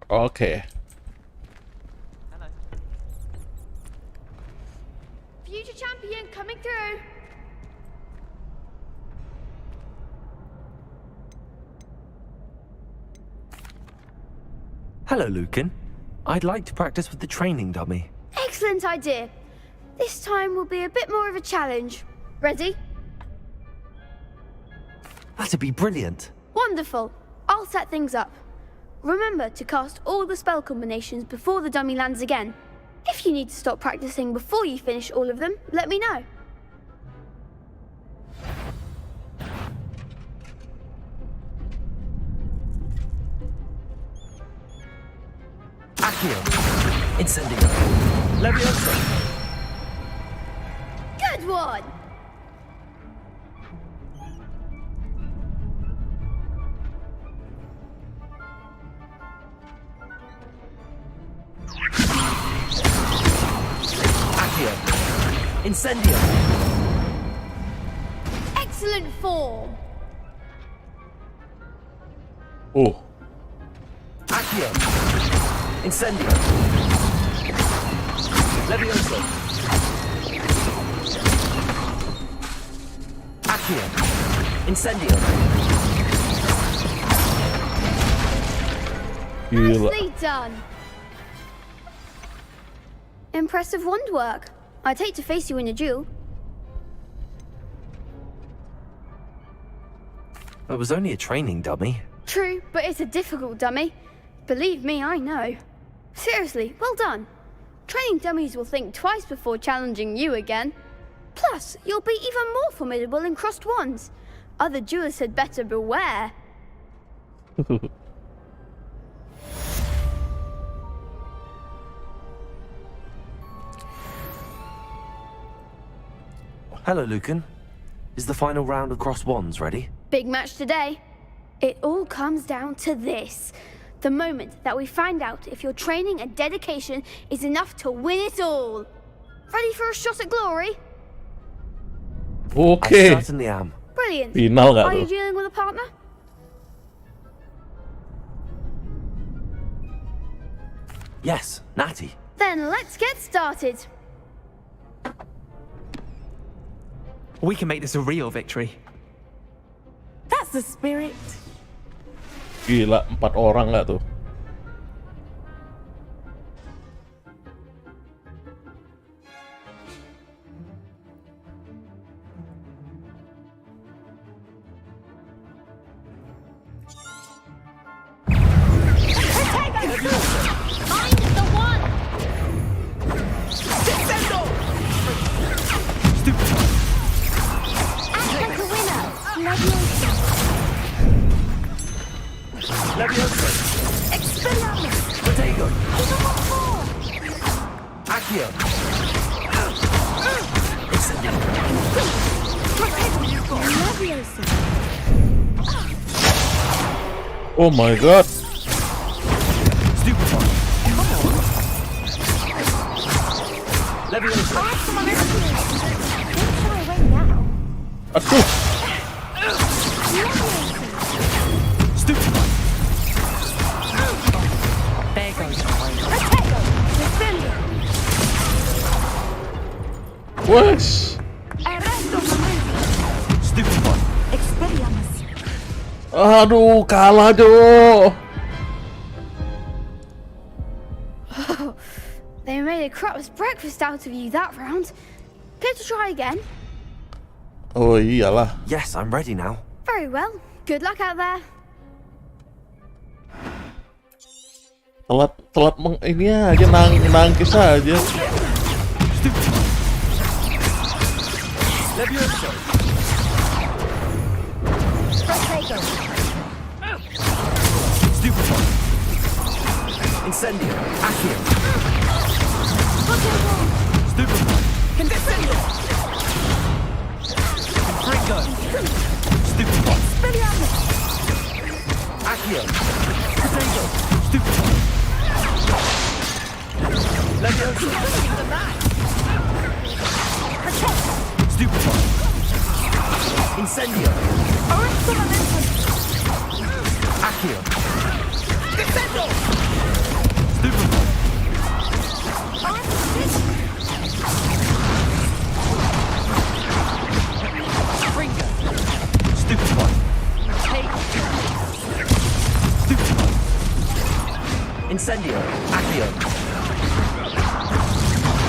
Oke. Future champion coming through. Hello, Lucan. I'd like to practice with the training dummy. Excellent idea. This time will be a bit more of a challenge. Ready? That'd be brilliant. Wonderful. I'll set things up. Remember to cast all the spell combinations before the dummy lands again. If you need to stop practicing before you finish all of them, let me know. Accio. Incendio. Leviosa. Good one! Accio. Incendio. Excellent form! Oh. Accio. Incendio. Leviosa. Accio. Incendio. Nicely done. Impressive wand work. I'd hate to face you in a duel. It was only a training dummy. True, but it's a difficult dummy. Believe me, I know. Seriously, well done. Training dummies will think twice before challenging you again. Plus, you'll be even more formidable in crossed wands. Other duelists had better beware. Hello, Lucan. Is the final round of crossed wands ready? Big match today. It all comes down to this. The moment that we find out if your training and dedication is enough to win it all. Ready for a shot at glory? Okay. I certainly am. Brilliant. Final nggak Are you tuh? dealing with a partner? Yes, Natty. Then let's get started. We can make this a real victory. That's the spirit. Gila, 4 orang nggak tuh? Leviosa. Expelliarmus. Protego. Accio. Accio. Incendio. Leviosa. Oh my god. Stupefy. Leviosa. Aduh. Stupefy. There goes Wes. Stupefy. Aduh, kalah Jo. Oh, they made a crap's breakfast out of you that round. Care to try again? Oh iyalah. Yes, I'm ready now. Very well. Good luck out there. Telat ini aja nangkis aja. Incendio. Accio. Stupefy. Incendio. Fringo. Stupefy. Accio. Potato. Stupefy. Leviosa. Stupefy. Incendio. Accio. Descendo. Stupefy. Fringo. Stupefy. Stupefy. Incendio. Accio.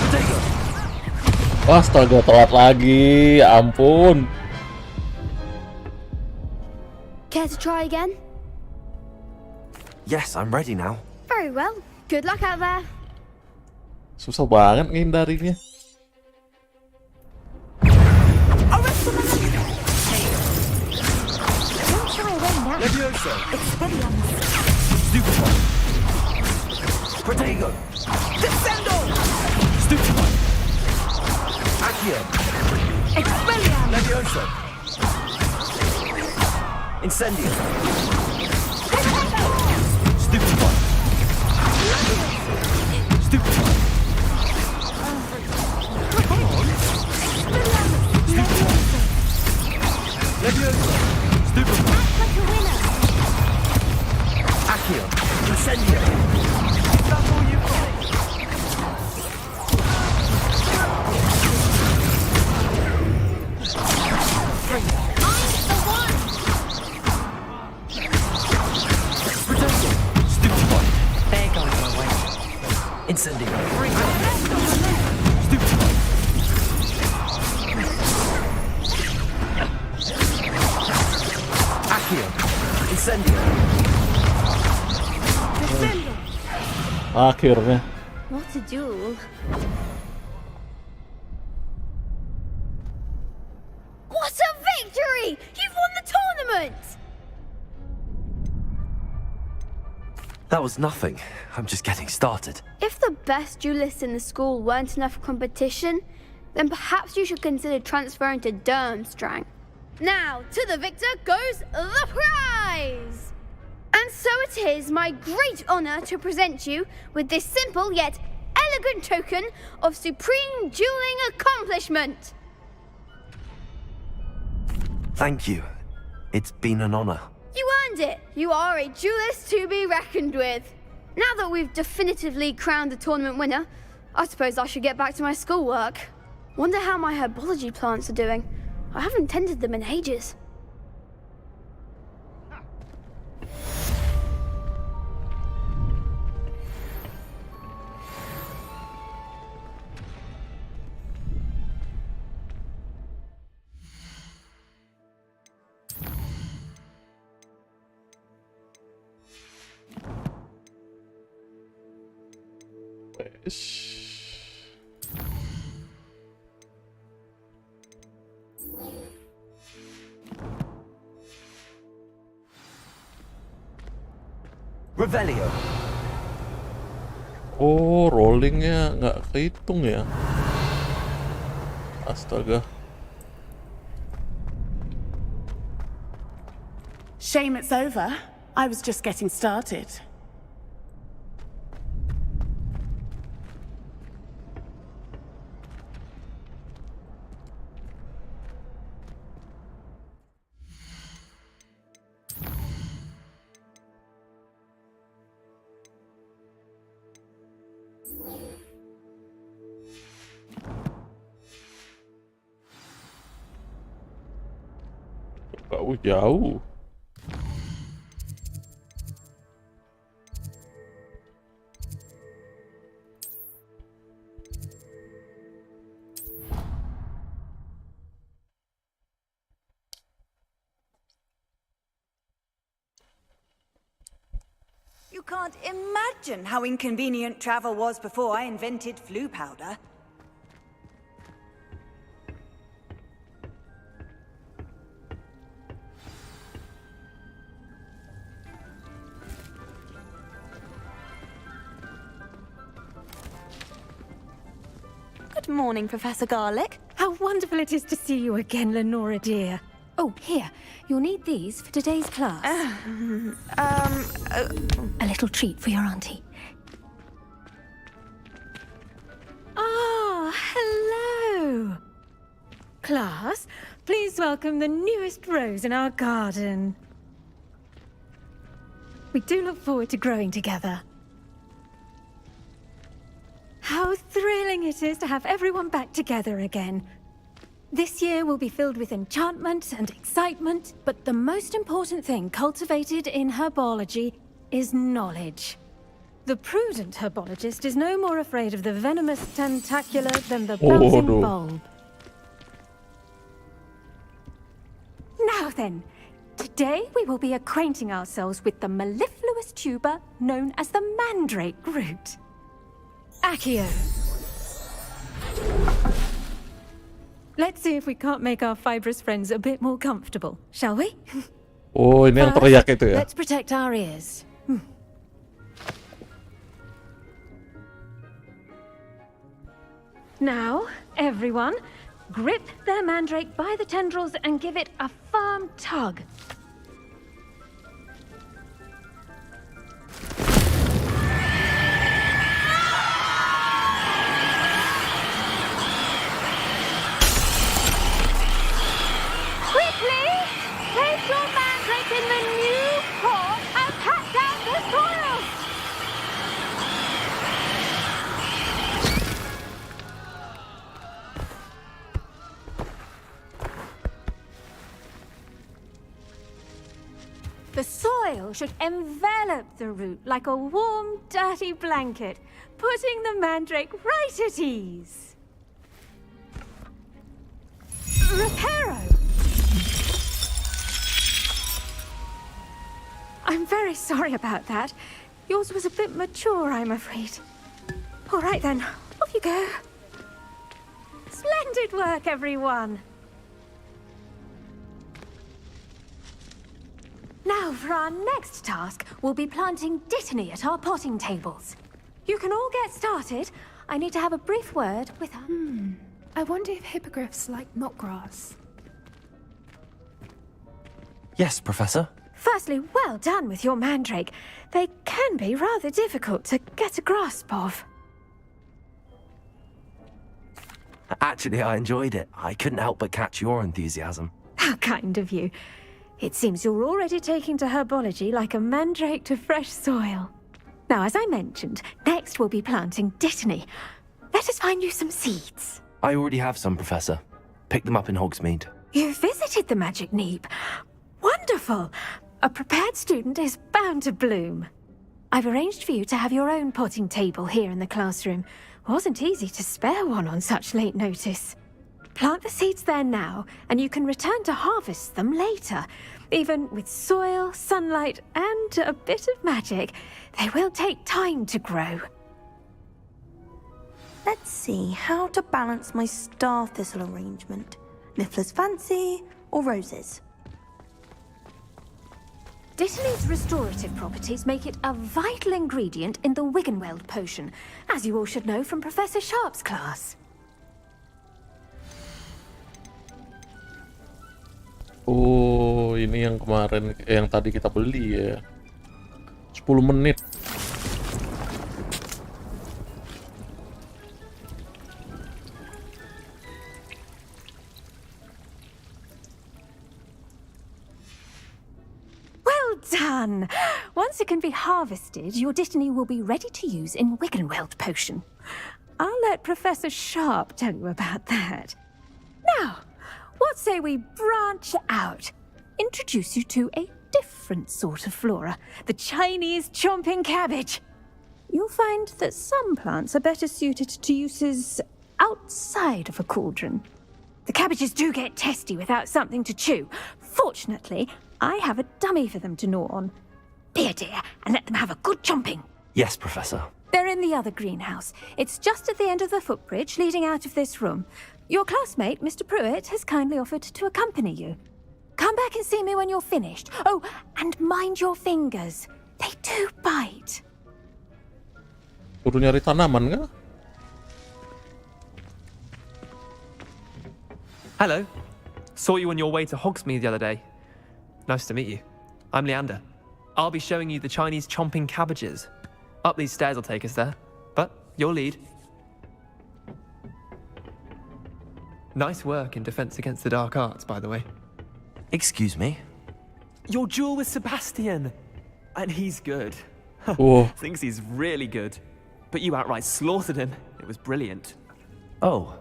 Potato. Astaga, telat lagi. Ampun. Care to try again? Yes, I'm ready now. Very well. Good luck out there. Susah banget ngindarinya. Leviosa. Stupefy. Protego. Descendo. Stupefy. Accio. Expelliarmus. Leviosa. Incendio. Stupefy. Stupefy. Leviosa. Stupefy. Accio. Incendio. Is that all you've got? There goes my way. Incendio. Stupefy. Accio. Incendio. Akhirnya. What a duel. What a victory! You've won the tournament! That was nothing. I'm just getting started. If the best duelists in the school weren't enough for competition, then perhaps you should consider transferring to Durmstrang. Now, to the victor goes the prize! And so it is my great honor to present you with this simple yet elegant token of supreme dueling accomplishment. Thank you. It's been an honor. You earned it. You are a duelist to be reckoned with. Now that we've definitively crowned the tournament winner, I suppose I should get back to my schoolwork. Wonder how my herbology plants are doing. I haven't tended them in ages. Revelio. Oh, rollingnya nggak kehitung ya. Astaga. Shame it's over. I was just getting started. Jauh. can't imagine how inconvenient travel was before I invented flu powder. Good morning, Professor Garlic. How wonderful it is to see you again, Lenora dear. Oh, here. You'll need these for today's class. A little treat for your auntie. Ah, hello. Class, please welcome the newest rose in our garden. We do look forward to growing together. How thrilling it is to have everyone back together again. This year will be filled with enchantment and excitement, but the most important thing cultivated in herbology is knowledge. The prudent herbologist is no more afraid of the venomous tentacula than the bouncing bulb. Now then, today we will be acquainting ourselves with the mellifluous tuber known as the mandrake root. Accio. Let's see if we can't make our fibrous friends a bit more comfortable, shall we? Oh, ini yang teriak itu ya. Let's protect our ears. Now, everyone, grip their mandrake by the tendrils and give it a firm tug. The soil should envelop the root like a warm, dirty blanket, putting the mandrake right at ease. Reparo! I'm very sorry about that. Yours was a bit mature, I'm afraid. All right then, off you go. Splendid work, everyone. Now, for our next task, we'll be planting disni at our potting tables. You can all get started. I need to have a brief word with her. I wonder if hippogriffs like knotgrass. Yes, Professor. Firstly, well done with your mandrake. They can be rather difficult to get a grasp of. Actually, I enjoyed it. I couldn't help but catch your enthusiasm. How kind of you. It seems you're already taking to herbology like a mandrake to fresh soil. Now, as I mentioned, next we'll be planting disni. Let us find you some seeds. I already have some, Professor. Picked them up in Hogsmeade. You visited the Magic Neep. Wonderful! A prepared student is bound to bloom. I've arranged for you to have your own potting table here in the classroom. Wasn't easy to spare one on such late notice. Plant the seeds there now, and you can return to harvest them later. Even with soil, sunlight, and a bit of magic, they will take time to grow. Let's see how to balance my star thistle arrangement. Niffler's fancy or roses? Disney's restorative properties make it a vital ingredient in the Wiggenweld potion, as you all should know from Professor Sharp's class. Oh, ini yang kemarin, yang tadi kita beli ya. 10 menit. Well done! Once it can be harvested, your Disney will be ready to use in Wiggenweld potion. I'll let Professor Sharp tell you about that. Now, what say we branch out? Introduce you to a different sort of flora, the Chinese chomping cabbage. You'll find that some plants are better suited to uses outside of a cauldron. The cabbages do get testy without something to chew. Fortunately, I have a dummy for them to gnaw on. Be a dear and let them have a good chomping. Yes, Professor. They're in the other greenhouse. It's just at the end of the footbridge leading out of this room. Your classmate, Mr. Pruitt, has kindly offered to accompany you. Come back and see me when you're finished. Oh, and mind your fingers. They do bite. Kudu nyari tanaman kah? Hello. Saw you on your way to Hogsmeade the other day. Nice to meet you. I'm Leander. I'll be showing you the Chinese chomping cabbages. Up these stairs will take us there. But your lead. Nice work in Defense Against the Dark Arts, by the way. Excuse me? Your duel with Sebastian. And he's good. Oh. Thinks he's really good. But you outright slaughtered him. It was brilliant. Oh.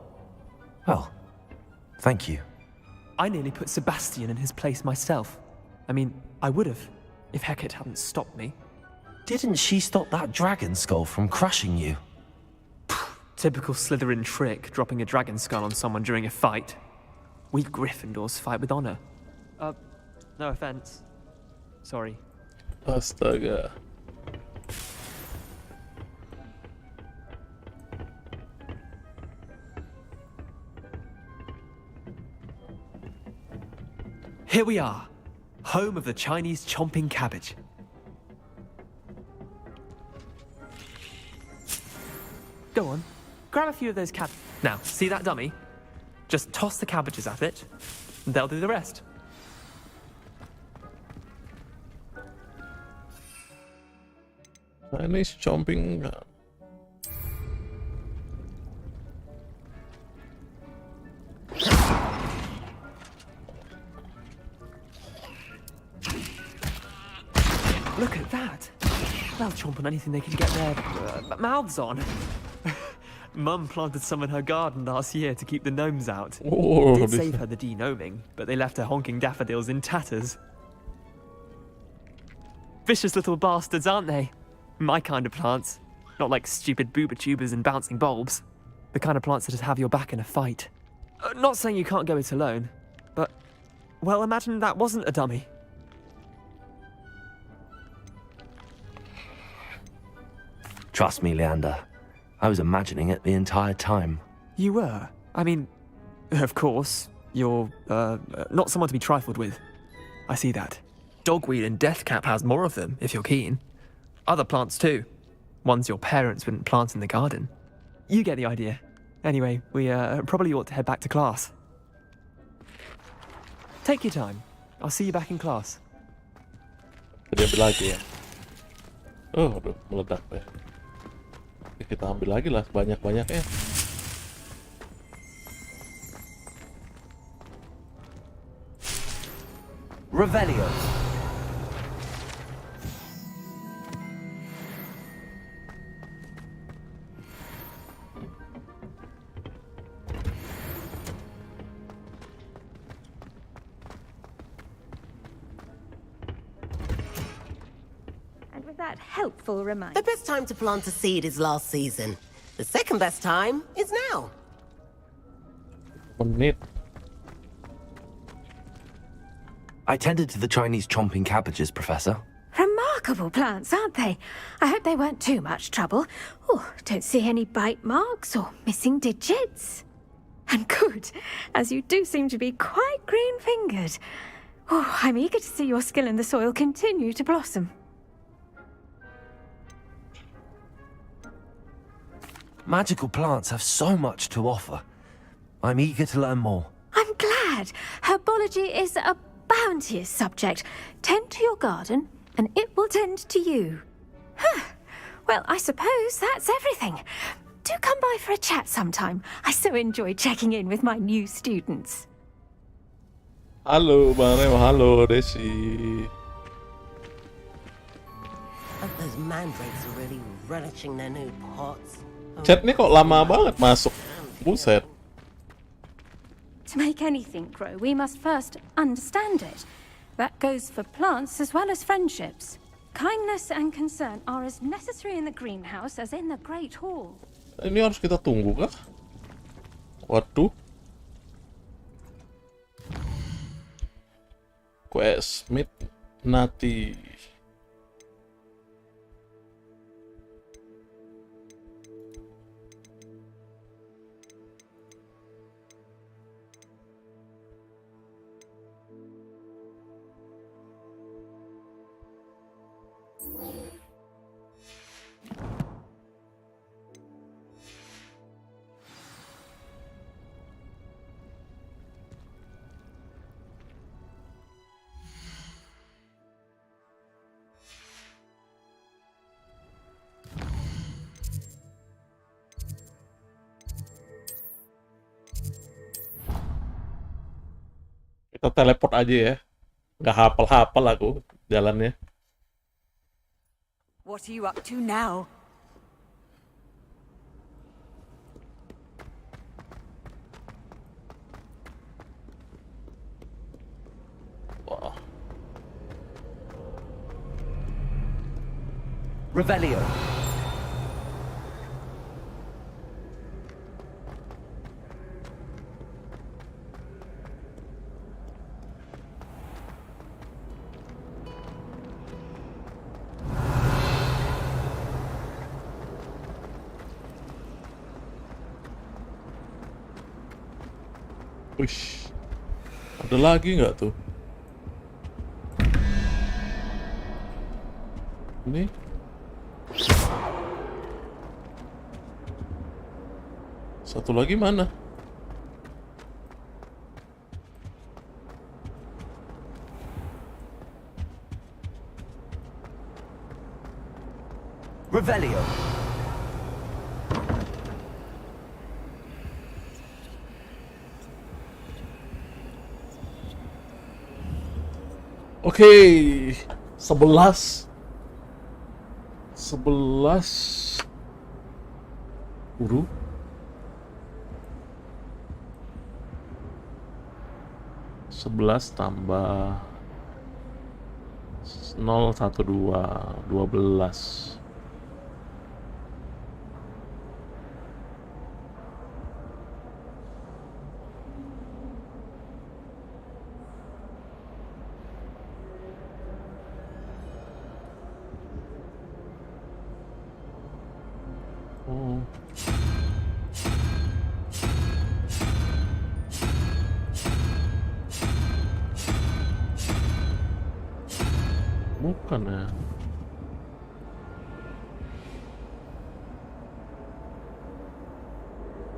Well, thank you. I nearly put Sebastian in his place myself. I mean, I would have, if Hecate hadn't stopped me. Didn't she stop that dragon skull from crushing you? Typical Slytherin trick, dropping a dragon skull on someone during a fight. We Gryffindors fight with honor. No offense. Sorry. Astaga. Here we are, home of the Chinese chomping cabbage. Go on, grab a few of those cabbages. Now, see that dummy? Just toss the cabbages at it, and they'll do the rest. Chinese chomping. Look at that. They'll chomp on anything they can get their mouths on. Mum planted some in her garden last year to keep the gnomes out. Oh, Did save her the de-gnoming, but they left her honking daffodils in tatters. Vicious little bastards, aren't they? My kind of plants. Not like stupid booba tubers and bouncing bulbs. The kind of plants that just have your back in a fight. Not saying you can't go it alone, but, well, imagine that wasn't a dummy. Trust me, Leander. I was imagining it the entire time. You were? I mean, of course, you're, not someone to be trifled with. I see that. Dogweed and deathcap has more of them, if you're keen. Other plants too. Ones your parents wouldn't plant in the garden. You get the idea. Anyway, we, probably ought to head back to class. Take your time. I'll see you back in class. Dia ambil lagi ya. Oh, aduh, meledak ya. Kita ambil lagi lah sebanyak-banyaknya. Revelio. That helpful reminder. The best time to plant a seed is last season. The second best time is now. Menit. I tended to the Chinese chomping cabbages, Professor. Remarkable plants, aren't they? I hope they weren't too much trouble. Oh, don't see any bite marks or missing digits. And good, as you do seem to be quite green-fingered. Oh, I'm eager to see your skill in the soil continue to blossom. Magical plants have so much to offer. I'm eager to learn more. I'm glad. Herbology is a bounteous subject. Tend to your garden, and it will tend to you. Huh. Well, I suppose that's everything. Do come by for a chat sometime. I so enjoy checking in with my new students. Halo, Bang Reo. Halo, Desi. Those mandrakes are really relishing their new pots. Chat nih kok lama banget masuk. Buset. To make anything grow, we must first understand it. That goes for plants as well as friendships. Kindness and concern are as necessary in the greenhouse as in the Great Hall. Ini harus kita tunggu kah? Waduh. Quest Midnati. Kita teleport aja ya. Nggak hafal-hafal aku jalannya. What are you up to now? Wah. Revelio. Wish. Ada lagi nggak tuh? Ini. Satu lagi mana? Revelio. Oke, 11 guru 11 tambah 0 1 2 12. Oh. Bukan ya.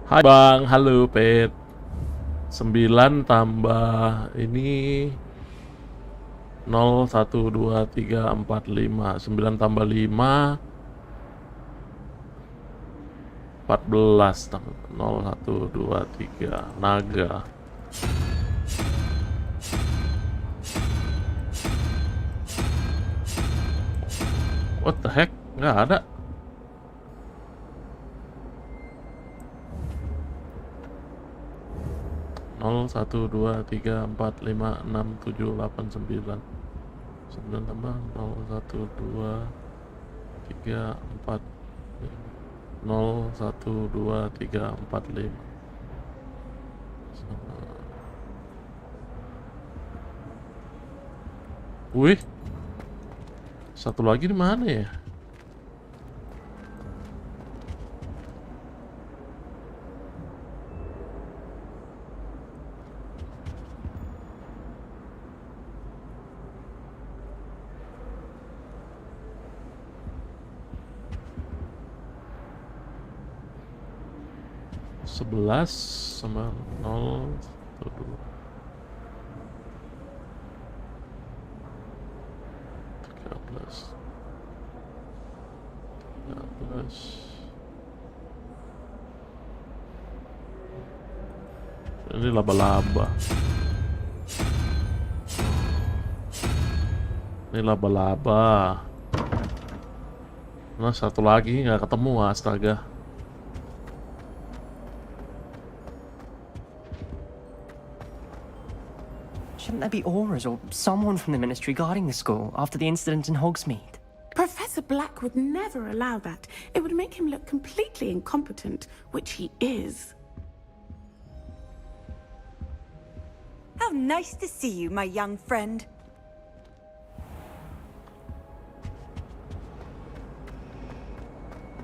Hai Bang, halo Pet. 9 tambah ini 0 1 2 3 4 5. 9 tambah 5 14 tambah 0 1 2 3 naga. What the heck? Nggak ada. Nol, 1, 2, 3, 4, 5, 6, 7, 8, 9. 9 tambah 0, 1, 2, 3, 4, 0, 1, 2, 3, 4, 5. Wih. Satu lagi di mana ya? Sebelas sama 0 1 2 13 ini laba-laba. Ini laba-laba. Nah, satu lagi nggak ketemu, astaga. Shouldn't there be auras or someone from the ministry guarding the school after the incident in Hogsmeade? Professor Black would never allow that. It would make him look completely incompetent, which he is. How nice to see you, my young friend.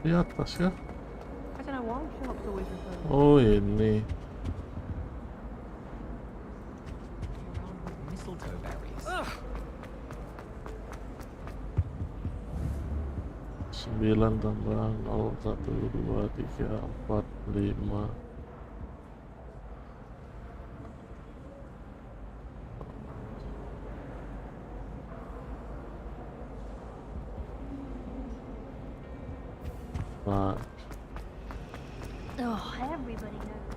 Di atas ya? I don't know why Sharp's always referring. Oh, ini. Mistletoe berries. 9 tambah 0, 1, 2, 3, 4, 5. Nah. Oh, everybody knows.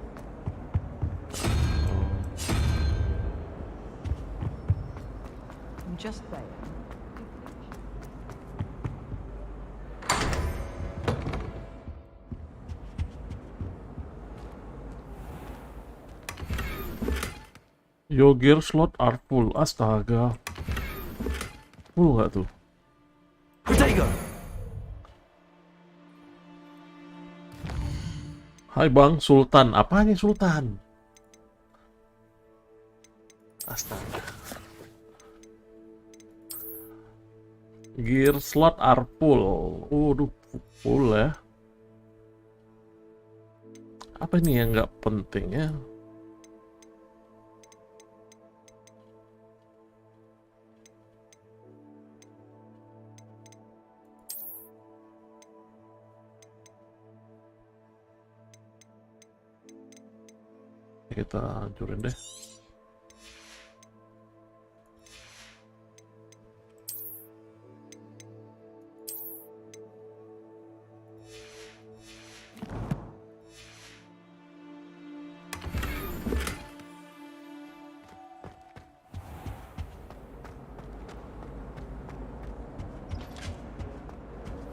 I'm just saying. Your gear slot are full. Astaga. Full nggak tuh? Hai Bang, Sultan. Apanya Sultan? Astaga. Gear slot are full. Waduh, full ya. Apa nih yang nggak penting ya? Kita hancurin deh.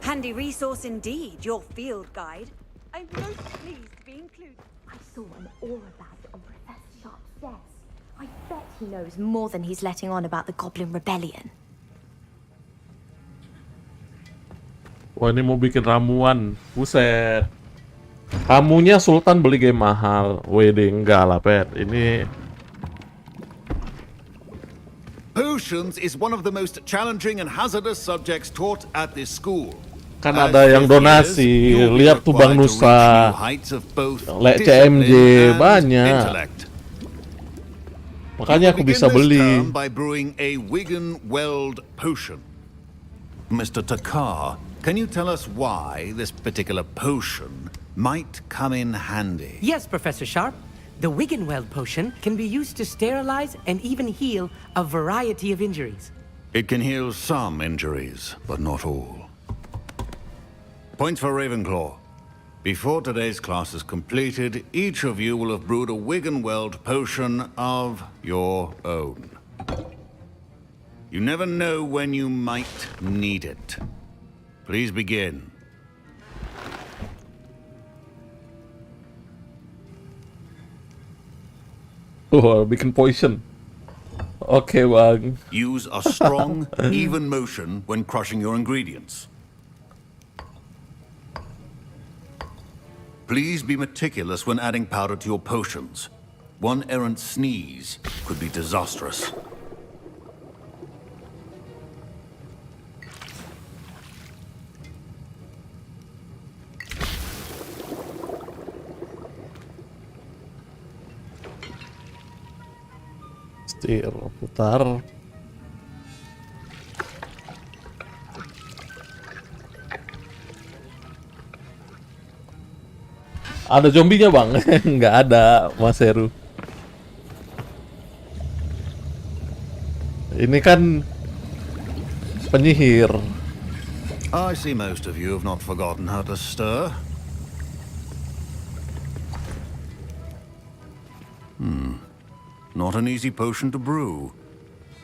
Handy resource indeed, your field guide. I'm most pleased to be included. I saw an aura badge on Professor Sharp's desk. I bet he knows more than he's letting on about the Goblin Rebellion. Wah, ini mau bikin ramuan. Buset. Kamunya Sultan beli game mahal. WD enggak lah, Pet. Ini Potions is one of the most challenging and hazardous subjects taught at this school. kan ada yang donasi, lihat tuh Bang Nusa, Lek CMJ, banyak. Makanya aku bisa beli. By brewing a Wiggen-Weld potion. Mr. Takar, can you tell us why this particular potion might come in handy? Yes, Professor Sharp. The Wiggen-Weld potion can be used to sterilize and even heal a variety of injuries. It can heal some injuries, but not all. Points for Ravenclaw. Before today's class is completed, each of you will have brewed a Wiggen-Weld potion of your own. You never know when you might need it. Please begin. Oh, bikin poison. Oke, Bang. Use a strong, even motion when crushing your ingredients. Please be meticulous when adding powder to your potions. One errant sneeze could be disastrous. Setir, putar. Ada zombinya, Bang? Nggak ada, Mas Heru. Ini kan penyihir. I see most of you have not forgotten how to stir. Not an easy potion to brew.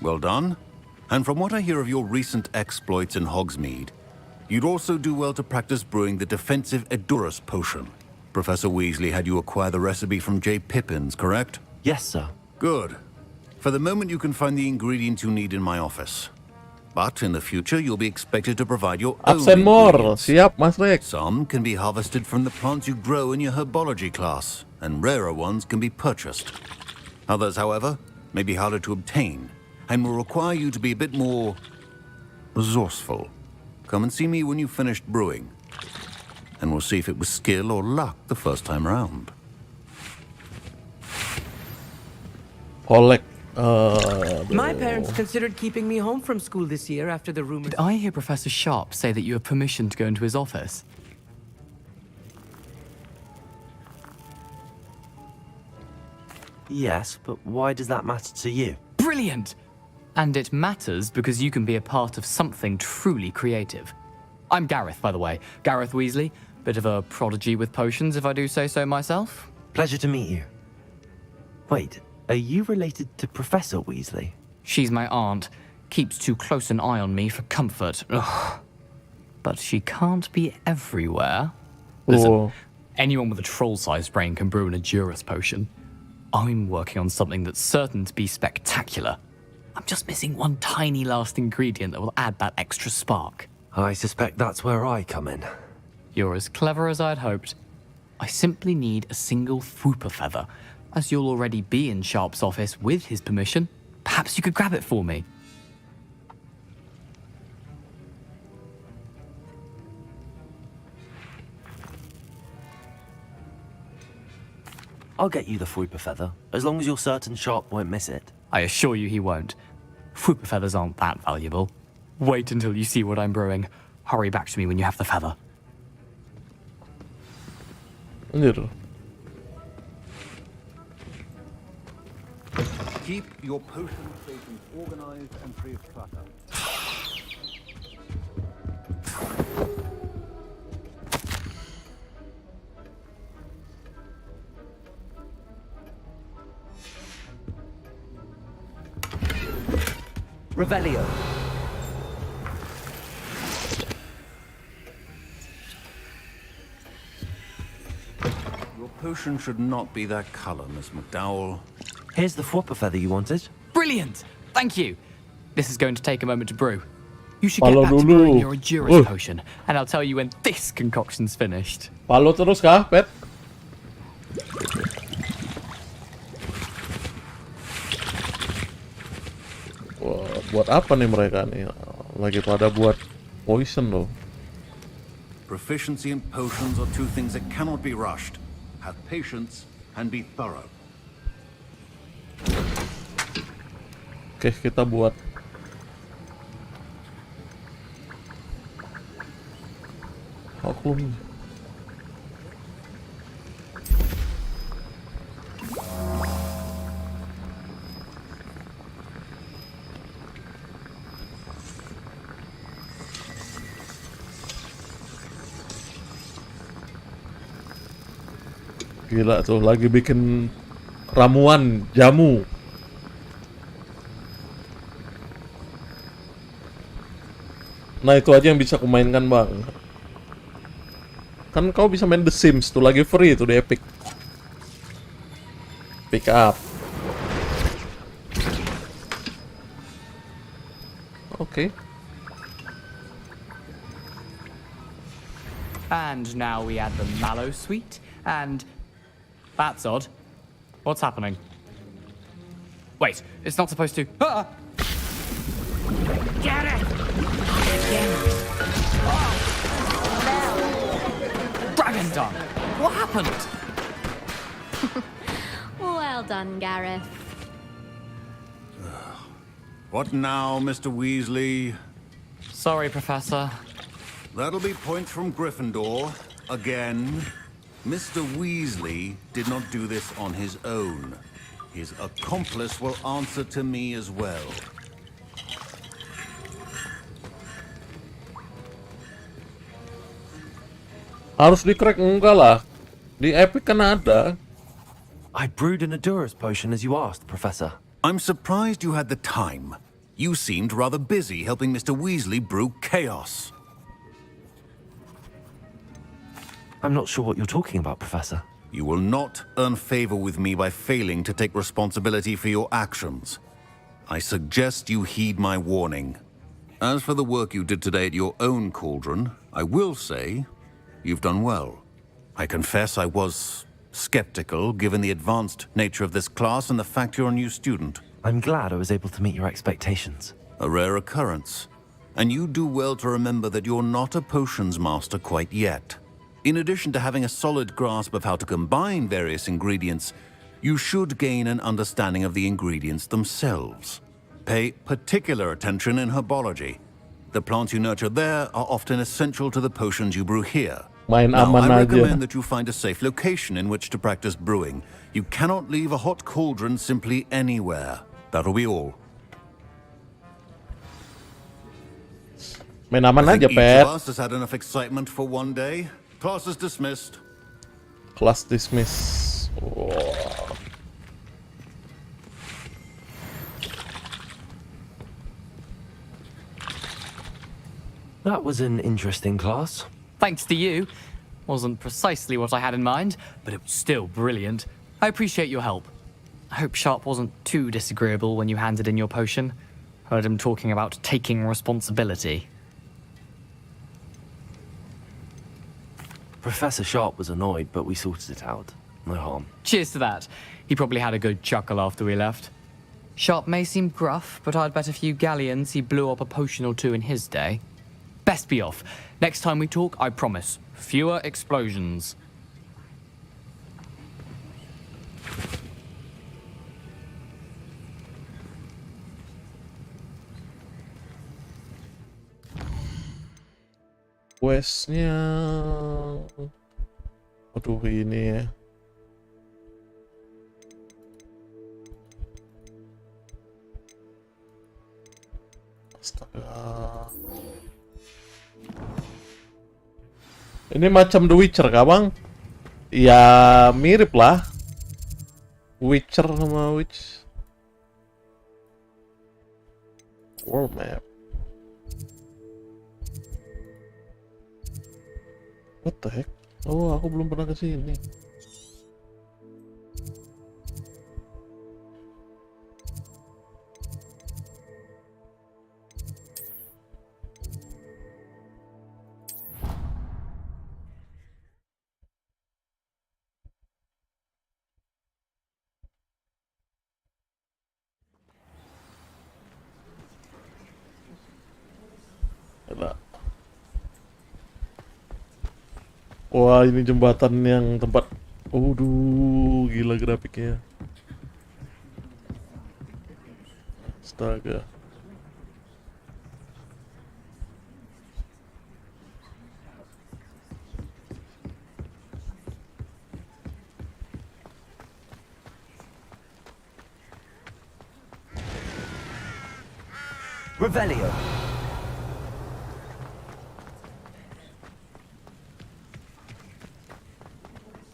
Well done. And from what I hear of your recent exploits in Hogsmeade, you'd also do well to practice brewing the defensive Edurus potion. Professor Weasley had you acquire the recipe from J. Pippins, correct? Yes, sir. Good. For the moment, you can find the ingredients you need in my office. But in the future, you'll be expected to provide your own Absen more. ingredients. Siap, Mas Rek. Some can be harvested from the plants you grow in your herbology class, and rarer ones can be purchased. Others, however, may be harder to obtain, and will require you to be a bit more resourceful. Come and see me when you've finished brewing, and we'll see if it was skill or luck the first time round. Collect My parents considered keeping me home from school this year after the rumors. Did I hear Professor Sharp say that you have permission to go into his office? Yes, but why does that matter to you? Brilliant! And it matters because you can be a part of something truly creative. I'm Gareth, by the way. Gareth Weasley. Bit of a prodigy with potions, if I do say so myself. Pleasure to meet you. Wait, are you related to Professor Weasley? She's my aunt. Keeps too close an eye on me for comfort. Ugh. But she can't be everywhere. Listen, anyone with a troll-sized brain can brew an Adurus potion. I'm working on something that's certain to be spectacular. I'm just missing one tiny last ingredient that will add that extra spark. I suspect that's where I come in. You're as clever as I'd hoped. I simply need a single Fwooper feather. As you'll already be in Sharp's office with his permission, perhaps you could grab it for me. I'll get you the Fwooper feather, as long as you're certain Sharp won't miss it. I assure you he won't. Fwooper feathers aren't that valuable. Wait until you see what I'm brewing. Hurry back to me when you have the feather. Keep your potion stations organized and free of clutter. Revelio. Your potion should not be that color, Miss McDowell. Here's the Fwooper feather you wanted. Brilliant! Thank you. This is going to take a moment to brew. You should get back to brewing your Adurus potion, and I'll tell you when this concoction's finished. Follow terus kah, Pet? Buat apa nih mereka nih? Lagi pada buat poison loh. Proficiency in potions are two things that cannot be rushed. Have patience and be thorough. Oke, kita buat. Oklum. Gila tuh, lagi bikin ramuan jamu. Nah itu aja yang bisa kumainkan bang. Kan kau bisa main The Sims tuh, lagi free tuh di Epic. Pick up. Oke. And now we add the mallow sweet, and that's odd. What's happening? Wait, it's not supposed to. Ah! Get it! Dragon Dung! What happened? Well done, Gareth. What now, Mr. Weasley? Sorry, Professor. That'll be points from Gryffindor. Again. Mr. Weasley did not do this on his own. His accomplice will answer to me as well. Harus di-crack enggak lah. Di Epic kan ada. I brewed an Adurus potion as you asked, Professor. I'm surprised you had the time. You seemed rather busy helping Mr. Weasley brew chaos. I'm not sure what you're talking about, Professor. You will not earn favor with me by failing to take responsibility for your actions. I suggest you heed my warning. As for the work you did today at your own cauldron, I will say you've done well. I confess I was skeptical given the advanced nature of this class and the fact you're a new student. I'm glad I was able to meet your expectations. A rare occurrence. And you do well to remember that you're not a potions master quite yet. In addition to having a solid grasp of how to combine various ingredients, you should gain an understanding of the ingredients themselves. Pay particular attention in herbology. The plants you nurture there are often essential to the potions you brew here. Main Now, aman I aja. recommend that you find a safe location in which to practice brewing. You cannot leave a hot cauldron simply anywhere. That'll be all. Main aman I aja, think each Pet. of us has had enough excitement for one day. Class is dismissed. Class dismiss. Wow. That was an interesting class. Thanks to you. Wasn't precisely what I had in mind, but it was still brilliant. I appreciate your help. I hope Sharp wasn't too disagreeable when you handed in your potion. Heard him talking about taking responsibility. Professor Sharp was annoyed, but we sorted it out. No harm. Cheers to that. He probably had a good chuckle after we left. Sharp may seem gruff, but I'd bet a few galleons he blew up a potion or two in his day. Best be off. Next time we talk, I promise. Fewer explosions. Questnya, aduh ini ya. Astaga. Ini macam The Witcher kah, Bang? Ya mirip lah. Witcher sama Witch. World map. What the heck? Oh, aku belum pernah ke sini. Wah, ini jembatan yang tempat. Waduh, gila grafiknya. Astaga. Revelio.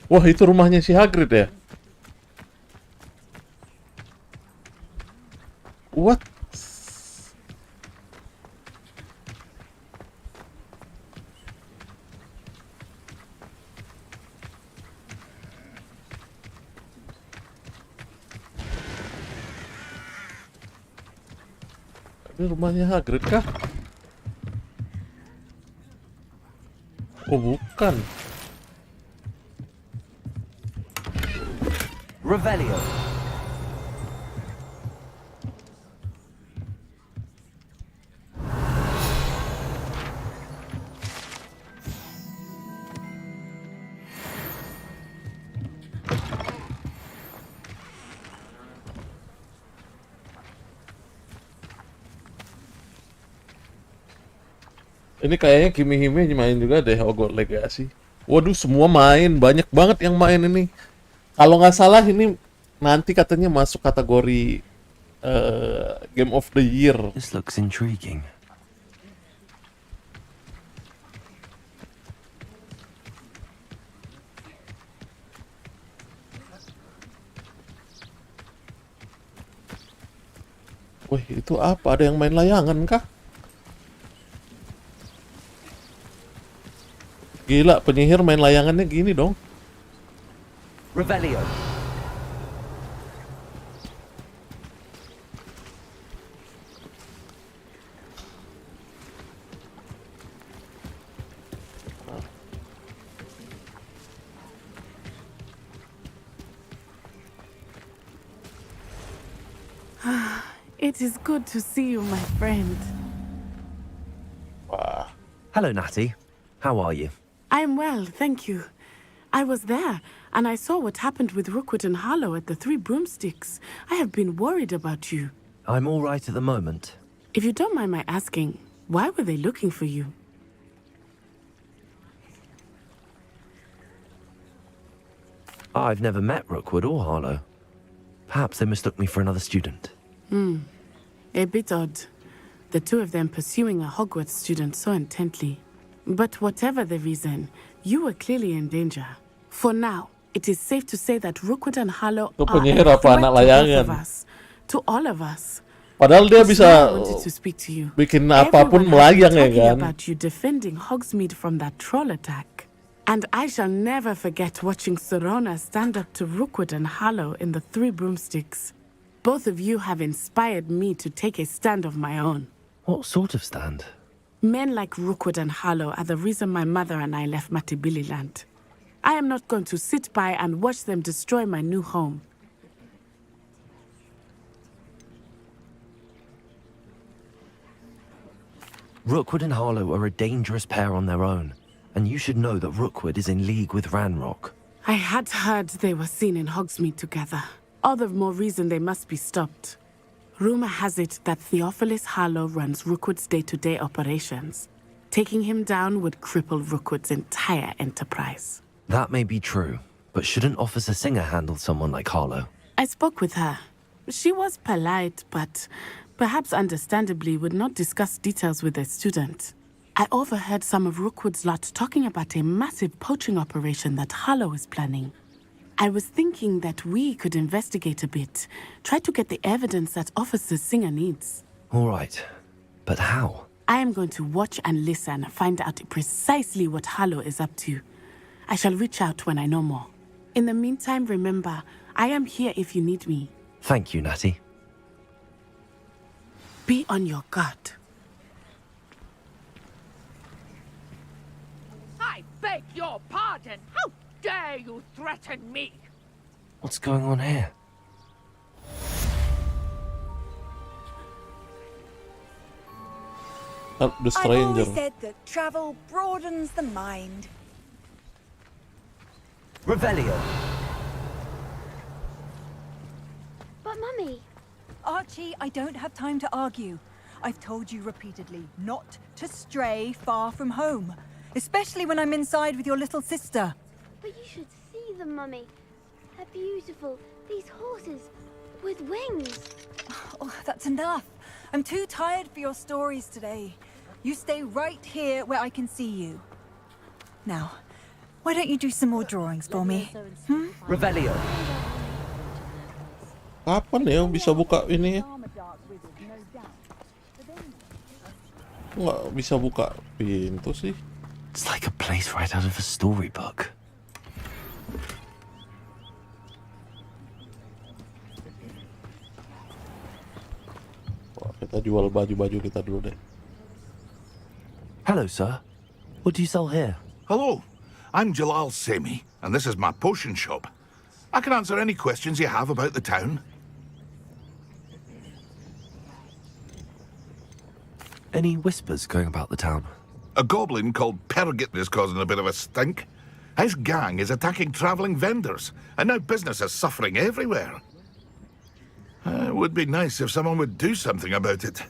Wah, itu rumahnya si Hagrid ya? What? Ini rumahnya Hagrid kah? Oh, bukan. Revelio. Ini kayaknya Kimi Hime main juga deh Hogwart Legacy. Waduh, semua main, banyak banget yang main ini. Kalau nggak salah ini nanti katanya masuk kategori Game of the Year. This looks intriguing. Wih, itu apa? Ada yang main layangan kah? Gila, penyihir main layangannya gini dong. Revelio. It is good to see you, my friend. Hello, Natty. How are you? I'm well, thank you. I was there, and I saw what happened with Rookwood and Harlow at the Three Broomsticks. I have been worried about you. I'm all right at the moment. If you don't mind my asking, why were they looking for you? I've never met Rookwood or Harlow. Perhaps they mistook me for another student. A bit odd. The two of them pursuing a Hogwarts student so intently. But whatever the reason, you were clearly in danger. For now, it is safe to say that Rookwood and Harlow Itu are penyihir a apa threat anak to both layangan? of us, to all of us. Padahal dia That's bisa why I wanted to speak to you. bikin apapun Everyone has melayang been ya talking kan. about you defending Hogsmeade from that troll attack. And I shall never forget watching Serona stand up to Rookwood and Harlow in the Three Broomsticks. Both of you have inspired me to take a stand of my own. What sort of stand? Men like Rookwood and Harlow are the reason my mother and I left Matibili land. I am not going to sit by and watch them destroy my new home. Rookwood and Harlow are a dangerous pair on their own, and you should know that Rookwood is in league with Ranrock. I had heard they were seen in Hogsmeade together. All the more reason they must be stopped. Rumor has it that Theophilus Harlow runs Rookwood's day-to-day operations. Taking him down would cripple Rookwood's entire enterprise. That may be true, but shouldn't Officer Singer handle someone like Harlow? I spoke with her. She was polite, but perhaps understandably would not discuss details with a student. I overheard some of Rookwood's lot talking about a massive poaching operation that Harlow is planning. I was thinking that we could investigate a bit, try to get the evidence that Officer Singer needs. All right, but how? I am going to watch and listen, find out precisely what Harlow is up to. I shall reach out when I know more. In the meantime, remember, I am here if you need me. Thank you, Natty. Be on your guard. I beg your pardon. How dare you threaten me? What's going on here? Help the I've always stranger. said that travel broadens the mind. Revelio. But Mummy... Archie, I don't have time to argue. I've told you repeatedly not to stray far from home, especially when I'm inside with your little sister. But you should see them, Mummy. They're beautiful. These horses with wings. Oh, that's enough. I'm too tired for your stories today. You stay right here where I can see you. Now, why don't you do some more drawings for me? Revelio. Kapan ya bisa buka ini? Nggak bisa buka pintu sih. It's like a place right out of a storybook. Wah, kita jual baju-baju kita dulu deh. Hello, sir. What do you sell here? Hello, I'm Jalal Semi, and this is my potion shop. I can answer any questions you have about the town. Any whispers going about the town? A goblin called Pergit is causing a bit of a stink. His gang is attacking travelling vendors, and now business is suffering everywhere. It would be nice if someone would do something about it.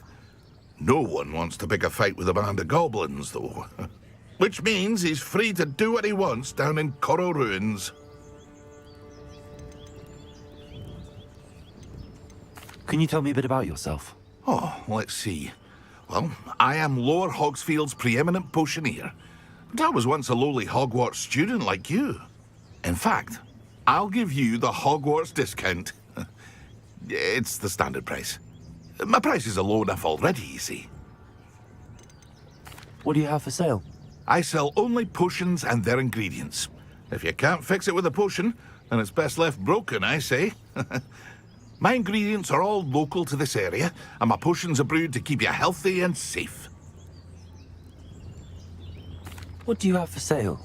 No one wants to pick a fight with a band of goblins, though. Which means he's free to do what he wants down in Coral Ruins. Can you tell me a bit about yourself? Oh, let's see. Well, I am Lower Hogsfield's preeminent potioneer. But I was once a lowly Hogwarts student like you. In fact, I'll give you the Hogwarts discount. It's the standard price. My prices are low enough already, you see. What do you have for sale? I sell only potions and their ingredients. If you can't fix it with a potion, then it's best left broken, I say. My ingredients are all local to this area, and my potions are brewed to keep you healthy and safe. What do you have for sale?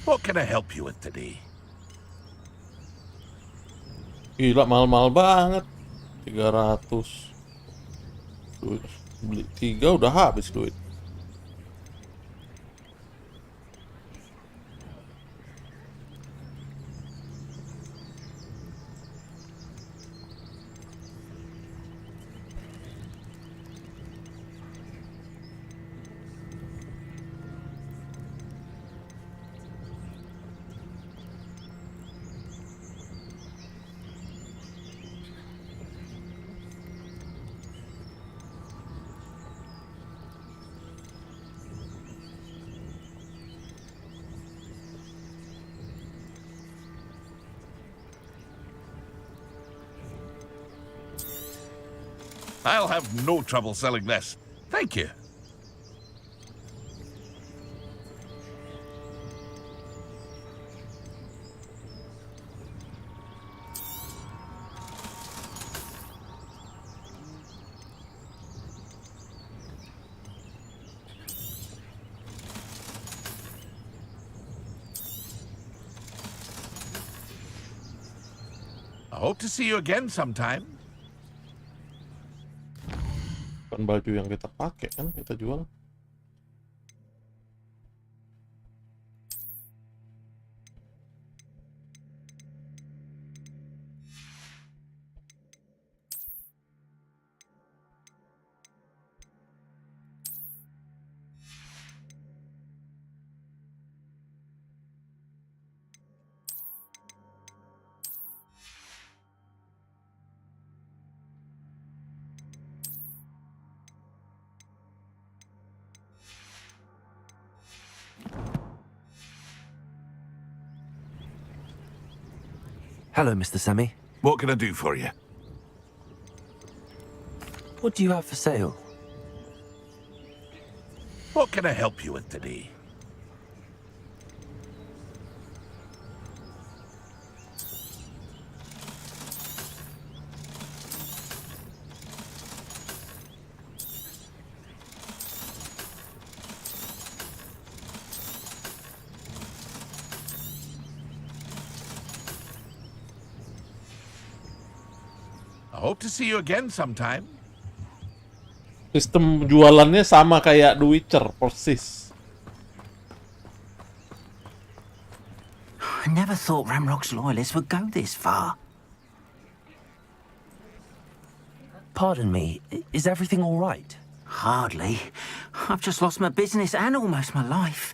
What can I help you with today? Gila, mahal-mahal banget. 300. Duit. Beli 3 udah habis duit. I'll have no trouble selling this. Thank you. I hope to see you again sometime. Kan baju yang kita pakai kan kita jual. Hello, Mr. Semi. What can I do for you? What do you have for sale? What can I help you with today? I hope to see you again sometime. Sistem jualannya sama kayak The Witcher, persis. I never thought Ramrock's loyalists would go this far. Pardon me, is everything all right? Hardly. I've just lost my business and almost my life.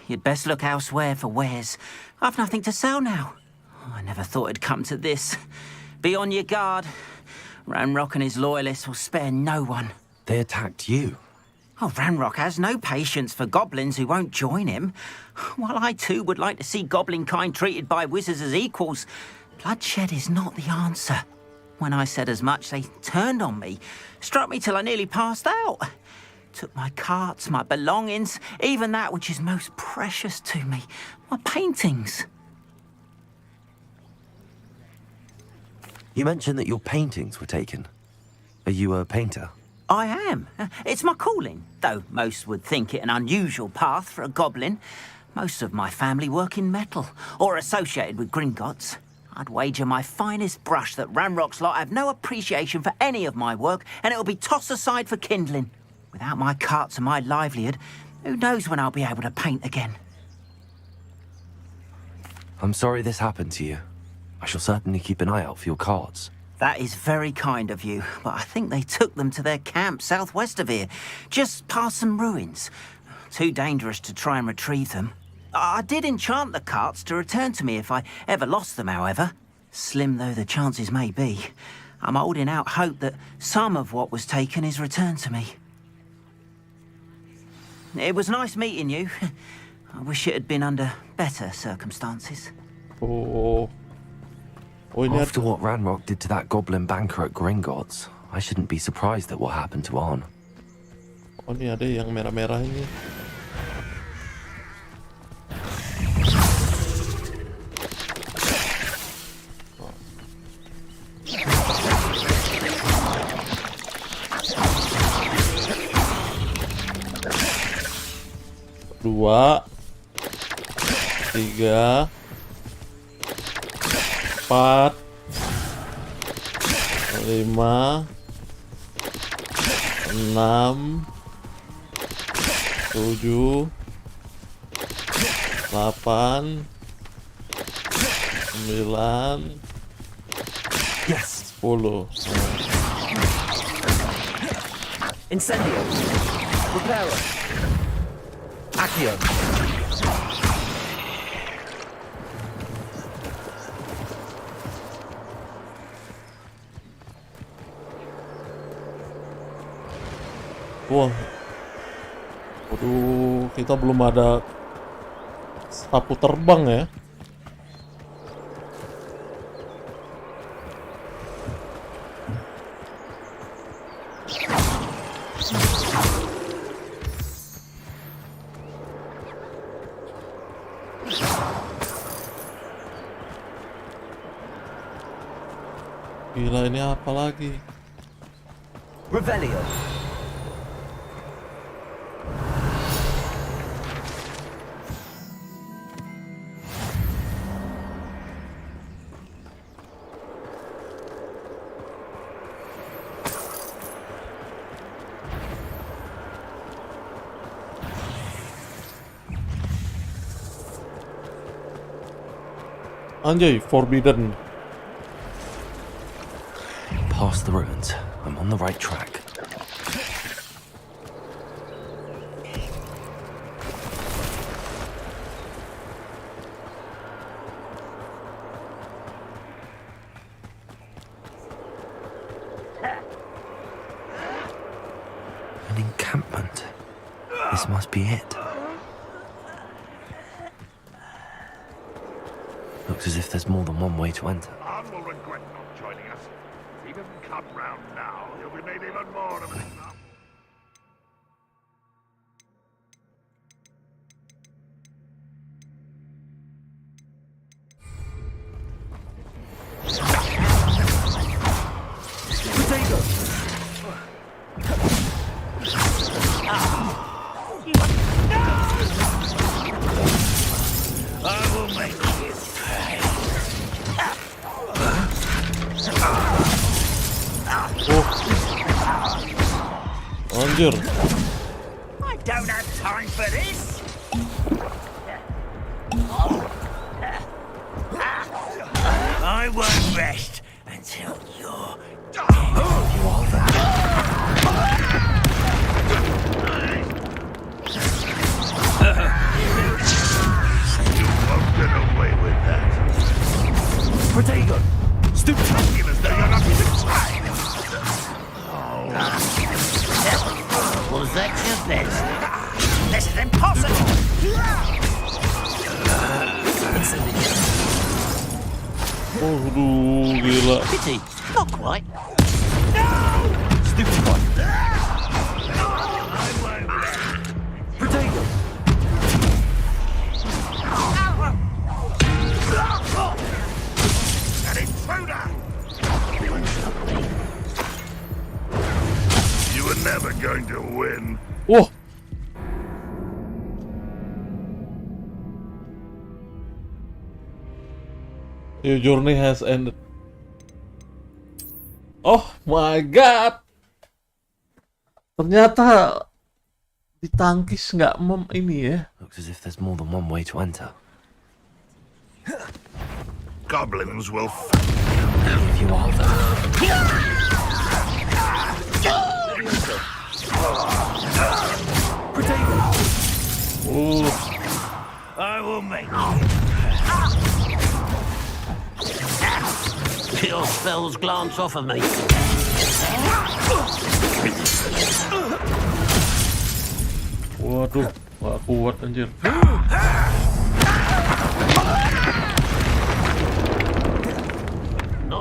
You'd best look elsewhere for wares. I've nothing to sell now. I never thought it'd come to this. Be on your guard. Ranrock and his loyalists will spare no one. They attacked you? Oh, Ranrock has no patience for goblins who won't join him. While I too would like to see goblin kind treated by wizards as equals, bloodshed is not the answer. When I said as much, they turned on me, struck me till I nearly passed out. Took my carts, my belongings, even that which is most precious to me, my paintings. You mentioned that your paintings were taken. Are you a painter? I am. It's my calling, though most would think it an unusual path for a goblin. Most of my family work in metal, or associated with Gringotts. I'd wager my finest brush that Ranrock's lot have no appreciation for any of my work, and it'll be tossed aside for kindling. Without my carts and my livelihood, who knows when I'll be able to paint again? I'm sorry this happened to you. I shall certainly keep an eye out for your cards. That is very kind of you, but I think they took them to their camp southwest of here, just past some ruins. Too dangerous to try and retrieve them. I did enchant the carts to return to me if I ever lost them, however. Slim though the chances may be, I'm holding out hope that some of what was taken is returned to me. It was nice meeting you. I wish it had been under better circumstances. After what Ranrock did to that goblin banker at Gringotts, I shouldn't be surprised at what happened to Arn. Oh, ini ada yang merah-merah ini. Dua, tiga, 4, 5, 6, 7, 8, 9, yes, 10. Incendio. Reparo. Accio. Wah, waduh, kita belum ada sapu terbang ya. Gila, ini apa lagi? Revelio. Anjay, forbidden. Past the ruins. I'm on the right track. An encampment. This must be it. Looks as if there's more than one way to enter. Arn will regret not joining us. If he doesn't come round now, he'll be made even more of an example. I will make you pay. Anjir. I don't have time for this. I won't rest until you're dead. You are You won't get away with that. Protego! Stupid calculus, though you're not even trying. Was that your best? This is impossible! Aduh, gila. Pity, not quite. Stupid one. Protego! An intruder! You were never going to win. Oh. Your journey has ended. Oh my god. Ternyata ditangkis nggak ini ya. Looks as if there's more than one way to enter. Goblins will If you are I will make you. Your spells glance off of me. Waduh, gak kuat anjir.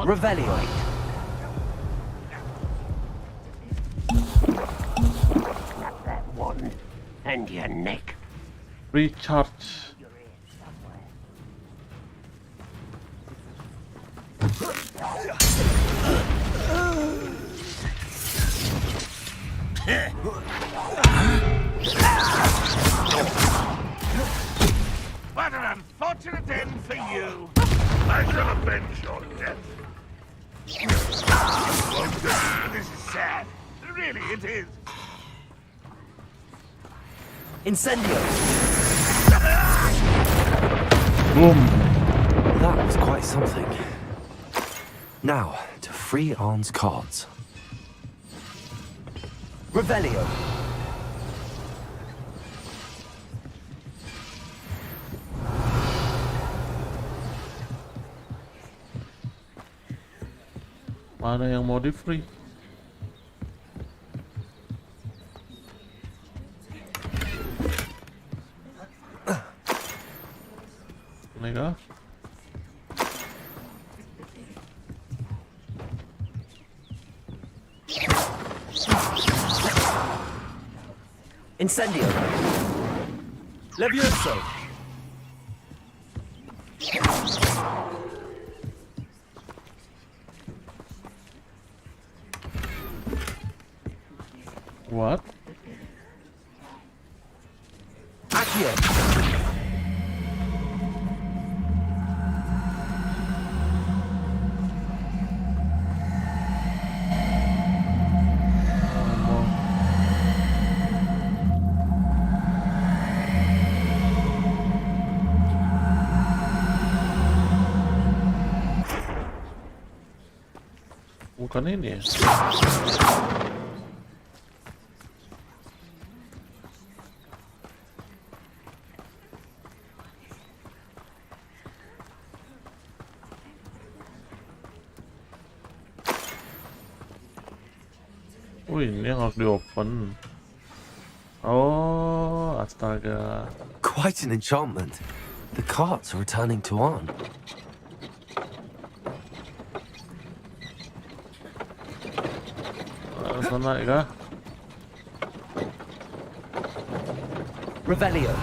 Revelio. That one and your neck. Recharge. What an unfortunate end for you. I shall avenge your death. This is sad. Really, it is. Incendio. Boom. That was quite something. Now, to free Arn's cards. Revelio. Mana yang mau di free? Ini kah? Incendio. Levioso. What? Accio. Bukan ini ya? Oh, ini yang harus di-open. Oh, astaga. Quite an enchantment. The carts are returning to on. Sana kah? Revelio.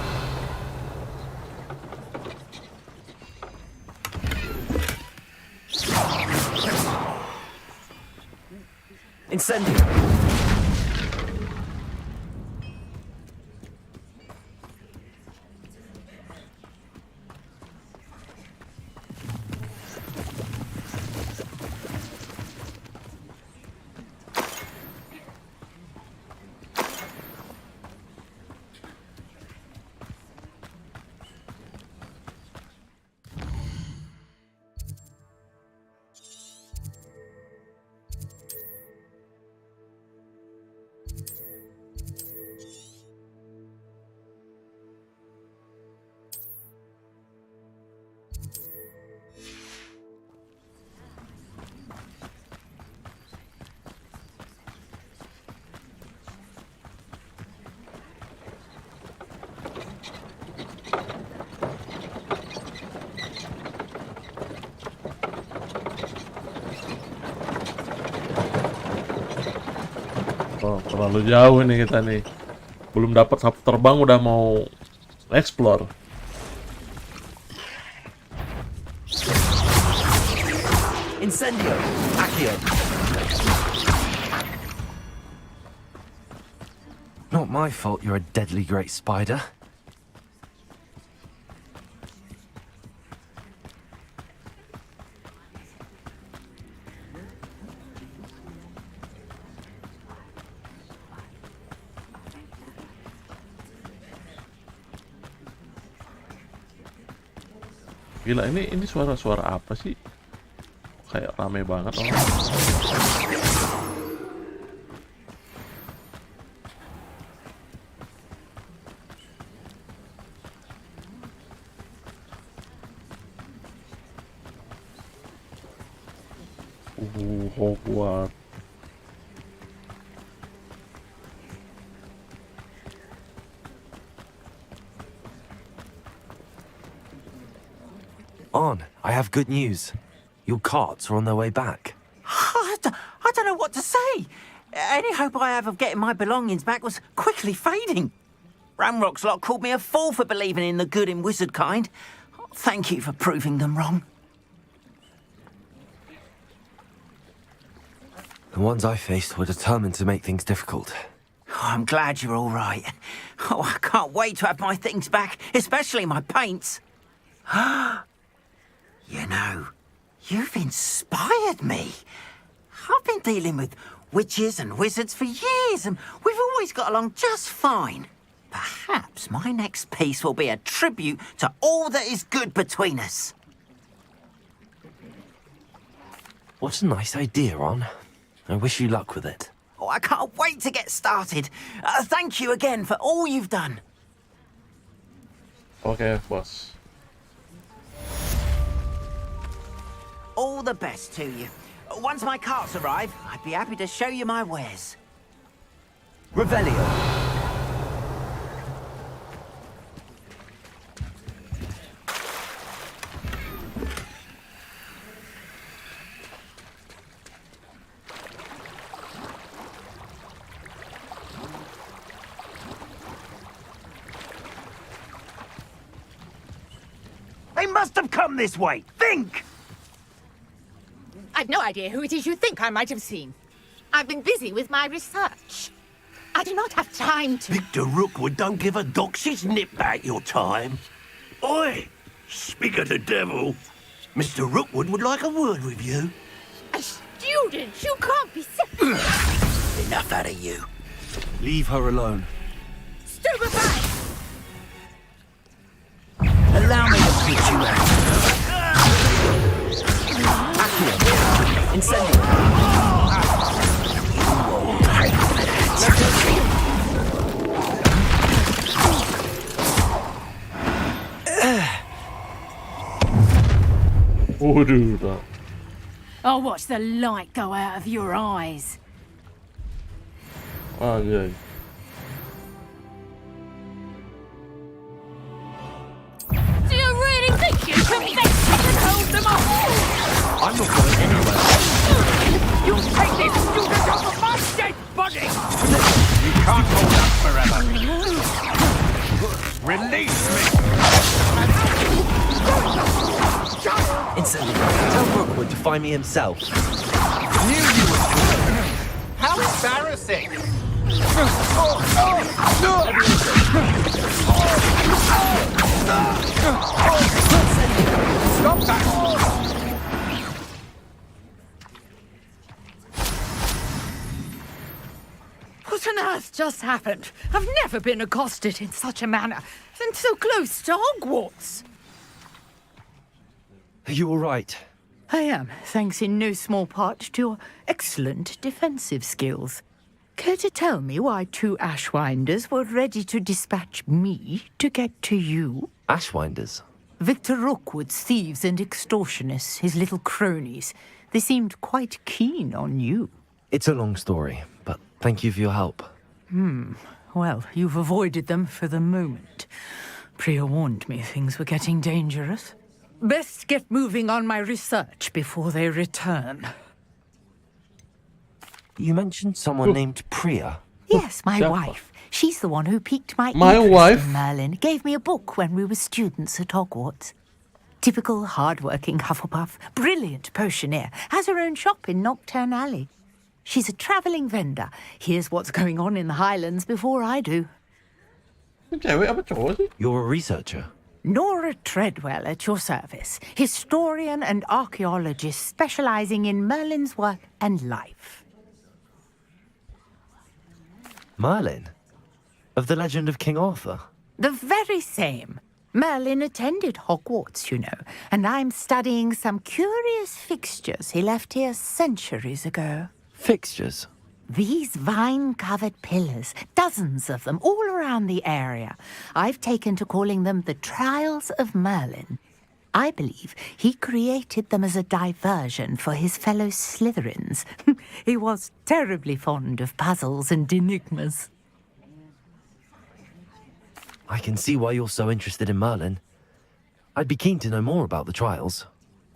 Incendio. Oh, terlalu jauh nih kita nih. Belum dapat sapu terbang udah mau explore. Incendio. Accio. Not my fault you're a deadly great spider. Gila, ini suara-suara apa sih? Kayak rame banget orang. Hogwart. On, I have good news. Your carts are on their way back. I don't know what to say. Any hope I have of getting my belongings back was quickly fading. Ramrock's lot called me a fool for believing in the good in wizard kind. Thank you for proving them wrong. The ones I faced were determined to make things difficult. Oh, I'm glad you're all right. Oh, I can't wait to have my things back, especially my paints. You know, you've inspired me. I've been dealing with witches and wizards for years, and we've always got along just fine. Perhaps my next piece will be a tribute to all that is good between us. What a nice idea, Ron. I wish you luck with it. Oh, I can't wait to get started. Thank you again for all you've done. Okay, boss. All the best to you. Once my carts arrive, I'd be happy to show you my wares. Revelio. must have come this way. Think! I've no idea who it is you think I might have seen. I've been busy with my research. I do not have time to... Victor Rookwood don't give a doxy's nip back your time. Oi! Speak of the devil. Mr. Rookwood would like a word with you. A student? You can't be serious. Enough out of you. Leave her alone. Stupefy! Allow me to put you out. Incendiary. I'll watch the light go out of your eyes. Anjay. Do you really think you can fix and hold them off? I'm not going anywhere. You take this student off of my dead body! You can't hold up forever. Release me! Incendiary. Tell Rookwood to find me himself. Knew you would. How embarrassing! Stop that! What on earth just happened? I've never been accosted in such a manner, and so close to Hogwarts. Are you all right? I am, thanks in no small part to your excellent defensive skills. Care to tell me why 2 Ashwinders were ready to dispatch me to get to you? Ashwinders? Victor Rookwood's thieves and extortionists, his little cronies. They seemed quite keen on you. It's a long story, but thank you for your help. Well, you've avoided them for the moment. Priya warned me things were getting dangerous. Best get moving on my research before they return. You mentioned someone named Priya. Yes, my Jahat. wife. She's the one who piqued my My interest wife? in Merlin. Gave me a book when we were students at Hogwarts. Typical hard-working Hufflepuff, brilliant potioneer, has her own shop in Nocturne Alley. She's a travelling vendor. Hears what's going on in the Highlands before I do. You're a researcher. Nora Treadwell at your service, historian and archaeologist specialising in Merlin's work and life. Merlin? Of the legend of King Arthur? The very same. Merlin attended Hogwarts, you know, and I'm studying some curious fixtures he left here centuries ago. Fixtures? These vine-covered pillars, dozens of them, all around the area. I've taken to calling them the Trials of Merlin. I believe he created them as a diversion for his fellow Slytherins. He was terribly fond of puzzles and enigmas. I can see why you're so interested in Merlin. I'd be keen to know more about the trials.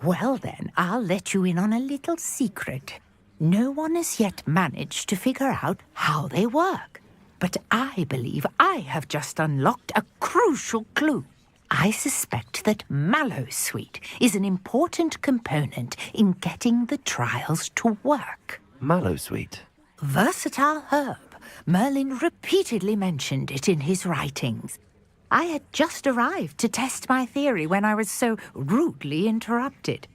Well then, I'll let you in on a little secret. No one has yet managed to figure out how they work. But I believe I have just unlocked a crucial clue. I suspect that Mallowsweet is an important component in getting the trials to work. Mallowsweet? Versatile herb. Merlin repeatedly mentioned it in his writings. I had just arrived to test my theory when I was so rudely interrupted.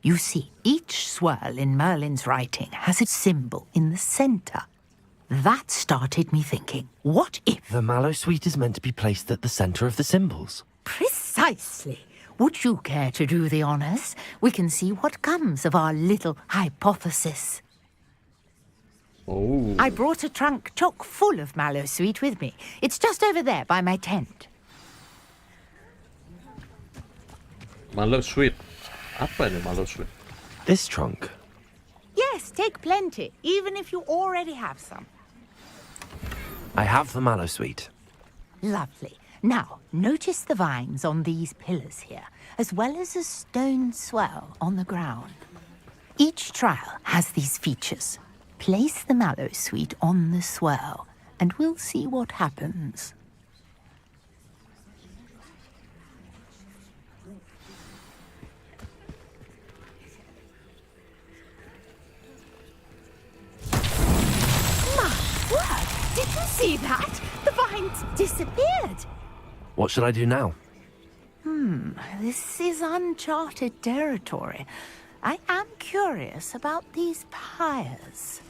You see, each swirl in Merlin's writing has a symbol in the centre. That started me thinking, what if... The Mallowsweet is meant to be placed at the centre of the symbols. Precisely. Would you care to do the honours? We can see what comes of our little hypothesis. Oh. I brought a trunk chock full of Mallowsweet with me. It's just over there by my tent. Mallowsweet. Apa ini Mallowsweet? This trunk? Yes, take plenty, even if you already have some. I have the Mallowsweet. Lovely. Now, notice the vines on these pillars here, as well as a stone swell on the ground. Each trial has these features. Place the Mallowsweet on the swirl, and we'll see what happens. See that? The vines disappeared. What should I do now? This is uncharted territory. I am curious about these pyres.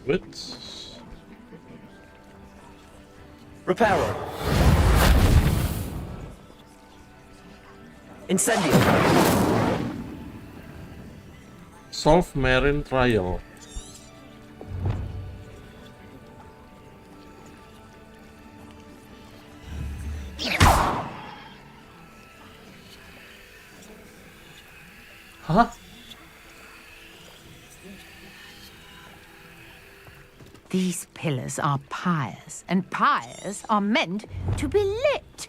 What? Reparo. Incendio. Solve marine trial. Huh? These pillars are pyres, and pyres are meant to be lit.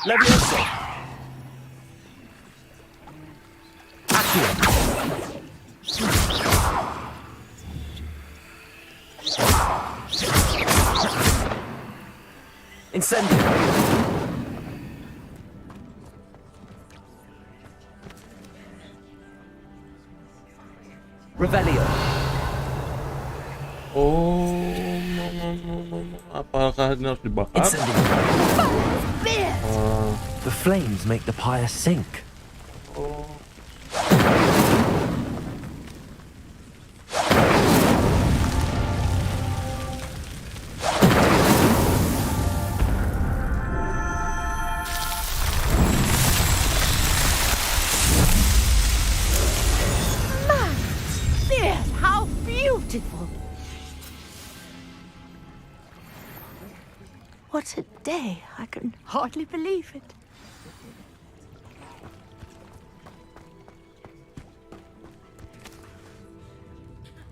Levioso. Incendio. Revelio. Oh, no. Apakah ini harus dibakar? The flames make the pyre sink. Oh. What a day. I can hardly believe it.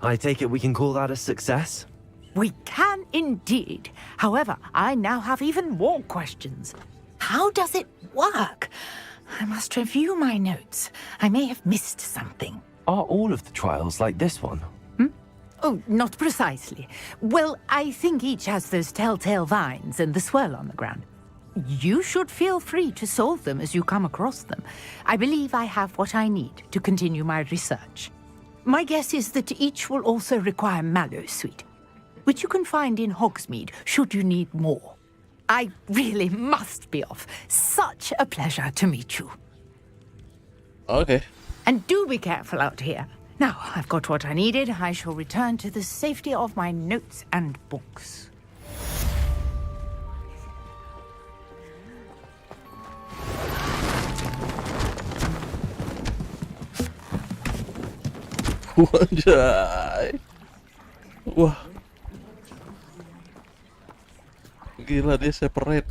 I take it we can call that a success? We can indeed. However, I now have even more questions. How does it work? I must review my notes. I may have missed something. Are all of the trials like this one? Oh, not precisely. Well, I think each has those telltale vines and the swirl on the ground. You should feel free to solve them as you come across them. I believe I have what I need to continue my research. My guess is that each will also require mallow sweet, which you can find in Hogsmeade should you need more. I really must be off. Such a pleasure to meet you. Okay. And do be careful out here. Now, I've got what I needed. I shall return to the safety of my notes and books. Wajay. Wah. Gila, dia separate.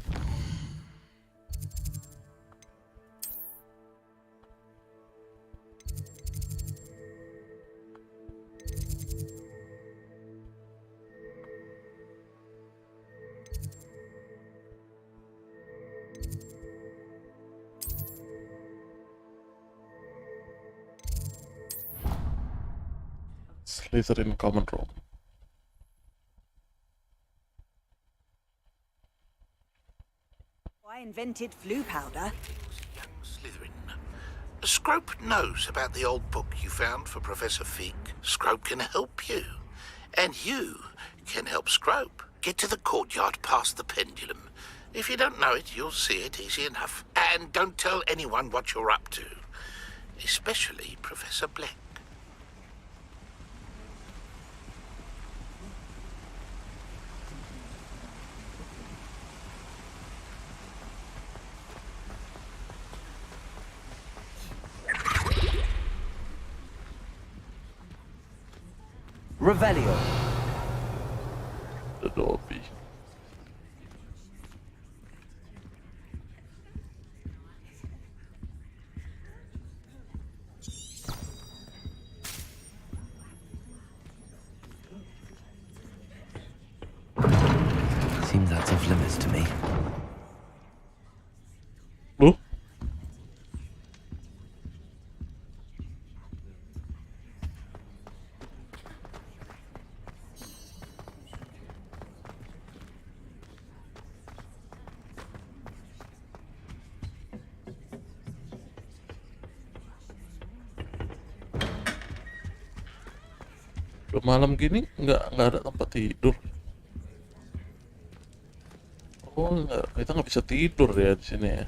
Slytherin common room. I invented flu powder. Slytherin. Scrope knows about the old book you found for Professor Fig. Scrope can help you. And you can help Scrope. Get to the courtyard past the pendulum. If you don't know it, you'll see it easy enough. And don't tell anyone what you're up to. Especially Professor Black. Revelio. The Dolby. Seems that's off limits to me. Oh. Malam gini nggak ada tempat tidur. Oh, kita nggak bisa tidur ya di sini ya.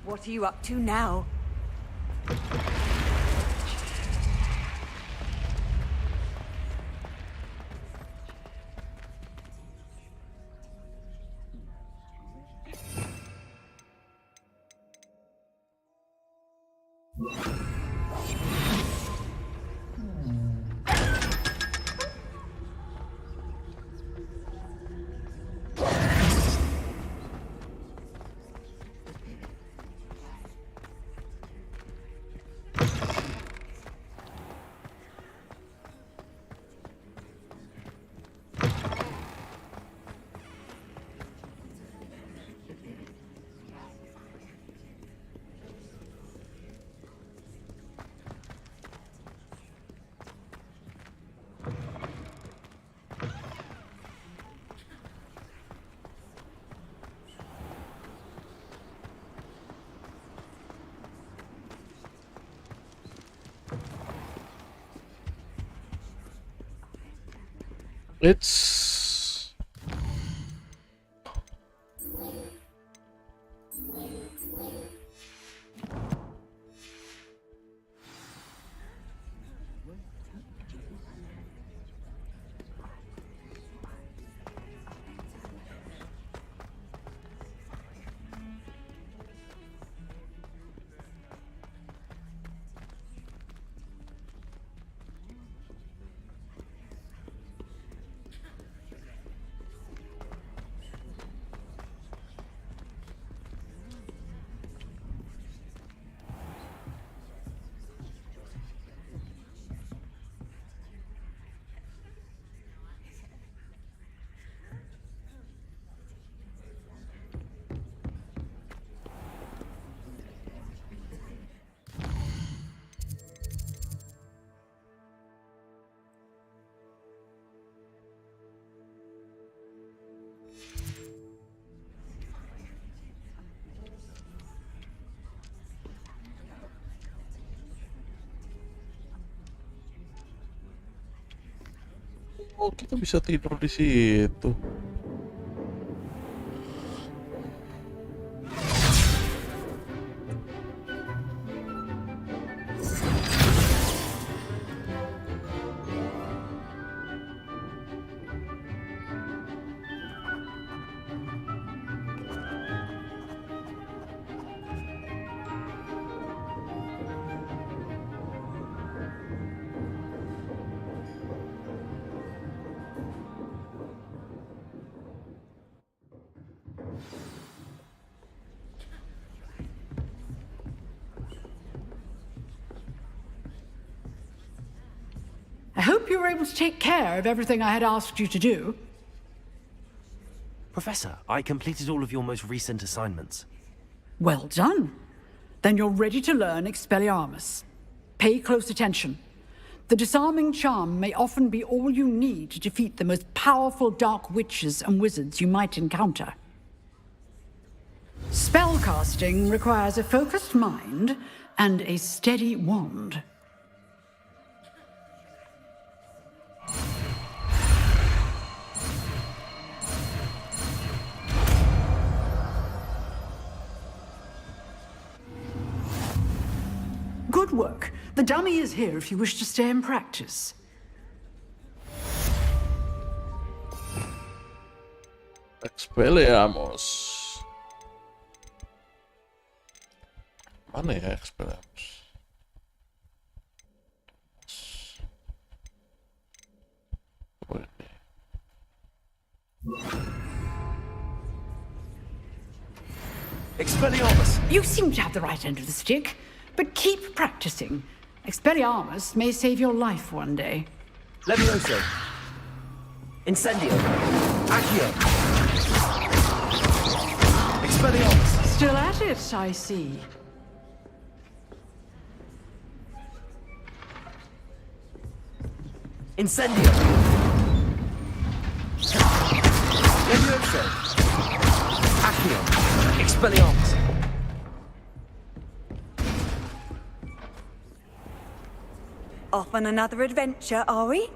What are you up to now? It's Oh, kita bisa tidur di situ. I hope you were able to take care of everything I had asked you to do. Professor, I completed all of your most recent assignments. Well done. Then you're ready to learn Expelliarmus. Pay close attention. The disarming charm may often be all you need to defeat the most powerful dark witches and wizards you might encounter. Spellcasting requires a focused mind and a steady wand. Good work. The dummy is here if you wish to stay and practice. Expelliarmus. Mana ya Expelliarmus? Expelliarmus! You seem to have the right end of the stick, but keep practicing. Expelliarmus may save your life one day. Levioso! Incendio! Accio! Expelliarmus! Still at it, I see. Incendio! Levioso! Accio! Expelliarmus! Off on another adventure, are we?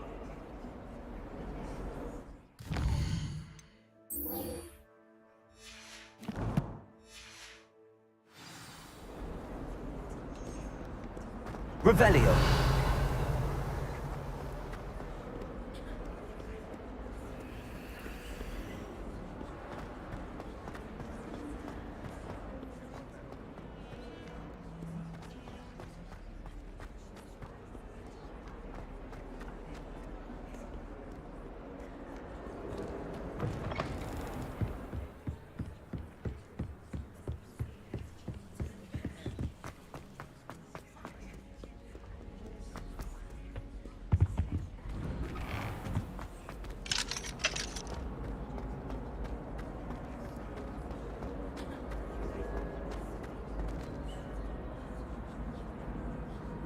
Revelio!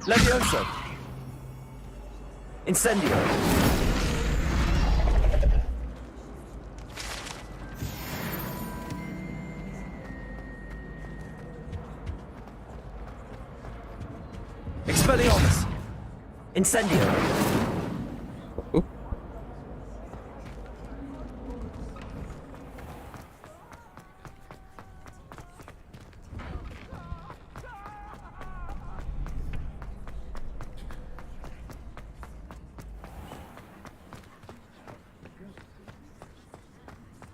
Levioso! Incendio! Expelliarmus! Incendio!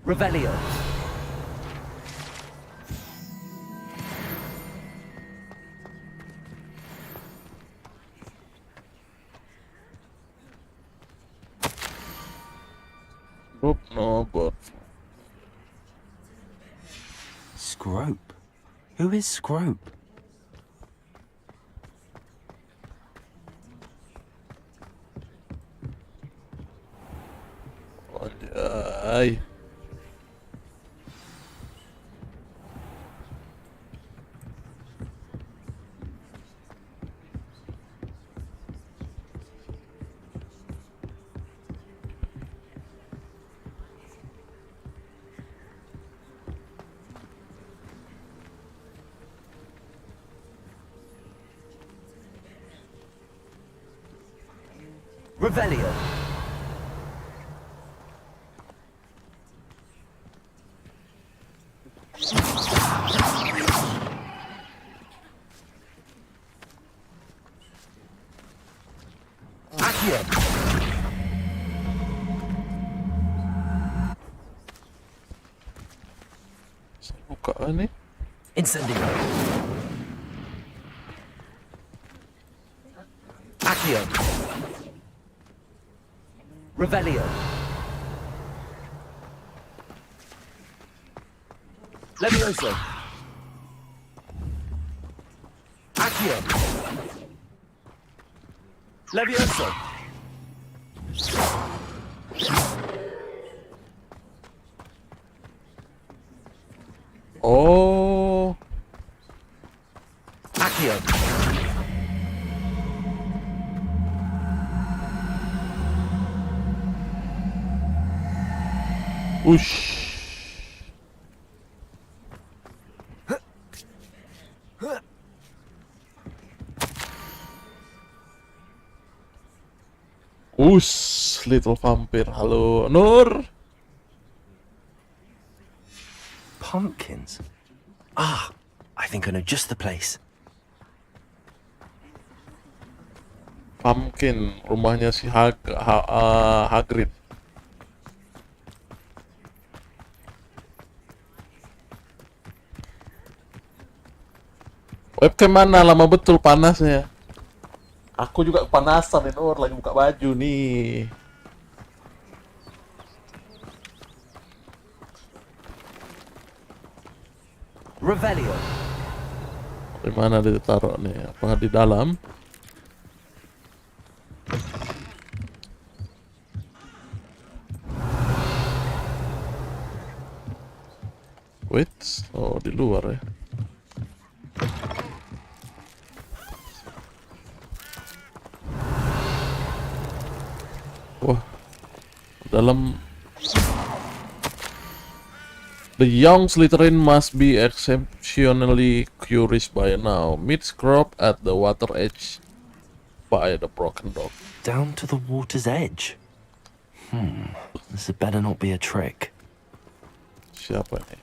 Revelio. Scrope? Who is Scrope? Ay. Revelio. Accio. Buka ni. Incendio. Accio. Revelio. Levioso. Accio. Levioso. Oh. Accio. Ush. Ush, little vampire. Halo, Nur. Pumpkins? Ah, I think I know just the place. Pumpkin, rumahnya si Hagrid. Webcam mana? Lama betul panasnya. Aku juga kepanasan nih, Nur. Lagi buka baju nih. Revelio. Di mana ditaruh nih? Apakah di dalam? Wait, oh di luar ya. Wah, dalam. The young Slytherin must be exceptionally curious by now. Meet Scrub at the water edge by the broken dock. Down to the water's edge? This had better not be a trick. Siapa nih?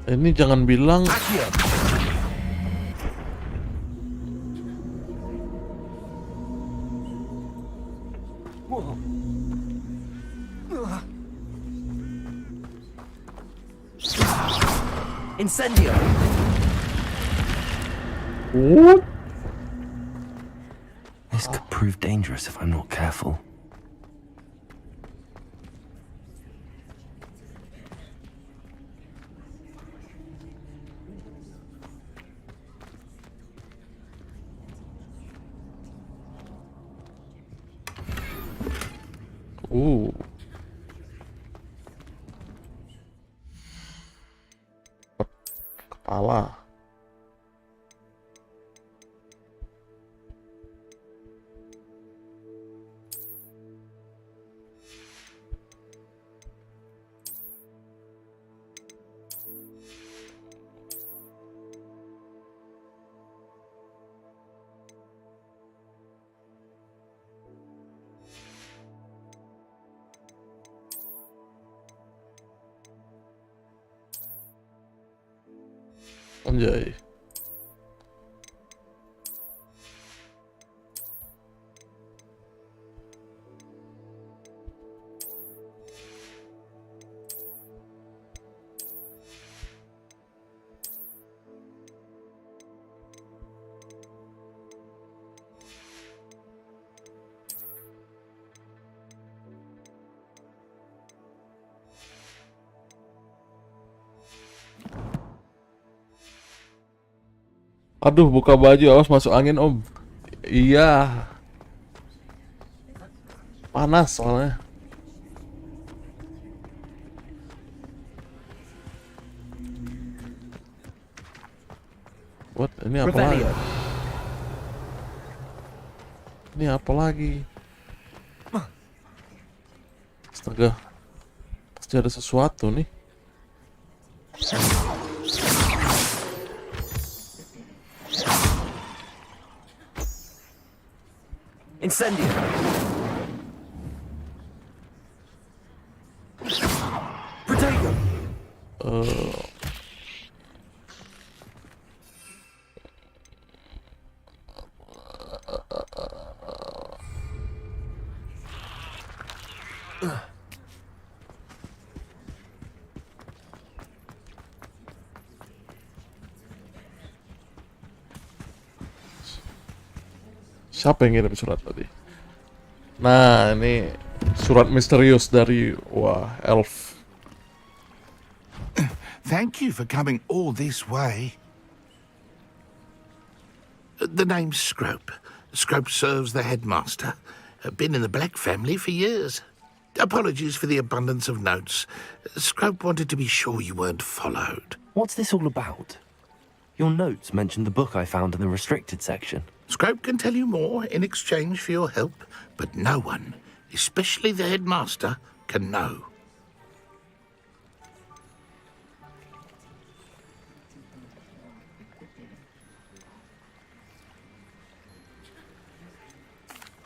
Ini jangan bilang Incendio. What? This could prove dangerous if I'm not careful. Kepala. Anjay. Aduh, buka baju, awas masuk angin, Om. Iya. Panas soalnya. What? Ini apa lagi? Ini apa lagi? Astaga. Pasti ada sesuatu nih. Incendio. Protego. Siapa yang ngirim surat tadi? Nah, ini surat misterius dari elf. Thank you for coming all this way. The name's Scrope. Scrope serves the headmaster. Been in the Black family for years. Apologies for the abundance of notes. Scrope wanted to be sure you weren't followed. What's this all about? Your notes mentioned the book I found in the restricted section. Scrope can tell you more in exchange for your help, but no one, especially the headmaster, can know.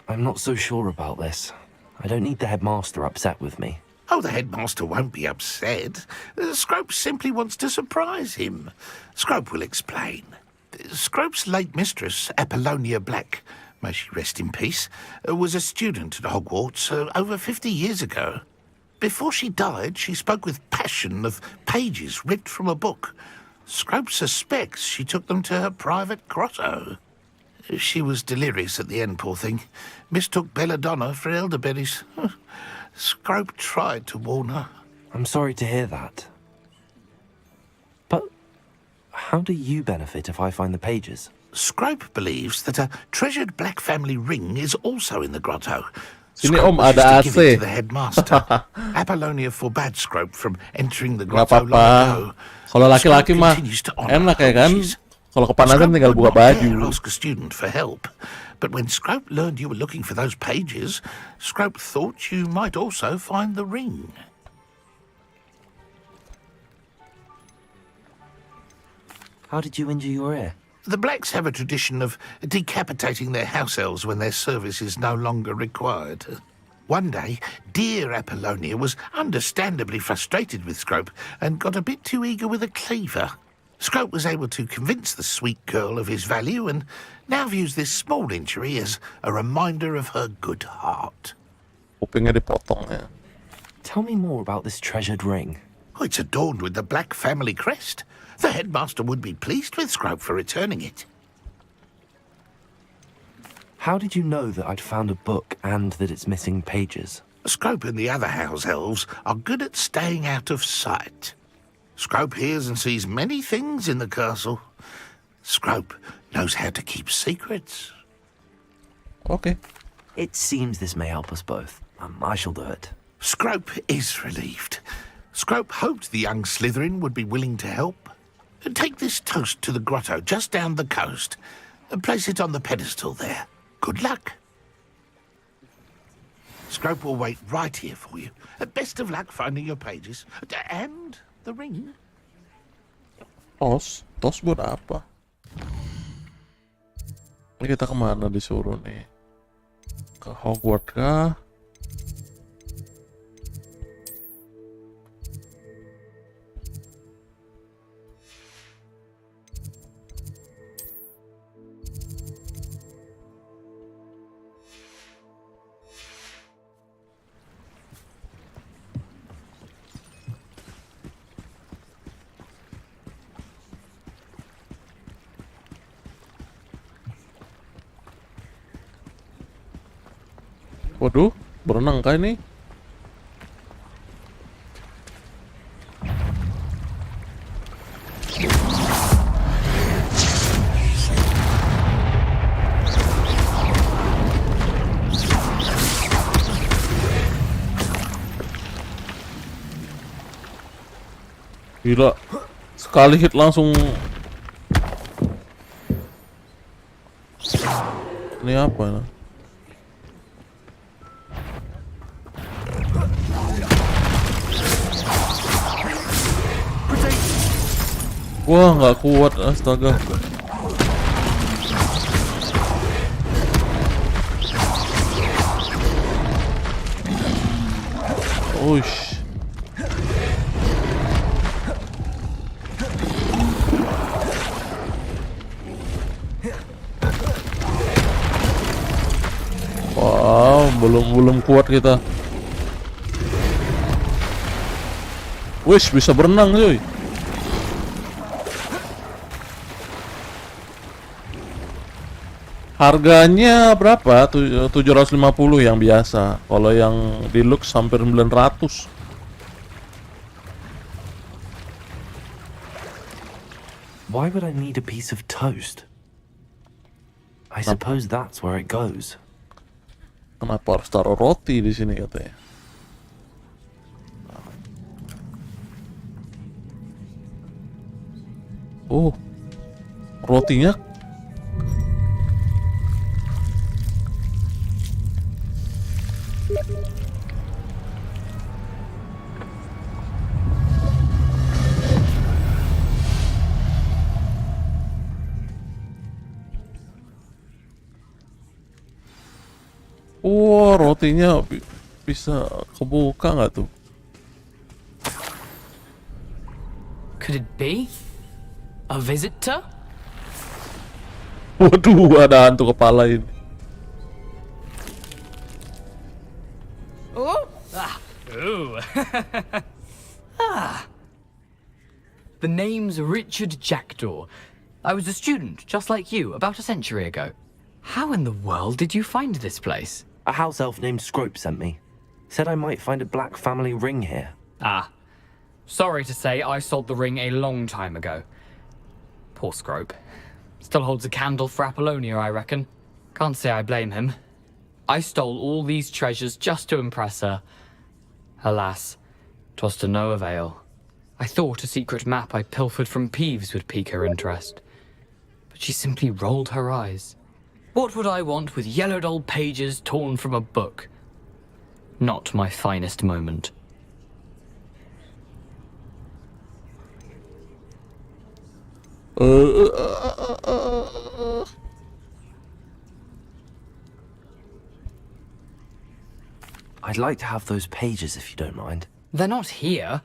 I'm not so sure about this. I don't need the headmaster upset with me. Oh, the headmaster won't be upset. Scrope simply wants to surprise him. Scrope will explain. Scrope's late mistress, Apollonia Black, may she rest in peace, was a student at Hogwarts over 50 years ago. Before she died, she spoke with passion of pages ripped from a book. Scrope suspects she took them to her private grotto. She was delirious at the end, poor thing. Mistook belladonna for elderberries. Scrope tried to warn her. I'm sorry to hear that. But how do you benefit if I find the pages? Scrope believes that a treasured black family ring is also in the grotto. Sini Scrope Om wishes ada to give it AC. to the headmaster. Apollonia forbade Scrope from entering the Nggak grotto long apa-apa. ago. Kalau laki-laki Scrope mah continues to honor enak ya kan? Hogwarts. Kalau kepanasan tinggal buka Scrope would not baju. dare ask a student for help. But when Scrope learned you were looking for those pages, Scrope thought you might also find the ring. How did you injure your ear? The Blacks have a tradition of decapitating their house elves when their service is no longer required. One day, dear Apollonia was understandably frustrated with Scrope and got a bit too eager with a cleaver. Scrope was able to convince the sweet girl of his value and now views this small injury as a reminder of her good heart. Kupingnya dipotong ya. Tell me more about this treasured ring. Oh, it's adorned with the Black family crest. The headmaster would be pleased with Scrope for returning it. How did you know that I'd found a book and that it's missing pages? Scrope and the other house elves are good at staying out of sight. Scrope hears and sees many things in the castle. Scrope knows how to keep secrets. Okay. It seems this may help us both. I shall do it. Scrope is relieved. Scrope hoped the young Slytherin would be willing to help. Take this toast to the grotto just down the coast and place it on the pedestal there. Good luck. Scrope will wait right here for you. Best of luck finding your pages. And the ring. Tos buat apa? Ini kita kemana disuruh nih? Ke Hogwart kah? Waduh, berenang kah ini? Gila, sekali hit langsung. Ini apa? Wah, nggak kuat, astaga. Uish. Wow, belum kuat kita. Wish, bisa berenang cuy. Harganya berapa? 750 yang biasa. Kalau yang deluxe hampir 900. Why would I need a piece of toast? I suppose that's where it goes. Kenapa harus taruh roti di sini katanya? Oh, rotinya rotinya bisa kebuka nggak tuh? Could it be a visitor? Waduh, ada hantu kepala ini. Oh, ooh. The name's Richard Jackdaw. I was a student, just like you, about a century ago. How in the world did you find this place? A house elf named Scrope sent me. Said I might find a black family ring here. Ah. Sorry to say, I sold the ring a long time ago. Poor Scrope. Still holds a candle for Apollonia, I reckon. Can't say I blame him. I stole all these treasures just to impress her. Alas, 'twas to no avail. I thought a secret map I pilfered from Peeves would pique her interest. But she simply rolled her eyes. What would I want with yellowed old pages torn from a book? Not my finest moment. I'd like to have those pages if you don't mind. They're not here.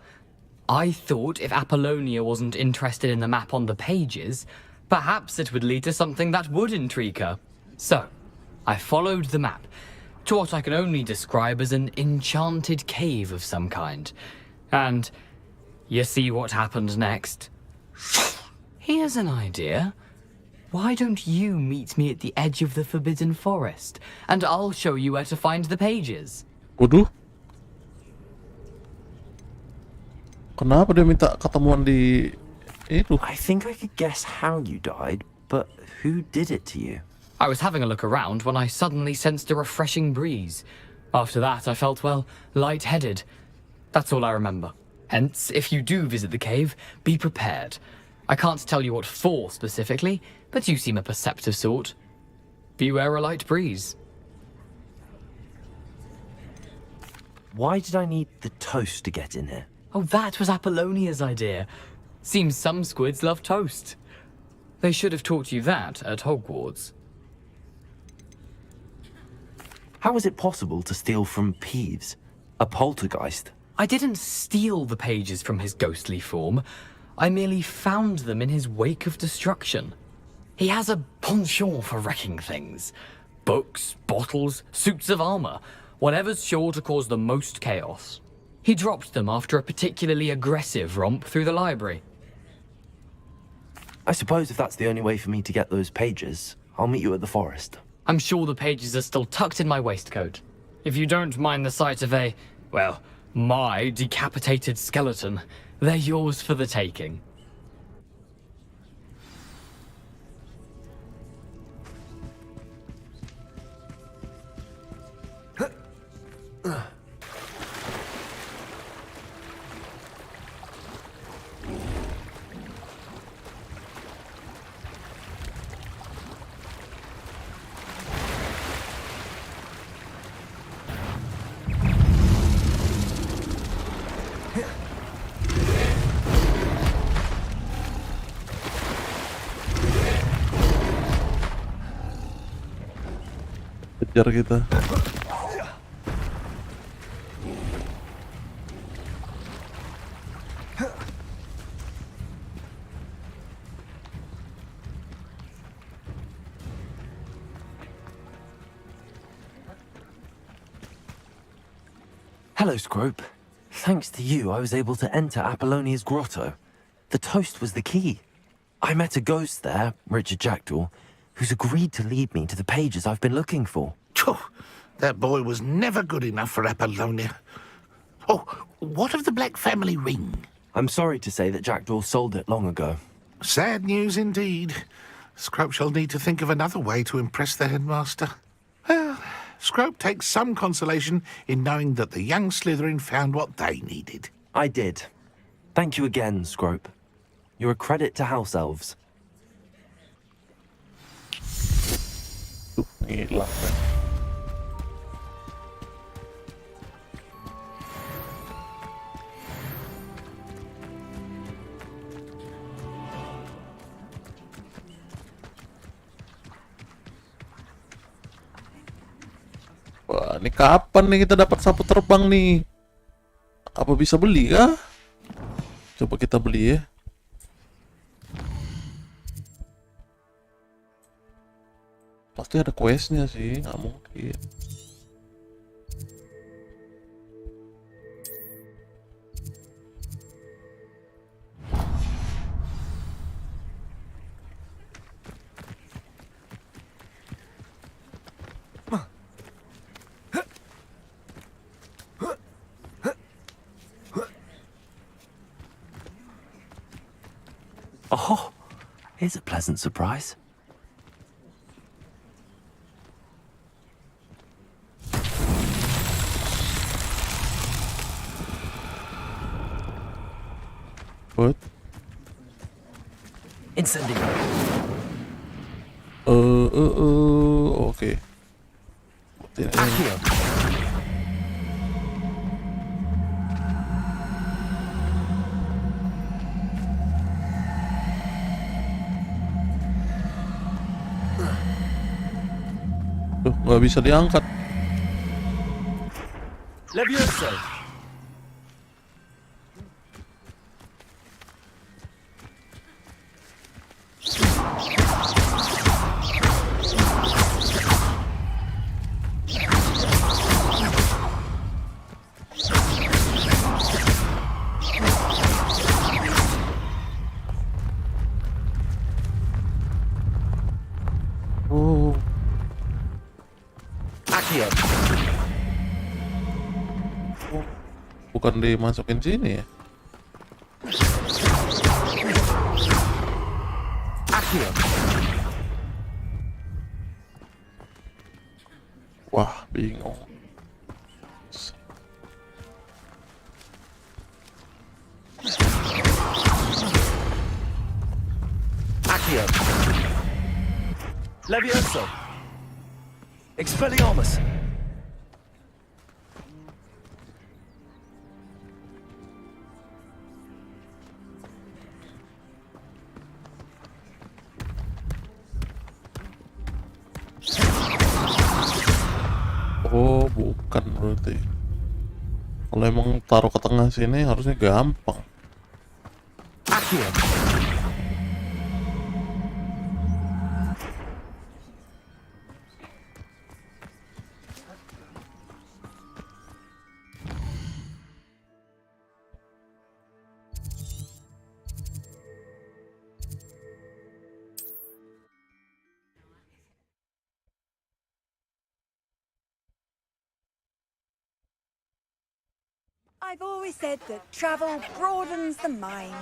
I thought if Apollonia wasn't interested in the map on the pages, perhaps it would lead to something that would intrigue her. So, I followed the map to what I can only describe as an enchanted cave of some kind. And you see what happened next? Here's an idea. Why don't you meet me at the edge of the Forbidden Forest, and I'll show you where to find the pages. Waduh. Kenapa dia minta ketemuan di itu? I think I could guess how you died, but who did it to you? I was having a look around when I suddenly sensed a refreshing breeze. After that, I felt, well, lightheaded. That's all I remember. Hence, if you do visit the cave, be prepared. I can't tell you what for specifically, but you seem a perceptive sort. Beware a light breeze. Why did I need the toast to get in here? Oh, that was Apollonia's idea. Seems some squids love toast. They should have taught you that at Hogwarts. How is it possible to steal from Peeves? A poltergeist? I didn't steal the pages from his ghostly form. I merely found them in his wake of destruction. He has a penchant for wrecking things. Books, bottles, suits of armor, whatever's sure to cause the most chaos. He dropped them after a particularly aggressive romp through the library. I suppose if that's the only way for me to get those pages, I'll meet you at the forest. I'm sure the pages are still tucked in my waistcoat. If you don't mind the sight of a, well, my decapitated skeleton, they're yours for the taking. Kejar kita. Hello, Scrope. Thanks to you, I was able to enter Apollonia's grotto. The toast was the key. I met a ghost there, Richard Jackdaw, who's agreed to lead me to the pages I've been looking for. That boy was never good enough for Apollonia. Oh, what of the Black family ring? I'm sorry to say that Jackdaw sold it long ago. Sad news indeed. Scrope shall need to think of another way to impress the headmaster. Well, Scrope takes some consolation in knowing that the young Slytherin found what they needed. I did. Thank you again, Scrope. You're a credit to House Elves. Gila. Wah, ini kapan nih kita dapat sapu terbang nih? Apa bisa beli kah? Coba kita beli ya. Pasti ada questnya sih, nggak mungkin. Oh, here's a pleasant surprise. What? Incendiary. Okay. Accio. Tuh, nggak bisa diangkat. Levioso. Oh. Accio. Bukan dimasukin sini ya? Accio. Wah, bingung. Accio. Levioso. Expelliarmus. Oh, bukan berarti. Kalau emang taruh ke tengah sini harusnya gampang. Accio. I've always said that travel broadens the mind.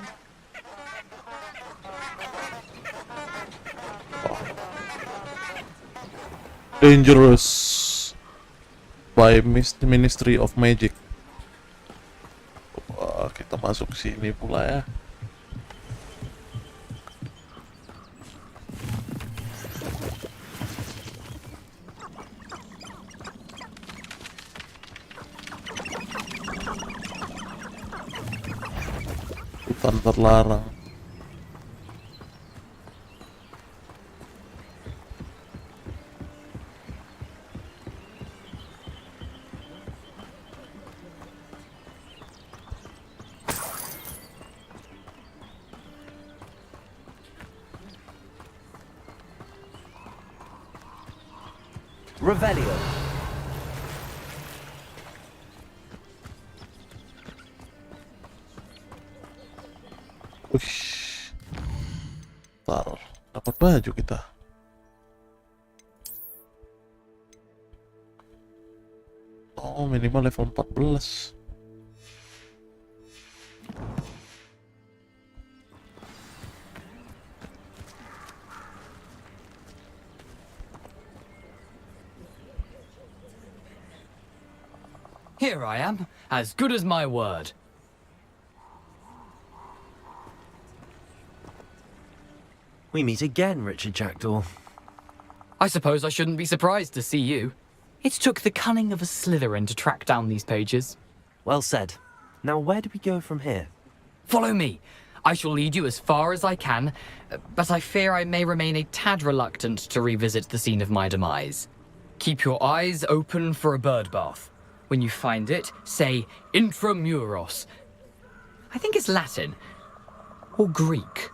Dangerous by Ministry of Magic. Wah, kita masuk sini pula ya. Hutan terlarang. Revelio. Wih, ntar dapat baju kita. Oh, minimal level 14. Here I am, as good as my word. We meet again, Richard Jackdaw. I suppose I shouldn't be surprised to see you. It took the cunning of a Slytherin to track down these pages. Well said. Now where do we go from here? Follow me. I shall lead you as far as I can, but I fear I may remain a tad reluctant to revisit the scene of my demise. Keep your eyes open for a bird bath. When you find it, say intramuros. I think it's Latin. Or Greek.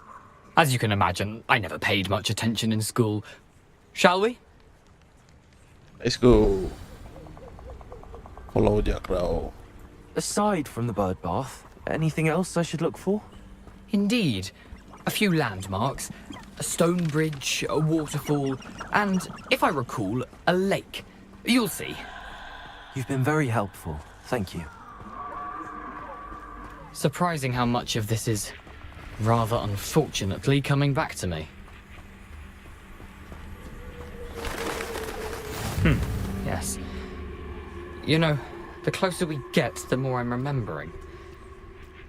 As you can imagine, I never paid much attention in school. Shall we? Let's go. Follow Jackdaw. Aside from the bird bath, anything else I should look for? Indeed. A few landmarks, a stone bridge, a waterfall, and, if I recall, a lake. You'll see. You've been very helpful. Thank you. Surprising how much of this is, rather unfortunately, coming back to me. Yes. You know, the closer we get, the more I'm remembering.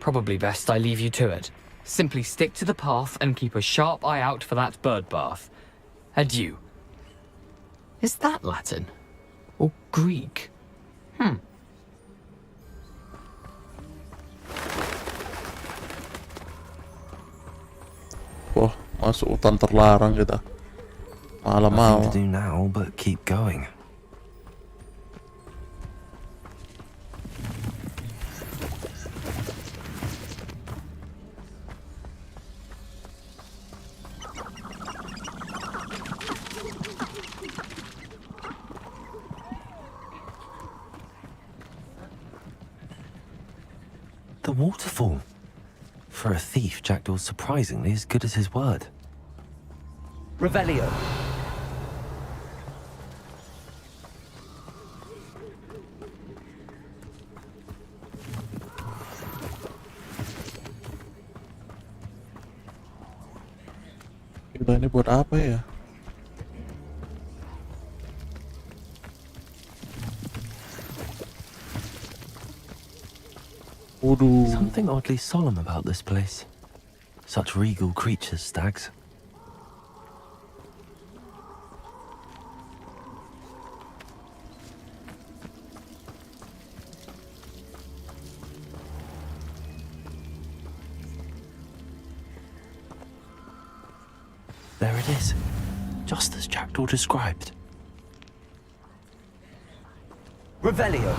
Probably best I leave you to it. Simply stick to the path and keep a sharp eye out for that bird bath. Adieu. Is that Latin? Or Greek? Wah, masuk hutan terlarang kita. Malam-malam. Nothing to do now but keep going. The waterfall. For a thief, Jackdaw's surprisingly as good as his word. Revelio. Kita ini buat apa ya? Something oddly solemn about this place. Such regal creatures, stags. There it is, just as Jackdaw described. Revelio.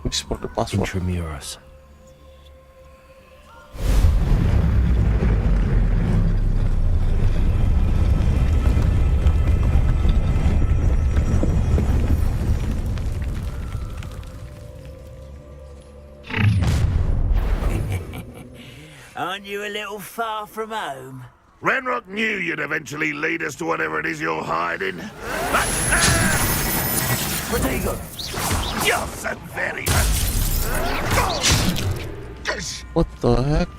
Whisper the password. Intramuros. Aren't you a little far from home? Ranrock knew you'd eventually lead us to whatever it is you're hiding. Protego! You're so very... What the heck?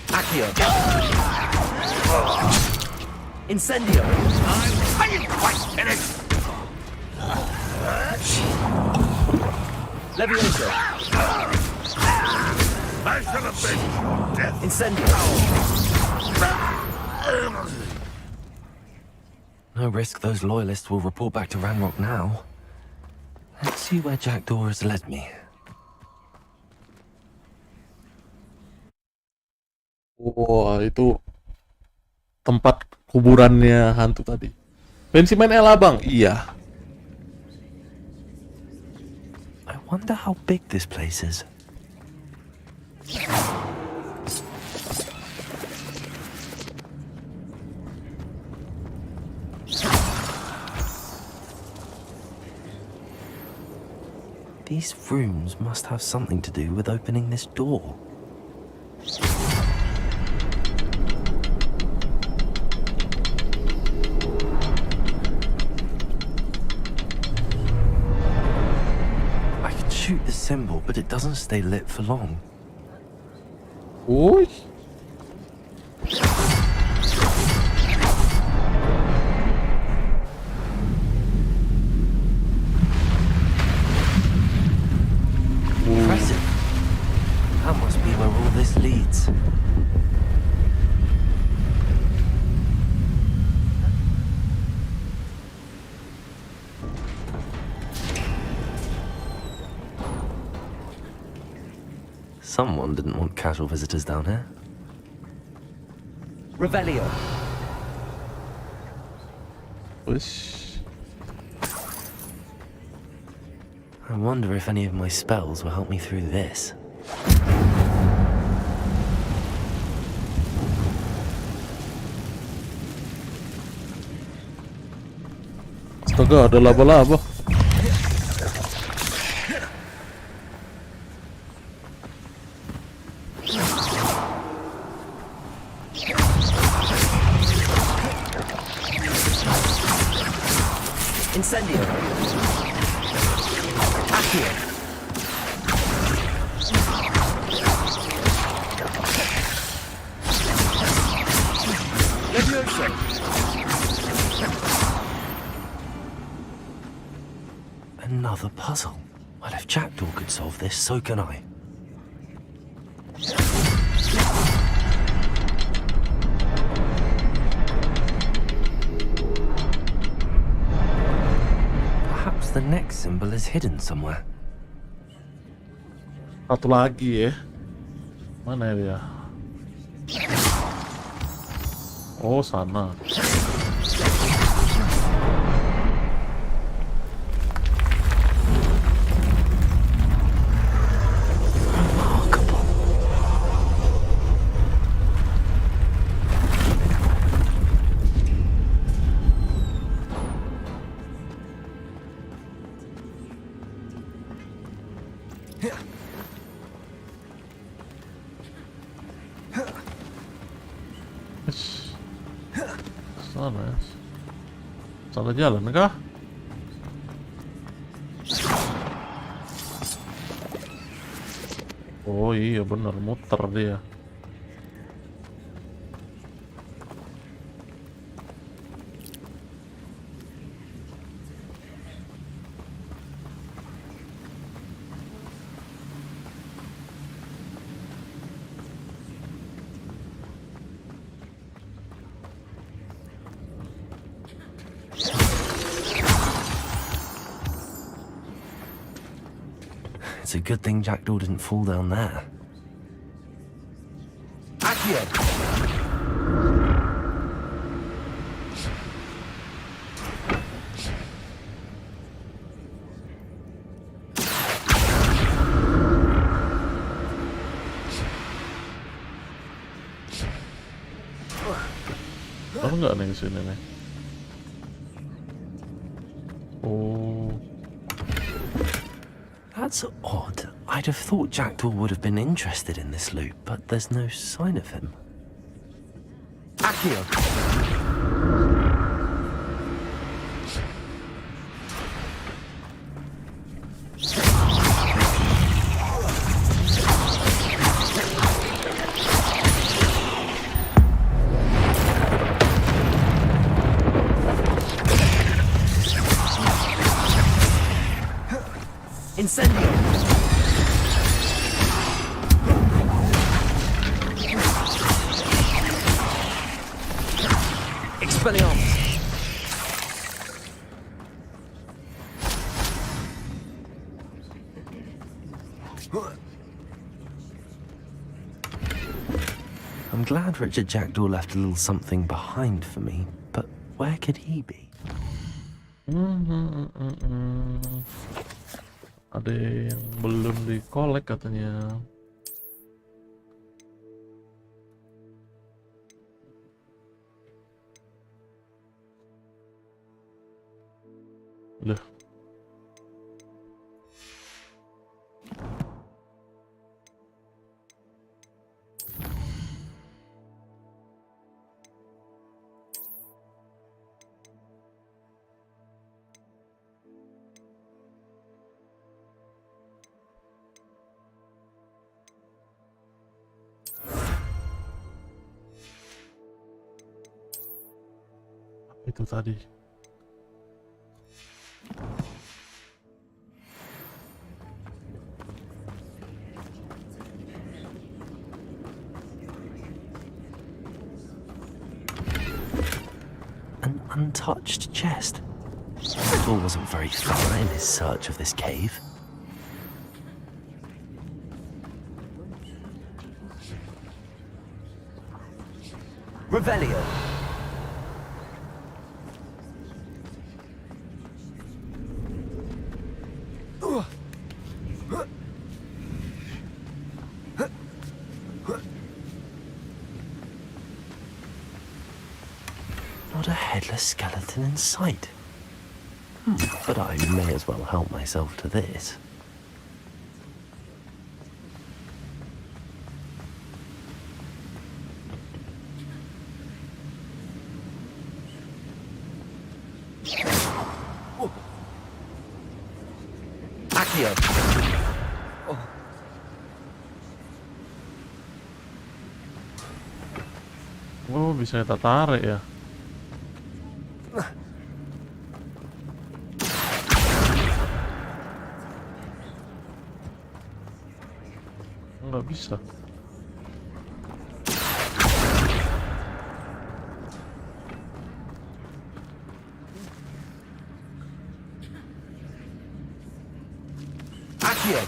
Accio. Incendio. I didn't quite finish. Levioso. Mash to the bench. Death. Incendio. No risk those loyalists will report back to Ranrock now. Let's see where Jackdaw has led me. Wah, itu tempat kuburannya hantu tadi. Bensin main Ella, Bang? Iya. I wonder how big this place is. These rooms must have something to do with opening this door. I can shoot the symbol, but it doesn't stay lit for long. Oi. Impressive. That must be where all this leads. Someone didn't want casual visitors down here. Revelio. Wish. I wonder if any of my spells will help me through this. Astaga, ada laba-laba. Incendio. Accio. Levioso. Another puzzle. Well, if Jackdaw could solve this, so can I. Perhaps the next symbol is hidden somewhere. Satu lagi ya. Mana dia? Oh, sana. Sana ya. Salah jalan kah? Oh iya benar, muter dia. It's a good thing Jackdaw didn't fall down there. Accio. Oh enggak nih kesini nih. Oh. That's odd. I'd have thought Jackdaw would have been interested in this loot, but there's no sign of him. Accio. Incendio. Expelliarmus. I'm glad Richard Jackdaw left a little something behind for me, but where could he be? Ada yang belum di-collect katanya. Loh. Itu tadi. An untouched chest. Jackdaw wasn't very thorough in his search of this cave. Revelio. headless skeleton in sight. But I may as well help myself to this. Akio. Oh, bisa kita tarik ya. Nggak bisa. Akio.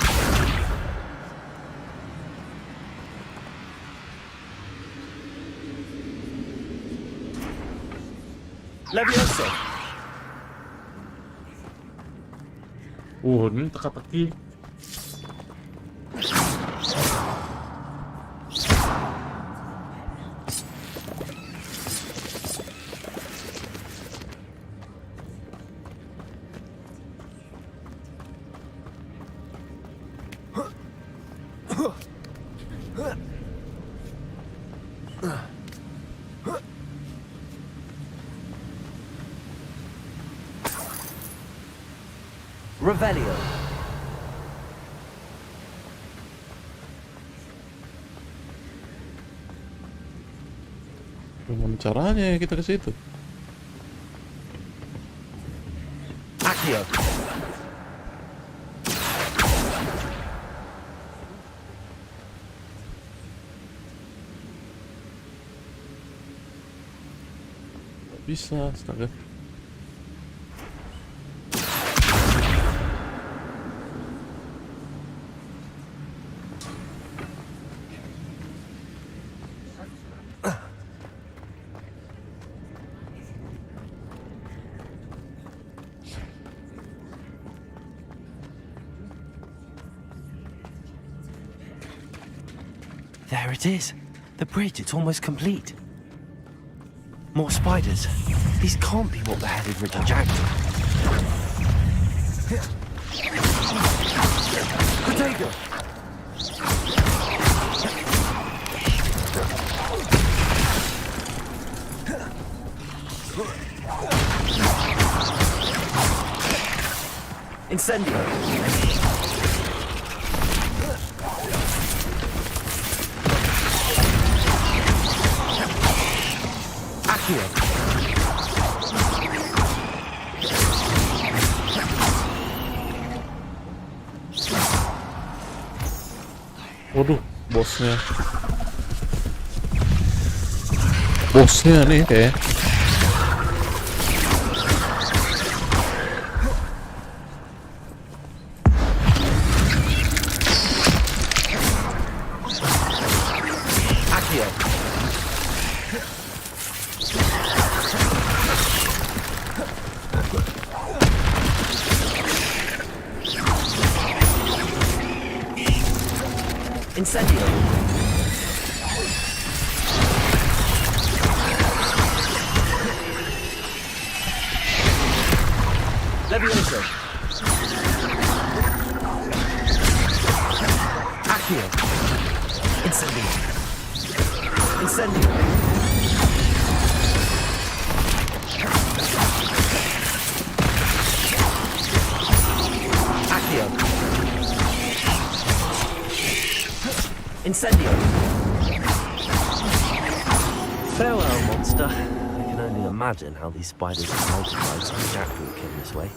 Levioso. Ini teka-teki. Revelio. Gimana caranya ya kita ke situ? Akio. Bisa, astaga. There it is. The bridge, it's almost complete. More spiders. These can't be what beheaded Richard Jackson. Potato! Incendio! Akio. Waduh, bosnya. Bosnya nih kayak. Akio. Incendio. Levioso. Akio. Incendio. Incendio. Akio. Incendio. Farewell, monster. I can only imagine how these spiders have multiplied since Jackal came this way.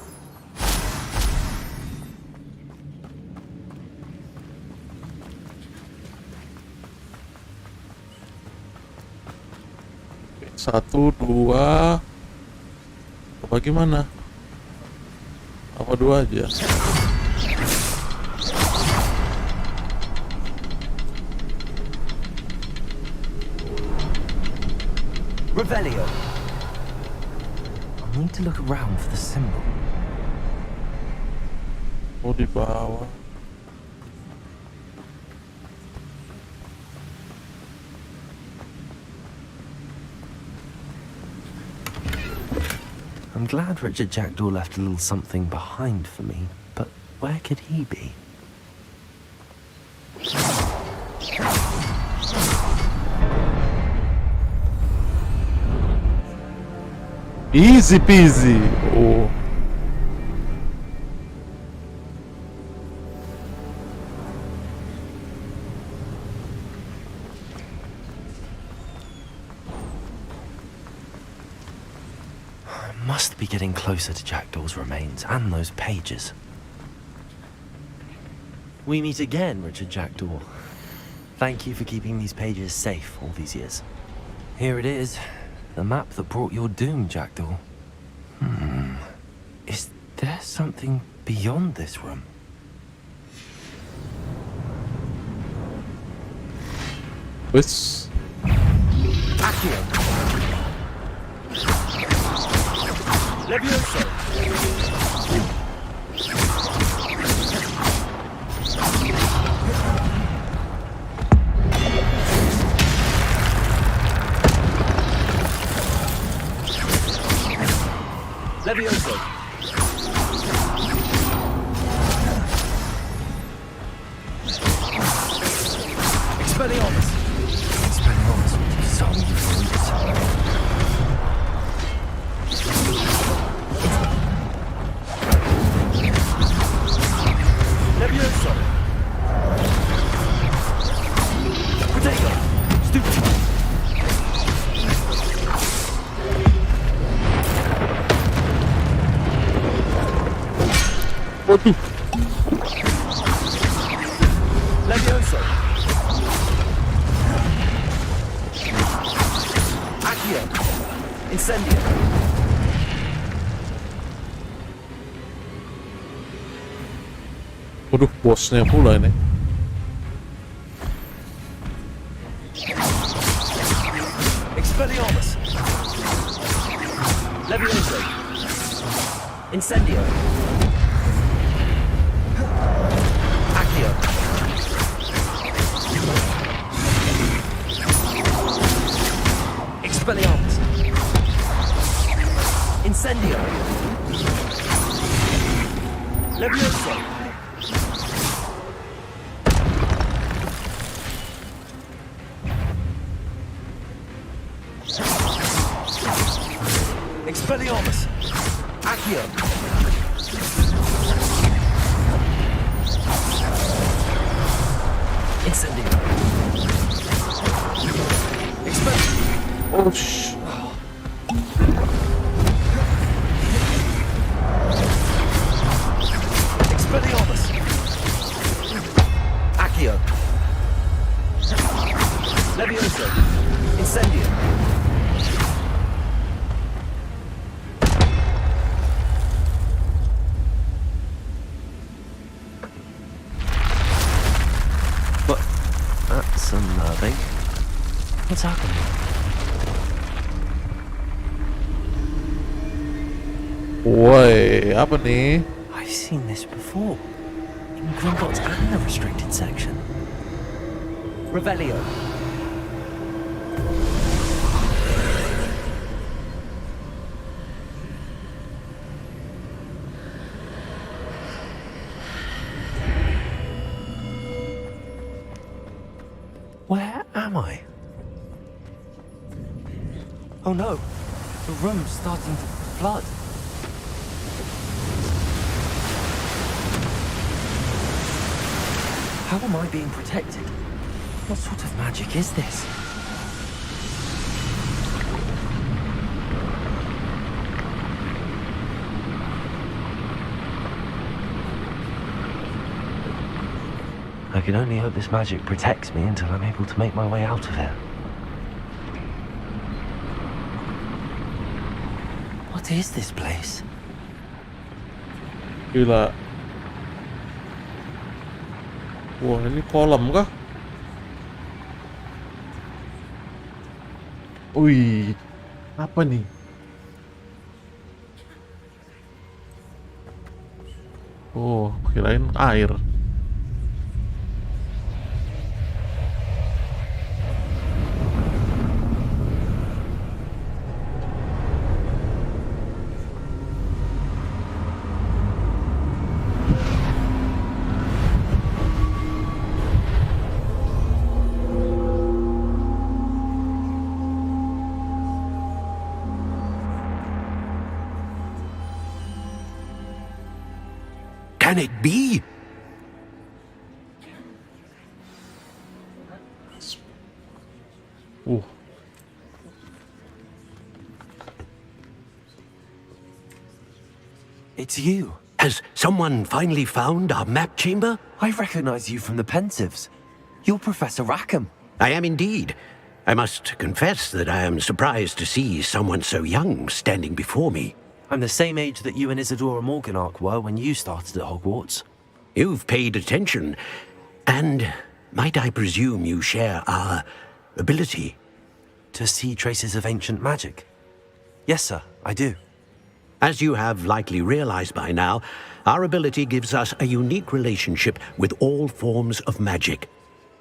Satu, dua. Apa gimana? Apa dua aja? Revelio. I need to look around for the symbol. Oh, di bawah. I'm glad Richard Jackdaw left a little something behind for me, but where could he be? Easy peasy. Oh. I must be getting closer to Jackdaw's remains and those pages. We meet again, Richard Jackdaw. Thank you for keeping these pages safe all these years. Here it is. The map that brought your doom, Jackdaw. Is there something beyond this room? What's... Accio! Levioso! Levioso! Expelliarmus! Expelliarmus will do some use. Levioso! Protego! Stupid! Levioso! Accio! Incendio! Waduh, bosnya pula ini. Expelliarmus! Levioso! Incendio! Accio! Expelliarmus! Incendio! Levioso! Expelliarmus! Accio! Incendio! Expelliarmus! Oh, shh. Expelliarmus! Accio! Levioso! Incendio! But that's unnerving. What's happening? Woi, apa nih? I've seen this before. In Grumbot's and the restricted section. Revelio. Where am I? Oh no, the room's starting to flood. How am I being protected? What sort of magic is this? I can only hope this magic protects me until I'm able to make my way out of here. What is this place? Gila. Wah, ini kolam kah? Wih, apa nih? Oh, kirain air. Can it be? It's you. Has someone finally found our map chamber? I recognize you from the Pensives. You're Professor Rackham. I am indeed. I must confess that I am surprised to see someone so young standing before me. I'm the same age that you and Isadora Morganach were when you started at Hogwarts. You've paid attention. And might I presume you share our ability? To see traces of ancient magic? Yes, sir, I do. As you have likely realized by now, our ability gives us a unique relationship with all forms of magic.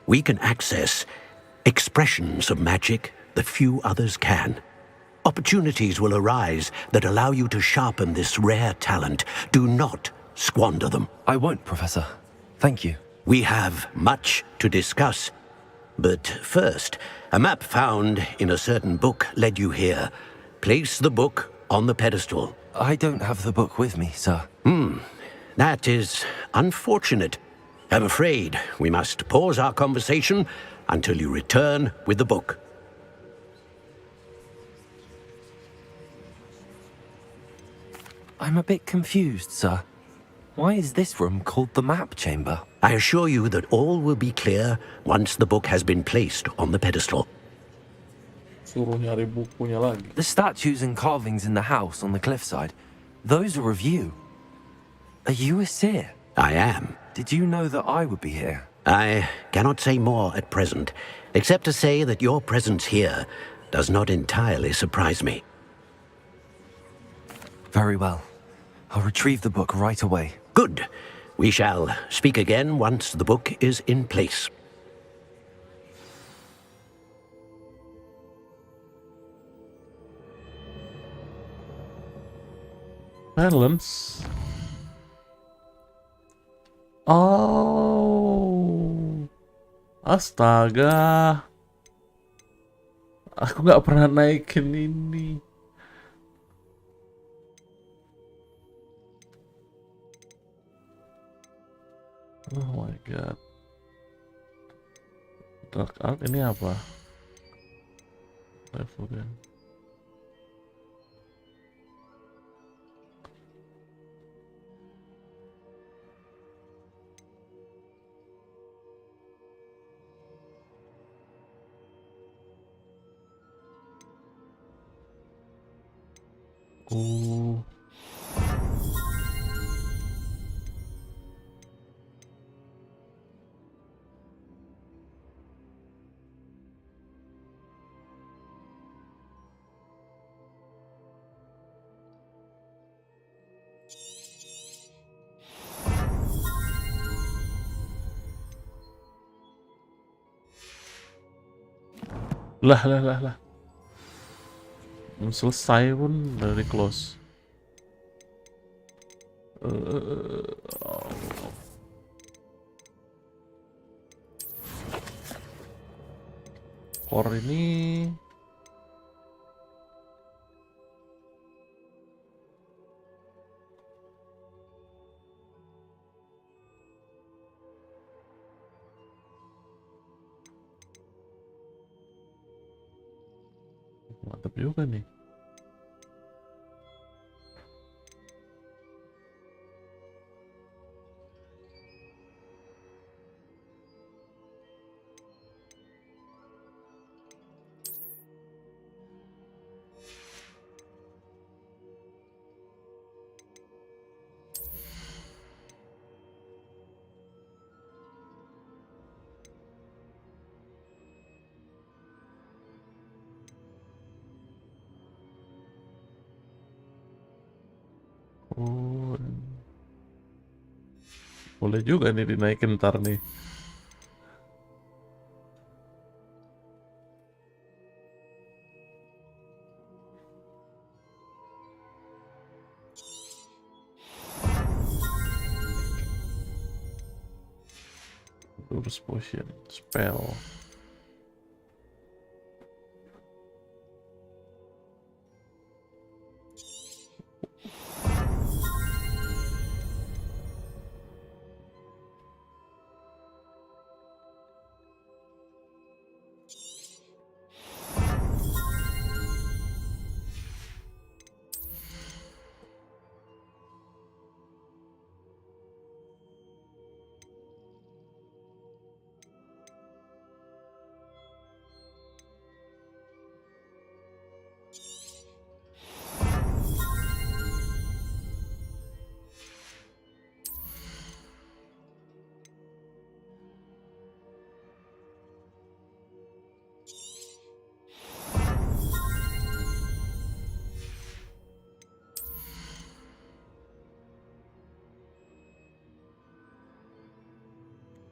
We can access expressions of magic that few others can. Opportunities will arise that allow you to sharpen this rare talent. Do not squander them. I won't, Professor. Thank you. We have much to discuss. But first, a map found in a certain book led you here. Place the book on the pedestal. I don't have the book with me, sir. That is unfortunate. I'm afraid we must pause our conversation until you return with the book. I'm a bit confused, sir. Why is this room called the map chamber? I assure you that all will be clear once the book has been placed on the pedestal. Suruh nyari bukunya lagi. The statues and carvings in the house on the cliffside, those are of you. Are you a seer? I am. Did you know that I would be here? I cannot say more at present, except to say that your presence here does not entirely surprise me. Very well. I'll retrieve the book right away. Good. We shall speak again once the book is in place. Balance. Oh, astaga. Aku nggak pernah naikin ini. Oh my god. Dark Art ini apa? Level kan. Lah. Belum selesai pun dari close. Core ini mantap juga nih. Oh, boleh juga nih dinaikin ntar nih. Terus potion, spell.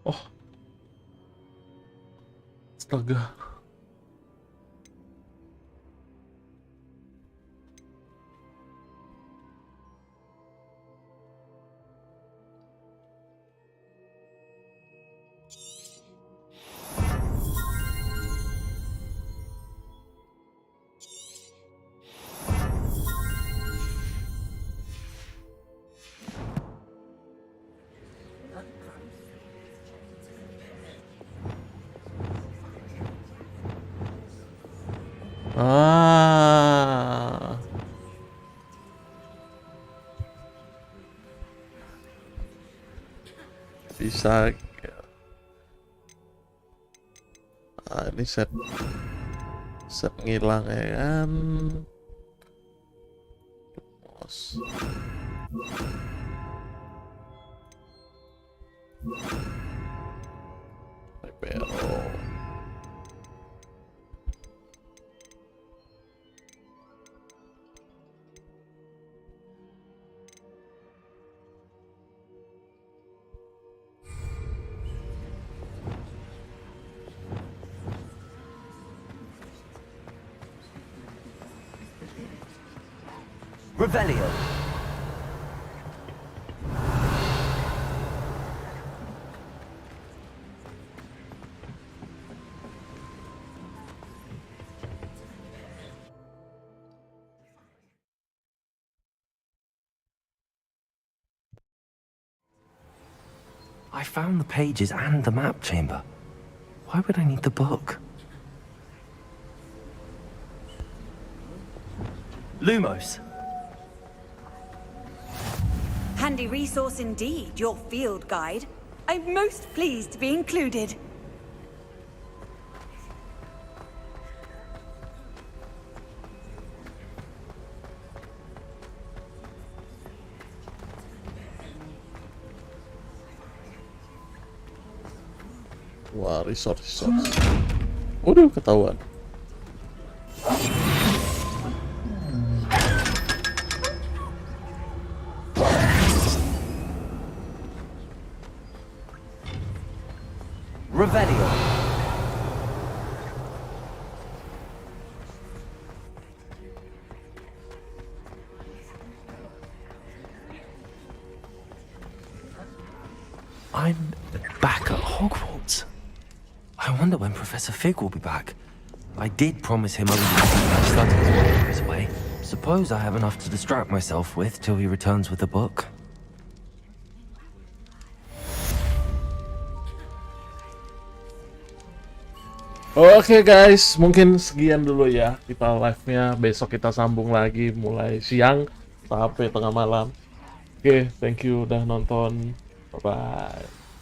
Oh. Astaga. Bisa. Ini set ngilang ya kan. Libero. Revelio. I found the pages and the map chamber. Why would I need the book? Lumos. Handy resource indeed, your field guide. I'm most pleased to be included. Wah, resource. Waduh, ketahuan. Revelio. I'm back at Hogwarts. I wonder when Professor Fig will be back. I did promise him I would keep my studies while he was away. Suppose I have enough to distract myself with till he returns with the book. Oke guys, mungkin sekian dulu ya kita live-nya. Besok kita sambung lagi mulai siang sampai tengah malam. Oke, thank you udah nonton. Bye-bye.